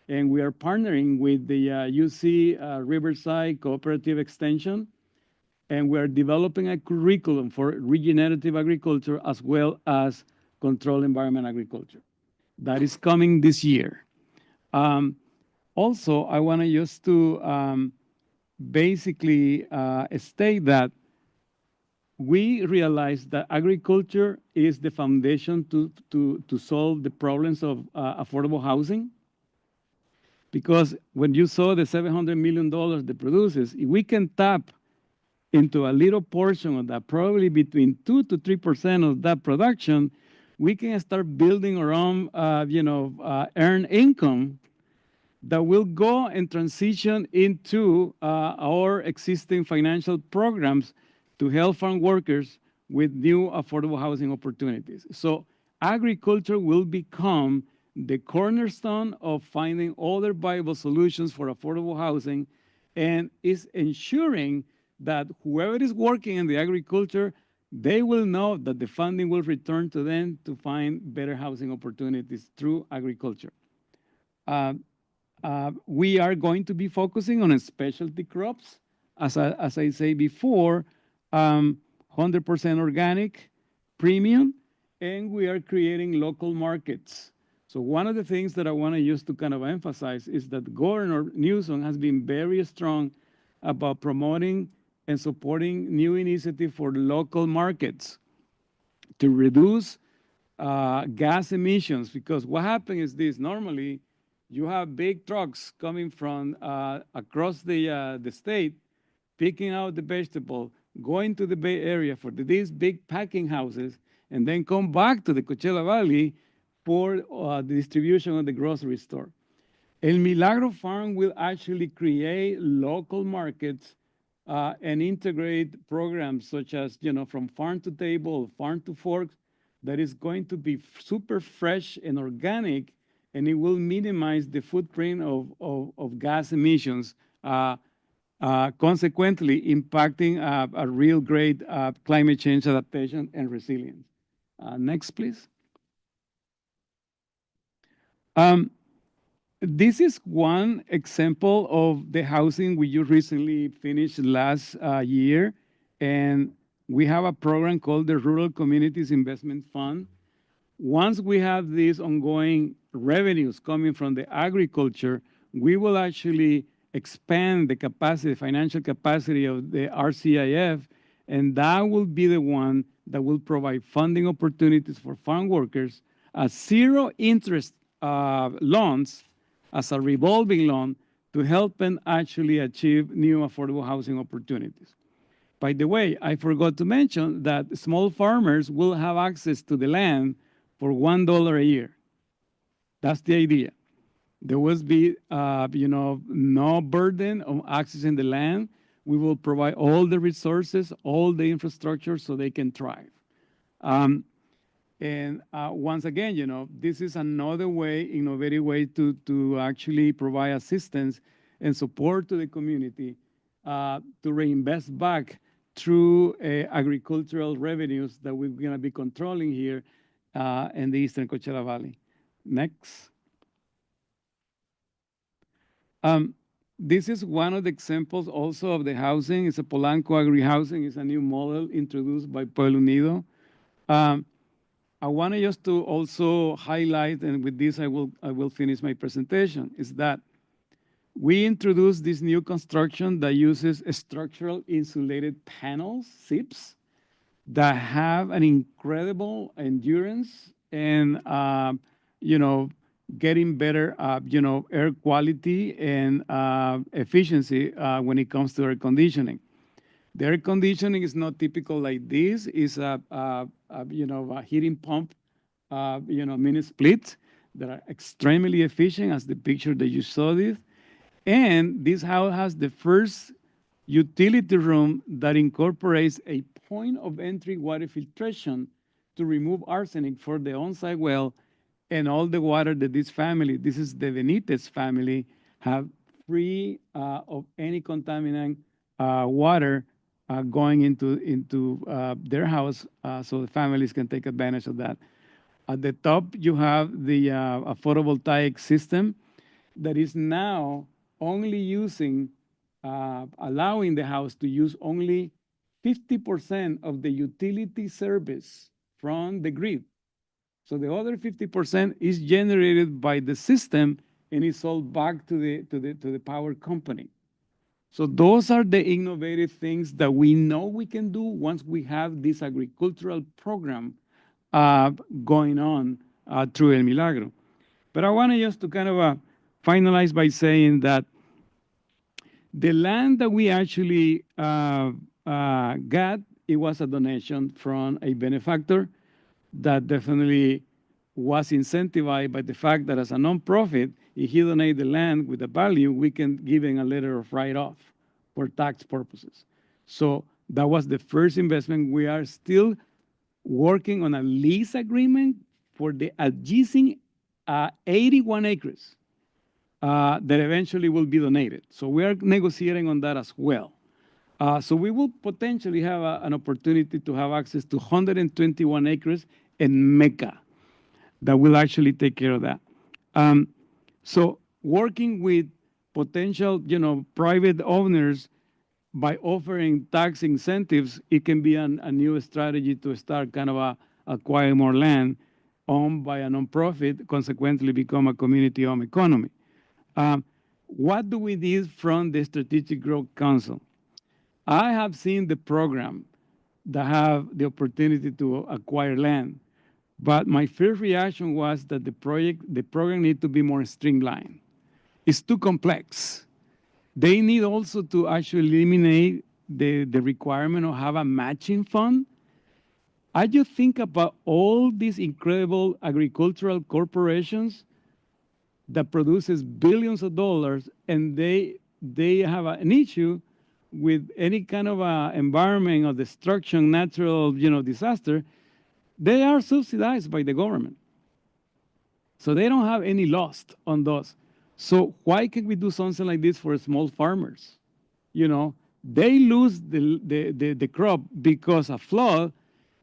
And we are partnering with the UC Riverside Cooperative Extension. And we are developing a curriculum for regenerative agriculture as well as controlled environment agriculture. That is coming this year. Also, I want to just to basically state that we realize that agriculture is the foundation to solve the problems of affordable housing. Because when you saw the $700 million that produces, if we can tap into a little portion of that, probably between 2 to 3% of that production, we can start building our own, earned income that will go and transition into our existing financial programs to help farm workers with new affordable housing opportunities. So agriculture will become the cornerstone of finding other viable solutions for affordable housing, and is ensuring that whoever is working in the agriculture, they will know that the funding will return to them to find better housing opportunities through agriculture. We are going to be focusing on specialty crops, as I say before, 100% organic, premium, and we are creating local markets. So one of the things that I want to use to kind of emphasize is that Governor Newsom has been very strong about promoting and supporting new initiatives for local markets to reduce gas emissions. Because what happens is this: normally you have big trucks coming from across the state, picking out the vegetable, going to the Bay Area for these big packing houses, and then come back to the Coachella Valley for the distribution of the grocery store. El Milagro Farm will actually create local markets and integrate programs such as, from farm to table, farm to fork, that is going to be super fresh and organic, and it will minimize the footprint of gas emissions, consequently impacting a real great climate change adaptation and resilience. Next, please. This is one example of the housing we just recently finished last year, and we have a program called the Rural Communities Investment Fund. Once we have these ongoing revenues coming from the agriculture, we will actually expand the capacity, financial capacity of the RCIF, and that will be the one that will provide funding opportunities for farm workers, zero interest loans as a revolving loan to help them actually achieve new affordable housing opportunities. By the way, I forgot to mention that small farmers will have access to the land for $1 a year. That's the idea. There will be, no burden of accessing the land. We will provide all the resources, all the infrastructure so they can thrive. And once again, this is another way, innovative way to actually provide assistance and support to the community to reinvest back through agricultural revenues that we're going to be controlling here in the Eastern Coachella Valley. Next. This is one of the examples also of the housing. It's a Polanco agri-housing. It's a new model introduced by Pueblo Unido. I want to just to also highlight, and with this I will finish my presentation, is that we introduced this new construction that uses structural insulated panels, SIPs, that have an incredible endurance and, getting better, air quality and efficiency when it comes to air conditioning. The air conditioning is not typical like this. It's a heating pump, mini split that are extremely efficient, as the picture that you saw this. And this house has the first utility room that incorporates a point of entry water filtration to remove arsenic for the on-site well, and all the water that this is the Benitez family, have free of any contaminant water going into their house, so the families can take advantage of that. At the top, you have the photovoltaic system that is now only using, allowing the house to use only 50% of the utility service from the grid. So the other 50% is generated by the system and is sold back to the power company. So those are the innovative things that we know we can do once we have this agricultural program going on through El Milagro. But I want to just to kind of finalize by saying that the land that we actually got, it was a donation from a benefactor that definitely was incentivized by the fact that as a nonprofit, if he donates the land with the value, we can give him a letter of write-off for tax purposes. So that was the first investment. We are still working on a lease agreement for the adjacent 81 acres that eventually will be donated. So we are negotiating on that as well. So we will potentially have an opportunity to have access to 121 acres in Mecca that will actually take care of that. So working with potential, private owners by offering tax incentives, it can be a new strategy to start kind of acquire more land owned by a nonprofit, consequently become a community-owned economy. What do we need from the Strategic Growth Council? I have seen the program that have the opportunity to acquire land, but my first reaction was that the program needs to be more streamlined. It's too complex. They need also to actually eliminate the requirement of have a matching fund. I just think about all these incredible agricultural corporations that produces billions of dollars, and they have an issue with any kind of environment or destruction, natural, disaster. They are subsidized by the government. So they don't have any loss on those. So why can we do something like this for small farmers? They lose the crop because of flood.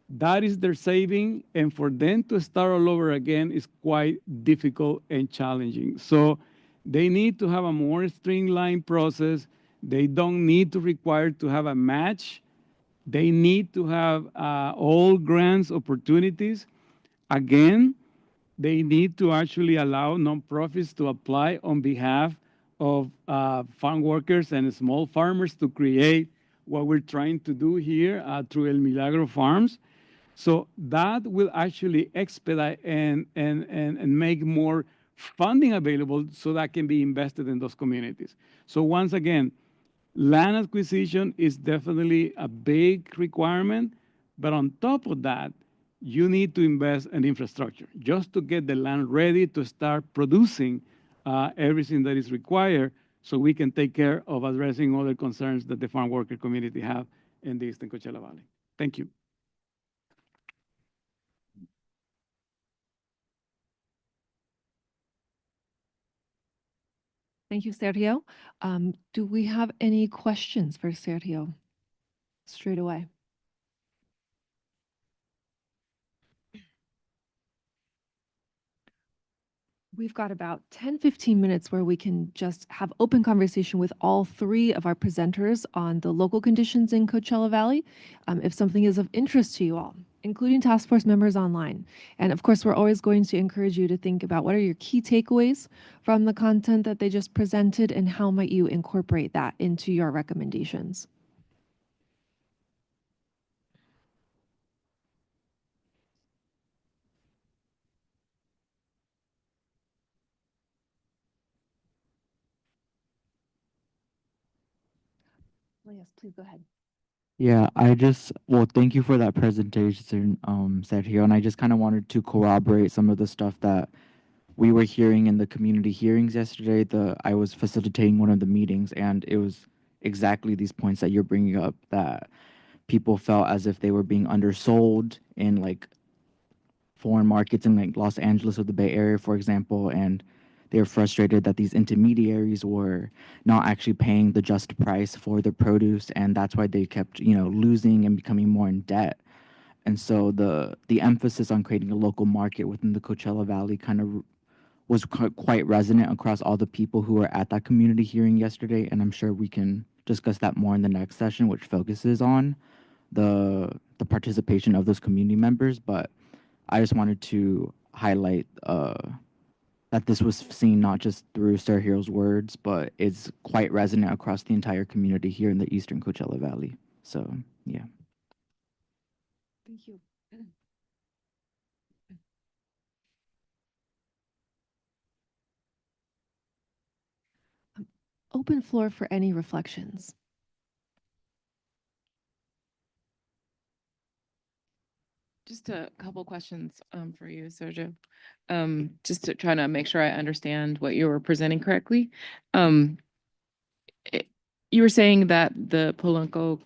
That is their saving, and for them to start all over again is quite difficult and challenging. So they need to have a more streamlined process. They don't need to require to have a match. They need to have all grants opportunities. Again, they need to actually allow nonprofits to apply on behalf of farm workers and small farmers to create what we're trying to do here through El Milagro Farms. So that will actually expedite and make more funding available so that can be invested in those communities. So once again, Land acquisition is definitely a big requirement, but on top of that, you need to invest in infrastructure just to get the land ready to start producing everything that is required so we can take care of addressing other concerns that the farm worker community have in the Eastern Coachella Valley. Thank you. Thank you, Sergio. Do we have any questions for Sergio straight away? We've got about 10, 15 minutes where we can just have open conversation with all three of our presenters on the local conditions in Coachella Valley, if something is of interest to you all, including task force members online. And of course, we're always going to encourage you to think about what are your key takeaways from the content that they just presented and how might you incorporate that into your recommendations. Oh, yes, please go ahead. Yeah, well, thank you for that presentation, Sergio. And I just kind of wanted to corroborate some of the stuff that we were hearing in the community hearings yesterday. I was facilitating one of the meetings, and it was exactly these points that you're bringing up, that people felt as if they were being undersold in like foreign markets in like Los Angeles or the Bay Area, for example, and they were frustrated that these intermediaries were not actually paying the just price for their produce, and that's why they kept, losing and becoming more in debt. And so the emphasis on creating a local market within the Coachella Valley kind of was quite resonant across all the people who were at that community hearing yesterday, and I'm sure we can discuss that more in the next session, which focuses on the participation of those community members. But I just wanted to highlight that this was seen not just through Sergio's words, but it's quite resonant across the entire community here in the Eastern Coachella Valley. So, yeah. Thank you. Open floor for any reflections. Just a couple questions for you, Sergio. Just to try to make sure I understand what you were presenting correctly. You were saying that the Polanco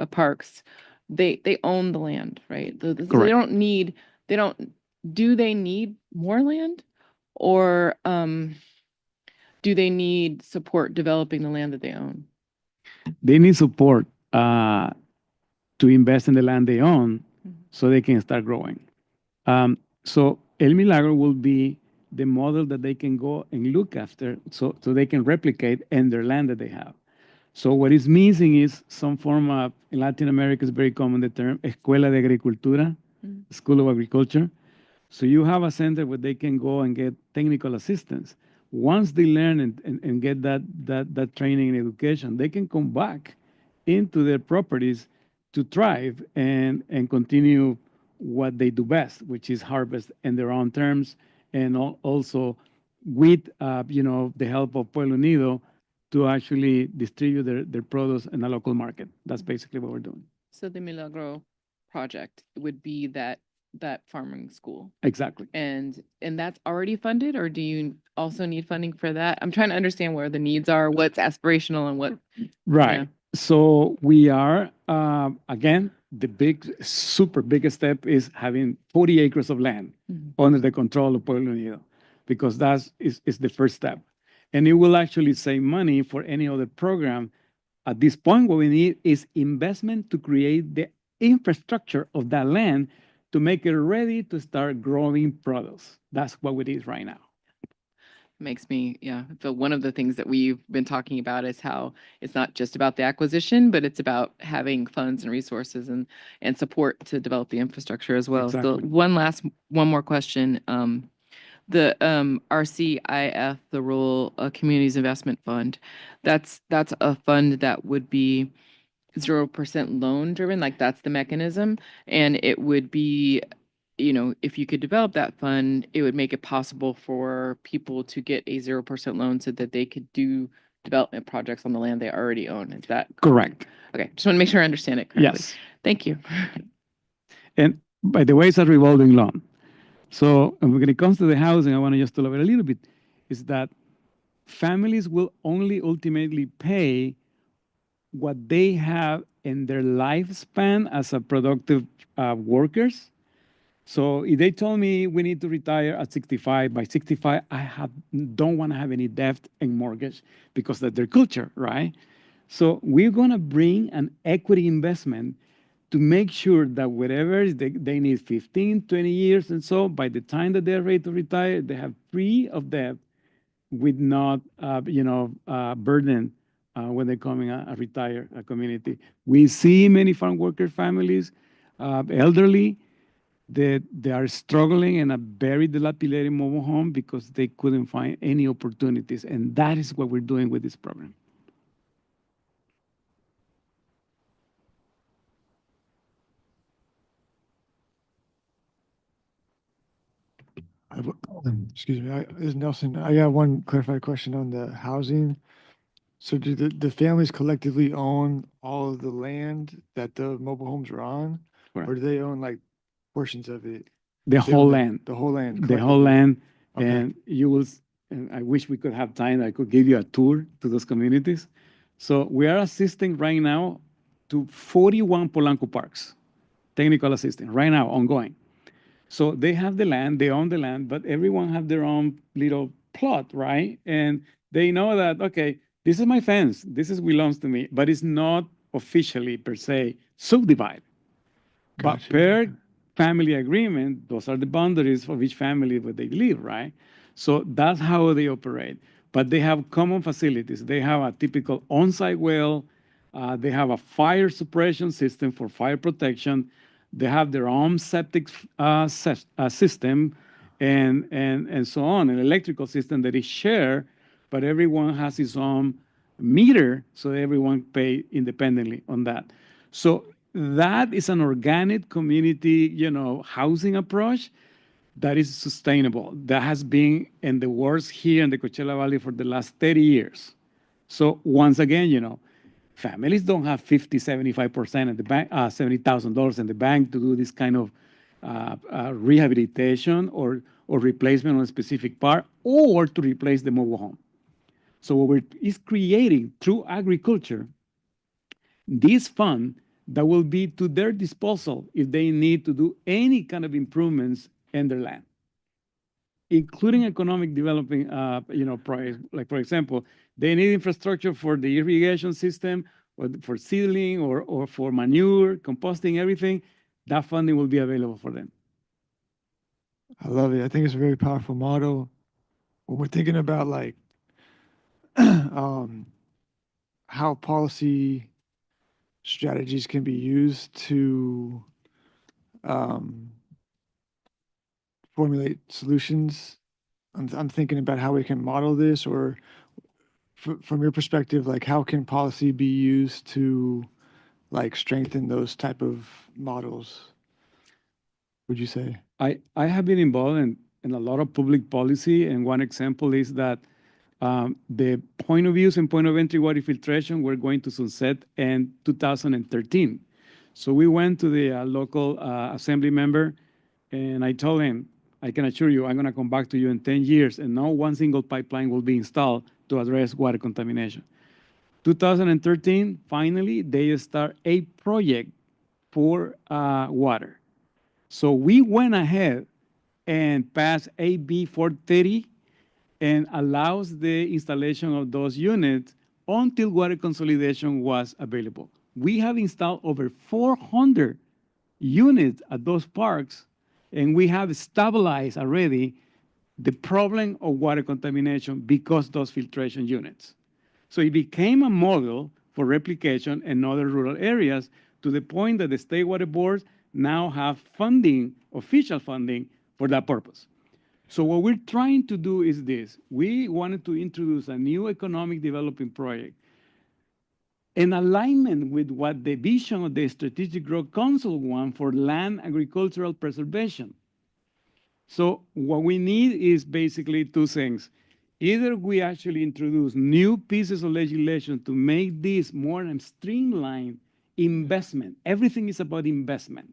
parks, they own the land, right? So they Correct. do they need more land, or do they need support developing the land that they own? They need support to invest in the land they own so they can start growing. So El Milagro will be the model that they can go and look after so they can replicate in their land that they have. So what is missing is some form of, in Latin America is very common, the term Escuela de Agricultura, School of Agriculture. So you have a center where they can go and get technical assistance. Once they learn and get that training and education, they can come back into their properties to thrive and continue what they do best, which is harvest in their own terms, and also with the help of Pueblo Unido to actually distribute their produce in a local market. That's basically what we're doing. So the Milagro project would be that farming school. Exactly. And that's already funded, or do you also need funding for that? I'm trying to understand where the needs are, what's aspirational and what. Right. Yeah. So we are, again, the super biggest step is having 40 acres of land under the control of Pueblo Unido, because that is the first step. And it will actually save money for any other program. At this point, what we need is investment to create the infrastructure of that land to make it ready to start growing products. That's what we need right now. Makes me, so one of the things that we've been talking about is how it's not just about the acquisition, but it's about having funds and resources and support to develop the infrastructure as well. Exactly. So one more question. The RCIF, the Rural Communities Investment Fund, that's a fund that would be 0% loan driven, like that's the mechanism. And it would be, if you could develop that fund, it would make it possible for people to get a 0% loan so that they could do development projects on the land they already own. Is that Correct. okay? Just want to make sure I understand it correctly. Yes. Thank you. And by the way, it's a revolving loan. So when it comes to the housing, I want to just elaborate a little bit, is that families will only ultimately pay what they have in their lifespan as a productive workers. So if they told me we need to retire at 65, by 65, don't want to have any debt and mortgage because that's their culture, right? So we're going to bring an equity investment to make sure that whatever they need 15, 20 years and so, by the time that they're ready to retire, they have free of debt with not, burden when they're coming a retire a community. We see many farm worker families, elderly, that they are struggling in a very dilapidated mobile home because they couldn't find any opportunities. And that is what we're doing with this program. Excuse me, this is Nelson. I got one clarified question on the housing. So do the families collectively own all of the land that the mobile homes are on? Correct. Or do they own like portions of it? The They whole own land. The whole land. The whole collectively? land. Okay. And you will, and I wish we could have time, I could give you a tour to those communities. So we are assisting right now to 41 Polanco parks, technical assisting, right now, ongoing. So they have the land, they own the land, but everyone have their own little plot, right? And they know that, okay, this is my fence, this is belongs to me, but it's not officially per se subdivided. But Gotcha. per family agreement, those are the boundaries of each family where they live, right? So that's how they operate. But they have common facilities. They have a typical on-site well. They have a fire suppression system for fire protection. They have their own septic system and so on, an electrical system that is shared, but everyone has his own meter, so everyone pay independently on that. So that is an organic community, housing approach that is sustainable, that has been in the works here in the Coachella Valley for the last 30 years. So once again, families don't have 50, 75% in the bank, $70,000 in the bank to do this kind of rehabilitation or replacement on a specific part, or to replace the mobile home. So what we're is creating through agriculture this fund that will be to their disposal if they need to do any kind of improvements in their land, including economic developing, projects. Like, for example, they need infrastructure for the irrigation system, or for seedling, or for manure, composting, everything. That funding will be available for them. I love it. I think it's a very powerful model. When we're thinking about like how policy strategies can be used to formulate solutions, I'm thinking about how we can model this, or from your perspective, like how can policy be used to like strengthen those type of models, would you say? I have been involved in a lot of public policy, and one example is that the point of use and point of entry water filtration were going to sunset in 2013. So we went to the local assembly member, and I told him, I can assure you, I'm going to come back to you in 10 years, and not one single pipeline will be installed to address water contamination. 2013, finally, they start a project for water. So we went ahead and passed AB 430 and allows the installation of those units until water consolidation was available. We have installed over 400 units at those parks, and we have stabilized already the problem of water contamination because those filtration units. So it became a model for replication in other rural areas, to the point that the state water boards now have funding, official funding, for that purpose. So what we're trying to do is this. We wanted to introduce a new economic development project in alignment with what the vision of the Strategic Growth Council want for land agricultural preservation. So what we need is basically two things. Either we actually introduce new pieces of legislation to make this more streamlined investment. Everything is about investment.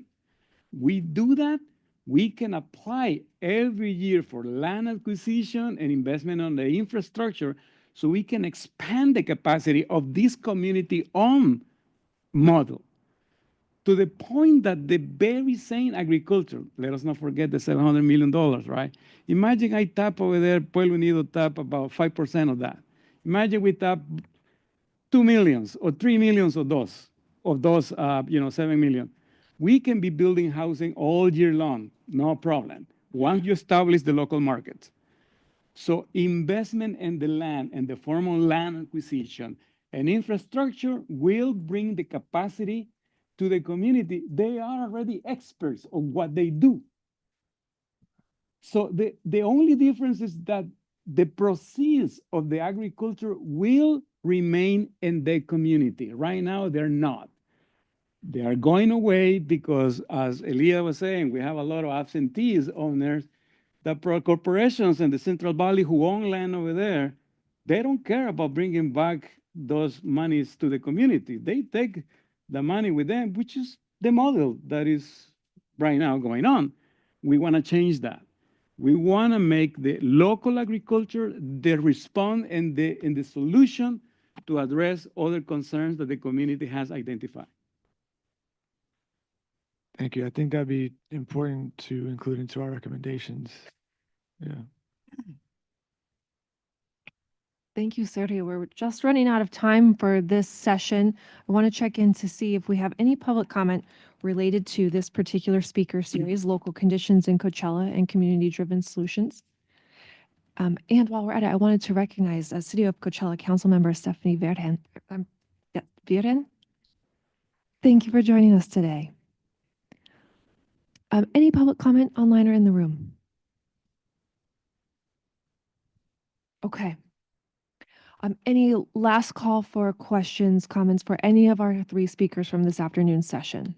We do that, we can apply every year for land acquisition and investment on the infrastructure so we can expand the capacity of this community-owned model to the point that the very same agriculture, let us not forget the $700 million, right? Imagine I tap over there, Pueblo Unido tap about 5% of that. Imagine we tap 2 millions or 3 millions of those 7 million. We can be building housing all year long, no problem, once you establish the local market. So investment in the land and the formal land acquisition and infrastructure will bring the capacity to the community. They are already experts of what they do. So the only difference is that the proceeds of the agriculture will remain in the community. Right now, they're not. They are going away because, as Elia was saying, we have a lot of absentees owners. The corporations in the Central Valley who own land over there, they don't care about bringing back those monies to the community. They take the money with them, which is the model that is right now going on. We want to change that. We want to make the local agriculture the response and the solution to address other concerns that the community has identified. Thank you. I think that'd be important to include into our recommendations. Yeah. Thank you, Sergio. We're just running out of time for this session. I want to check in to see if we have any public comment related to this particular speaker series, Local Conditions in Coachella and Community-Driven Solutions. And while we're at it, I wanted to recognize City of Coachella Councilmember Stephanie Verden. Verden? Thank you for joining us today. Any public comment online or in the room? Okay. Any last call for questions, comments for any of our three speakers from this afternoon's session?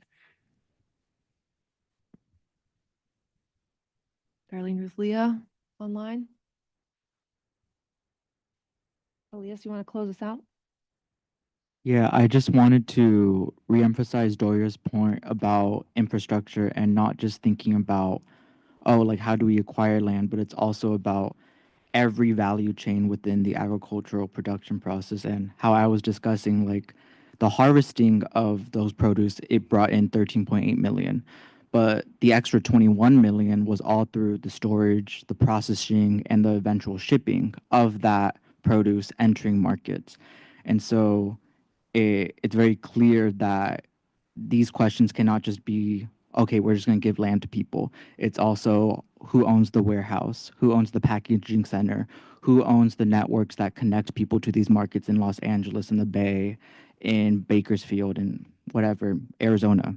Darlene Ruth Leah online? Elias, you want to close us out? Yeah, I just wanted to reemphasize Doyer's point about infrastructure and not just thinking about, oh, like how do we acquire land, but it's also about every value chain within the agricultural production process. And how I was discussing, like the harvesting of those produce, it brought in 13.8 million, but the extra 21 million was all through the storage, the processing, and the eventual shipping of that produce entering markets. And so it's very clear that these questions cannot just be, okay, we're just going to give land to people. It's also who owns the warehouse, who owns the packaging center, who owns the networks that connect people to these markets in Los Angeles, in the Bay, in Bakersfield, and whatever, Arizona.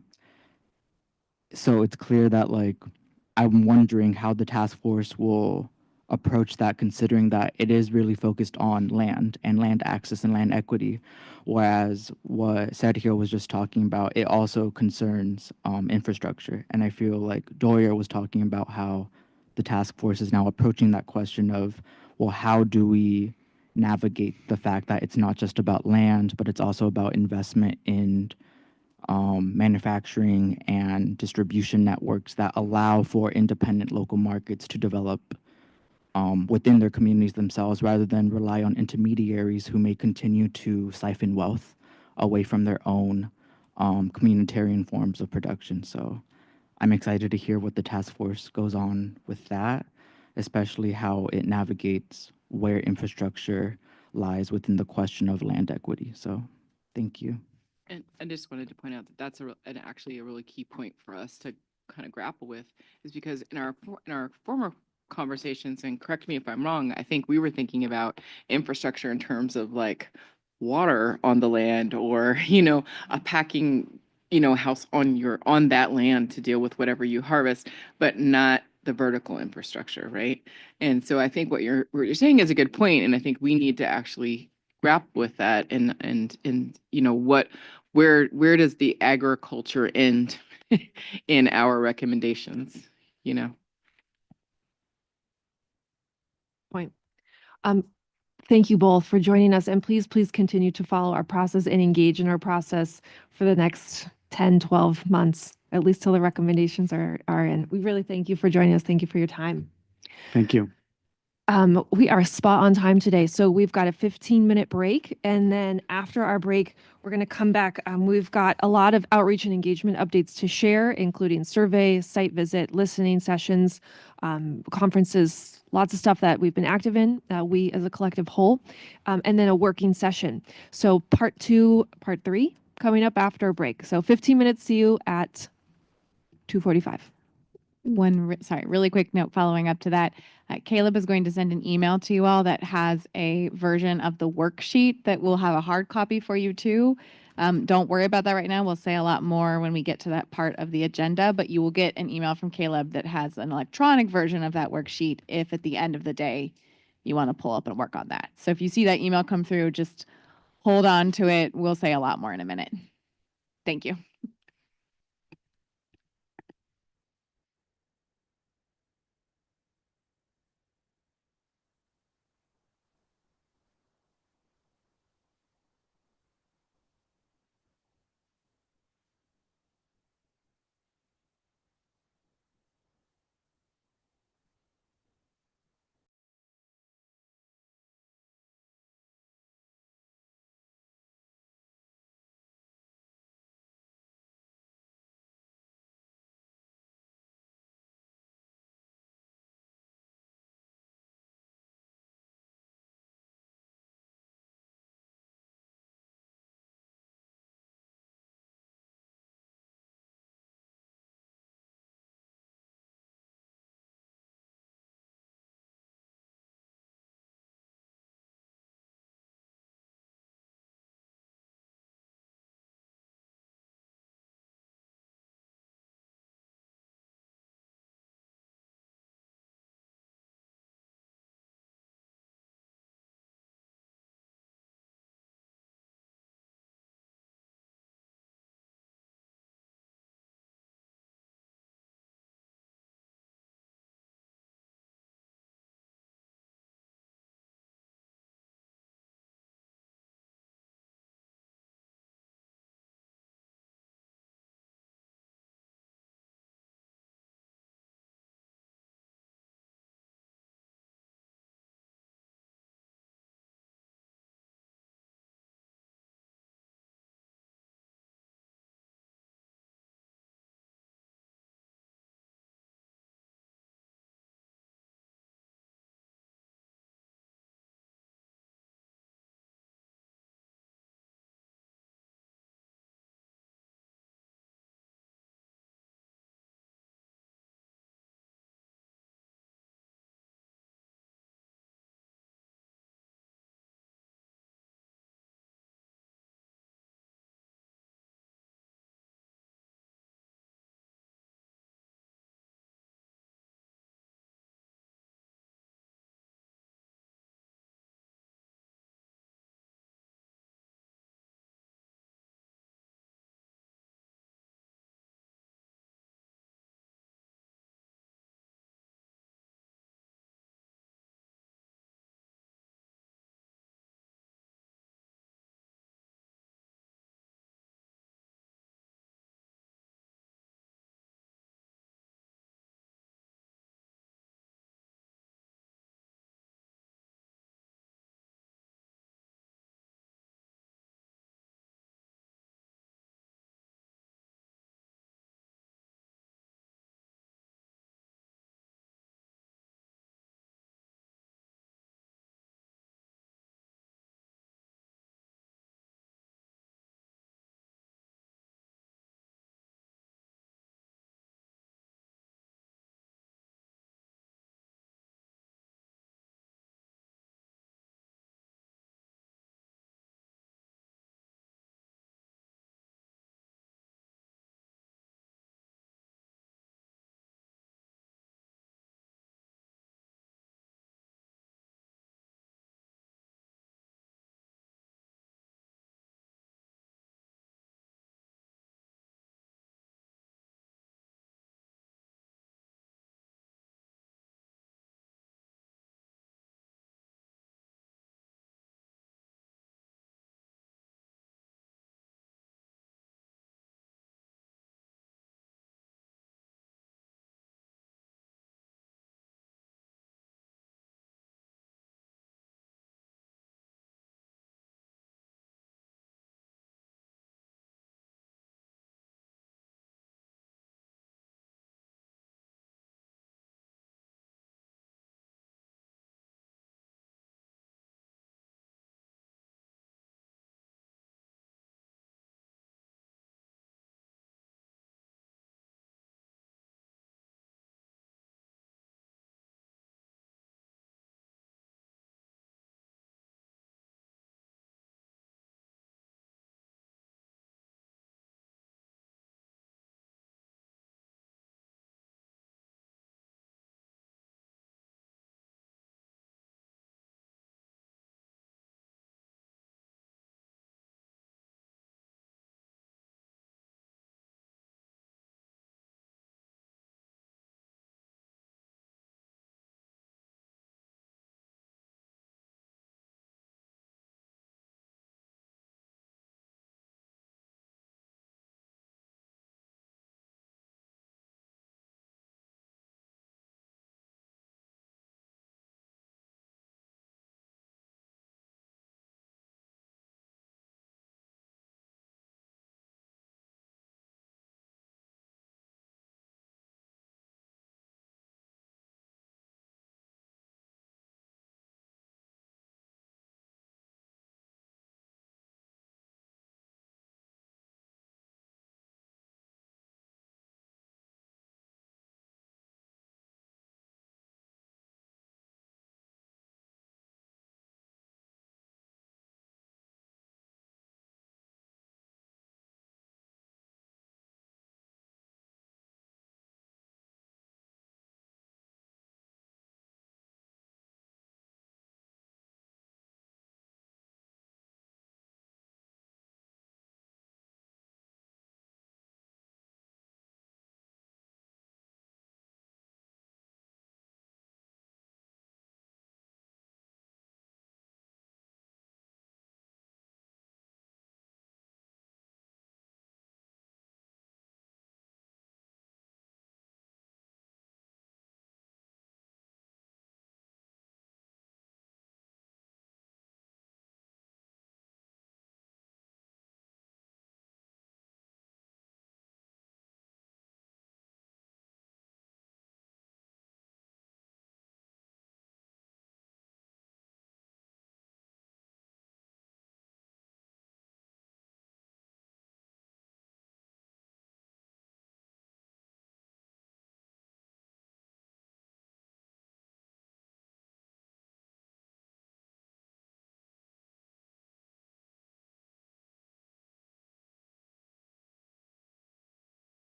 So it's clear that, like, I'm wondering how the task force will approach that, considering that it is really focused on land and land access and land equity, whereas what Sergio was just talking about, it also concerns infrastructure. And I feel like Doyer was talking about how the task force is now approaching that question of, well, how do we navigate the fact that it's not just about land, but it's also about investment in manufacturing and distribution networks that allow for independent local markets to develop within their communities themselves, rather than rely on intermediaries who may continue to siphon wealth away from their own communitarian forms of production. So I'm excited to hear what the task force goes on with that, especially how it navigates where infrastructure lies within the question of land equity. So thank you. And I just wanted to point out that that's actually a really key point for us to kind of grapple with, is because in our former conversations, and correct me if I'm wrong, I think we were thinking about infrastructure in terms of like water on the land, or a packing house on that land to deal with whatever you harvest, but not the vertical infrastructure, right? And so I think what you're saying is a good point, and I think we need to actually grapple with that, and where does the agriculture end in our recommendations? Point. Um, Thank you both for joining us, and please continue to follow our process and engage in our process for the next 10, 12 months, at least till the recommendations are in. We really thank you for joining us. Thank you for your time. Thank you. We are spot on time today, so we've got a 15-minute break, and then after our break, we're going to come back. We've got a lot of outreach and engagement updates to share, including survey, site visit, listening sessions, conferences, lots of stuff that we've been active in, we as a collective whole, and then a working session. So part 2, part 3 coming up after a break. So 15 minutes, see you at 2:45. Really quick note following up to that. Caleb is going to send an email to you all that has a version of the worksheet that will have a hard copy for you too. Don't worry about that right now. We'll say a lot more when we get to that part of the agenda, but you will get an email from Caleb that has an electronic version of that worksheet if at the end of the day you want to pull up and work on that. So if you see that email come through, just hold on to it. We'll say a lot more in a minute. Thank you.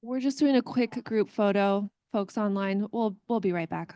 We're just doing a quick group photo, folks online. We'll be right back.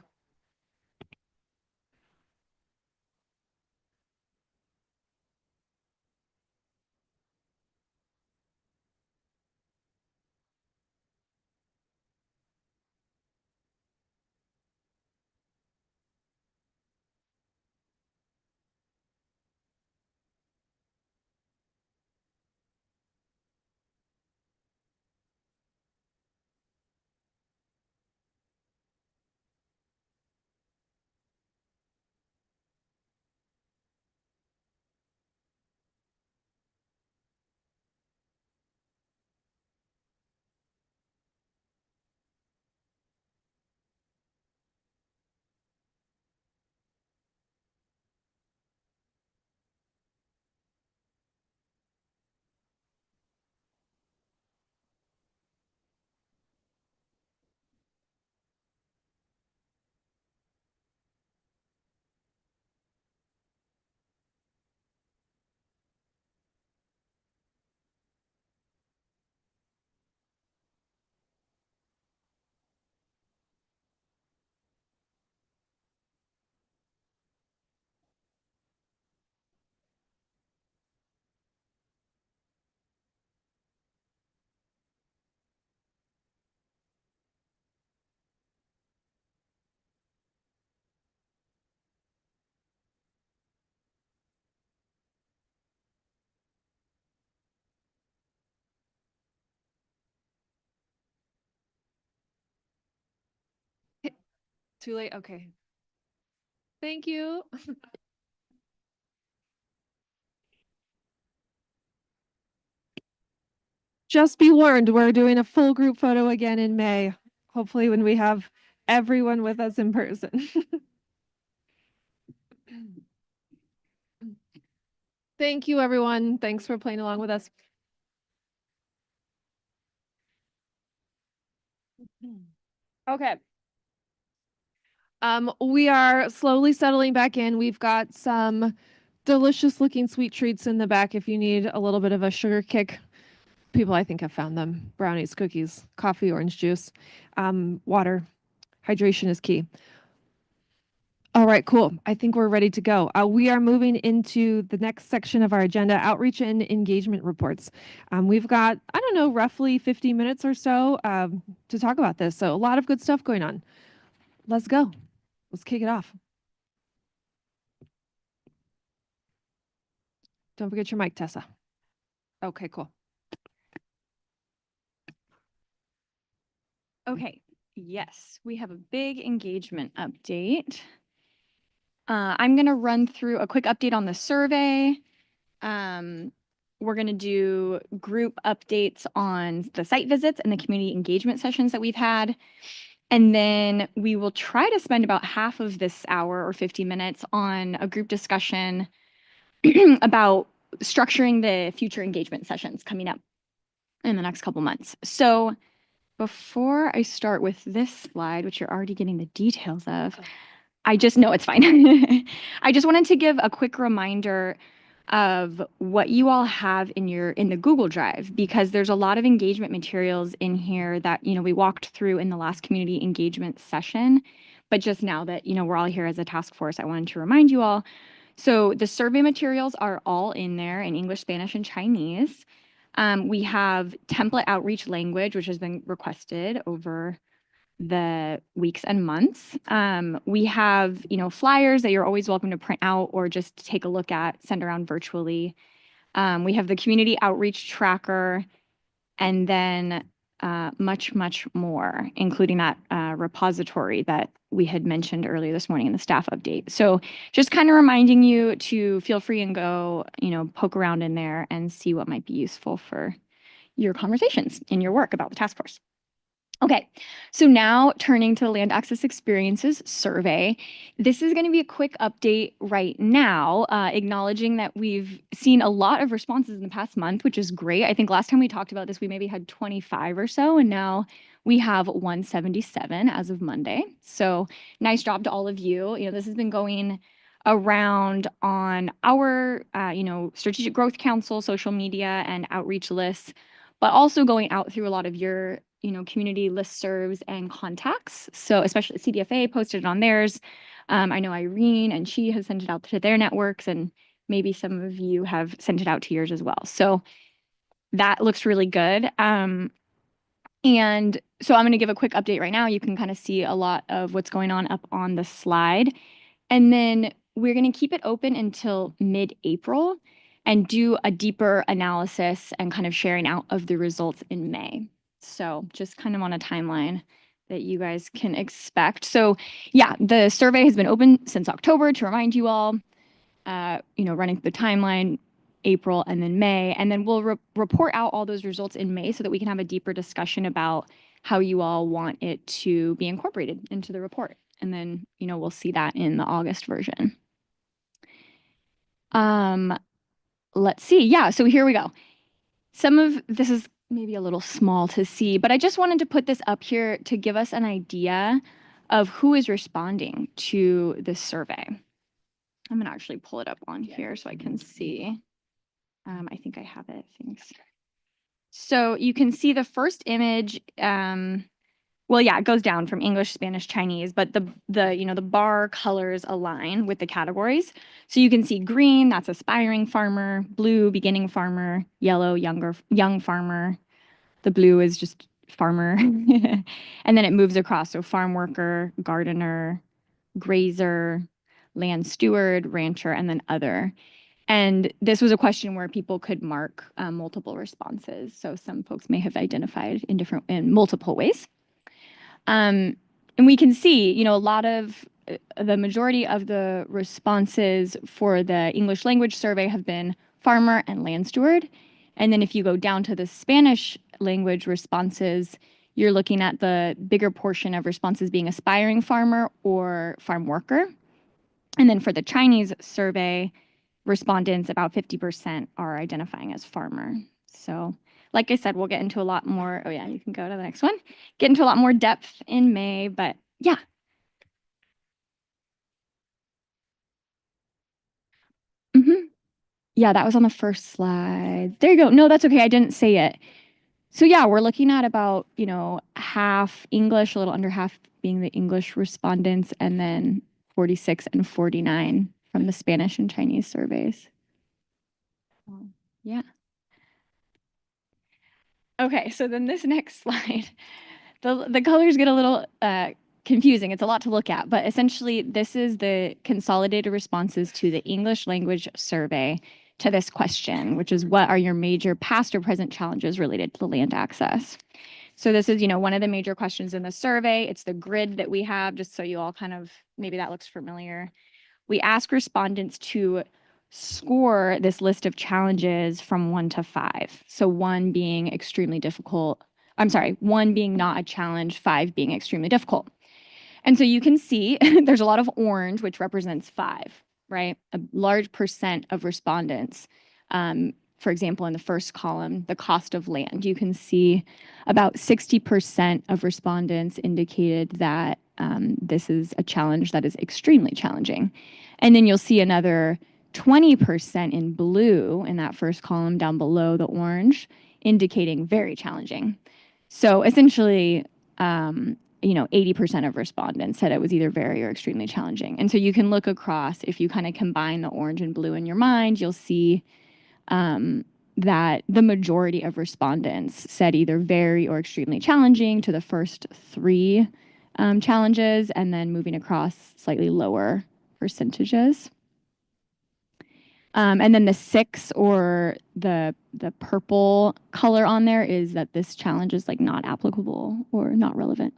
Too late? Okay. Thank you. Just be warned, we're doing a full group photo again in May, hopefully when we have everyone with us in person. Thank you, everyone. Thanks for playing along with us. Okay. We are slowly settling back in. We've got some delicious looking sweet treats in the back if you need a little bit of a sugar kick. People, I think, have found them. Brownies, cookies, coffee, orange juice, water. Hydration is key. All right, cool. I think we're ready to go. We are moving into the next section of our agenda, outreach and engagement reports. We've got, I don't know, roughly 50 minutes or so to talk about this. So a lot of good stuff going on. Let's go. Let's kick it off. Don't forget your mic, Tessa. Okay, cool. Okay, yes, we have a big engagement update. I'm going to run through a quick update on the survey. We're going to do group updates on the site visits and the community engagement sessions that we've had. And then we will try to spend about half of this hour or 50 minutes on a group discussion about structuring the future engagement sessions coming up in the next couple months. So before I start with this slide, which you're already getting the details of, I just know it's fine. I just wanted to give a quick reminder of what you all have in the Google Drive, because there's a lot of engagement materials in here that, we walked through in the last community engagement session. But just now that, we're all here as a task force, I wanted to remind you all. So the survey materials are all in there in English, Spanish, and Chinese. We have template outreach language, which has been requested over the weeks and months. We have, flyers that you're always welcome to print out or just take a look at, send around virtually. We have the community outreach tracker, and then much, much more, including that repository that we had mentioned earlier this morning in the staff update. So just kind of reminding you to feel free and go, poke around in there and see what might be useful for your conversations in your work about the task force. Okay, so now turning to the Land Access Experiences survey. This is going to be a quick update right now, acknowledging that we've seen a lot of responses in the past month, which is great. I think last time we talked about this, we maybe had 25 or so, and now we have 177 as of Monday. So nice job to all of you. This has been going around on our, Strategic Growth Council, social media, and outreach lists, but also going out through a lot of your community listservs and contacts. So especially CDFA posted it on theirs. I know Irene and she has sent it out to their networks, and maybe some of you have sent it out to yours as well. So that looks really good. And so I'm going to give a quick update right now. You can kind of see a lot of what's going on up on the slide. And then we're going to keep it open until mid-April and do a deeper analysis and kind of sharing out of the results in May. So just kind of on a timeline that you guys can expect. So yeah, the survey has been open since October, to remind you all, running the timeline, April and then May, and then we'll report out all those results in May so that we can have a deeper discussion about how you all want it to be incorporated into the report. And then, we'll see that in the August version. Let's see. Yeah, so here we go. Some of this is maybe a little small to see, but I just wanted to put this up here to give us an idea of who is responding to this survey. I'm going to actually pull it up on here so I can see. I think I have it. Thanks. So you can see the first image. Well, yeah, it goes down from English, Spanish, Chinese, but the bar colors align with the categories. So you can see green, that's aspiring farmer, blue, beginning farmer, yellow, young farmer. The blue is just farmer. And then it moves across. So farm worker, gardener, grazer, land steward, rancher, and then other. And this was a question where people could mark multiple responses. So some folks may have identified in multiple ways. And we can see, a lot of the majority of the responses for the English language survey have been farmer and land steward. And then if you go down to the Spanish language responses, you're looking at the bigger portion of responses being aspiring farmer or farm worker. And then for the Chinese survey, respondents, about 50% are identifying as farmer. So like I said, we'll get into a lot more. Oh yeah, you can go to the next one. Get into a lot more depth in May, but yeah. Yeah, that was on the first slide. There you go. No, that's okay. I didn't say it. So yeah, we're looking at about, half English, a little under half being the English respondents, and then 46 and 49 from the Spanish and Chinese surveys. Yeah. Okay, so then this next slide, the colors get a little confusing. It's a lot to look at, but essentially this is the consolidated responses to the English language survey to this question, which is what are your major past or present challenges related to land access? So this is, one of the major questions in the survey. It's the grid that we have, just so you all kind of, maybe that looks familiar. We ask respondents to score this list of challenges from 1 to 5. So 1 being extremely difficult. I'm sorry, 1 being not a challenge, 5 being extremely difficult. And so you can see there's a lot of orange, which represents 5, right? A large percent of respondents. For example, in the first column, the cost of land, you can see about 60% of respondents indicated that this is a challenge that is extremely challenging. And then you'll see another 20% in blue in that first column down below the orange, indicating very challenging. So essentially, 80% of respondents said it was either very or extremely challenging. And so you can look across, if you kind of combine the orange and blue in your mind, you'll see that the majority of respondents said either very or extremely challenging to the first 3 challenges, and then moving across slightly lower percentages. And then the 6 or the purple color on there is that this challenge is like not applicable or not relevant.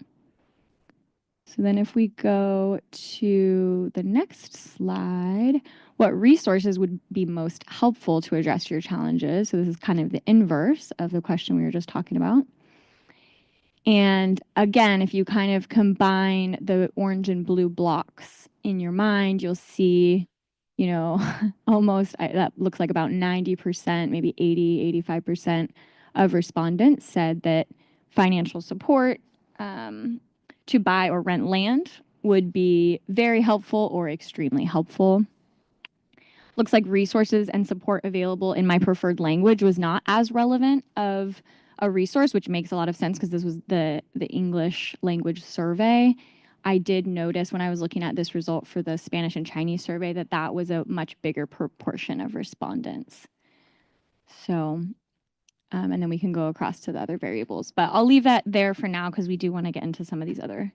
So then if we go to the next slide, what resources would be most helpful to address your challenges? So this is kind of the inverse of the question we were just talking about. And again, if you kind of combine the orange and blue blocks in your mind, you'll see, almost, that looks like about 90%, maybe 80, 85% of respondents said that financial support to buy or rent land would be very helpful or extremely helpful. Looks like resources and support available in my preferred language was not as relevant of a resource, which makes a lot of sense because this was the English language survey. I did notice when I was looking at this result for the Spanish and Chinese survey that that was a much bigger proportion of respondents. So, and then we can go across to the other variables, but I'll leave that there for now because we do want to get into some of these other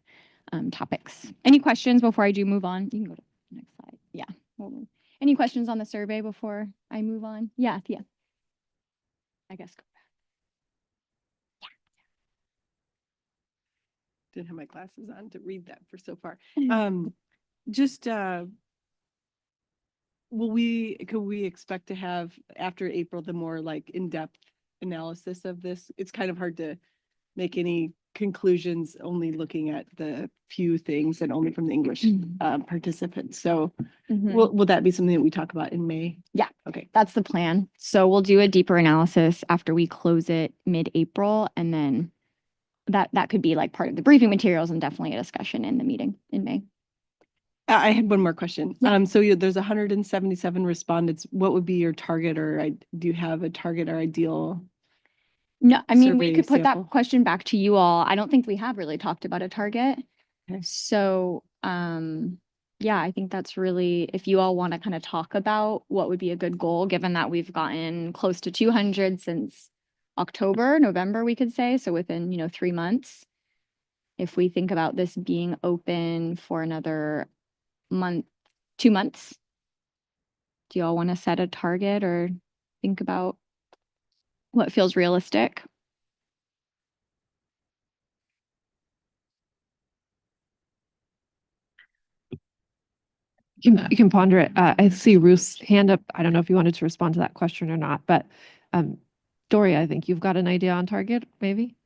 topics. Any questions before I do move on? You can go to the next slide. Yeah. Any questions on the survey before I move on? Yeah, Thea. I guess. Didn't have my glasses on to read that for so far. Mm-hmm. Just could we expect to have after April the more like in-depth analysis of this? It's kind of hard to make any conclusions only looking at the few things and only from the English participants. So will that be something that we talk about in May? Yeah. Okay. That's the plan. So we'll do a deeper analysis after we close it mid-April, and then that could be like part of the briefing materials and definitely a discussion in the meeting in May. I had one more question. Yeah. So there's 177 respondents. What would be your target, or do you have a target or ideal? No, I mean, we survey could put sample? that question back to you all. I don't think we have really talked about a target. Okay. So, yeah, I think that's really, if you all want to kind of talk about what would be a good goal, given that we've gotten close to 200 since November, we could say. So within, 3 months, if we think about this being open for another month, 2 months, do you all want to set a target or think about what feels realistic? You can ponder it. I see Ruth's hand up. I don't know if you wanted to respond to that question or not, but Dory, I think you've got an idea on target, maybe?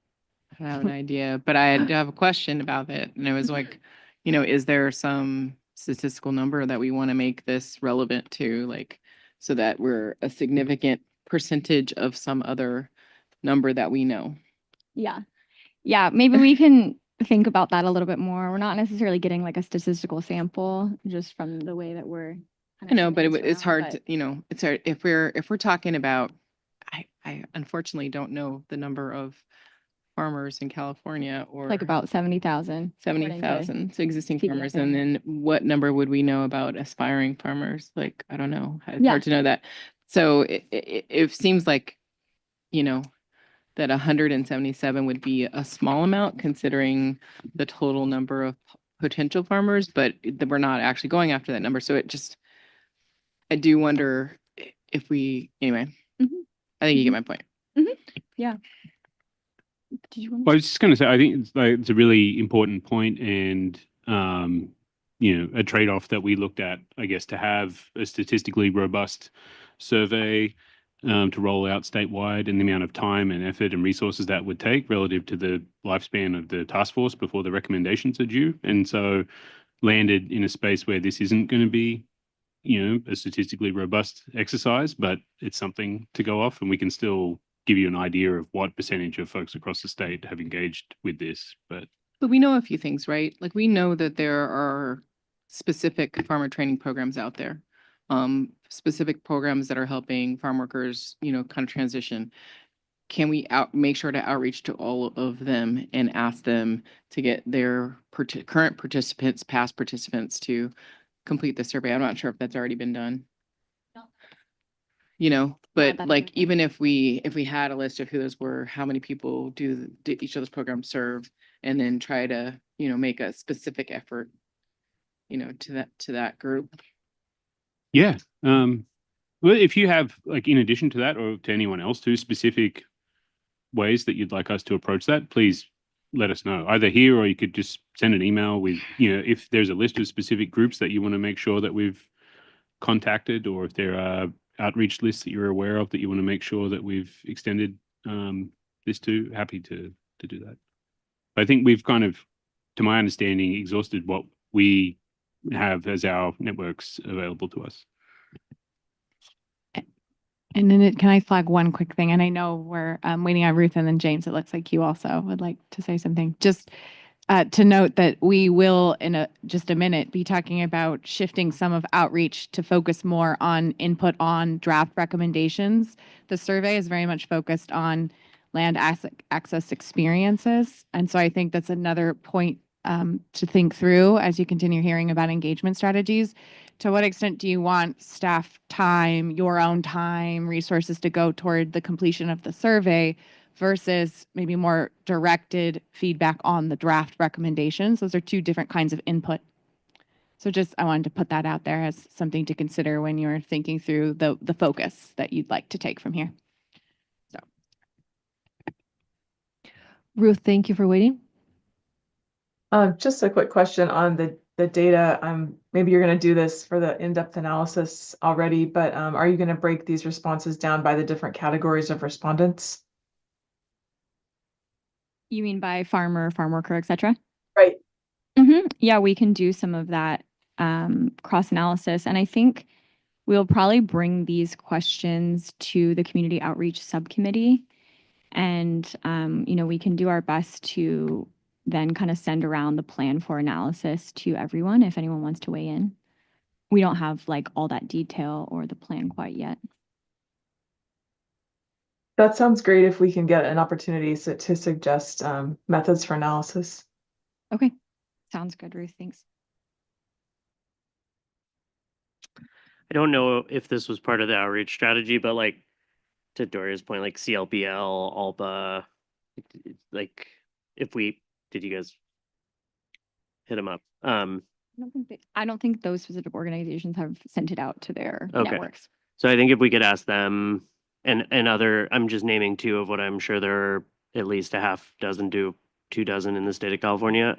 I don't have an idea, but I do have a question about it. And it was like, is there some statistical number that we want to make this relevant to, like, so that we're a significant percentage of some other number that we know? Yeah. Yeah, maybe we can think about that a little bit more. We're not necessarily getting like a statistical sample just from the way that we're. I know, but it's hard to, it's hard if we're talking about, I unfortunately don't know the number of farmers in California, or Like about 70,000. 70,000 existing CBSA. farmers. And then what number would we know about aspiring farmers? Like, I don't know. It's Yeah. hard to know that. So it seems like, that 177 would be a small amount considering the total number of potential farmers, but we're not actually going after that number. So I do wonder if anyway, I think you get my point. Yeah. Did you want Well, I was just going to say, I think it's a really important point, and a trade-off that we looked at, I guess, to have a statistically robust survey to roll out statewide, and the amount of time and effort and resources that would take relative to the lifespan of the task force before the recommendations are due. And so landed in a space where this isn't going to be, a statistically robust exercise, but it's something to go off, and we can still give you an idea of what percentage of folks across the state have engaged with this. But we know a few things, right? Like, we know that there are specific farmer training programs out there, specific programs that are helping farm workers, kind of transition. Can we make sure to outreach to all of them and ask them to get their current participants, past participants, to complete the survey? I'm not sure if that's already been done. But like, even if we had a list of who those were, how many people did each of those programs serve, and then try to, make a specific effort, to that group. yeah, well, if you have, like, in addition to that, or to anyone else too, specific ways that you'd like us to approach that, please let us know, either here, or you could just send an email with, if there's a list of specific groups that you want to make sure that we've contacted, or if there are outreach lists that you're aware of that you want to make sure that we've extended this to, happy to do that. But I think we've kind of, to my understanding, exhausted what we have as our networks available to us. And then can I flag one quick thing? And I know we're waiting on Ruth and then James. It looks like you also would like to say something. Just to note that we will, in just a minute, be talking about shifting some of outreach to focus more on input on draft recommendations. The survey is very much focused on land access experiences. And so I think that's another point to think through as you continue hearing about engagement strategies. To what extent do you want staff time, your own time, resources to go toward the completion of the survey versus maybe more directed feedback on the draft recommendations? Those are two different kinds of input. So just, I wanted to put that out there as something to consider when you're thinking through the focus that you'd like to take from here. So. Ruth, thank you for waiting. Just a quick question on the data. Maybe you're going to do this for the in-depth analysis already, but are you going to break these responses down by the different categories of respondents? You mean by farmer, farm worker, et cetera? Right. Yeah, we can do some of that cross analysis. And I think we'll probably bring these questions to the community outreach subcommittee. And, we can do our best to then kind of send around the plan for analysis to everyone if anyone wants to weigh in. We don't have like all that detail or the plan quite yet. That sounds great if we can get an opportunity to suggest methods for analysis. Okay, sounds good, Ruth. Thanks. I don't know if this was part of the outreach strategy, but like to Doria's point, like CLPL, ALBA, like if we, did you guys hit them up? I don't think those specific organizations have sent it out to their Okay. networks. So I think if we could ask them and other, I'm just naming two of what I'm sure there are at least a half dozen to 2 dozen in the state of California.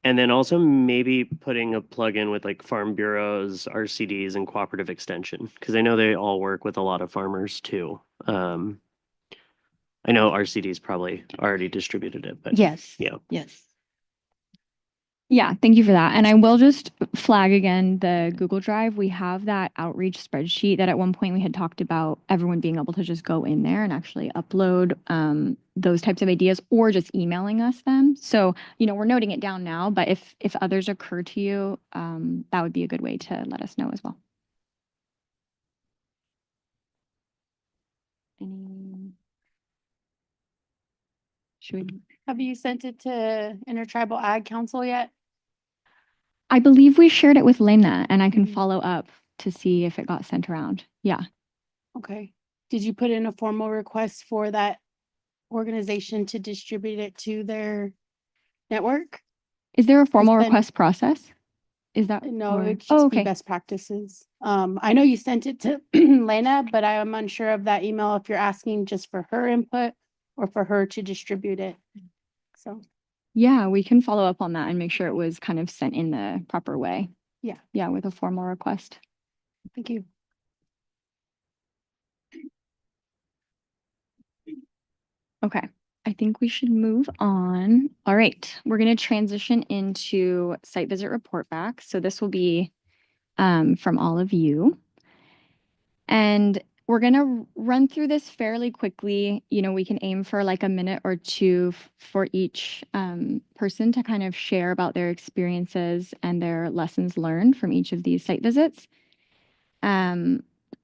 And then also maybe putting a plug in with like farm bureaus, RCDs, and cooperative extension, because I know they all work with a lot of farmers too. I know RCD's probably already distributed it, but Yes. yeah. Yes. Yeah, thank you for that. And I will just flag again the Google Drive. We have that outreach spreadsheet that at one point we had talked about everyone being able to just go in there and actually upload those types of ideas or just emailing us them. So, we're noting it down now, but if others occur to you, that would be a good way to let us know as well. Have you sent it to Intertribal Ag Council yet? I believe we shared it with Lena, and I can follow up to see if it got sent around. Yeah. Okay. Did you put in a formal request for that organization to distribute it to their network? Is there a formal request process? Is that no? or- It just Oh, be okay. best practices. I know you sent it to Lena, but I am unsure of that email if you're asking just for her input or for her to distribute it. So Yeah, we can follow up on that and make sure it was kind of sent in the proper way. yeah, Yeah, with a formal request. thank you. Okay, I think we should move on. All right, we're going to transition into site visit report back. So this will be from all of you. And we're going to run through this fairly quickly. We can aim for like a minute or two for each person to kind of share about their experiences and their lessons learned from each of these site visits.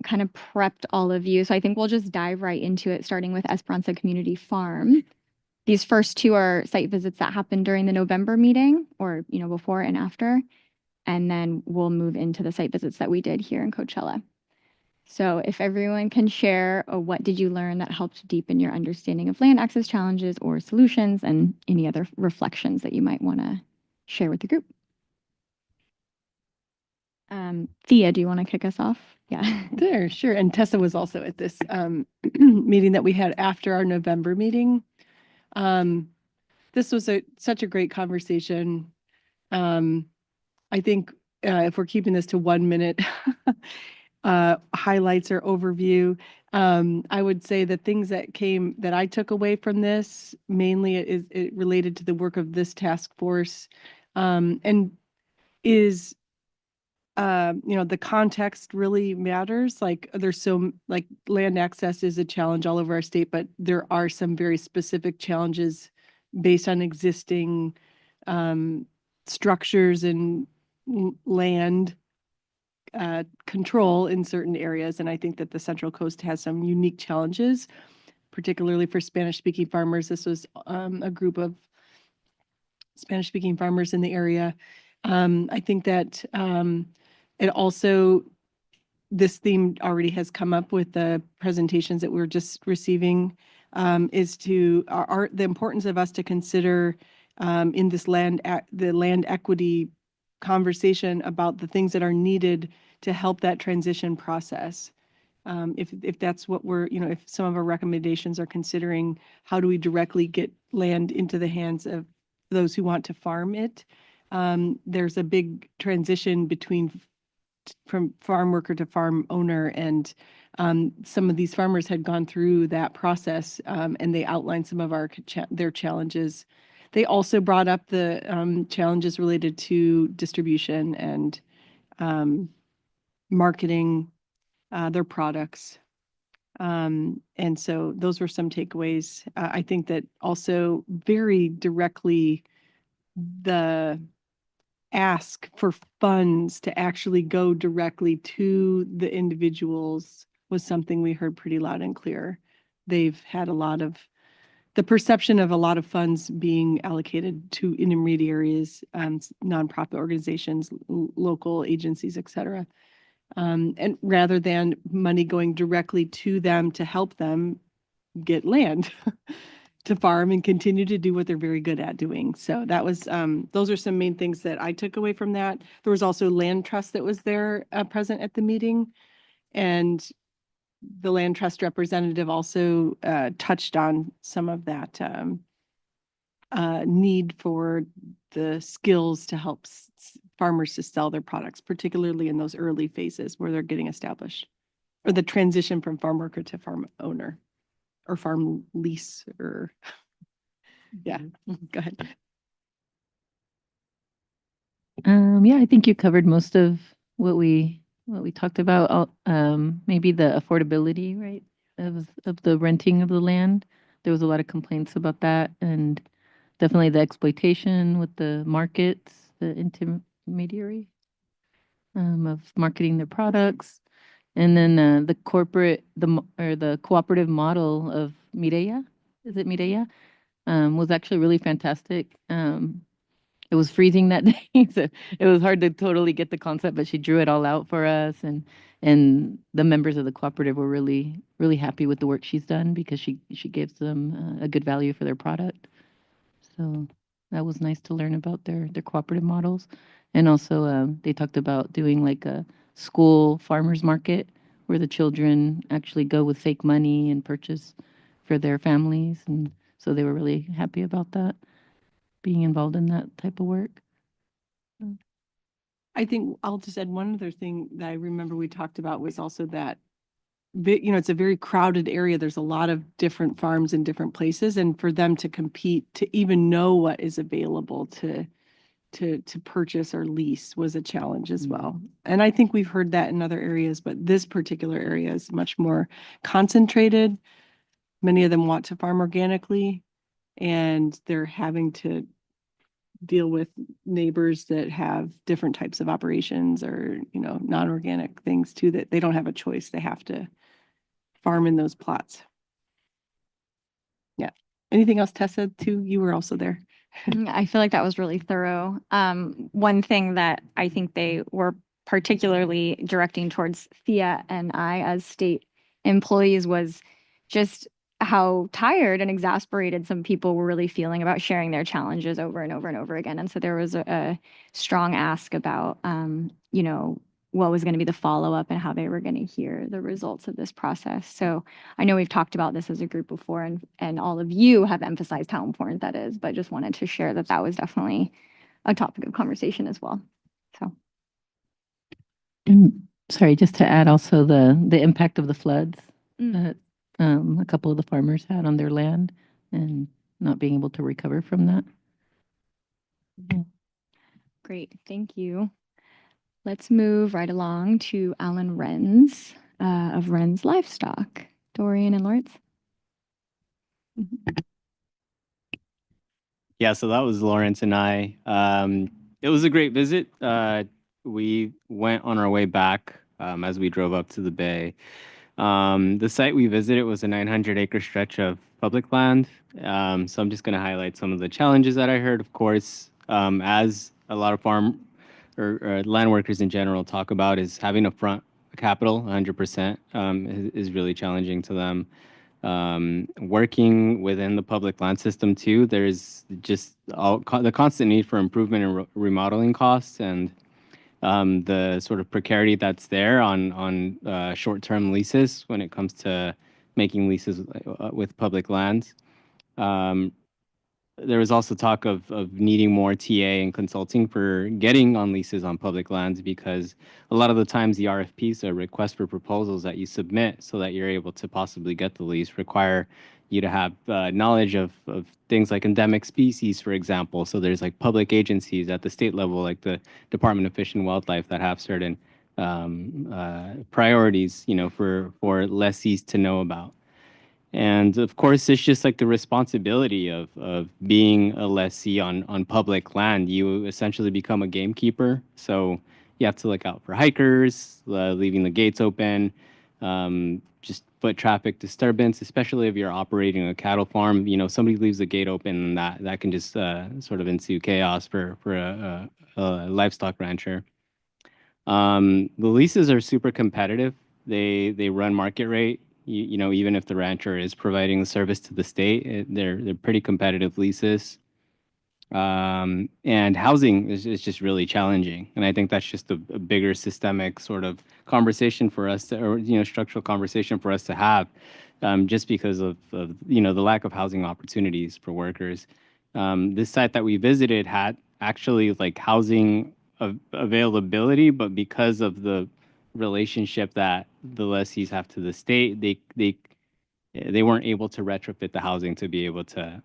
Kind of prepped all of you. So I think we'll just dive right into it, starting with Esperanza Community Farm. These first two are site visits that happened during the November meeting or, before and after. And then we'll move into the site visits that we did here in Coachella. So if everyone can share what did you learn that helped deepen your understanding of land access challenges or solutions and any other reflections that you might want to share with the group. Thea, do you want to kick us off? Yeah. Sure. And Tessa was also at this meeting that we had after our November meeting. This was such a great conversation. I think if we're keeping this to 1 minute, highlights or overview, I would say the things that I took away from this mainly is it related to the work of this task force, and is the context really matters. Like there's like land access is a challenge all over our state, but there are some very specific challenges based on existing structures and land control in certain areas. And I think that the Central Coast has some unique challenges. particularly for Spanish-speaking farmers. This was a group of Spanish-speaking farmers in the area. I think that it also, this theme already has come up with the presentations that we're just receiving, is to the importance of us to consider in this the land equity conversation about the things that are needed to help that transition process. If that's what we're, if some of our recommendations are considering, how do we directly get land into the hands of those who want to farm it? There's a big transition from farm worker to farm owner, and some of these farmers had gone through that process, and they outlined some of their challenges. They also brought up the challenges related to distribution and marketing their products. And so those were some takeaways. I think that also very directly the ask for funds to actually go directly to the individuals was something we heard pretty loud and clear. They've had the perception of a lot of funds being allocated to intermediaries, nonprofit organizations, local agencies, et cetera. And rather than money going directly to them to help them get land to farm and continue to do what they're very good at doing. So that was, those are some main things that I took away from that. There was also land trust that was there present at the meeting. And the land trust representative also touched on some of that need for the skills to help farmers to sell their products, particularly in those early phases where they're getting established, or the transition from farm worker to farm owner or farm lease, or yeah, go ahead. Yeah, I think you covered most of what we talked about. Maybe the affordability, right, of the renting of the land. There was a lot of complaints about that, and definitely the exploitation with the markets, the intermediary of marketing their products, and then the cooperative model of Mireya. Is it Mireya? Was actually really fantastic. It was freezing that day, so it was hard to totally get the concept, but she drew it all out for us, and the members of the cooperative were really, really happy with the work she's done because she gives them a good value for their product. So that was nice to learn about their cooperative models. And also they talked about doing like a school farmers market where the children actually go with fake money and purchase for their families. And so they were really happy about that, being involved in that type of work. I think I'll just add one other thing that I remember we talked about was also that, it's a very crowded area. There's a lot of different farms in different places, and for them to compete, to even know what is available to purchase or lease was a challenge as well. And I think we've heard that in other areas, but this particular area is much more concentrated. Many of them want to farm organically, and they're having to deal with neighbors that have different types of operations or, non-organic things too, that they don't have a choice. They have to farm in those plots. Yeah. Anything else, Tessa, too? You were also there. I feel like that was really thorough. One thing that I think they were particularly directing towards Thea and I as state employees was just how tired and exasperated some people were really feeling about sharing their challenges over and over and over again. And so there was a strong ask about, what was going to be the follow-up and how they were going to hear the results of this process. So I know we've talked about this as a group before, and all of you have emphasized how important that is, but just wanted to share that that was definitely a topic of conversation as well. So. Sorry, just to add also the impact of the floods that a couple of the farmers had on their land and not being able to recover from that. Yeah. Great, thank you. Let's move right along to Alan Renz of Renz Livestock. Dorian and Lawrence. Yeah, so that was Lawrence and I. It was a great visit. We went on our way back as we drove up to the bay. The site we visited was a 900-acre stretch of public land. So I'm just going to highlight some of the challenges that I heard. Of course, as a lot of farm or land workers in general talk about, is having upfront capital 100% is really challenging to them. Working within the public land system too, there's just the constant need for improvement and remodeling costs, and the sort of precarity that's there on short-term leases when it comes to making leases with public lands. There was also talk of needing more TA and consulting for getting on leases on public lands, because a lot of the times the RFPs, or request for proposals that you submit so that you're able to possibly get the lease, require you to have knowledge of things like endemic species, for example. So there's like public agencies at the state level, like the Department of Fish and Wildlife, that have certain priorities, for lessees to know about. And of course, it's just like the responsibility of being a lessee on public land. You essentially become a gamekeeper. So you have to look out for hikers, leaving the gates open, just foot traffic disturbance, especially if you're operating a cattle farm. Somebody leaves the gate open, and that can just sort of ensue chaos for a livestock rancher. The leases are super competitive. They run market rate. Even if the rancher is providing the service to the state, they're pretty competitive leases. And housing is just really challenging. And I think that's just a bigger systemic sort of conversation for us to, or, structural conversation for us to have, just because of the lack of housing opportunities for workers. This site that we visited had actually like housing availability, but because of the relationship that the lessees have to the state, they weren't able to retrofit the housing to be able to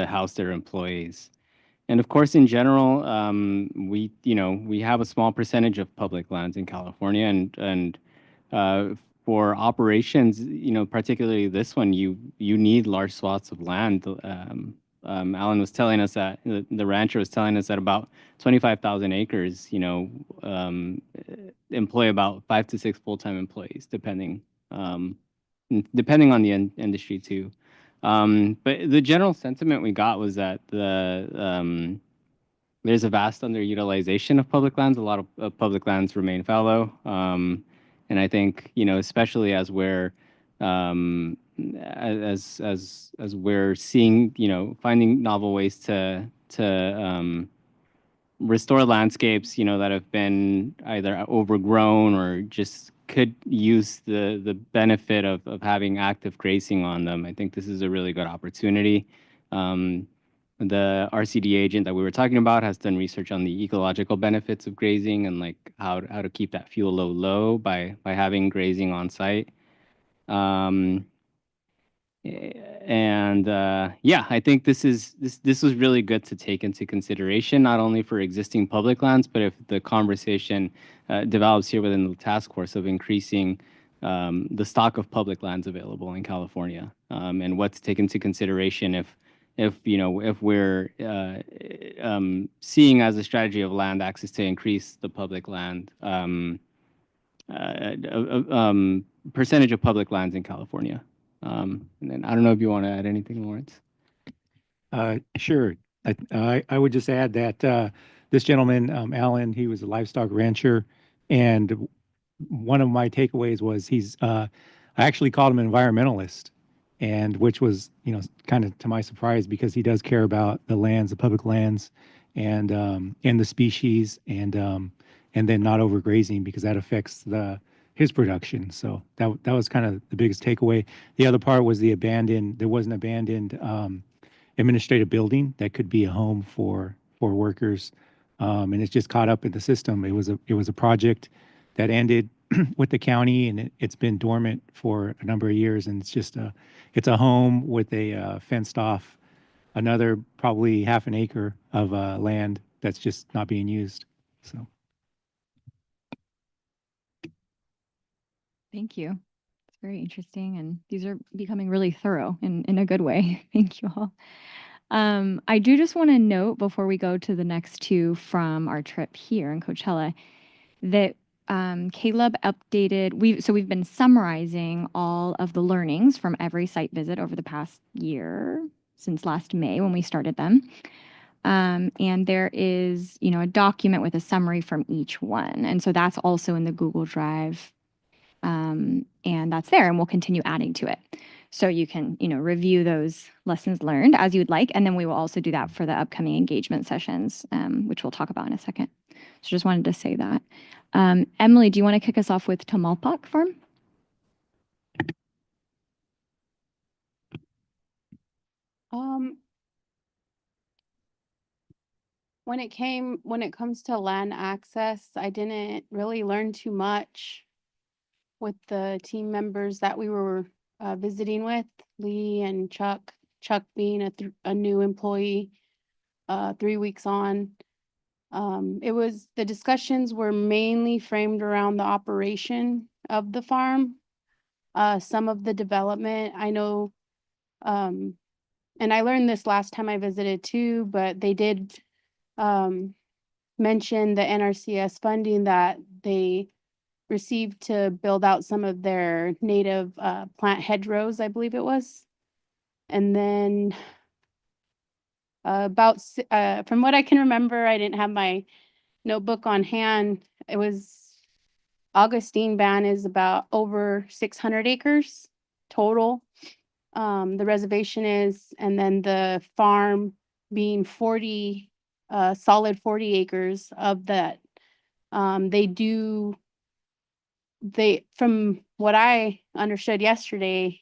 house their employees. And of course, in general, we have a small percentage of public lands in California, and for operations, particularly this one, you need large swaths of land. Alan was telling us that the rancher was telling us that about 25,000 acres, employ about 5 to 6 full-time employees, depending on the industry too. But the general sentiment we got was that there's a vast underutilization of public lands. A lot of public lands remain fallow, and I think especially as we're as we're seeing finding novel ways to restore landscapes that have been either overgrown or just could use the benefit of having active grazing on them. I think this is a really good opportunity. The RCD agent that we were talking about has done research on the ecological benefits of grazing, and like how to keep that fuel load low by having grazing on site. And yeah, I think this was really good to take into consideration, not only for existing public lands, but if the conversation develops here within the task force of increasing the stock of public lands available in California, and what's taken into consideration if we're seeing as a strategy of land access to increase the public land percentage of public lands in California. And then I don't know if you want to add anything, Lawrence. Sure. I would just add that this gentleman, Alan, he was a livestock rancher, and one of my takeaways was I actually called him an environmentalist, and which was kind of to my surprise, because he does care about the lands, the public lands, and the species, and then not overgrazing, because that affects his production. So that was kind of the biggest takeaway. The other part was there was an abandoned administrative building that could be a home for workers, and it's just caught up in the system. It was a project that ended with the county, and it's been dormant for a number of years, and it's a home with a fenced off, another probably half an acre of land that's just not being used. So. Thank you. It's very interesting, and these are becoming really thorough in a good way. Thank you all. I do just want to note before we go to the next two from our trip here in Coachella that Caleb updated, we've been summarizing all of the learnings from every site visit over the past year, since last May when we started them. And there is, a document with a summary from each one. And so that's also in the Google Drive. And that's there, and we'll continue adding to it. So you can, review those lessons learned as you would like. And then we will also do that for the upcoming engagement sessions, which we'll talk about in a second. So just wanted to say that. Emily, do you want to kick us off with Tamalpaq Farm? When it comes to land access, I didn't really learn too much with the team members that we were visiting with, Lee and Chuck. Chuck being a new employee, 3 weeks on. The discussions were mainly framed around the operation of the farm. Some of the development, I know, and I learned this last time I visited too, but they did mention the NRCS funding that they received to build out some of their native plant hedgerows, I believe it was. And then from what I can remember, I didn't have my notebook on hand. It was Augustine Ban is about over 600 acres total. The reservation is, and then the farm being 40, solid 40 acres of that. From what I understood yesterday,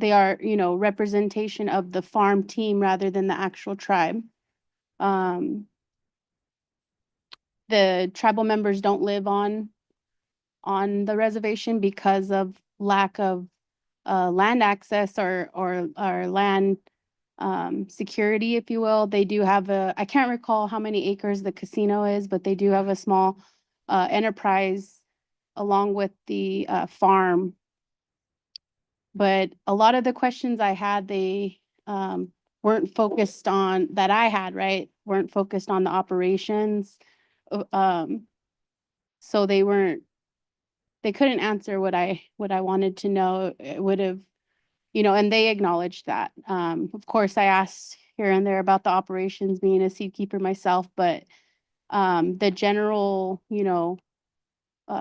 they are, representation of the farm team rather than the actual tribe. The tribal members don't live on the reservation because of lack of land access or land security, if you will. They do have I can't recall how many acres the casino is, but they do have a small enterprise along with the farm. But a lot of the questions I had, they weren't focused on, that I had, right? Weren't focused on the operations. So they couldn't answer what I wanted to know. It would have, and they acknowledged that. Of course, I asked here and there about the operations, being a seed keeper myself, but the general,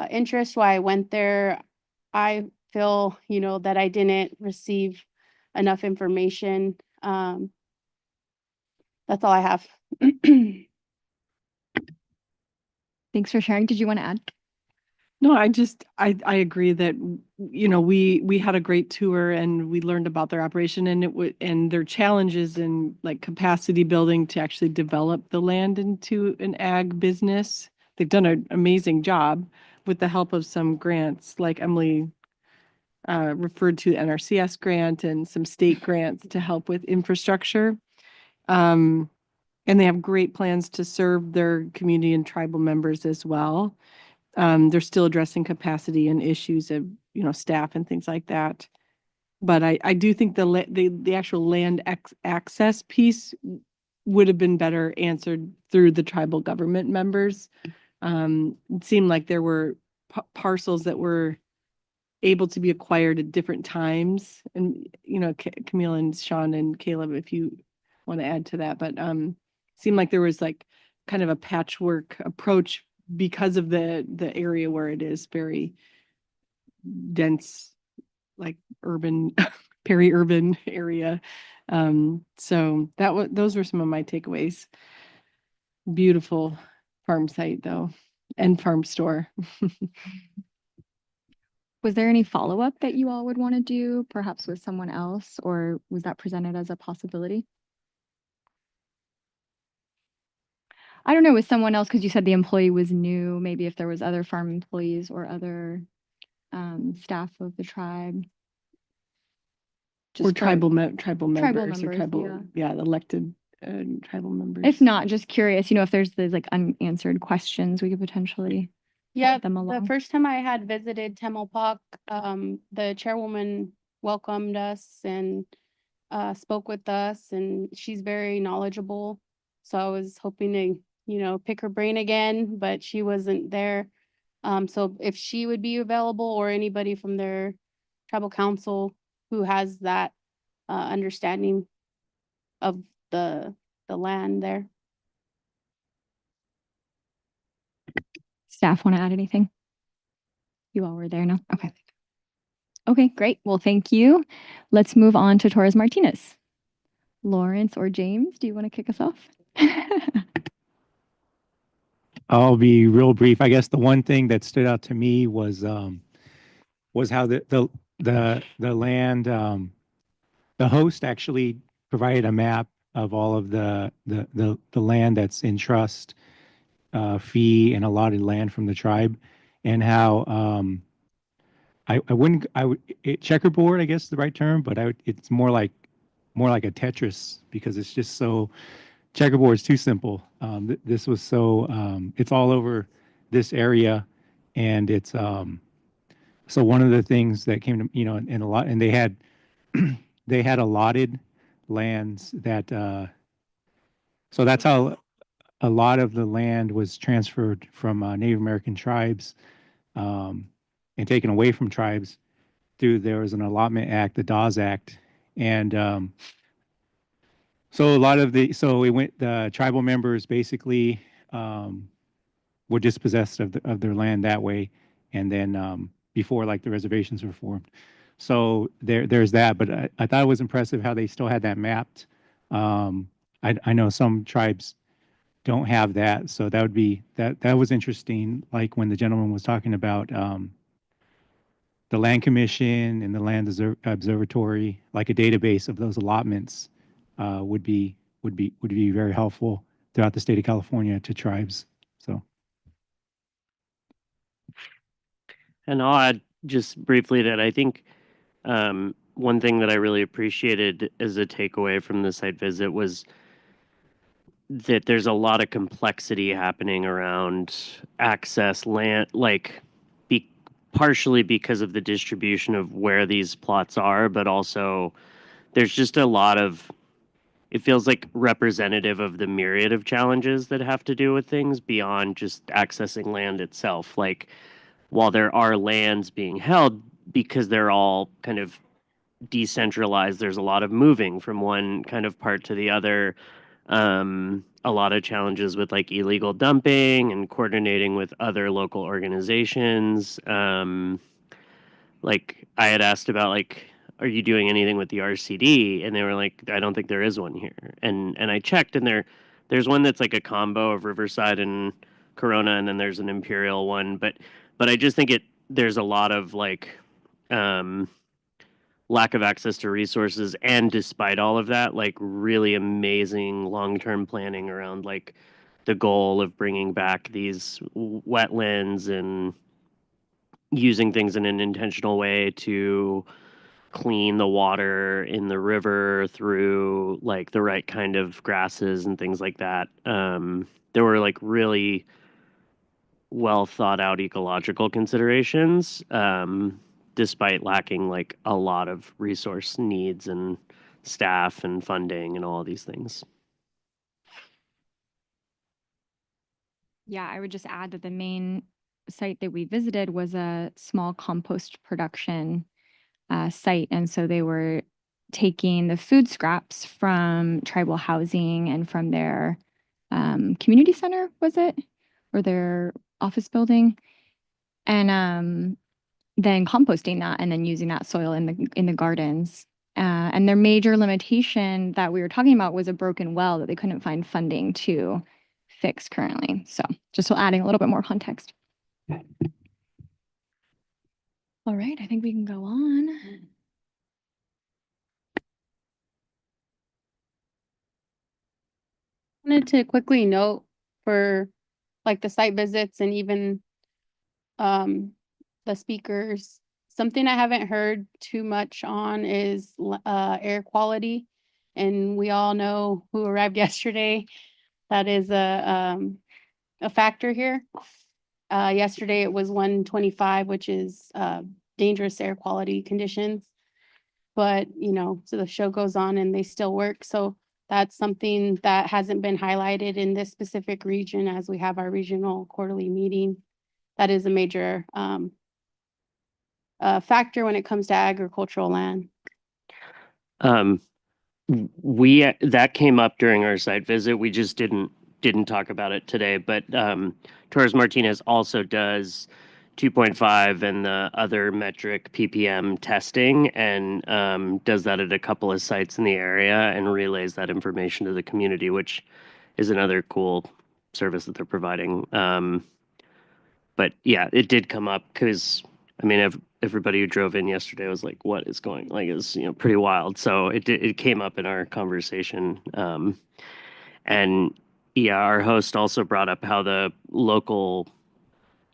interest why I went there, I feel, that I didn't receive enough information. That's all I have. Thanks for sharing. Did you want to add? No, I agree that, we had a great tour and we learned about their operation and their challenges in like capacity building to actually develop the land into an ag business. They've done an amazing job with the help of some grants, like Emily referred to, the NRCS grant and some state grants to help with infrastructure. And they have great plans to serve their community and tribal members as well. They're still addressing capacity and issues of, staff and things like that. But I do think the actual land access piece would have been better answered through the tribal government members. It seemed like there were parcels that were able to be acquired at different times. And, Camille and Sean and Caleb, if you want to add to that, but seemed like there was like kind of a patchwork approach because of the area where it is very dense, like urban, peri-urban area. So those were some of my takeaways. Beautiful farm site though, and farm store. Was there any follow-up that you all would want to do, perhaps with someone else, or was that presented as a possibility? I don't know, with someone else, because you said the employee was new, maybe if there was other farm employees or other staff of the tribe. Or tribal members or yeah. Elected tribal members. If not, just curious, if there's these like unanswered questions, we could potentially Yeah, them along. the first time I had visited Tamalpaq, the chairwoman welcomed us and spoke with us, and she's very knowledgeable. So I was hoping to pick her brain again, but she wasn't there. So if she would be available or anybody from their tribal council who has that understanding of the land there. Staff want to add anything? You all were there now? Okay. Okay, great. Well, thank you. Let's move on to Torres Martinez. Lawrence or James, do you want to kick us off? I'll be real brief. I guess the one thing that stood out to me was how the land the host actually provided a map of all of the land that's in trust, fee, and allotted land from the tribe, and how I wouldn't checkerboard, I guess is the right term, but it's more like a Tetris because it's just so checkerboard is too simple. This was so it's all over this area, and it's so one of the things that came to in a lot, and they had they had allotted lands that so that's how a lot of the land was transferred from Native American tribes and taken away from tribes through there was an allotment act, the Dawes Act, and so a lot of the tribal members basically were dispossessed of their land that way, and then before like the reservations were formed. So there's that, but I thought it was impressive how they still had that mapped. I know some tribes don't have that, so that would be that was interesting. Like when the gentleman was talking about the Land Commission and the Land Observatory, like a database of those allotments would be very helpful throughout the state of California to tribes. So. And I'll add just briefly that I think one thing that I really appreciated as a takeaway from the site visit was that there's a lot of complexity happening around access land, like partially because of the distribution of where these plots are, but also there's just a lot of, it feels like representative of the myriad of challenges that have to do with things beyond just accessing land itself. Like, while there are lands being held, because they're all kind of decentralized, there's a lot of moving from one kind of part to the other. A lot of challenges with like illegal dumping and coordinating with other local organizations. Like I had asked about like, are you doing anything with the RCD? And they were like, I don't think there is one here. And I checked, and there's one that's like a combo of Riverside and Corona, and then there's an Imperial one. But I just think there's a lot of like lack of access to resources, and despite all of that, like really amazing long-term planning around like the goal of bringing back these wetlands and using things in an intentional way to clean the water in the river through like the right kind of grasses and things like that. There were like really well thought out ecological considerations, despite lacking like a lot of resource needs and staff and funding and all of these things. Yeah, I would just add that the main site that we visited was a small compost production site. And so they were taking the food scraps from tribal housing and from their community center, was it? Or their office building. And then composting that and then using that soil in the gardens. And their major limitation that we were talking about was a broken well that they couldn't find funding to fix currently. So just adding a little bit more context. All right, I think we can go on. Wanted to quickly note for like the site visits and even the speakers, something I haven't heard too much on is air quality. And we all know who arrived yesterday. That is a factor here. Yesterday it was 125, which is dangerous air quality conditions. But, so the show goes on and they still work. So That's something that hasn't been highlighted in this specific region as we have our regional quarterly meeting. That is a major factor when it comes to agricultural land. That came up during our site visit. We just didn't talk about it today, but Torres Martinez also does 2.5 and the other metric PPM testing, and does that at a couple of sites in the area and relays that information to the community, which is another cool service that they're providing. But yeah, it did come up because I mean, everybody who drove in yesterday was like, "What is going?" Like, it's pretty wild. So it came up in our conversation, and yeah, our host also brought up how the local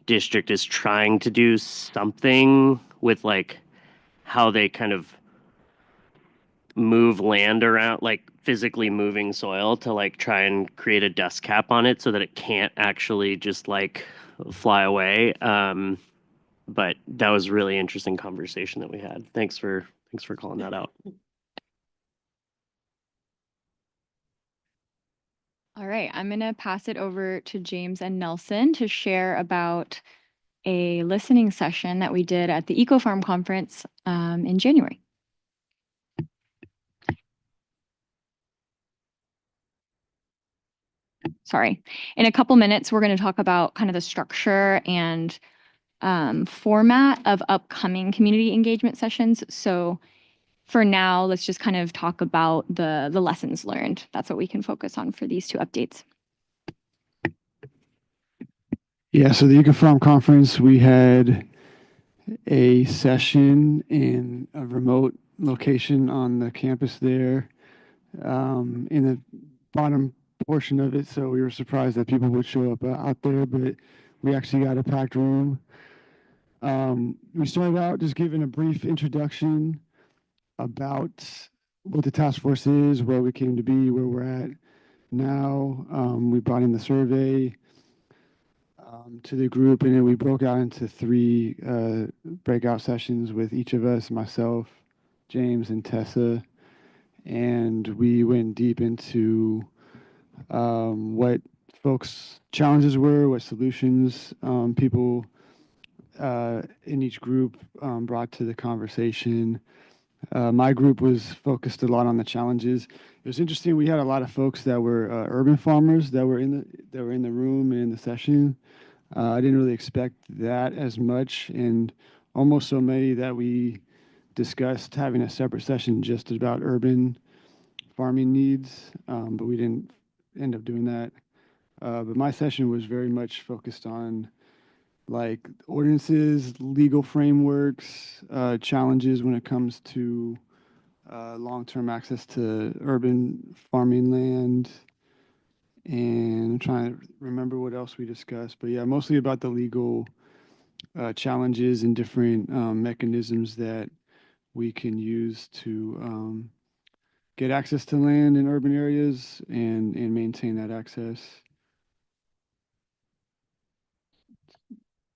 district is trying to do something with like how they kind of move land around, like physically moving soil to like try and create a dust cap on it so that it can't actually just like fly away. But that was a really interesting conversation that we had. Thanks for calling that out. All right, I'm going to pass it over to James and Nelson to share about a listening session that we did at the Eco Farm Conference in January. Sorry. In a couple minutes, we're going to talk about kind of the structure and format of upcoming community engagement sessions. So for now, let's just kind of talk about the lessons learned. That's what we can focus on for these two updates. Yeah, so the EcoFarm conference, we had a session in a remote location on the campus there, in the bottom portion of it. So we were surprised that people would show up out there, but we actually got a packed room. We started out just giving a brief introduction about what the task force is, where we came to be, where we're at now. We brought in the survey to the group, and then we broke out into three breakout sessions with each of us, myself, James, and Tessa. And we went deep into what folks' challenges were, what solutions people in each group brought to the conversation. My group was focused a lot on the challenges. It was interesting. We had a lot of folks that were urban farmers that were in the room and in the session. I didn't really expect that as much, and almost so many that we discussed having a separate session just about urban farming needs, but we didn't end up doing that. But my session was very much focused on like ordinances, legal frameworks, challenges when it comes to long-term access to urban farming land. And I'm trying to remember what else we discussed, but yeah, mostly about the legal challenges and different mechanisms that we can use to get access to land in urban areas and maintain that access.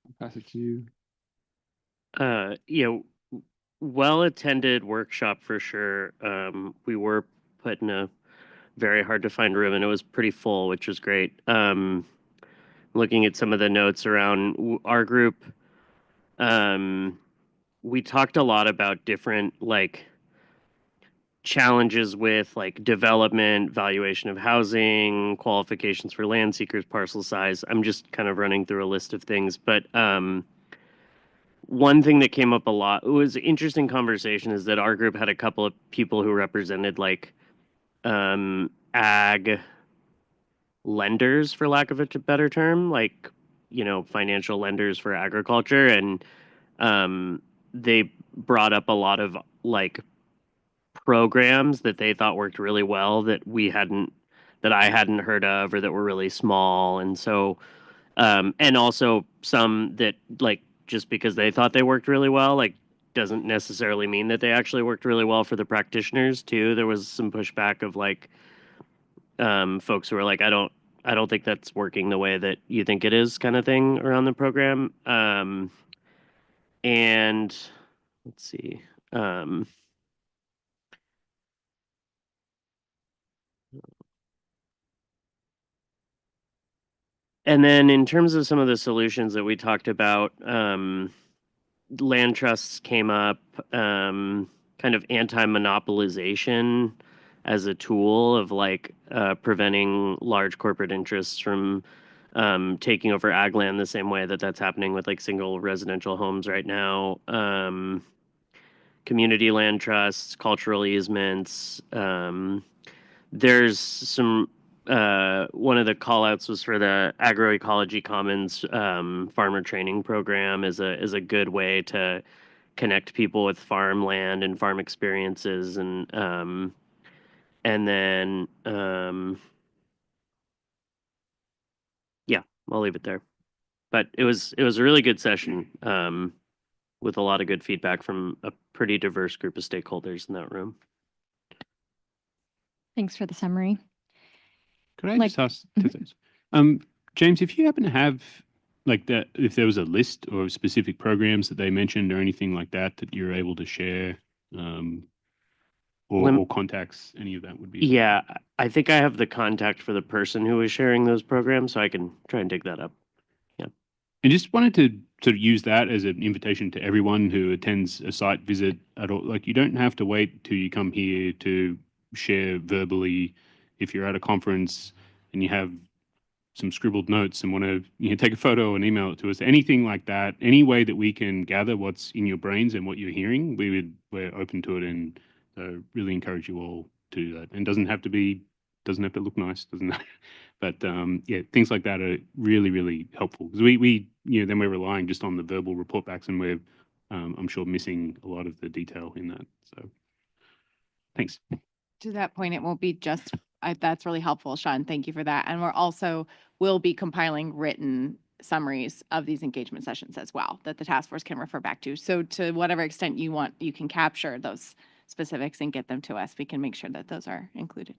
I'll pass it to you. Yeah, well-attended workshop for sure. We were put in a very hard to find room, and it was pretty full, which was great. Looking at some of the notes around our group, we talked a lot about different like challenges with like development, valuation of housing, qualifications for land seekers, parcel size. I'm just kind of running through a list of things, but one thing that came up a lot, it was an interesting conversation, is that our group had a couple of people who represented like ag lenders, for lack of a better term, like, financial lenders for agriculture. And they brought up a lot of like programs that they thought worked really well that I hadn't heard of, or that were really small. And so, and also some that like, just because they thought they worked really well, like doesn't necessarily mean that they actually worked really well for the practitioners too. There was some pushback of like, folks who were like, I don't think that's working the way that you think it is, kind of thing around the program. And let's see. And then in terms of some of the solutions that we talked about, land trusts came up, kind of anti-monopolization as a tool of like preventing large corporate interests from taking over ag land the same way that that's happening with like single residential homes right now. Community land trusts, cultural easements. There's some one of the call outs was for the agroecology commons farmer training program is a good way to connect people with farmland and farm experiences and then yeah, I'll leave it there. But it was a really good session with a lot of good feedback from a pretty diverse group of stakeholders in that room. Thanks for the summary. Could I just ask two things? James, if you happen to have like that, if there was a list or specific programs that they mentioned or anything like that that you're able to share, or contacts, any of that would be. Yeah, I think I have the contact for the person who was sharing those programs, so I can try and dig that up. Yeah. And just wanted to sort of use that as an invitation to everyone who attends a site visit at all. Like, you don't have to wait till you come here to share verbally. If you're at a conference and you have some scribbled notes and want to take a photo and email it to us, anything like that, any way that we can gather what's in your brains and what you're hearing, we're open to it, and really encourage you all to do that. And doesn't have to look nice, but yeah, things like that are really, really helpful, because we then we're relying just on the verbal report backs, and we're I'm sure missing a lot of the detail in that. So thanks. To that point, it won't be just, that's really helpful, Sean. Thank you for that. And we'll be compiling written summaries of these engagement sessions as well that the task force can refer back to. So to whatever extent you want, you can capture those specifics and get them to us. We can make sure that those are included.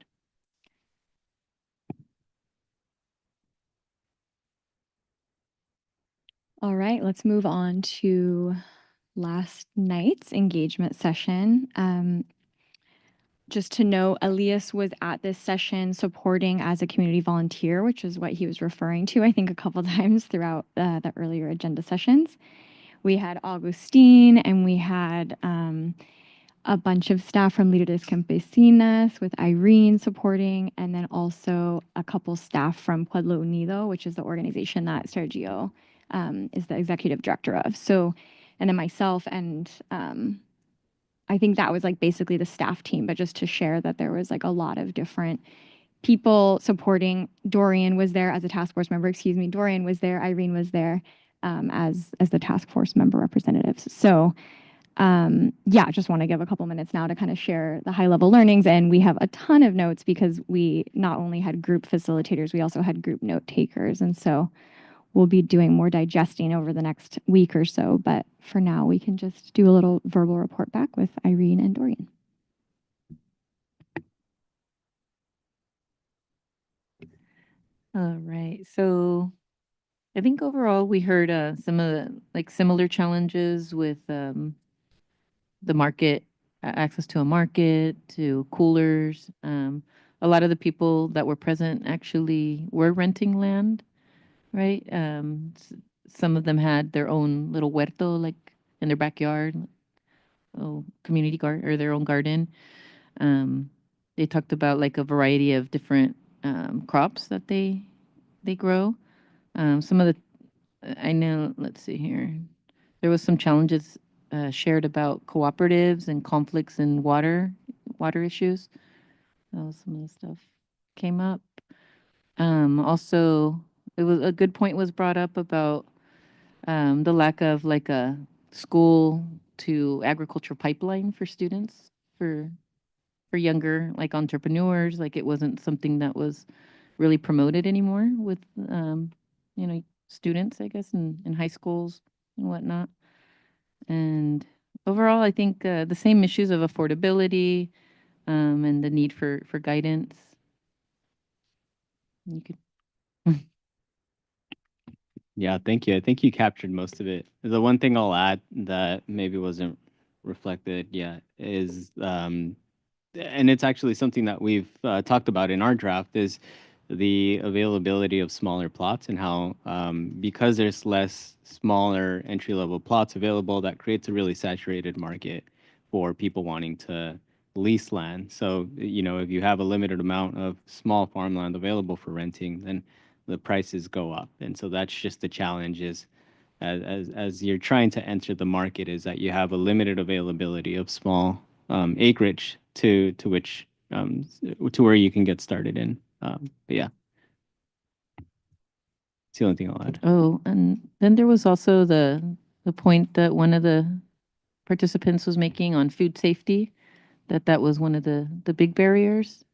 All right, let's move on to last night's engagement session. Just to note, Elias was at this session supporting as a community volunteer, which is what he was referring to, I think, a couple times throughout the earlier agenda sessions. We had Augustine, and we had a bunch of staff from Líderes Campesinas with Irene supporting, and then also a couple staff from Pueblo Unido, which is the organization that Sergio is the executive director of. So, and then myself, and I think that was like basically the staff team, but just to share that there was like a lot of different people supporting. Dorian was there as a task force member, Dorian was there, Irene was there as the task force member representatives. So yeah, just want to give a couple minutes now to kind of share the high level learnings. And we have a ton of notes because we not only had group facilitators, we also had group note takers. And so we'll be doing more digesting over the next week or so. But for now, we can just do a little verbal report back with Irene and Dorian. All right. So I think overall we heard some of the like similar challenges with the market, access to a market, to coolers. A lot of the people that were present actually were renting land, right? Some of them had their own little huerto, like in their backyard, community garden, or their own garden. They talked about like a variety of different crops that they grow. Some of the, I know, let's see here. There was some challenges shared about cooperatives and conflicts in water issues. That was some of the stuff came up. Also, it was a good point was brought up about the lack of like a school to agriculture pipeline for students, for younger like entrepreneurs. Like, it wasn't something that was really promoted anymore with students, I guess, in high schools and whatnot. And overall, I think the same issues of affordability and the need for guidance. You could. Yeah, thank you. I think you captured most of it. The one thing I'll add that maybe wasn't reflected yet is, and it's actually something that we've talked about in our draft, is the availability of smaller plots and how because there's less smaller entry-level plots available, that creates a really saturated market for people wanting to lease land. So, you know, if you have a limited amount of small farmland available for renting, then the prices go up. And so that's just the challenge is as you're trying to enter the market is that you have a limited availability of small acreage to which to where you can get started in. But yeah, it's the only thing I'll add. Oh, and then there was also the point that one of the participants was making on food safety, that was one of the big barriers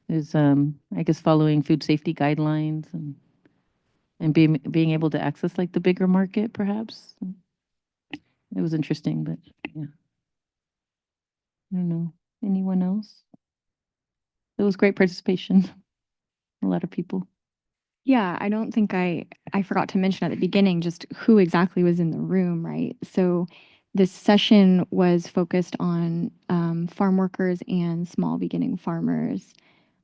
is I guess following food safety guidelines and being able to access like the bigger market perhaps. It was interesting, but yeah. I don't know. Anyone else? It was great participation. A lot of people. Yeah, I don't think I forgot to mention at the beginning just who exactly was in the room, right? So this session was focused on farm workers and small beginning farmers.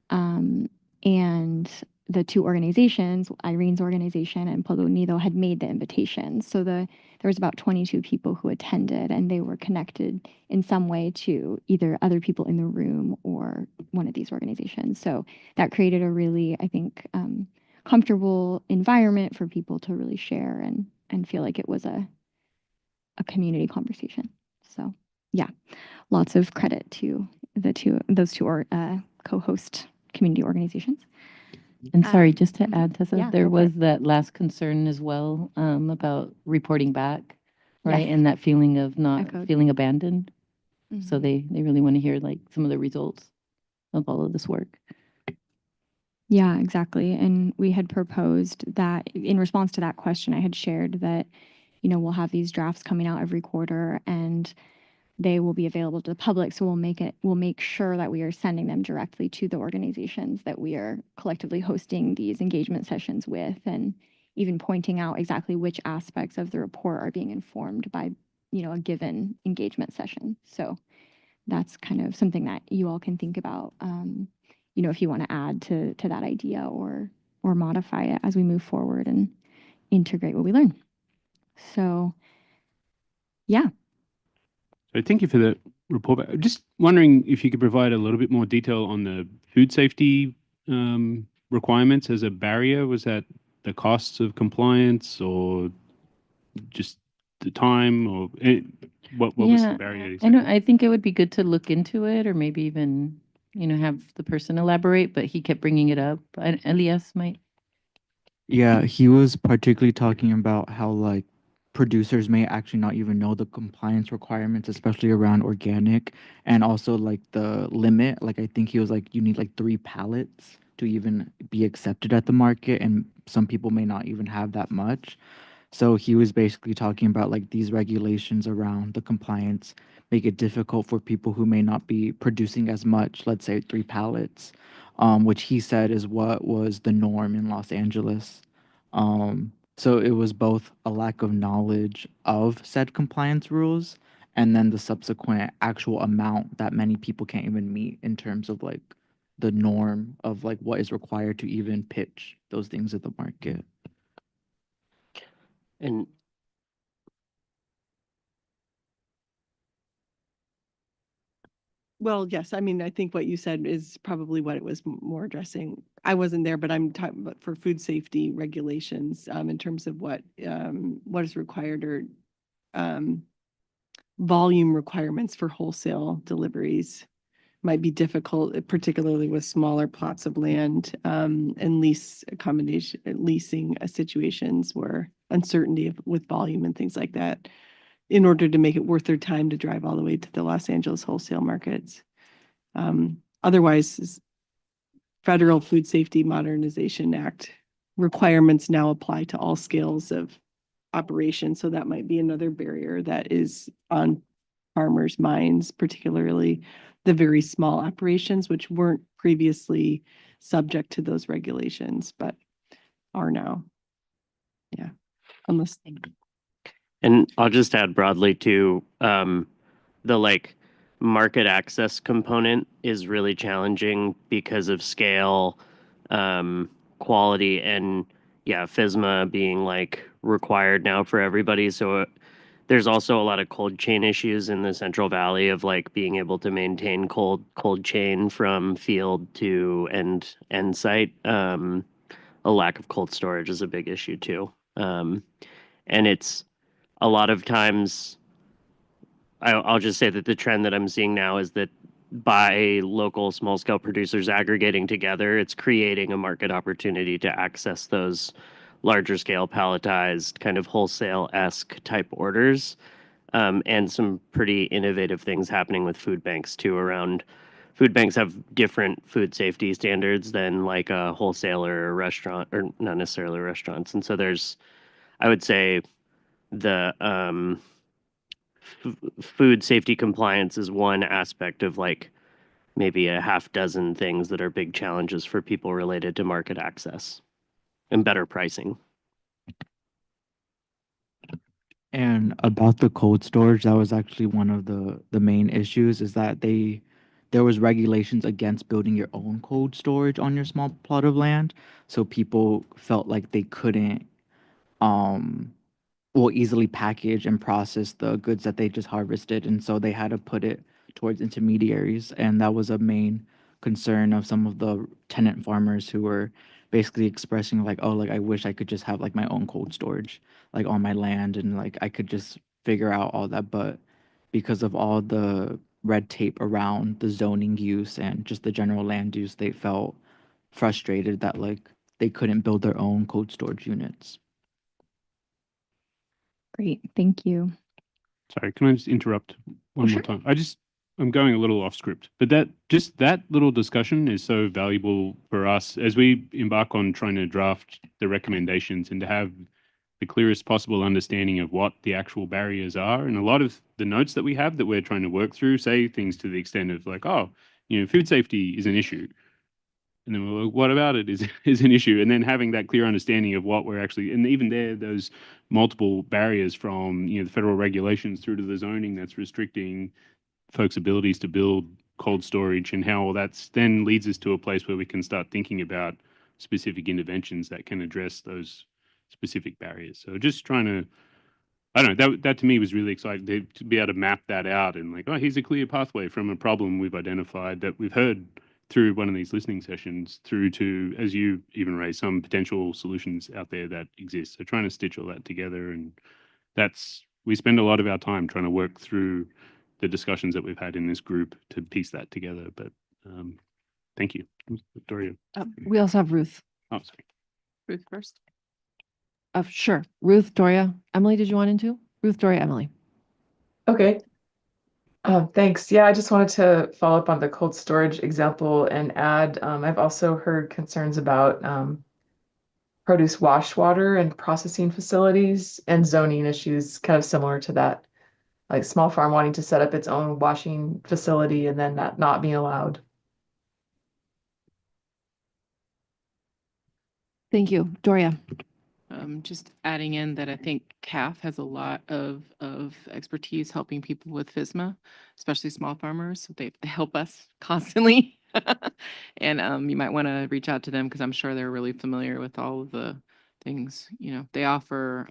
And the two organizations, Irene's organization and Pueblo Unido, had made the invitation. So there was about 22 people who attended, and they were connected in some way to either other people in the room or one of these organizations. So that created a really, I think, comfortable environment for people to really share and feel like it was a community conversation. So yeah, lots of credit to those two co-host community organizations. And sorry, just to add, Tessa, yeah, there go for was that last concern as well about reporting back, right? Yes. And that feeling of not Echoed. feeling abandoned. So Mhm. they really want to hear like some of the results of all of this work. Yeah, exactly. And we had proposed that in response to that question, I had shared that, we'll have these drafts coming out every quarter and they will be available to the public. So we'll make sure that we are sending them directly to the organizations that we are collectively hosting these engagement sessions with, and even pointing out exactly which aspects of the report are being informed by, a given engagement session. So that's kind of something that you all can think about, if you want to add to that idea or modify it as we move forward and integrate what we learn. So, yeah. So thank you for the report. I'm just wondering if you could provide a little bit more detail on the food safety requirements as a barrier. Was that the costs of compliance or just the time or what was the barrier I exactly? know. I think it would be good to look into it, or maybe even have the person elaborate. But he kept bringing it up. Elias might. Yeah, he was particularly talking about how like producers may actually not even know the compliance requirements, especially around organic, and also like the limit. Like I think he was like, you need like 3 pallets to even be accepted at the market, and some people may not even have that much. So he was basically talking about like these regulations around the compliance make it difficult for people who may not be producing as much, let's say 3 pallets, which he said is what was the norm in Los Angeles. So it was both a lack of knowledge of said compliance rules and then the subsequent actual amount that many people can't even meet in terms of like the norm of like what is required to even pitch those things at the market. And Well, yes, I mean, I think what you said is probably what it was more addressing. I wasn't there, but I'm talking about for food safety regulations, in terms of what is required or volume requirements for wholesale deliveries might be difficult, particularly with smaller plots of land, and leasing situations where uncertainty with volume and things like that, in order to make it worth their time to drive all the way to the Los Angeles wholesale markets. Otherwise, Federal Food Safety Modernization Act requirements now apply to all scales of operation. So that might be another barrier that is on farmers' minds, particularly the very small operations, which weren't previously subject to those regulations, but are now. Yeah, unless. And I'll just add broadly to the like market access component is really challenging because of scale, quality, and yeah, FSMA being like required now for everybody. So there's also a lot of cold chain issues in the Central Valley of like being able to maintain cold chain from field to end site. A lack of cold storage is a big issue too. And it's a lot of times, I'll just say that the trend that I'm seeing now is that by local small scale producers aggregating together, it's creating a market opportunity to access those larger scale palletized kind of wholesale-esque type orders. And some pretty innovative things happening with food banks too around food banks have different food safety standards than like a wholesaler or restaurant, or not necessarily restaurants. And so there's, I would say, the food safety compliance is one aspect of like maybe a half dozen things that are big challenges for people related to market access and better pricing. And about the cold storage, that was actually one of the main issues is that there was regulations against building your own cold storage on your small plot of land. So people felt like they couldn't um will easily package and process the goods that they just harvested. And so they had to put it towards intermediaries. And that was a main concern of some of the tenant farmers who were basically expressing like, oh, like I wish I could just have like my own cold storage, like on my land, and like I could just figure out all that. But because of all the red tape around the zoning use and just the general land use, they felt frustrated that like they couldn't build their own cold storage units. Great, thank you. Sorry, can I just interrupt one more time? I'm going a little off script, but that little discussion is so valuable for us as we embark on trying to draft the recommendations and to have the clearest possible understanding of what the actual barriers are. And a lot of the notes that we have that we're trying to work through say things to the extent of like, oh, food safety is an issue. And then we're like, what about it is an issue? And then having that clear understanding of what we're actually, and even there, those multiple barriers from, the federal regulations through to the zoning that's restricting folks' abilities to build cold storage, and how that's then leads us to a place where we can start thinking about specific interventions that can address those specific barriers. So just trying to, I don't know, that to me was really exciting to be able to map that out and like, oh, here's a clear pathway from a problem we've identified that we've heard through one of these listening sessions through to, as you even raised, some potential solutions out there that exist. So trying to stitch all that together, and we spend a lot of our time trying to work through the discussions that we've had in this group to piece that together. But thank you, Victoria. We also have Ruth. Oh, sorry. Ruth first. Sure. Ruth, Doria. Emily, did you want into? Ruth, Doria, Emily. Okay. Thanks. Yeah, I just wanted to follow up on the cold storage example and add, I've also heard concerns about produce wash water and processing facilities and zoning issues kind of similar to that. Like small farm wanting to set up its own washing facility and then that not being allowed. Thank you. Doria. Just adding in that I think CAF has a lot of expertise helping people with FSMA, especially small farmers. So they help us constantly. And you might want to reach out to them because I'm sure they're really familiar with all of the things. They offer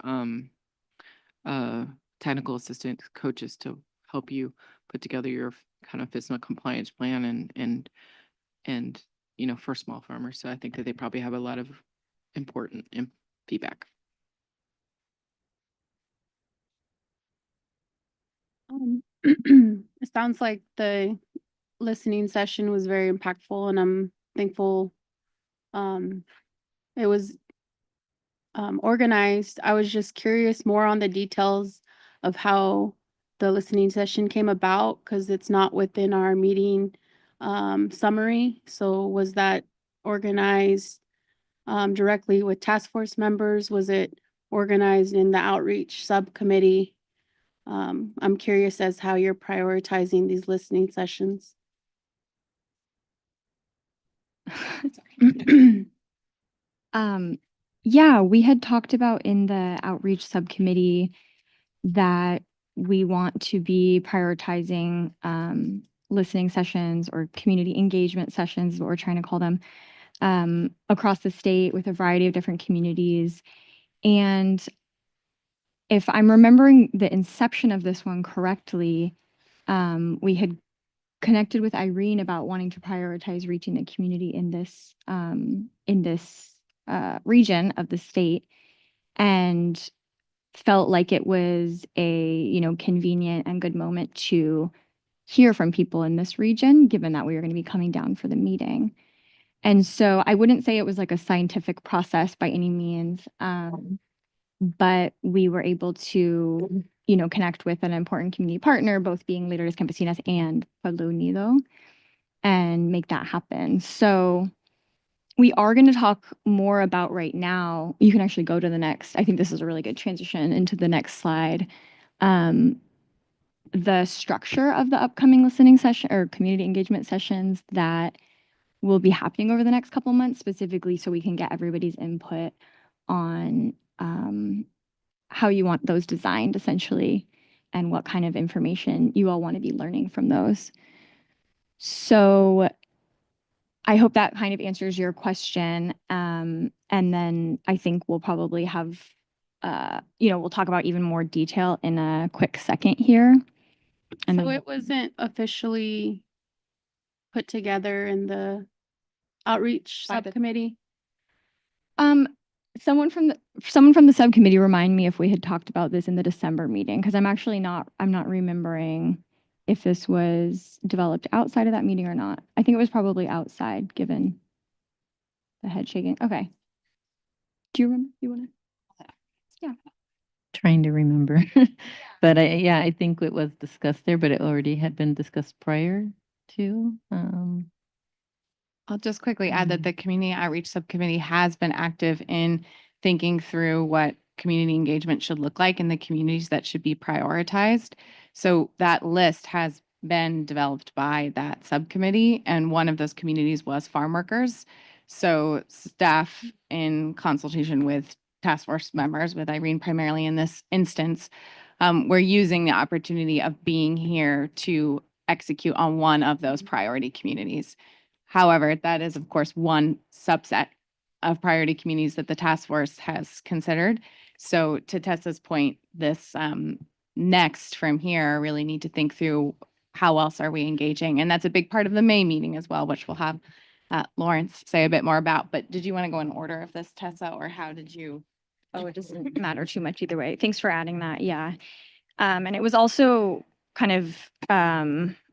technical assistant coaches to help you put together your kind of FSMA compliance plan and for small farmers. So I think that they probably have a lot of important feedback. It sounds like the listening session was very impactful, and I'm thankful it was organized. I was just curious more on the details of how the listening session came about because it's not within our meeting summary. So was that organized directly with task force members? Was it organized in the outreach subcommittee? I'm curious as how you're prioritizing these listening sessions. Yeah, we had talked about in the outreach subcommittee that we want to be prioritizing listening sessions or community engagement sessions, is what we're trying to call them, across the state with a variety of different communities. And if I'm remembering the inception of this one correctly, we had connected with Irene about wanting to prioritize reaching the community in this region of the state, and felt like it was a convenient and good moment to hear from people in this region, given that we were going to be coming down for the meeting. And so I wouldn't say it was like a scientific process by any means, but we were able to connect with an important community partner, both being Líderes Campesinas and Pueblo Unido, and make that happen. So we are going to talk more about right now. You can actually go to the next. I think this is a really good transition into the next slide. The structure of the upcoming listening session or community engagement sessions that will be happening over the next couple months, specifically so we can get everybody's input on how you want those designed, essentially, and what kind of information you all want to be learning from those. So I hope that kind of answers your question. And then I think we'll probably have, we'll talk about even more detail in a quick second here. And So then it wasn't officially put together in the outreach By the- subcommittee? someone from the subcommittee remind me if we had talked about this in the December meeting, because I'm not remembering if this was developed outside of that meeting or not. I think it was probably outside, given the head shaking. Okay. Do you remember? You want to? Yeah. Trying to remember. But I think it was discussed there, but it already had been discussed prior to. I'll just quickly add that the Community Outreach Subcommittee has been active in thinking through what community engagement should look like in the communities that should be prioritized. So that list has been developed by that subcommittee, and one of those communities was farm workers. So staff, in consultation with task force members, with Irene primarily in this instance, we're using the opportunity of being here to execute on one of those priority communities. However, that is, of course, one subset of priority communities that the task force has considered. So to Tessa's point, this next from here really need to think through how else are we engaging? And that's a big part of the May meeting as well, which we'll have Lawrence say a bit more about. But did you want to go in order of this, Tessa, or how did you? Oh, it doesn't matter too much either way. Thanks for adding that. Yeah. And it was also kind of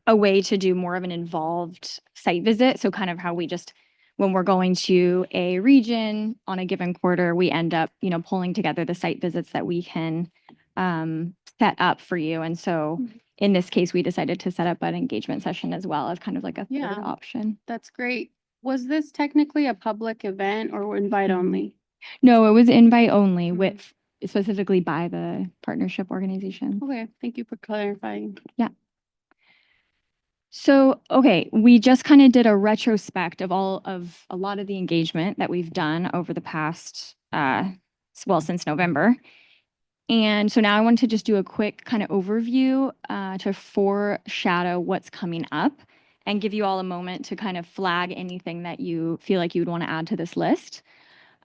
a way to do more of an involved site visit. So kind of how we just, when we're going to a region on a given quarter, we end up, pulling together the site visits that we can set up for you. And so in this case, we decided to set up an engagement session as well as kind of like a third option. That's great. Was this technically a public event or invite only? No, it was invite only with specifically by the partnership organization. Okay, thank you for clarifying. Yeah. So, okay, we just kind of did a retrospect of a lot of the engagement that we've done over the past, since November. And so now I want to just do a quick kind of overview to foreshadow what's coming up and give you all a moment to kind of flag anything that you feel like you would want to add to this list.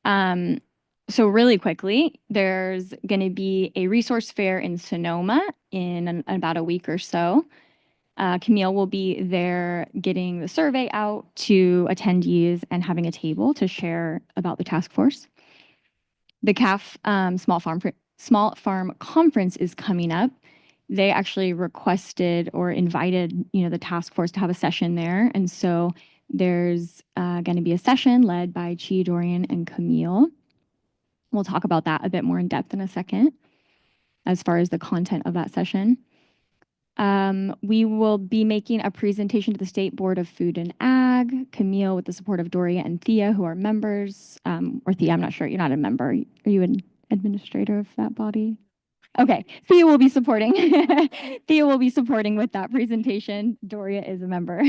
So really quickly, there's going to be a resource fair in Sonoma in about a week or so. Camille will be there getting the survey out to attendees and having a table to share about the task force. The CAF Small Farm Conference is coming up. They actually requested or invited, the task force to have a session there. And so there's going to be a session led by Chi, Dorian, and Camille. We'll talk about that a bit more in depth in a second, as far as the content of that session. We will be making a presentation to the State Board of Food and Ag, Camille with the support of Doria and Thea, who are members, or Thea, I'm not sure, you're not a member. Are you an administrator of that body? Okay, Thea will be supporting. Thea will be supporting with that presentation. Doria is a member.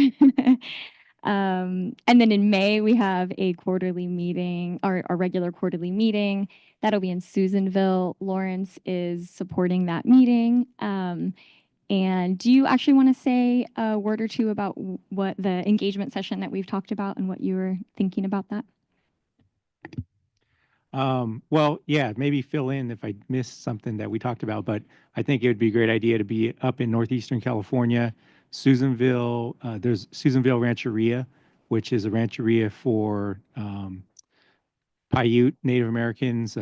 And then in May, we have a quarterly meeting, our regular quarterly meeting. That'll be in Susanville. Lawrence is supporting that meeting. And do you actually want to say a word or two about what the engagement session that we've talked about and what you were thinking about that? Well, yeah, maybe fill in if I missed something that we talked about, but I think it would be a great idea to be up in northeastern California, Susanville. There's Susanville Rancheria, which is a rancheria for Paiute Native Americans,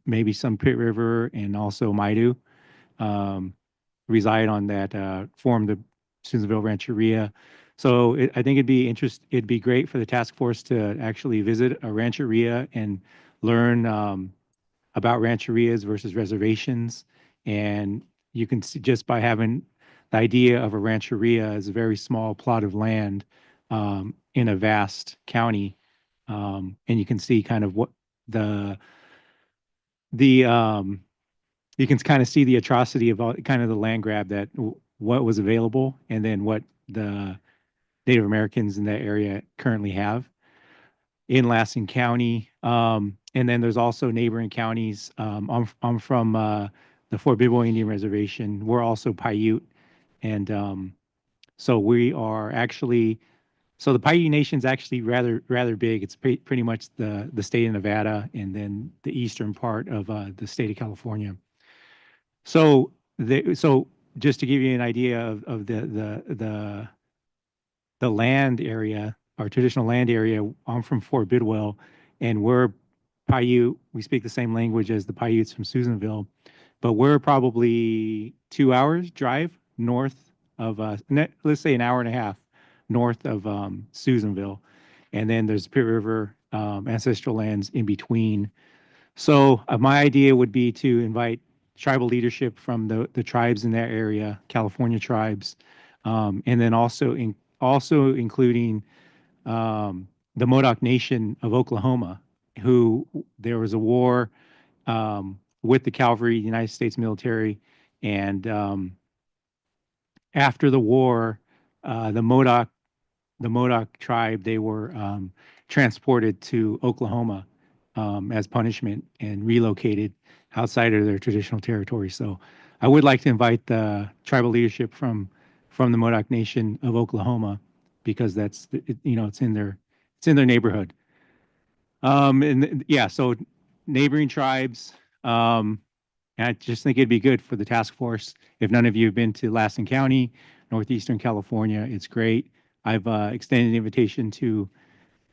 maybe some Pit River and also Maidu reside on that, form the Susanville Rancheria. So I think it'd be great for the task force to actually visit a rancheria and learn about rancherias versus reservations. And you can see just by having the idea of a rancheria as a very small plot of land in a vast county, and you can see kind of what the you can kind of see the atrocity of all, kind of the land grab that what was available and then what the Native Americans in that area currently have in Lassen County. And then there's also neighboring counties. I'm from the Fort Bilbo Indian Reservation. We're also Paiute. And so we are actually, so the Paiute Nation's actually rather big. It's pretty much the state of Nevada and then the eastern part of the state of California. So so just to give you an idea of the land area, our traditional land area, I'm from Fort Bidwell, and we're Paiute. We speak the same language as the Paiutes from Susanville, but we're probably 2 hours drive north of, let's say an hour and a half north of Susanville. And then there's Pit River ancestral lands in between. So my idea would be to invite tribal leadership from the tribes in that area, California tribes, and then also including the Modoc Nation of Oklahoma, who there was a war with the cavalry, the United States military, and after the war, the Modoc tribe, they were transported to Oklahoma as punishment and relocated outside of their traditional territory. So I would like to invite the tribal leadership from the Modoc Nation of Oklahoma because that's it's in their neighborhood. And yeah, so neighboring tribes. And I just think it'd be good for the task force. If none of you have been to Lassen County, northeastern California, it's great. I've extended an invitation to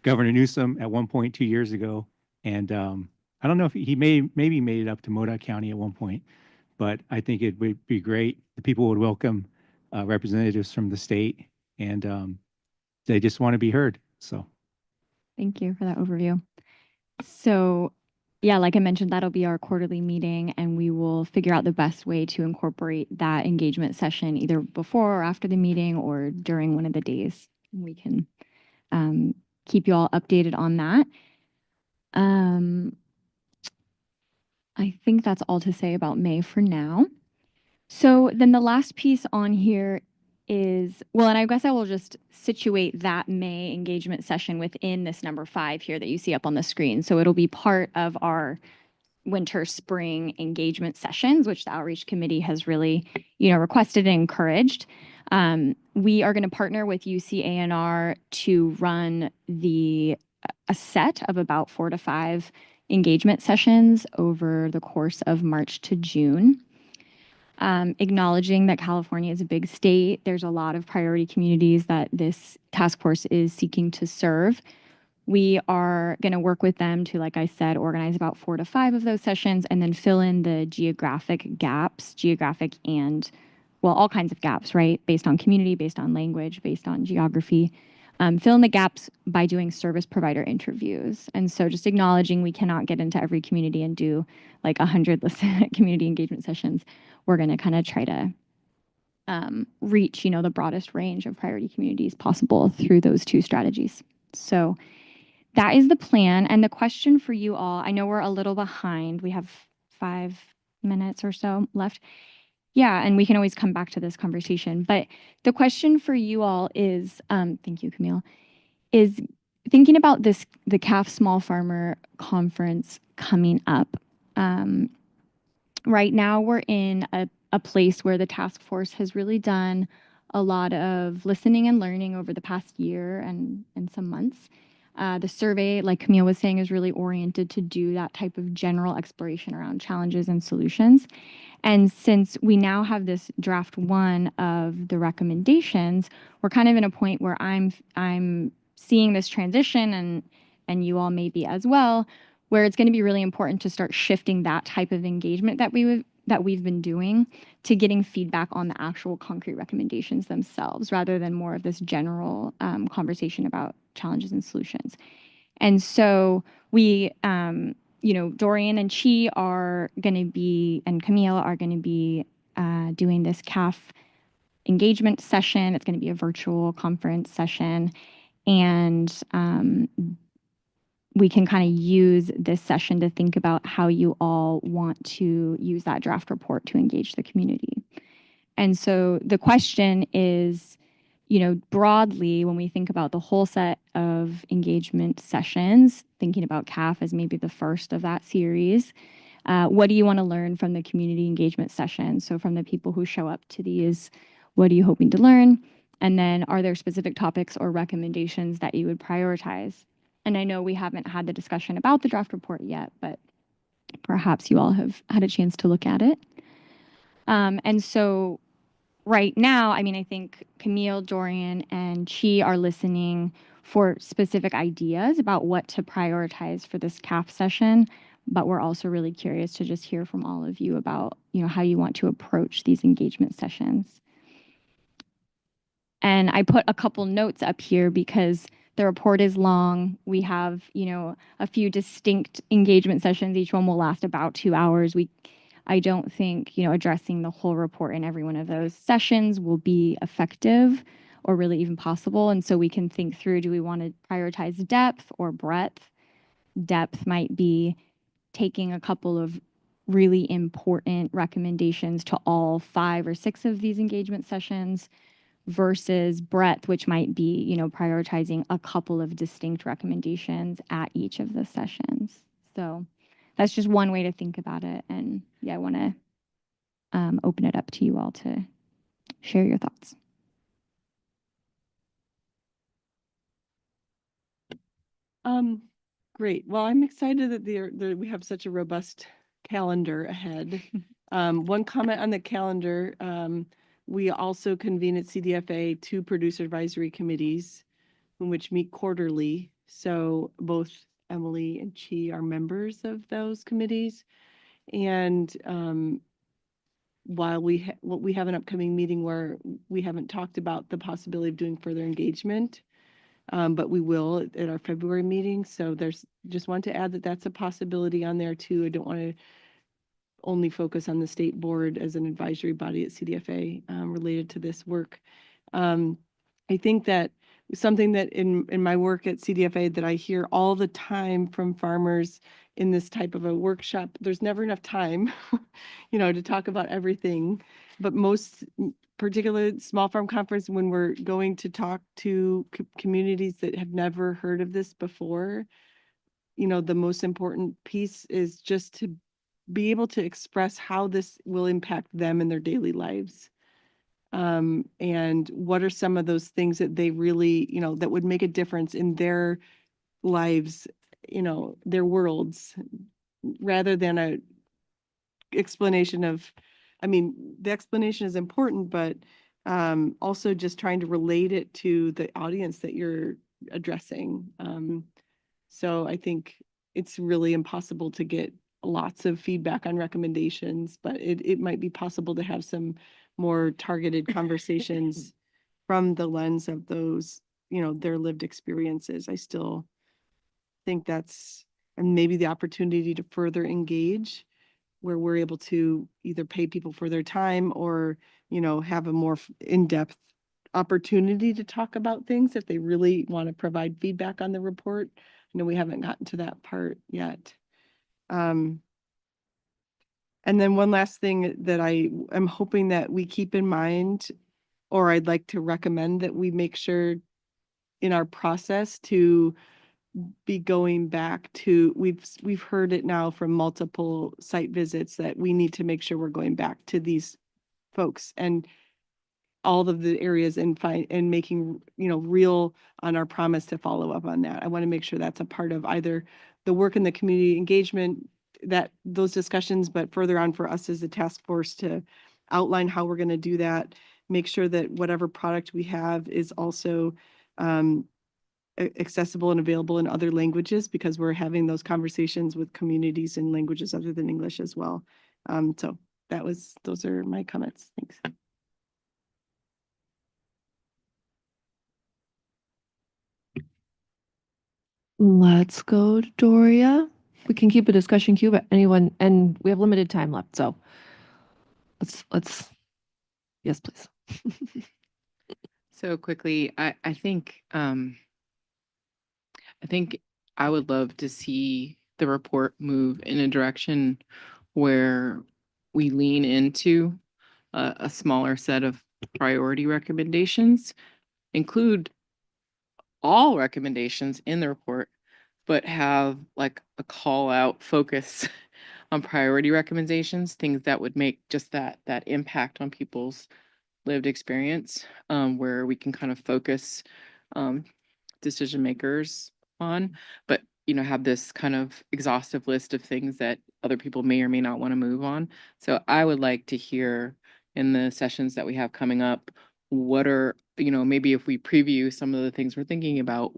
Governor Newsom at one point 2 years ago, and I don't know if he maybe made it up to Modoc County at one point, but I think it would be great. The people would welcome representatives from the state, and they just want to be heard. So, Thank you for that overview. So, yeah, like I mentioned, that'll be our quarterly meeting, and we will figure out the best way to incorporate that engagement session either before or after the meeting or during one of the days. We can keep you all updated on that. I think that's all to say about May for now. So then the last piece on here is, well, and I guess I will just situate that May engagement session within this number 5 here that you see up on the screen. So it'll be part of our winter spring engagement sessions, which the outreach committee has really, requested and encouraged. We are going to partner with UCANR to run a set of about 4 to 5 engagement sessions over the course of March to June. Acknowledging that California is a big state, there's a lot of priority communities that this task force is seeking to serve. We are going to work with them to, like I said, organize about 4 to 5 of those sessions and then fill in the geographic gaps, and, well, all kinds of gaps, right? Based on community, based on language, based on geography. Fill in the gaps by doing service provider interviews. And so just acknowledging we cannot get into every community and do like 100 community engagement sessions. We're going to kind of try to reach, the broadest range of priority communities possible through those 2 strategies. So that is the plan. And the question for you all, I know we're a little behind. We have 5 minutes or so left. Yeah, and we can always come back to this conversation. But the question for you all is, thank you, Camille, is thinking about the CAF Small Farmer Conference coming up. Right now, we're in a a place where the task force has really done a lot of listening and learning over the past year and some months. The survey, like Camille was saying, is really oriented to do that type of general exploration around challenges and solutions. And since we now have this draft one of the recommendations, we're kind of in a point where I'm seeing this transition, and you all may be as well, where it's going to be really important to start shifting that type of engagement that we've been doing to getting feedback on the actual concrete recommendations themselves, rather than more of this general conversation about challenges and solutions. And so we, Dorian and Chi are going to be, and Camille are going to be doing this CAF engagement session. It's going to be a virtual conference session. And we can kind of use this session to think about how you all want to use that draft report to engage the community. And so the question is, broadly, when we think about the whole set of engagement sessions, thinking about CAF as maybe the first of that series, what do you want to learn from the community engagement session? So from the people who show up to these, what are you hoping to learn? And then are there specific topics or recommendations that you would prioritize? And I know we haven't had the discussion about the draft report yet, but perhaps you all have had a chance to look at it. And so right now, I mean, I think Camille, Dorian, and Chi are listening for specific ideas about what to prioritize for this CAF session, but we're also really curious to just hear from all of you about, how you want to approach these engagement sessions. And I put a couple notes up here because the report is long. We have, a few distinct engagement sessions. Each one will last about 2 hours. I don't think, addressing the whole report in every one of those sessions will be effective or really even possible. And so we can think through, do we want to prioritize depth or breadth? Depth might be taking a couple of really important recommendations to all 5 or 6 of these engagement sessions, versus breadth, which might be, prioritizing a couple of distinct recommendations at each of the sessions. So that's just one way to think about it. And yeah, I want to open it up to you all to share your thoughts. Great. Well, I'm excited that we have such a robust calendar ahead. One comment on the calendar, we also convene at CDFA 2 producer advisory committees, which meet quarterly. So both Emily and Chi are members of those committees. And while we have an upcoming meeting where we haven't talked about the possibility of doing further engagement, but we will at our February meeting. So just want to add that that's a possibility on there too. I don't want to only focus on the state board as an advisory body at CDFA related to this work. I think that something that in my work at CDFA that I hear all the time from farmers in this type of a workshop, there's never enough time, to talk about everything. But most, particularly small farm conference, when we're going to talk to communities that have never heard of this before, the most important piece is just to be able to express how this will impact them in their daily lives. And what are some of those things that they really, that would make a difference in their lives, their worlds, rather than a explanation of, the explanation is important, but also just trying to relate it to the audience that you're addressing. So I think it's really impossible to get lots of feedback on recommendations, but it might be possible to have some more targeted conversations from the lens of those, their lived experiences. I still think that's, and maybe the opportunity to further engage, where we're able to either pay people for their time or, have a more in-depth opportunity to talk about things if they really want to provide feedback on the report. We haven't gotten to that part yet. And then one last thing that I am hoping that we keep in mind, or I'd like to recommend that we make sure in our process to be going back to, we've heard it now from multiple site visits that we need to make sure we're going back to these folks and all of the areas and making, real on our promise to follow up on that. I want to make sure that's a part of either the work in the community engagement, that those discussions, but further on for us as a task force to outline how we're going to do that, make sure that whatever product we have is also accessible and available in other languages, because we're having those conversations with communities in languages other than English as well. So those are my comments. Thanks. Let's go to Doria. We can keep a discussion queue, but anyone, and we have limited time left, so yes, please. So quickly, I think I would love to see the report move in a direction where we lean into a smaller set of priority recommendations, include all recommendations in the report, but have like a call out focus on priority recommendations, things that would make just that impact on people's lived experience, where we can kind of focus decision makers on, but have this kind of exhaustive list of things that other people may or may not want to move on. So I would like to hear in the sessions that we have coming up, what are, maybe if we preview some of the things we're thinking about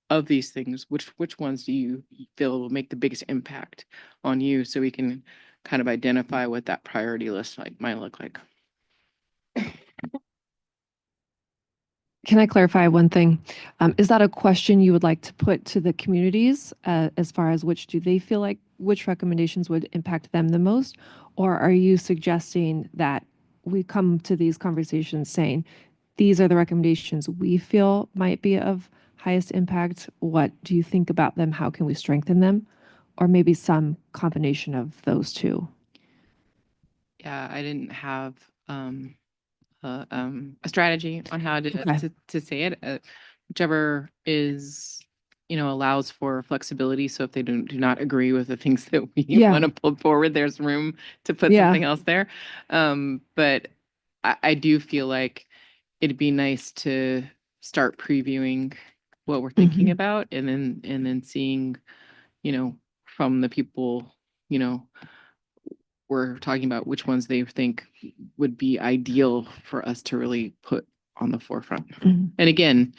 of these things, which ones do you feel will make the biggest impact on you, so we can kind of identify what that priority list might look like. Can I clarify one thing? Is that a question you would like to put to the communities as far as which recommendations would impact them the most? Or are you suggesting that we come to these conversations saying, these are the recommendations we feel might be of highest impact? What do you think about them? How can we strengthen them? Or maybe some combination of those two? Yeah, I didn't have a strategy on how to say it. Whichever is, allows for flexibility. So if they do not agree with the things that we want to put forward, there's room to put something else there. But I do feel like it'd be nice to start previewing what we're thinking about, and then seeing, from the people, we're talking about, which ones they think would be ideal for us to really put on the forefront. And again,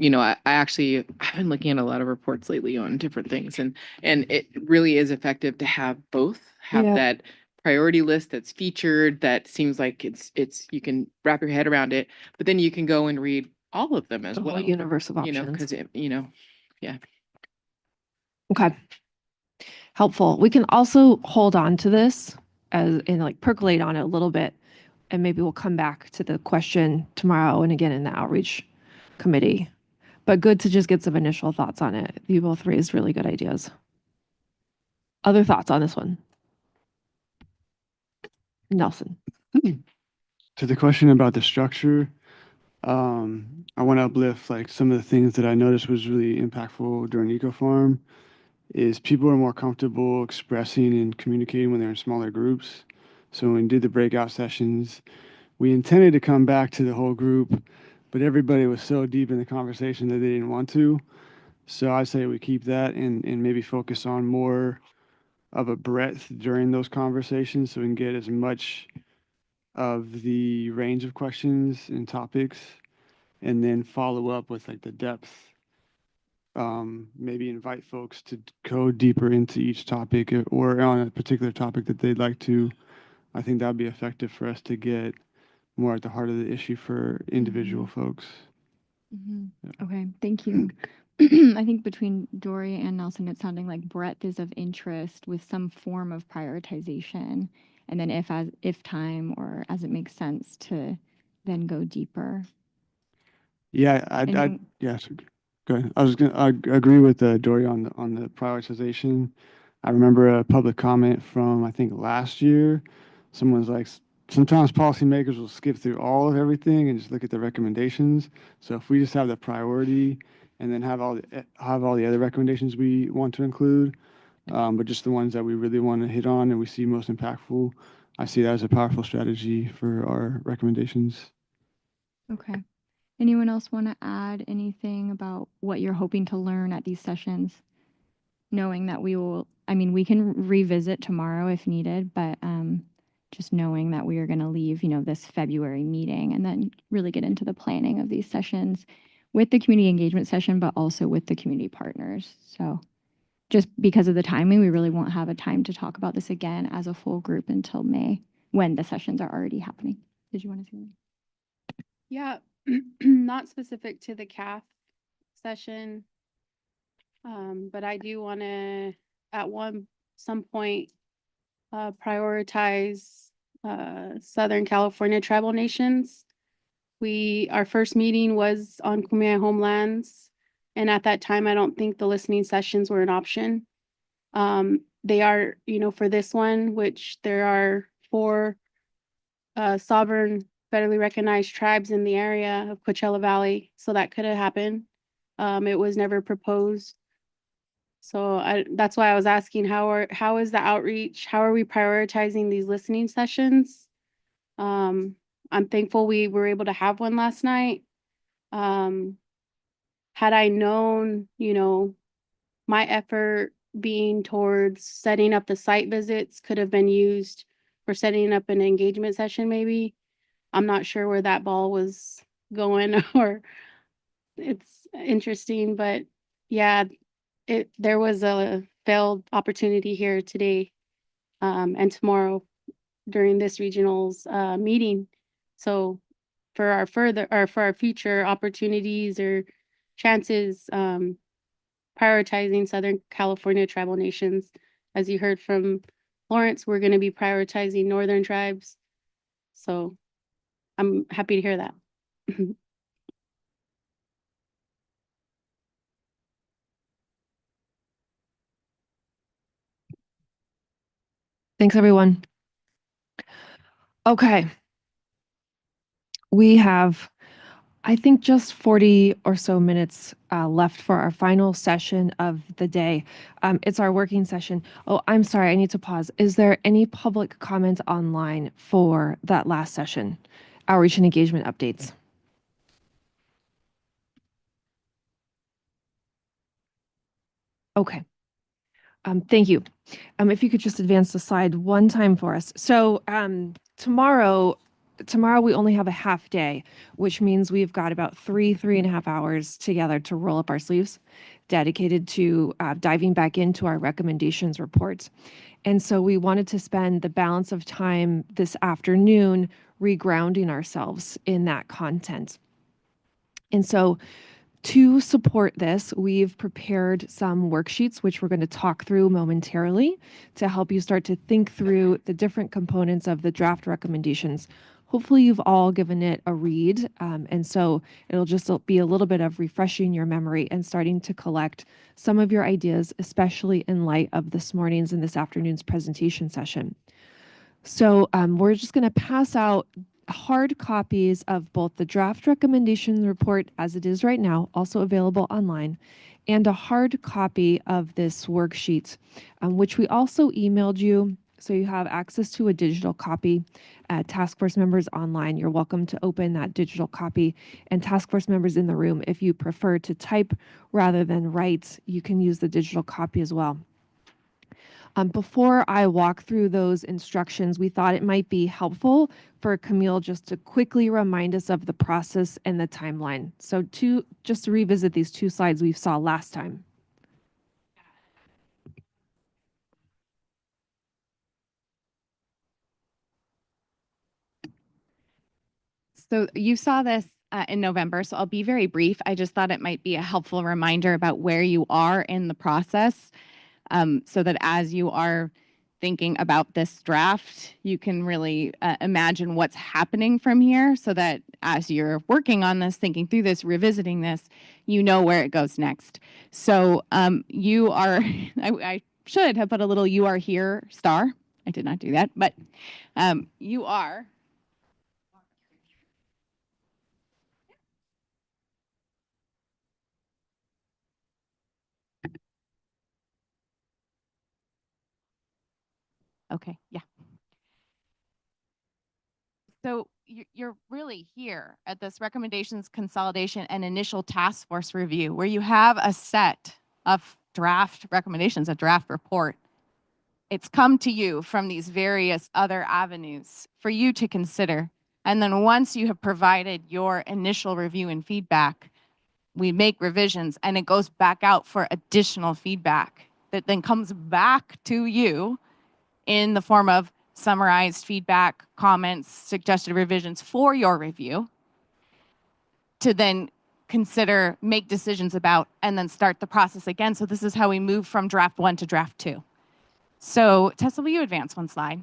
I've been looking at a lot of reports lately on different things, and it really is effective to have both, that priority list that's featured, that seems like it's you can wrap your head around it, but then you can go and read all of them as well. The whole universe of options. Because yeah. Okay. Helpful. We can also hold on to this and percolate on it a little bit, and maybe we'll come back to the question tomorrow and again in the outreach committee. But good to just get some initial thoughts on it. You both raised really good ideas. Other thoughts on this one? Nelson. To the question about the structure, I want to uplift some of the things that I noticed was really impactful during EcoFarm. Is people are more comfortable expressing and communicating when they're in smaller groups. So when we did the breakout sessions, we intended to come back to the whole group, but everybody was so deep in the conversation that they didn't want to. So I say we keep that and maybe focus on more of a breadth during those conversations, so we can get as much of the range of questions and topics, and then follow up with the depth. Maybe invite folks to go deeper into each topic or on a particular topic that they'd like to. I think that'd be effective for us to get more at the heart of the issue for individual folks. Okay, thank you. I think between Dory and Nelson, it's sounding like breadth is of interest with some form of prioritization, and then if time or as it makes sense to then go deeper. Yeah, yes. Go ahead. I agree with Dory on the prioritization. I remember a public comment from, I think, last year. Someone's like, sometimes policymakers will skip through all of everything and just look at the recommendations. So if we just have the priority and then have all the other recommendations we want to include, but just the ones that we really want to hit on and we see most impactful, I see that as a powerful strategy for our recommendations. Okay. Anyone else want to add anything about what you're hoping to learn at these sessions? Knowing that we will, I mean, we can revisit tomorrow if needed, but just knowing that we are going to leave, this February meeting and then really get into the planning of these sessions with the community engagement session, but also with the community partners. So just because of the timing, we really won't have a time to talk about this again as a full group until May when the sessions are already happening. Did you want to say anything? Yeah, not specific to the CAF session. But I do want to, at some point, prioritize Southern California tribal nations. Our first meeting was on Kumeyaay homelands, and at that time, I don't think the listening sessions were an option. They are, for this one, which there are 4 sovereign federally recognized tribes in the area of Coachella Valley, so that could have happened. It was never proposed. So that's why I was asking how is the outreach? How are we prioritizing these listening sessions? I'm thankful we were able to have one last night. Had I known, my effort being towards setting up the site visits could have been used for setting up an engagement session, maybe. I'm not sure where that ball was going or it's interesting, but yeah, there was a failed opportunity here today and tomorrow during this regional's meeting. So for our future opportunities or chances, prioritizing Southern California tribal nations, as you heard from Lawrence, we're going to be prioritizing Northern tribes. So I'm happy to hear that. Thanks, everyone. Okay. We have, I think, just 40 or so minutes left for our final session of the day. It's our working session. Oh, I'm sorry, I need to pause. Is there any public comment online for that last session? Outreach and engagement updates. Okay. Thank you. If you could just advance the slide one time for us. So tomorrow we only have a half day, which means we've got about 3.5 hours together to roll up our sleeves, dedicated to diving back into our recommendations reports. And so we wanted to spend the balance of time this afternoon regrounding ourselves in that content. And so to support this, we've prepared some worksheets, which we're going to talk through momentarily to help you start to think through the different components of the draft recommendations. Hopefully you've all given it a read, and so it'll just be a little bit of refreshing your memory and starting to collect some of your ideas, especially in light of this morning's and this afternoon's presentation session. So we're just going to pass out hard copies of both the draft recommendation report as it is right now, also available online, and a hard copy of this worksheet, which we also emailed you. So you have access to a digital copy. Task force members online, you're welcome to open that digital copy. And task force members in the room, if you prefer to type rather than write, you can use the digital copy as well. Before I walk through those instructions, we thought it might be helpful for Camille just to quickly remind us of the process and the timeline. So just to revisit these 2 slides we saw last time. So you saw this in November, so I'll be very brief. I just thought it might be a helpful reminder about where you are in the process, so that as you are thinking about this draft, you can really imagine what's happening from here, so that as you're working on this, thinking through this, revisiting this, you know where it goes next. So you are, I should have put a little "you are here" star. I did not do that, but you are. Okay, yeah. So you're really here at this recommendations consolidation and initial task force review where you have a set of draft recommendations, a draft report. It's come to you from these various other avenues for you to consider. And then once you have provided your initial review and feedback, we make revisions and it goes back out for additional feedback that then comes back to you in the form of summarized feedback, comments, suggested revisions for your review to then consider, make decisions about, and then start the process again. So this is how we move from draft 1 to draft 2. So Tessa, will you advance one slide?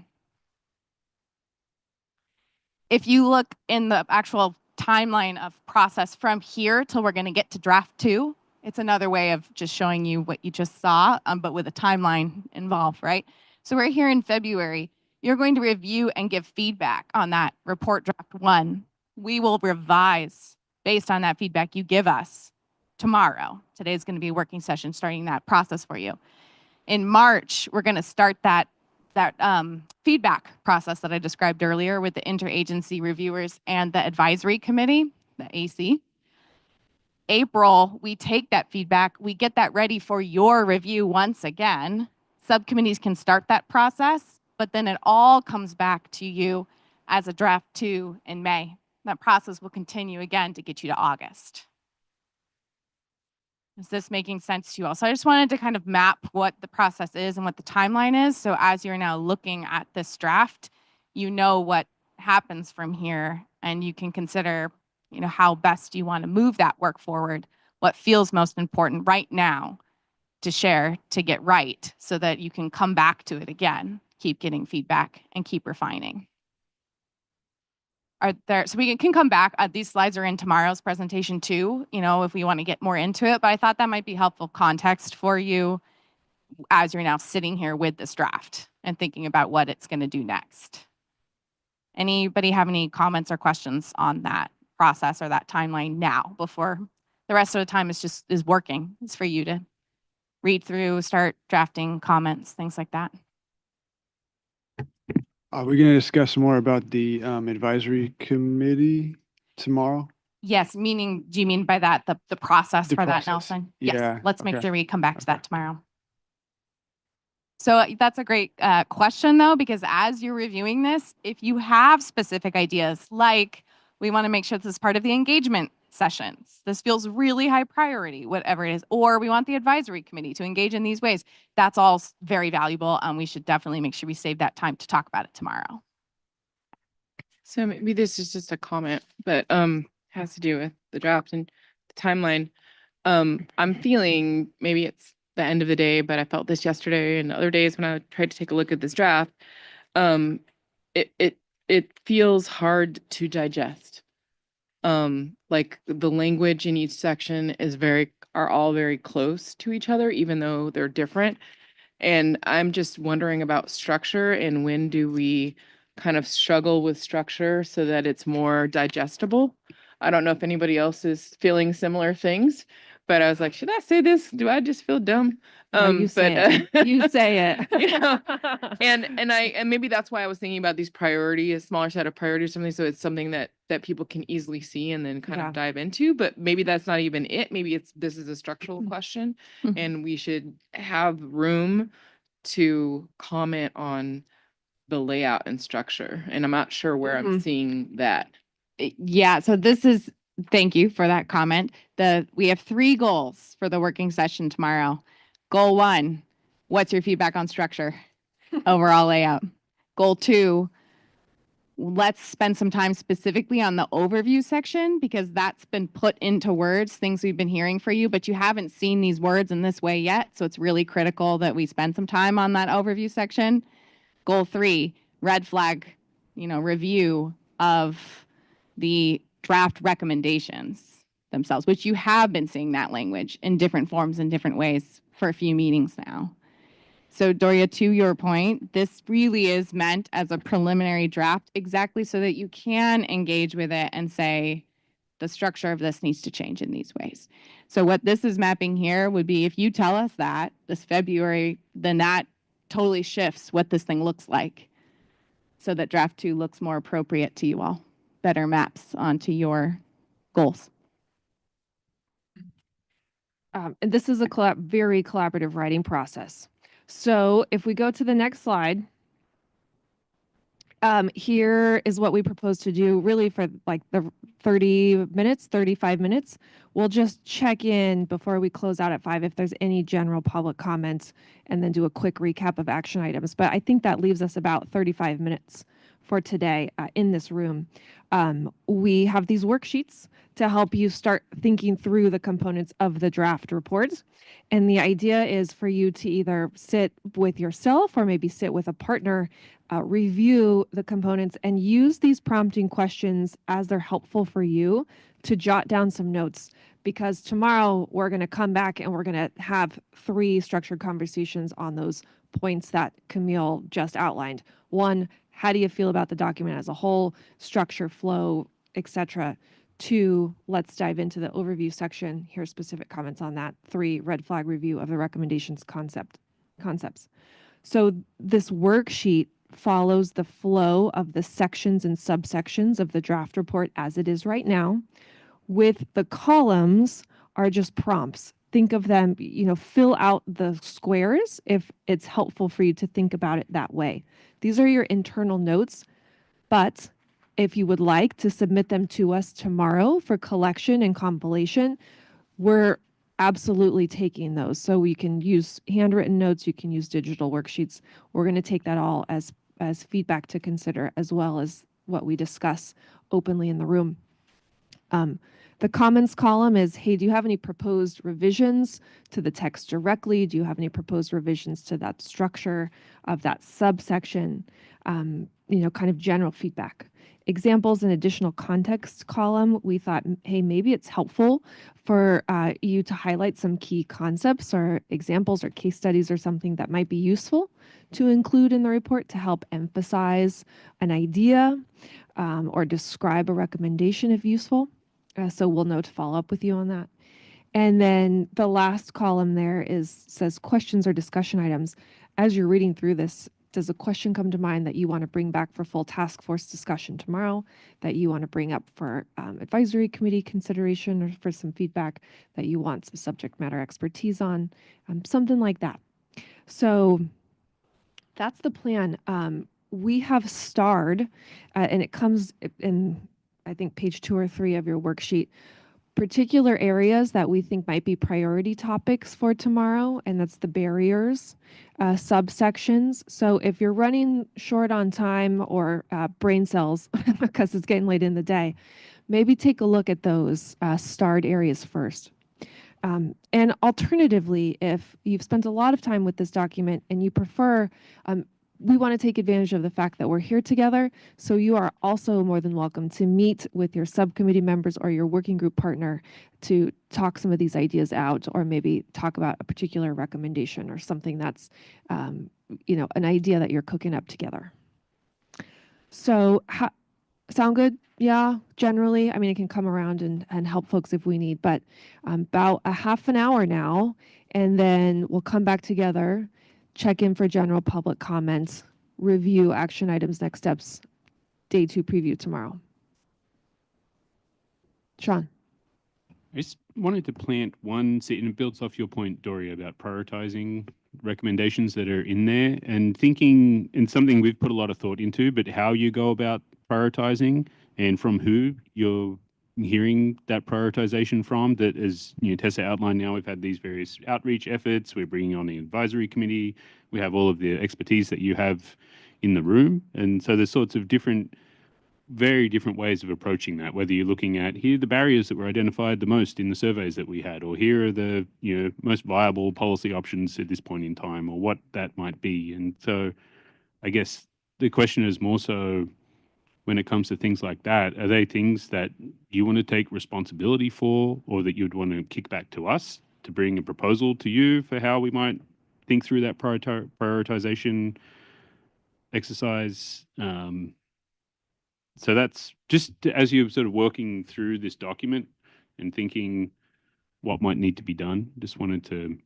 If you look in the actual timeline of process from here till we're going to get to draft 2, it's another way of just showing you what you just saw, but with a timeline involved, right? So we're here in February. You're going to review and give feedback on that report draft 1. We will revise based on that feedback you give us tomorrow. Today is going to be a working session starting that process for you. In March, we're going to start that feedback process that I described earlier with the interagency reviewers and the advisory committee, the AC. April, we take that feedback, we get that ready for your review once again. Subcommittees can start that process, but then it all comes back to you as a draft 2 in May. That process will continue again to get you to August. Is this making sense to you all? So I just wanted to kind of map what the process is and what the timeline is. So as you're now looking at this draft, you know what happens from here and you can consider, you know, how best you want to move that work forward, what feels most important right now to share, to get right, so that you can come back to it again, keep getting feedback and keep refining. So we can come back. These slides are in tomorrow's presentation too, you know, if we want to get more into it, but I thought that might be helpful context for you as you're now sitting here with this draft and thinking about what it's going to do next. Anybody have any comments or questions on that process or that timeline now before the rest of the time is working? It's for you to read through, start drafting comments, things like that. Are we going to discuss more about the advisory committee tomorrow? Yes, meaning, do you mean by that the process The for process. that, Nelson? Yeah, Yes, let's make okay. sure we come back to that tomorrow. So that's a great question though, because as you're reviewing this, if you have specific ideas, like we want to make sure this is part of the engagement sessions, this feels really high priority, whatever it is, or we want the advisory committee to engage in these ways, that's all very valuable. And we should definitely make sure we save that time to talk about it tomorrow. So maybe this is just a comment, but has to do with the draft and the timeline. I'm feeling, maybe it's the end of the day, but I felt this yesterday and other days when I tried to take a look at this draft. It feels hard to digest. Like the language in each section are all very close to each other, even though they're different. And I'm just wondering about structure and when do we kind of struggle with structure so that it's more digestible? I don't know if anybody else is feeling similar things, but I was like, should I say this? Do I just feel dumb? No, you say it. You say it. You know, and maybe that's why I was thinking about these a smaller set of priorities or something, so it's something that people can easily see and then kind of dive into. But maybe that's not even it. Maybe this is a structural question, and we should have room to comment on the layout and structure. And I'm not sure where I'm seeing that. Yeah, so thank you for that comment. We have 3 goals for the working session tomorrow. Goal 1, what's your feedback on structure? Overall layout. Goal 2, let's spend some time specifically on the overview section because that's been put into words, things we've been hearing for you, but you haven't seen these words in this way yet. So it's really critical that we spend some time on that overview section. Goal 3, red flag, review of the draft recommendations themselves, which you have been seeing that language in different forms in different ways for a few meetings now. So Doria, to your point, this really is meant as a preliminary draft exactly so that you can engage with it and say, the structure of this needs to change in these ways. So what this is mapping here would be if you tell us that this February, then that totally shifts what this thing looks like. so that draft 2 looks more appropriate to you all, better maps onto your goals. And this is a very collaborative writing process. So if we go to the next slide, here is what we propose to do really for like the 30 minutes, 35 minutes. We'll just check in before we close out at 5 if there's any general public comments and then do a quick recap of action items. But I think that leaves us about 35 minutes for today in this room. We have these worksheets to help you start thinking through the components of the draft report. And the idea is for you to either sit with yourself or maybe sit with a partner, review the components and use these prompting questions as they're helpful for you to jot down some notes. Because tomorrow we're going to come back and we're going to have 3 structured conversations on those points that Camille just outlined. 1, how do you feel about the document as a whole, structure, flow, etc. 2, let's dive into the overview section. Here's specific comments on that. 3, red flag review of the recommendations concepts. So this worksheet follows the flow of the sections and subsections of the draft report as it is right now, with the columns are just prompts. Think of them, fill out the squares if it's helpful for you to think about it that way. These are your internal notes, but if you would like to submit them to us tomorrow for collection and compilation, we're absolutely taking those. So you can use handwritten notes, you can use digital worksheets. We're going to take that all as feedback to consider, as well as what we discuss openly in the room. The comments column is, hey, do you have any proposed revisions to the text directly? Do you have any proposed revisions to that structure of that subsection? Kind of general feedback. Examples and additional context column, we thought, hey, maybe it's helpful for you to highlight some key concepts or examples or case studies or something that might be useful to include in the report to help emphasize an idea or describe a recommendation if useful. So we'll know to follow up with you on that. And then the last column there says questions or discussion items. As you're reading through this, does a question come to mind that you want to bring back for full task force discussion tomorrow, that you want to bring up for advisory committee consideration or for some feedback that you want some subject matter expertise on, something like that. So that's the plan. We have starred, and it comes in, I think, page 2 or 3 of your worksheet, particular areas that we think might be priority topics for tomorrow, and that's the barriers, subsections. So if you're running short on time or brain cells because it's getting late in the day, maybe take a look at those starred areas first. And alternatively, if you've spent a lot of time with this document and you prefer, we want to take advantage of the fact that we're here together. So you are also more than welcome to meet with your subcommittee members or your working group partner to talk some of these ideas out, or maybe talk about a particular recommendation or something that's, an idea that you're cooking up together. So sound good? Yeah, generally. I mean, it can come around and help folks if we need, but about a half an hour now, and then we'll come back together, check in for general public comments, review action items, next steps, day 2 preview tomorrow. Sean. I just wanted to plant one seed, and it builds off your point, Dory, about prioritizing recommendations that are in there and thinking in something we've put a lot of thought into, but how you go about prioritizing and from who you're hearing that prioritization from. That, as Tessa outlined, now we've had these various outreach efforts, we're bringing on the advisory committee, we have all of the expertise that you have in the room, and so there's sorts of very different ways of approaching that, whether you're looking at, here are the barriers that were identified the most in the surveys that we had, or here are the most viable policy options at this point in time, or what that might be. And so I guess the question is more so, when it comes to things like that, are they things that you want to take responsibility for, or that you'd want to kick back to us to bring a proposal to you for how we might think through that prioritization exercise? So that's just as you're sort of working through this document and thinking what might need to be done. Just wanted to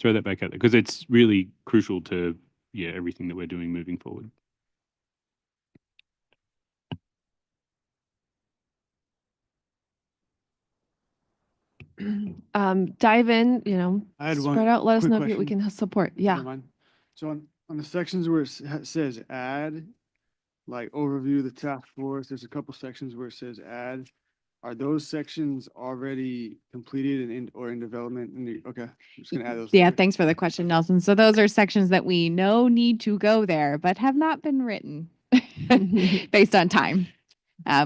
throw that back out there because it's really crucial to everything that we're doing moving forward. dive in, I had one spread out, let us quick know if we question. can support. if you don't Yeah. mind. So on the sections where it says add, like overview the task force, there's a couple sections where it says add. Are those sections already completed and in development? Okay, I'm just gonna add those Yeah, later. thanks for the question, Nelson. So those are sections that we know need to go there, but have not been written based on time.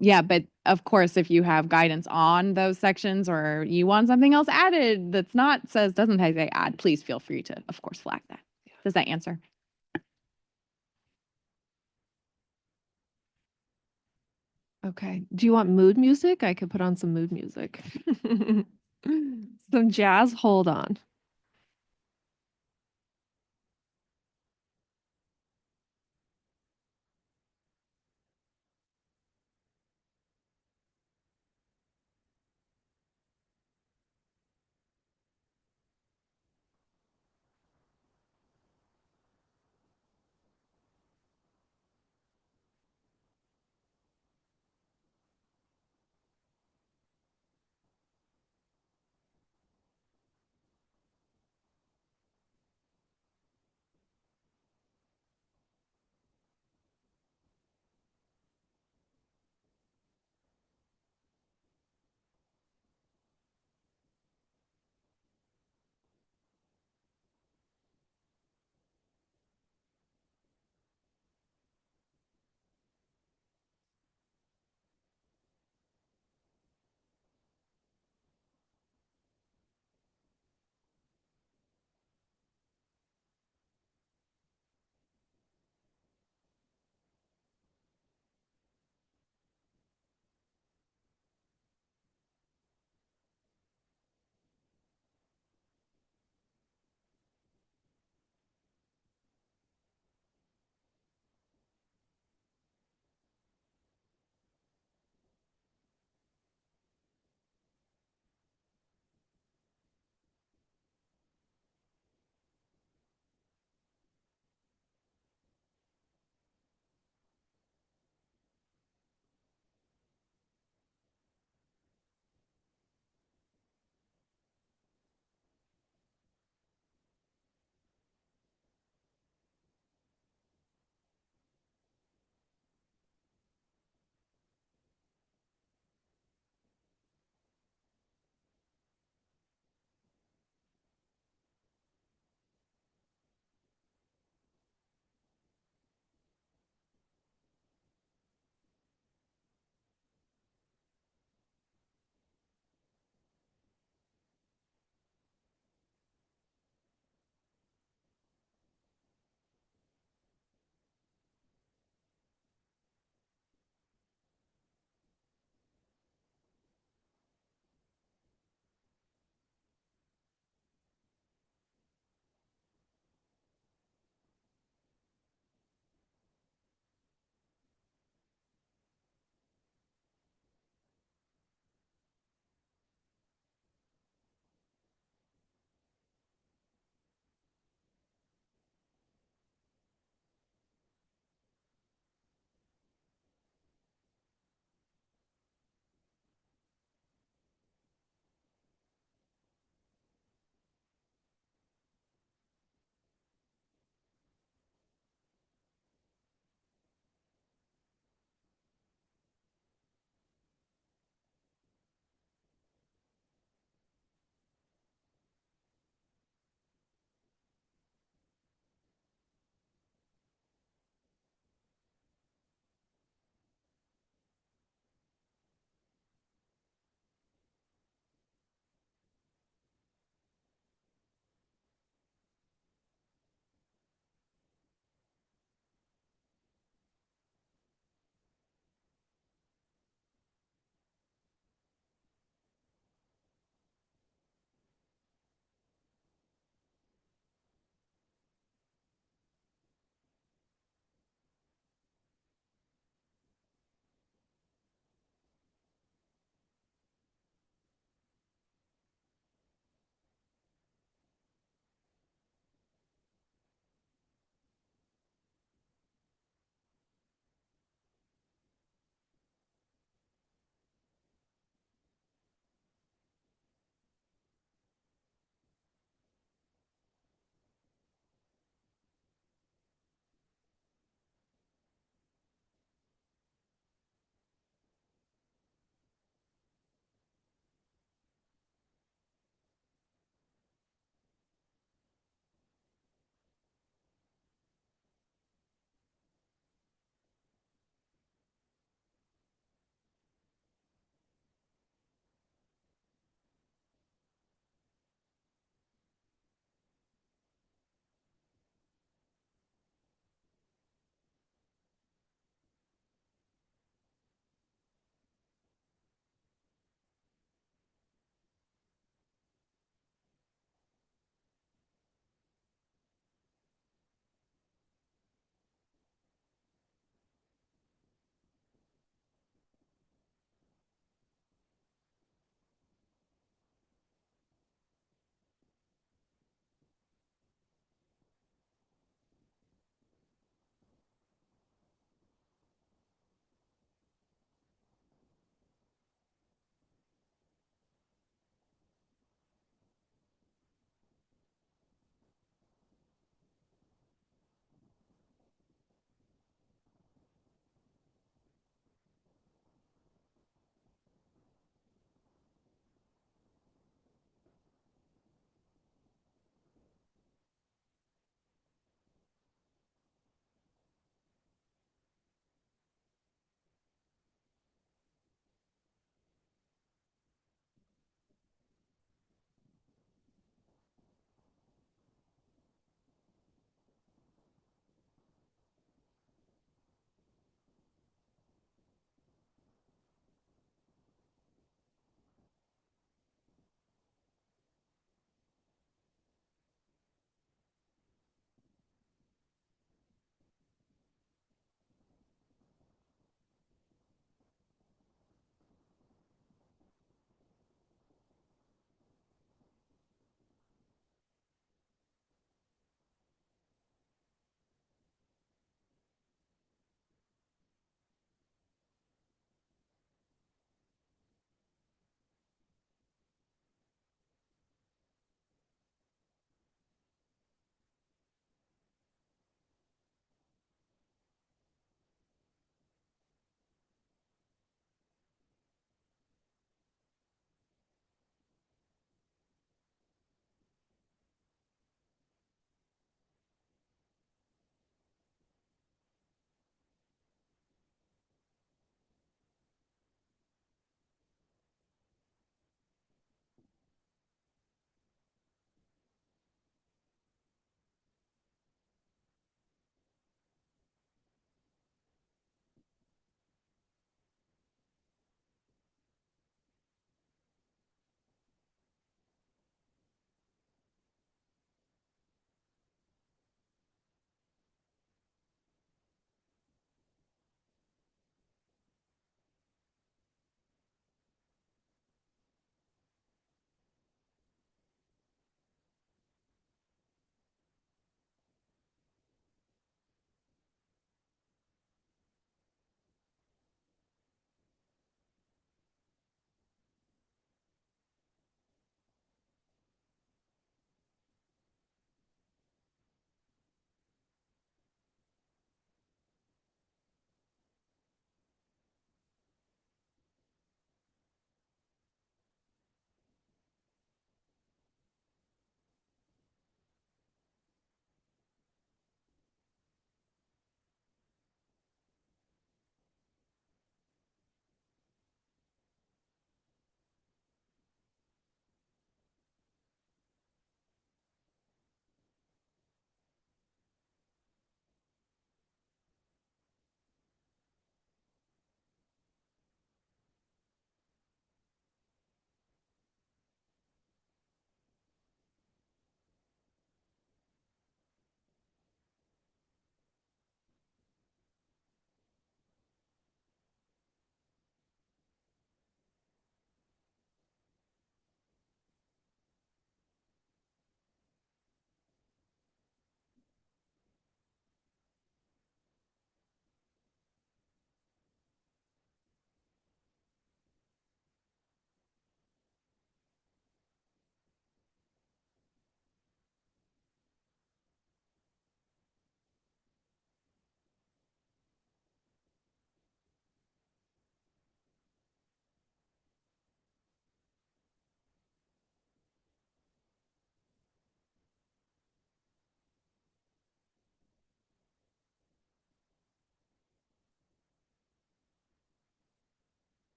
Yeah, but of course, if you have guidance on those sections or you want something else added that's not doesn't say add, please feel free to, of course, flag that. Does that answer? Okay. Do you want mood music? I could put on some mood music. Some jazz. Hold on.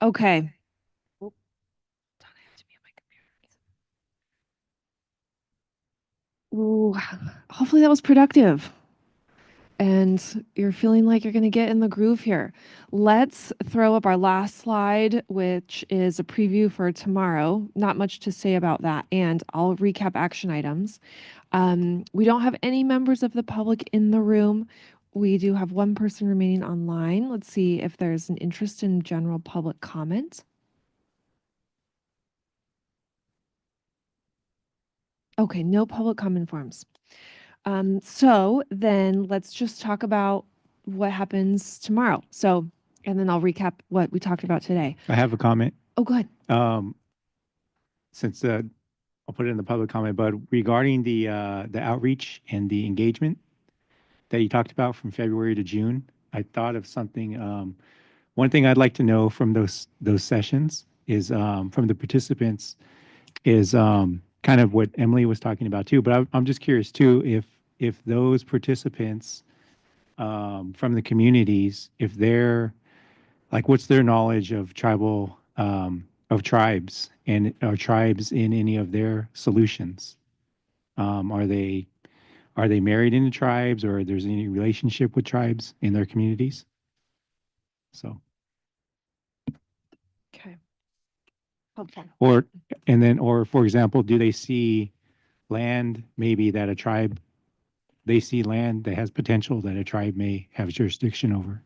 Okay. Ooh, hopefully that was productive. And you're feeling like you're going to get in the groove here. Let's throw up our last slide, which is a preview for tomorrow. Not much to say about that. And I'll recap action items. We don't have any members of the public in the room. We do have one person remaining online. Let's see if there's an interest in general public comment. Okay, no public comment forms. So then let's just talk about what happens tomorrow. So, and then I'll recap what we talked about today. I have a comment. Oh, go ahead. Since I'll put it in the public comment, but regarding the outreach and the engagement that you talked about from February to June, I thought of something. One thing I'd like to know from those sessions is from the participants is kind of what Emily was talking about too. But I'm just curious too if those participants from the communities, if they're like, what's their knowledge of tribes and are tribes in any of their solutions? Are they married into tribes, or there's any relationship with tribes in their communities? So. Okay. Helpful. Or for example, do they see land maybe that a tribe, they see land that has potential that a tribe may have jurisdiction over?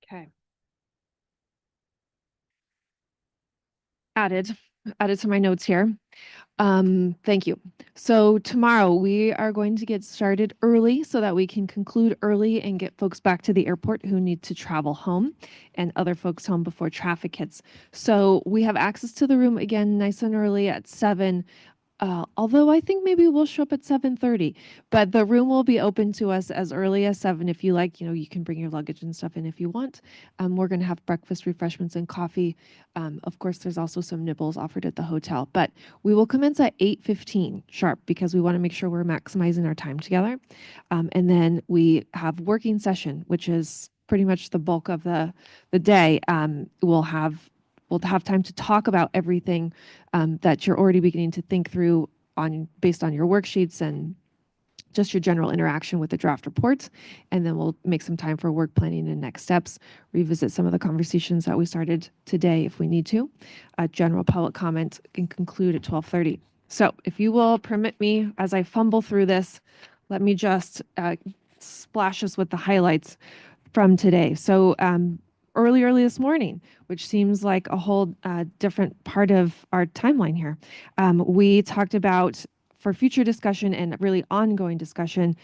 Okay. Added to my notes here. Thank you. So tomorrow we are going to get started early so that we can conclude early and get folks back to the airport who need to travel home and other folks home before traffic hits. So we have access to the room again nice and early at 7. Although I think maybe we'll show up at 7:30, but the room will be open to us as early as 7. If you like, you can bring your luggage and stuff in if you want. We're going to have breakfast, refreshments, and coffee. Of course, there's also some nibbles offered at the hotel, but we will commence at 8:15 sharp because we want to make sure we're maximizing our time together. And then we have working session, which is pretty much the bulk of the day. We'll have time to talk about everything that you're already beginning to think through based on your worksheets and just your general interaction with the draft reports. And then we'll make some time for work planning and next steps, revisit some of the conversations that we started today if we need to. General public comment can conclude at 12:30. So if you will permit me, as I fumble through this, let me just splash us with the highlights from today. So early this morning, which seems like a whole different part of our timeline here. We talked about, for future discussion and really ongoing discussion,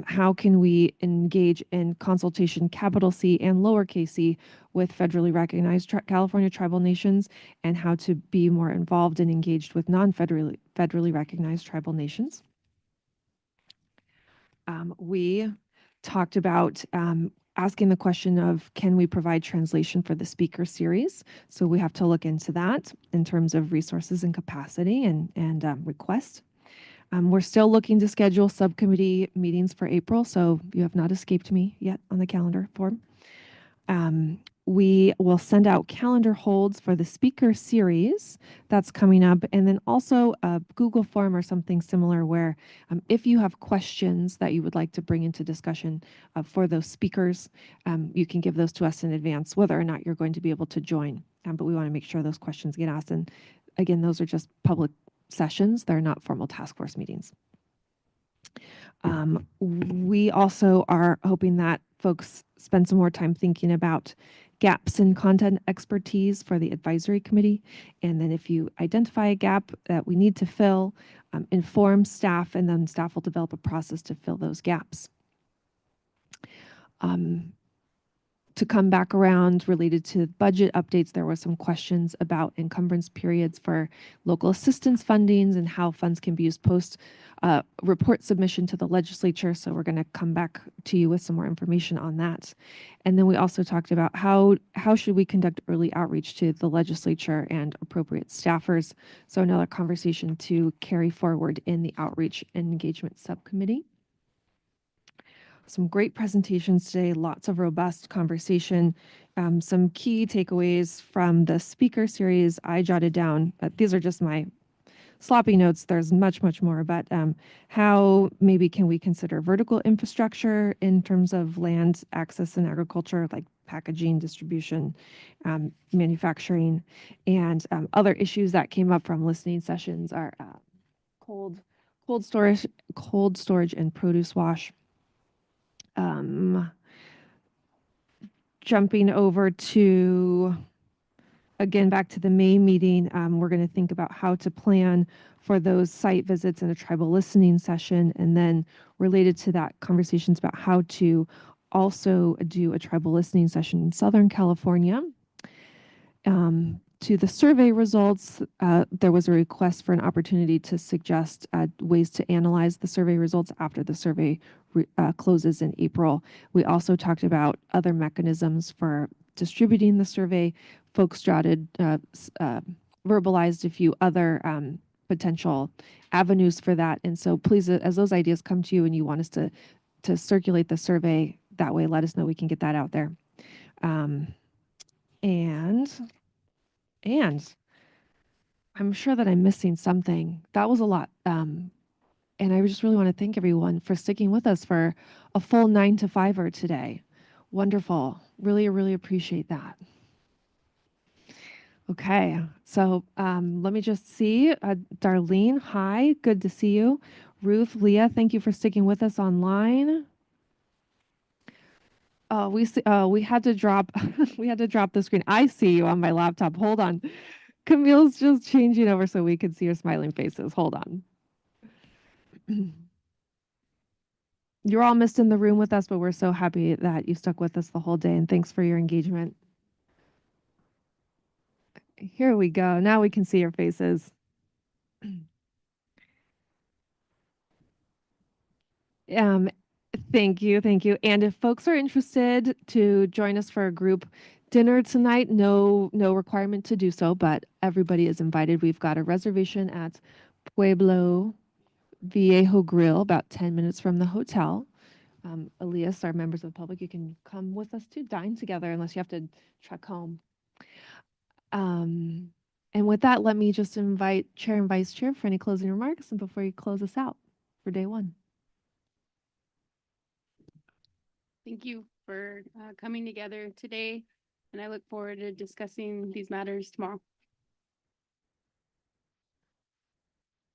how can we engage in consultation, capital C and lowercase c, with federally recognized California tribal nations, and how to be more involved and engaged with federally recognized tribal nations. We talked about asking the question of, can we provide translation for the speaker series? So we have to look into that in terms of resources and capacity and requests. We're still looking to schedule subcommittee meetings for April, so you have not escaped me yet on the calendar form. We will send out calendar holds for the speaker series that's coming up, and then also a Google form or something similar where if you have questions that you would like to bring into discussion for those speakers, you can give those to us in advance, whether or not you're going to be able to join. But we want to make sure those questions get asked. And again, those are just public sessions. They're not formal task force meetings. We also are hoping that folks spend some more time thinking about gaps in content expertise for the advisory committee. And then if you identify a gap that we need to fill, inform staff, and then staff will develop a process to fill those gaps. To come back around related to budget updates, there were some questions about encumbrance periods for local assistance fundings and how funds can be used post report submission to the legislature. So we're going to come back to you with some more information on that. And then we also talked about how should we conduct early outreach to the legislature and appropriate staffers. So another conversation to carry forward in the outreach and engagement subcommittee. some great presentations today, lots of robust conversation. Some key takeaways from the speaker series I jotted down. These are just my sloppy notes. There's much, much more, but how maybe can we consider vertical infrastructure in terms of land access and agriculture, like packaging, distribution, manufacturing, and other issues that came up from listening sessions are cold storage and produce wash. Jumping over to, again, back to the May meeting, we're going to think about how to plan for those site visits in a tribal listening session, and then related to that, conversations about how to also do a tribal listening session in Southern California. To the survey results, there was a request for an opportunity to suggest ways to analyze the survey results after the survey closes in April. We also talked about other mechanisms for distributing the survey. Folks verbalized a few other potential avenues for that. And so please, as those ideas come to you and you want us to circulate the survey that way, let us know. We can get that out there. And I'm sure that I'm missing something. That was a lot. And I just really want to thank everyone for sticking with us for a full 9 to 5-er today. Wonderful. Really, really appreciate that. Okay, so let me just see. Darlene, hi, good to see you. Ruth, Leah, thank you for sticking with us online. We had to drop we had to drop the screen. I see you on my laptop. Hold on. Camille's just changing over so we can see your smiling faces. Hold on. You're all missed in the room with us, but we're so happy that you stuck with us the whole day, and thanks for your engagement. Here we go. Now we can see your faces. Thank you, thank you. And if folks are interested to join us for a group dinner tonight, no requirement to do so, but everybody is invited. We've got a reservation at Pueblo Viejo Grill, about 10 minutes from the hotel. Elias, our members of the public, you can come with us to dine together unless you have to trek home. And with that, let me just invite Chair and Vice Chair for any closing remarks and before you close us out for day one. Thank you for coming together today, and I look forward to discussing these matters tomorrow.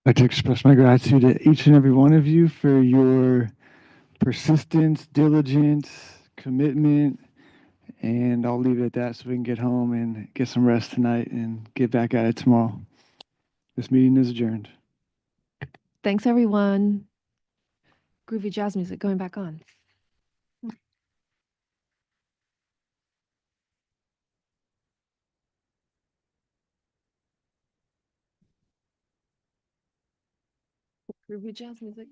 I'd like to express my gratitude to each and every one of you for your persistence, diligence, commitment, and I'll leave it at that so we can get home and get some rest tonight and get back at it tomorrow. This meeting is adjourned. Thanks, everyone. Groovy jazz music going back on. Groovy jazz music.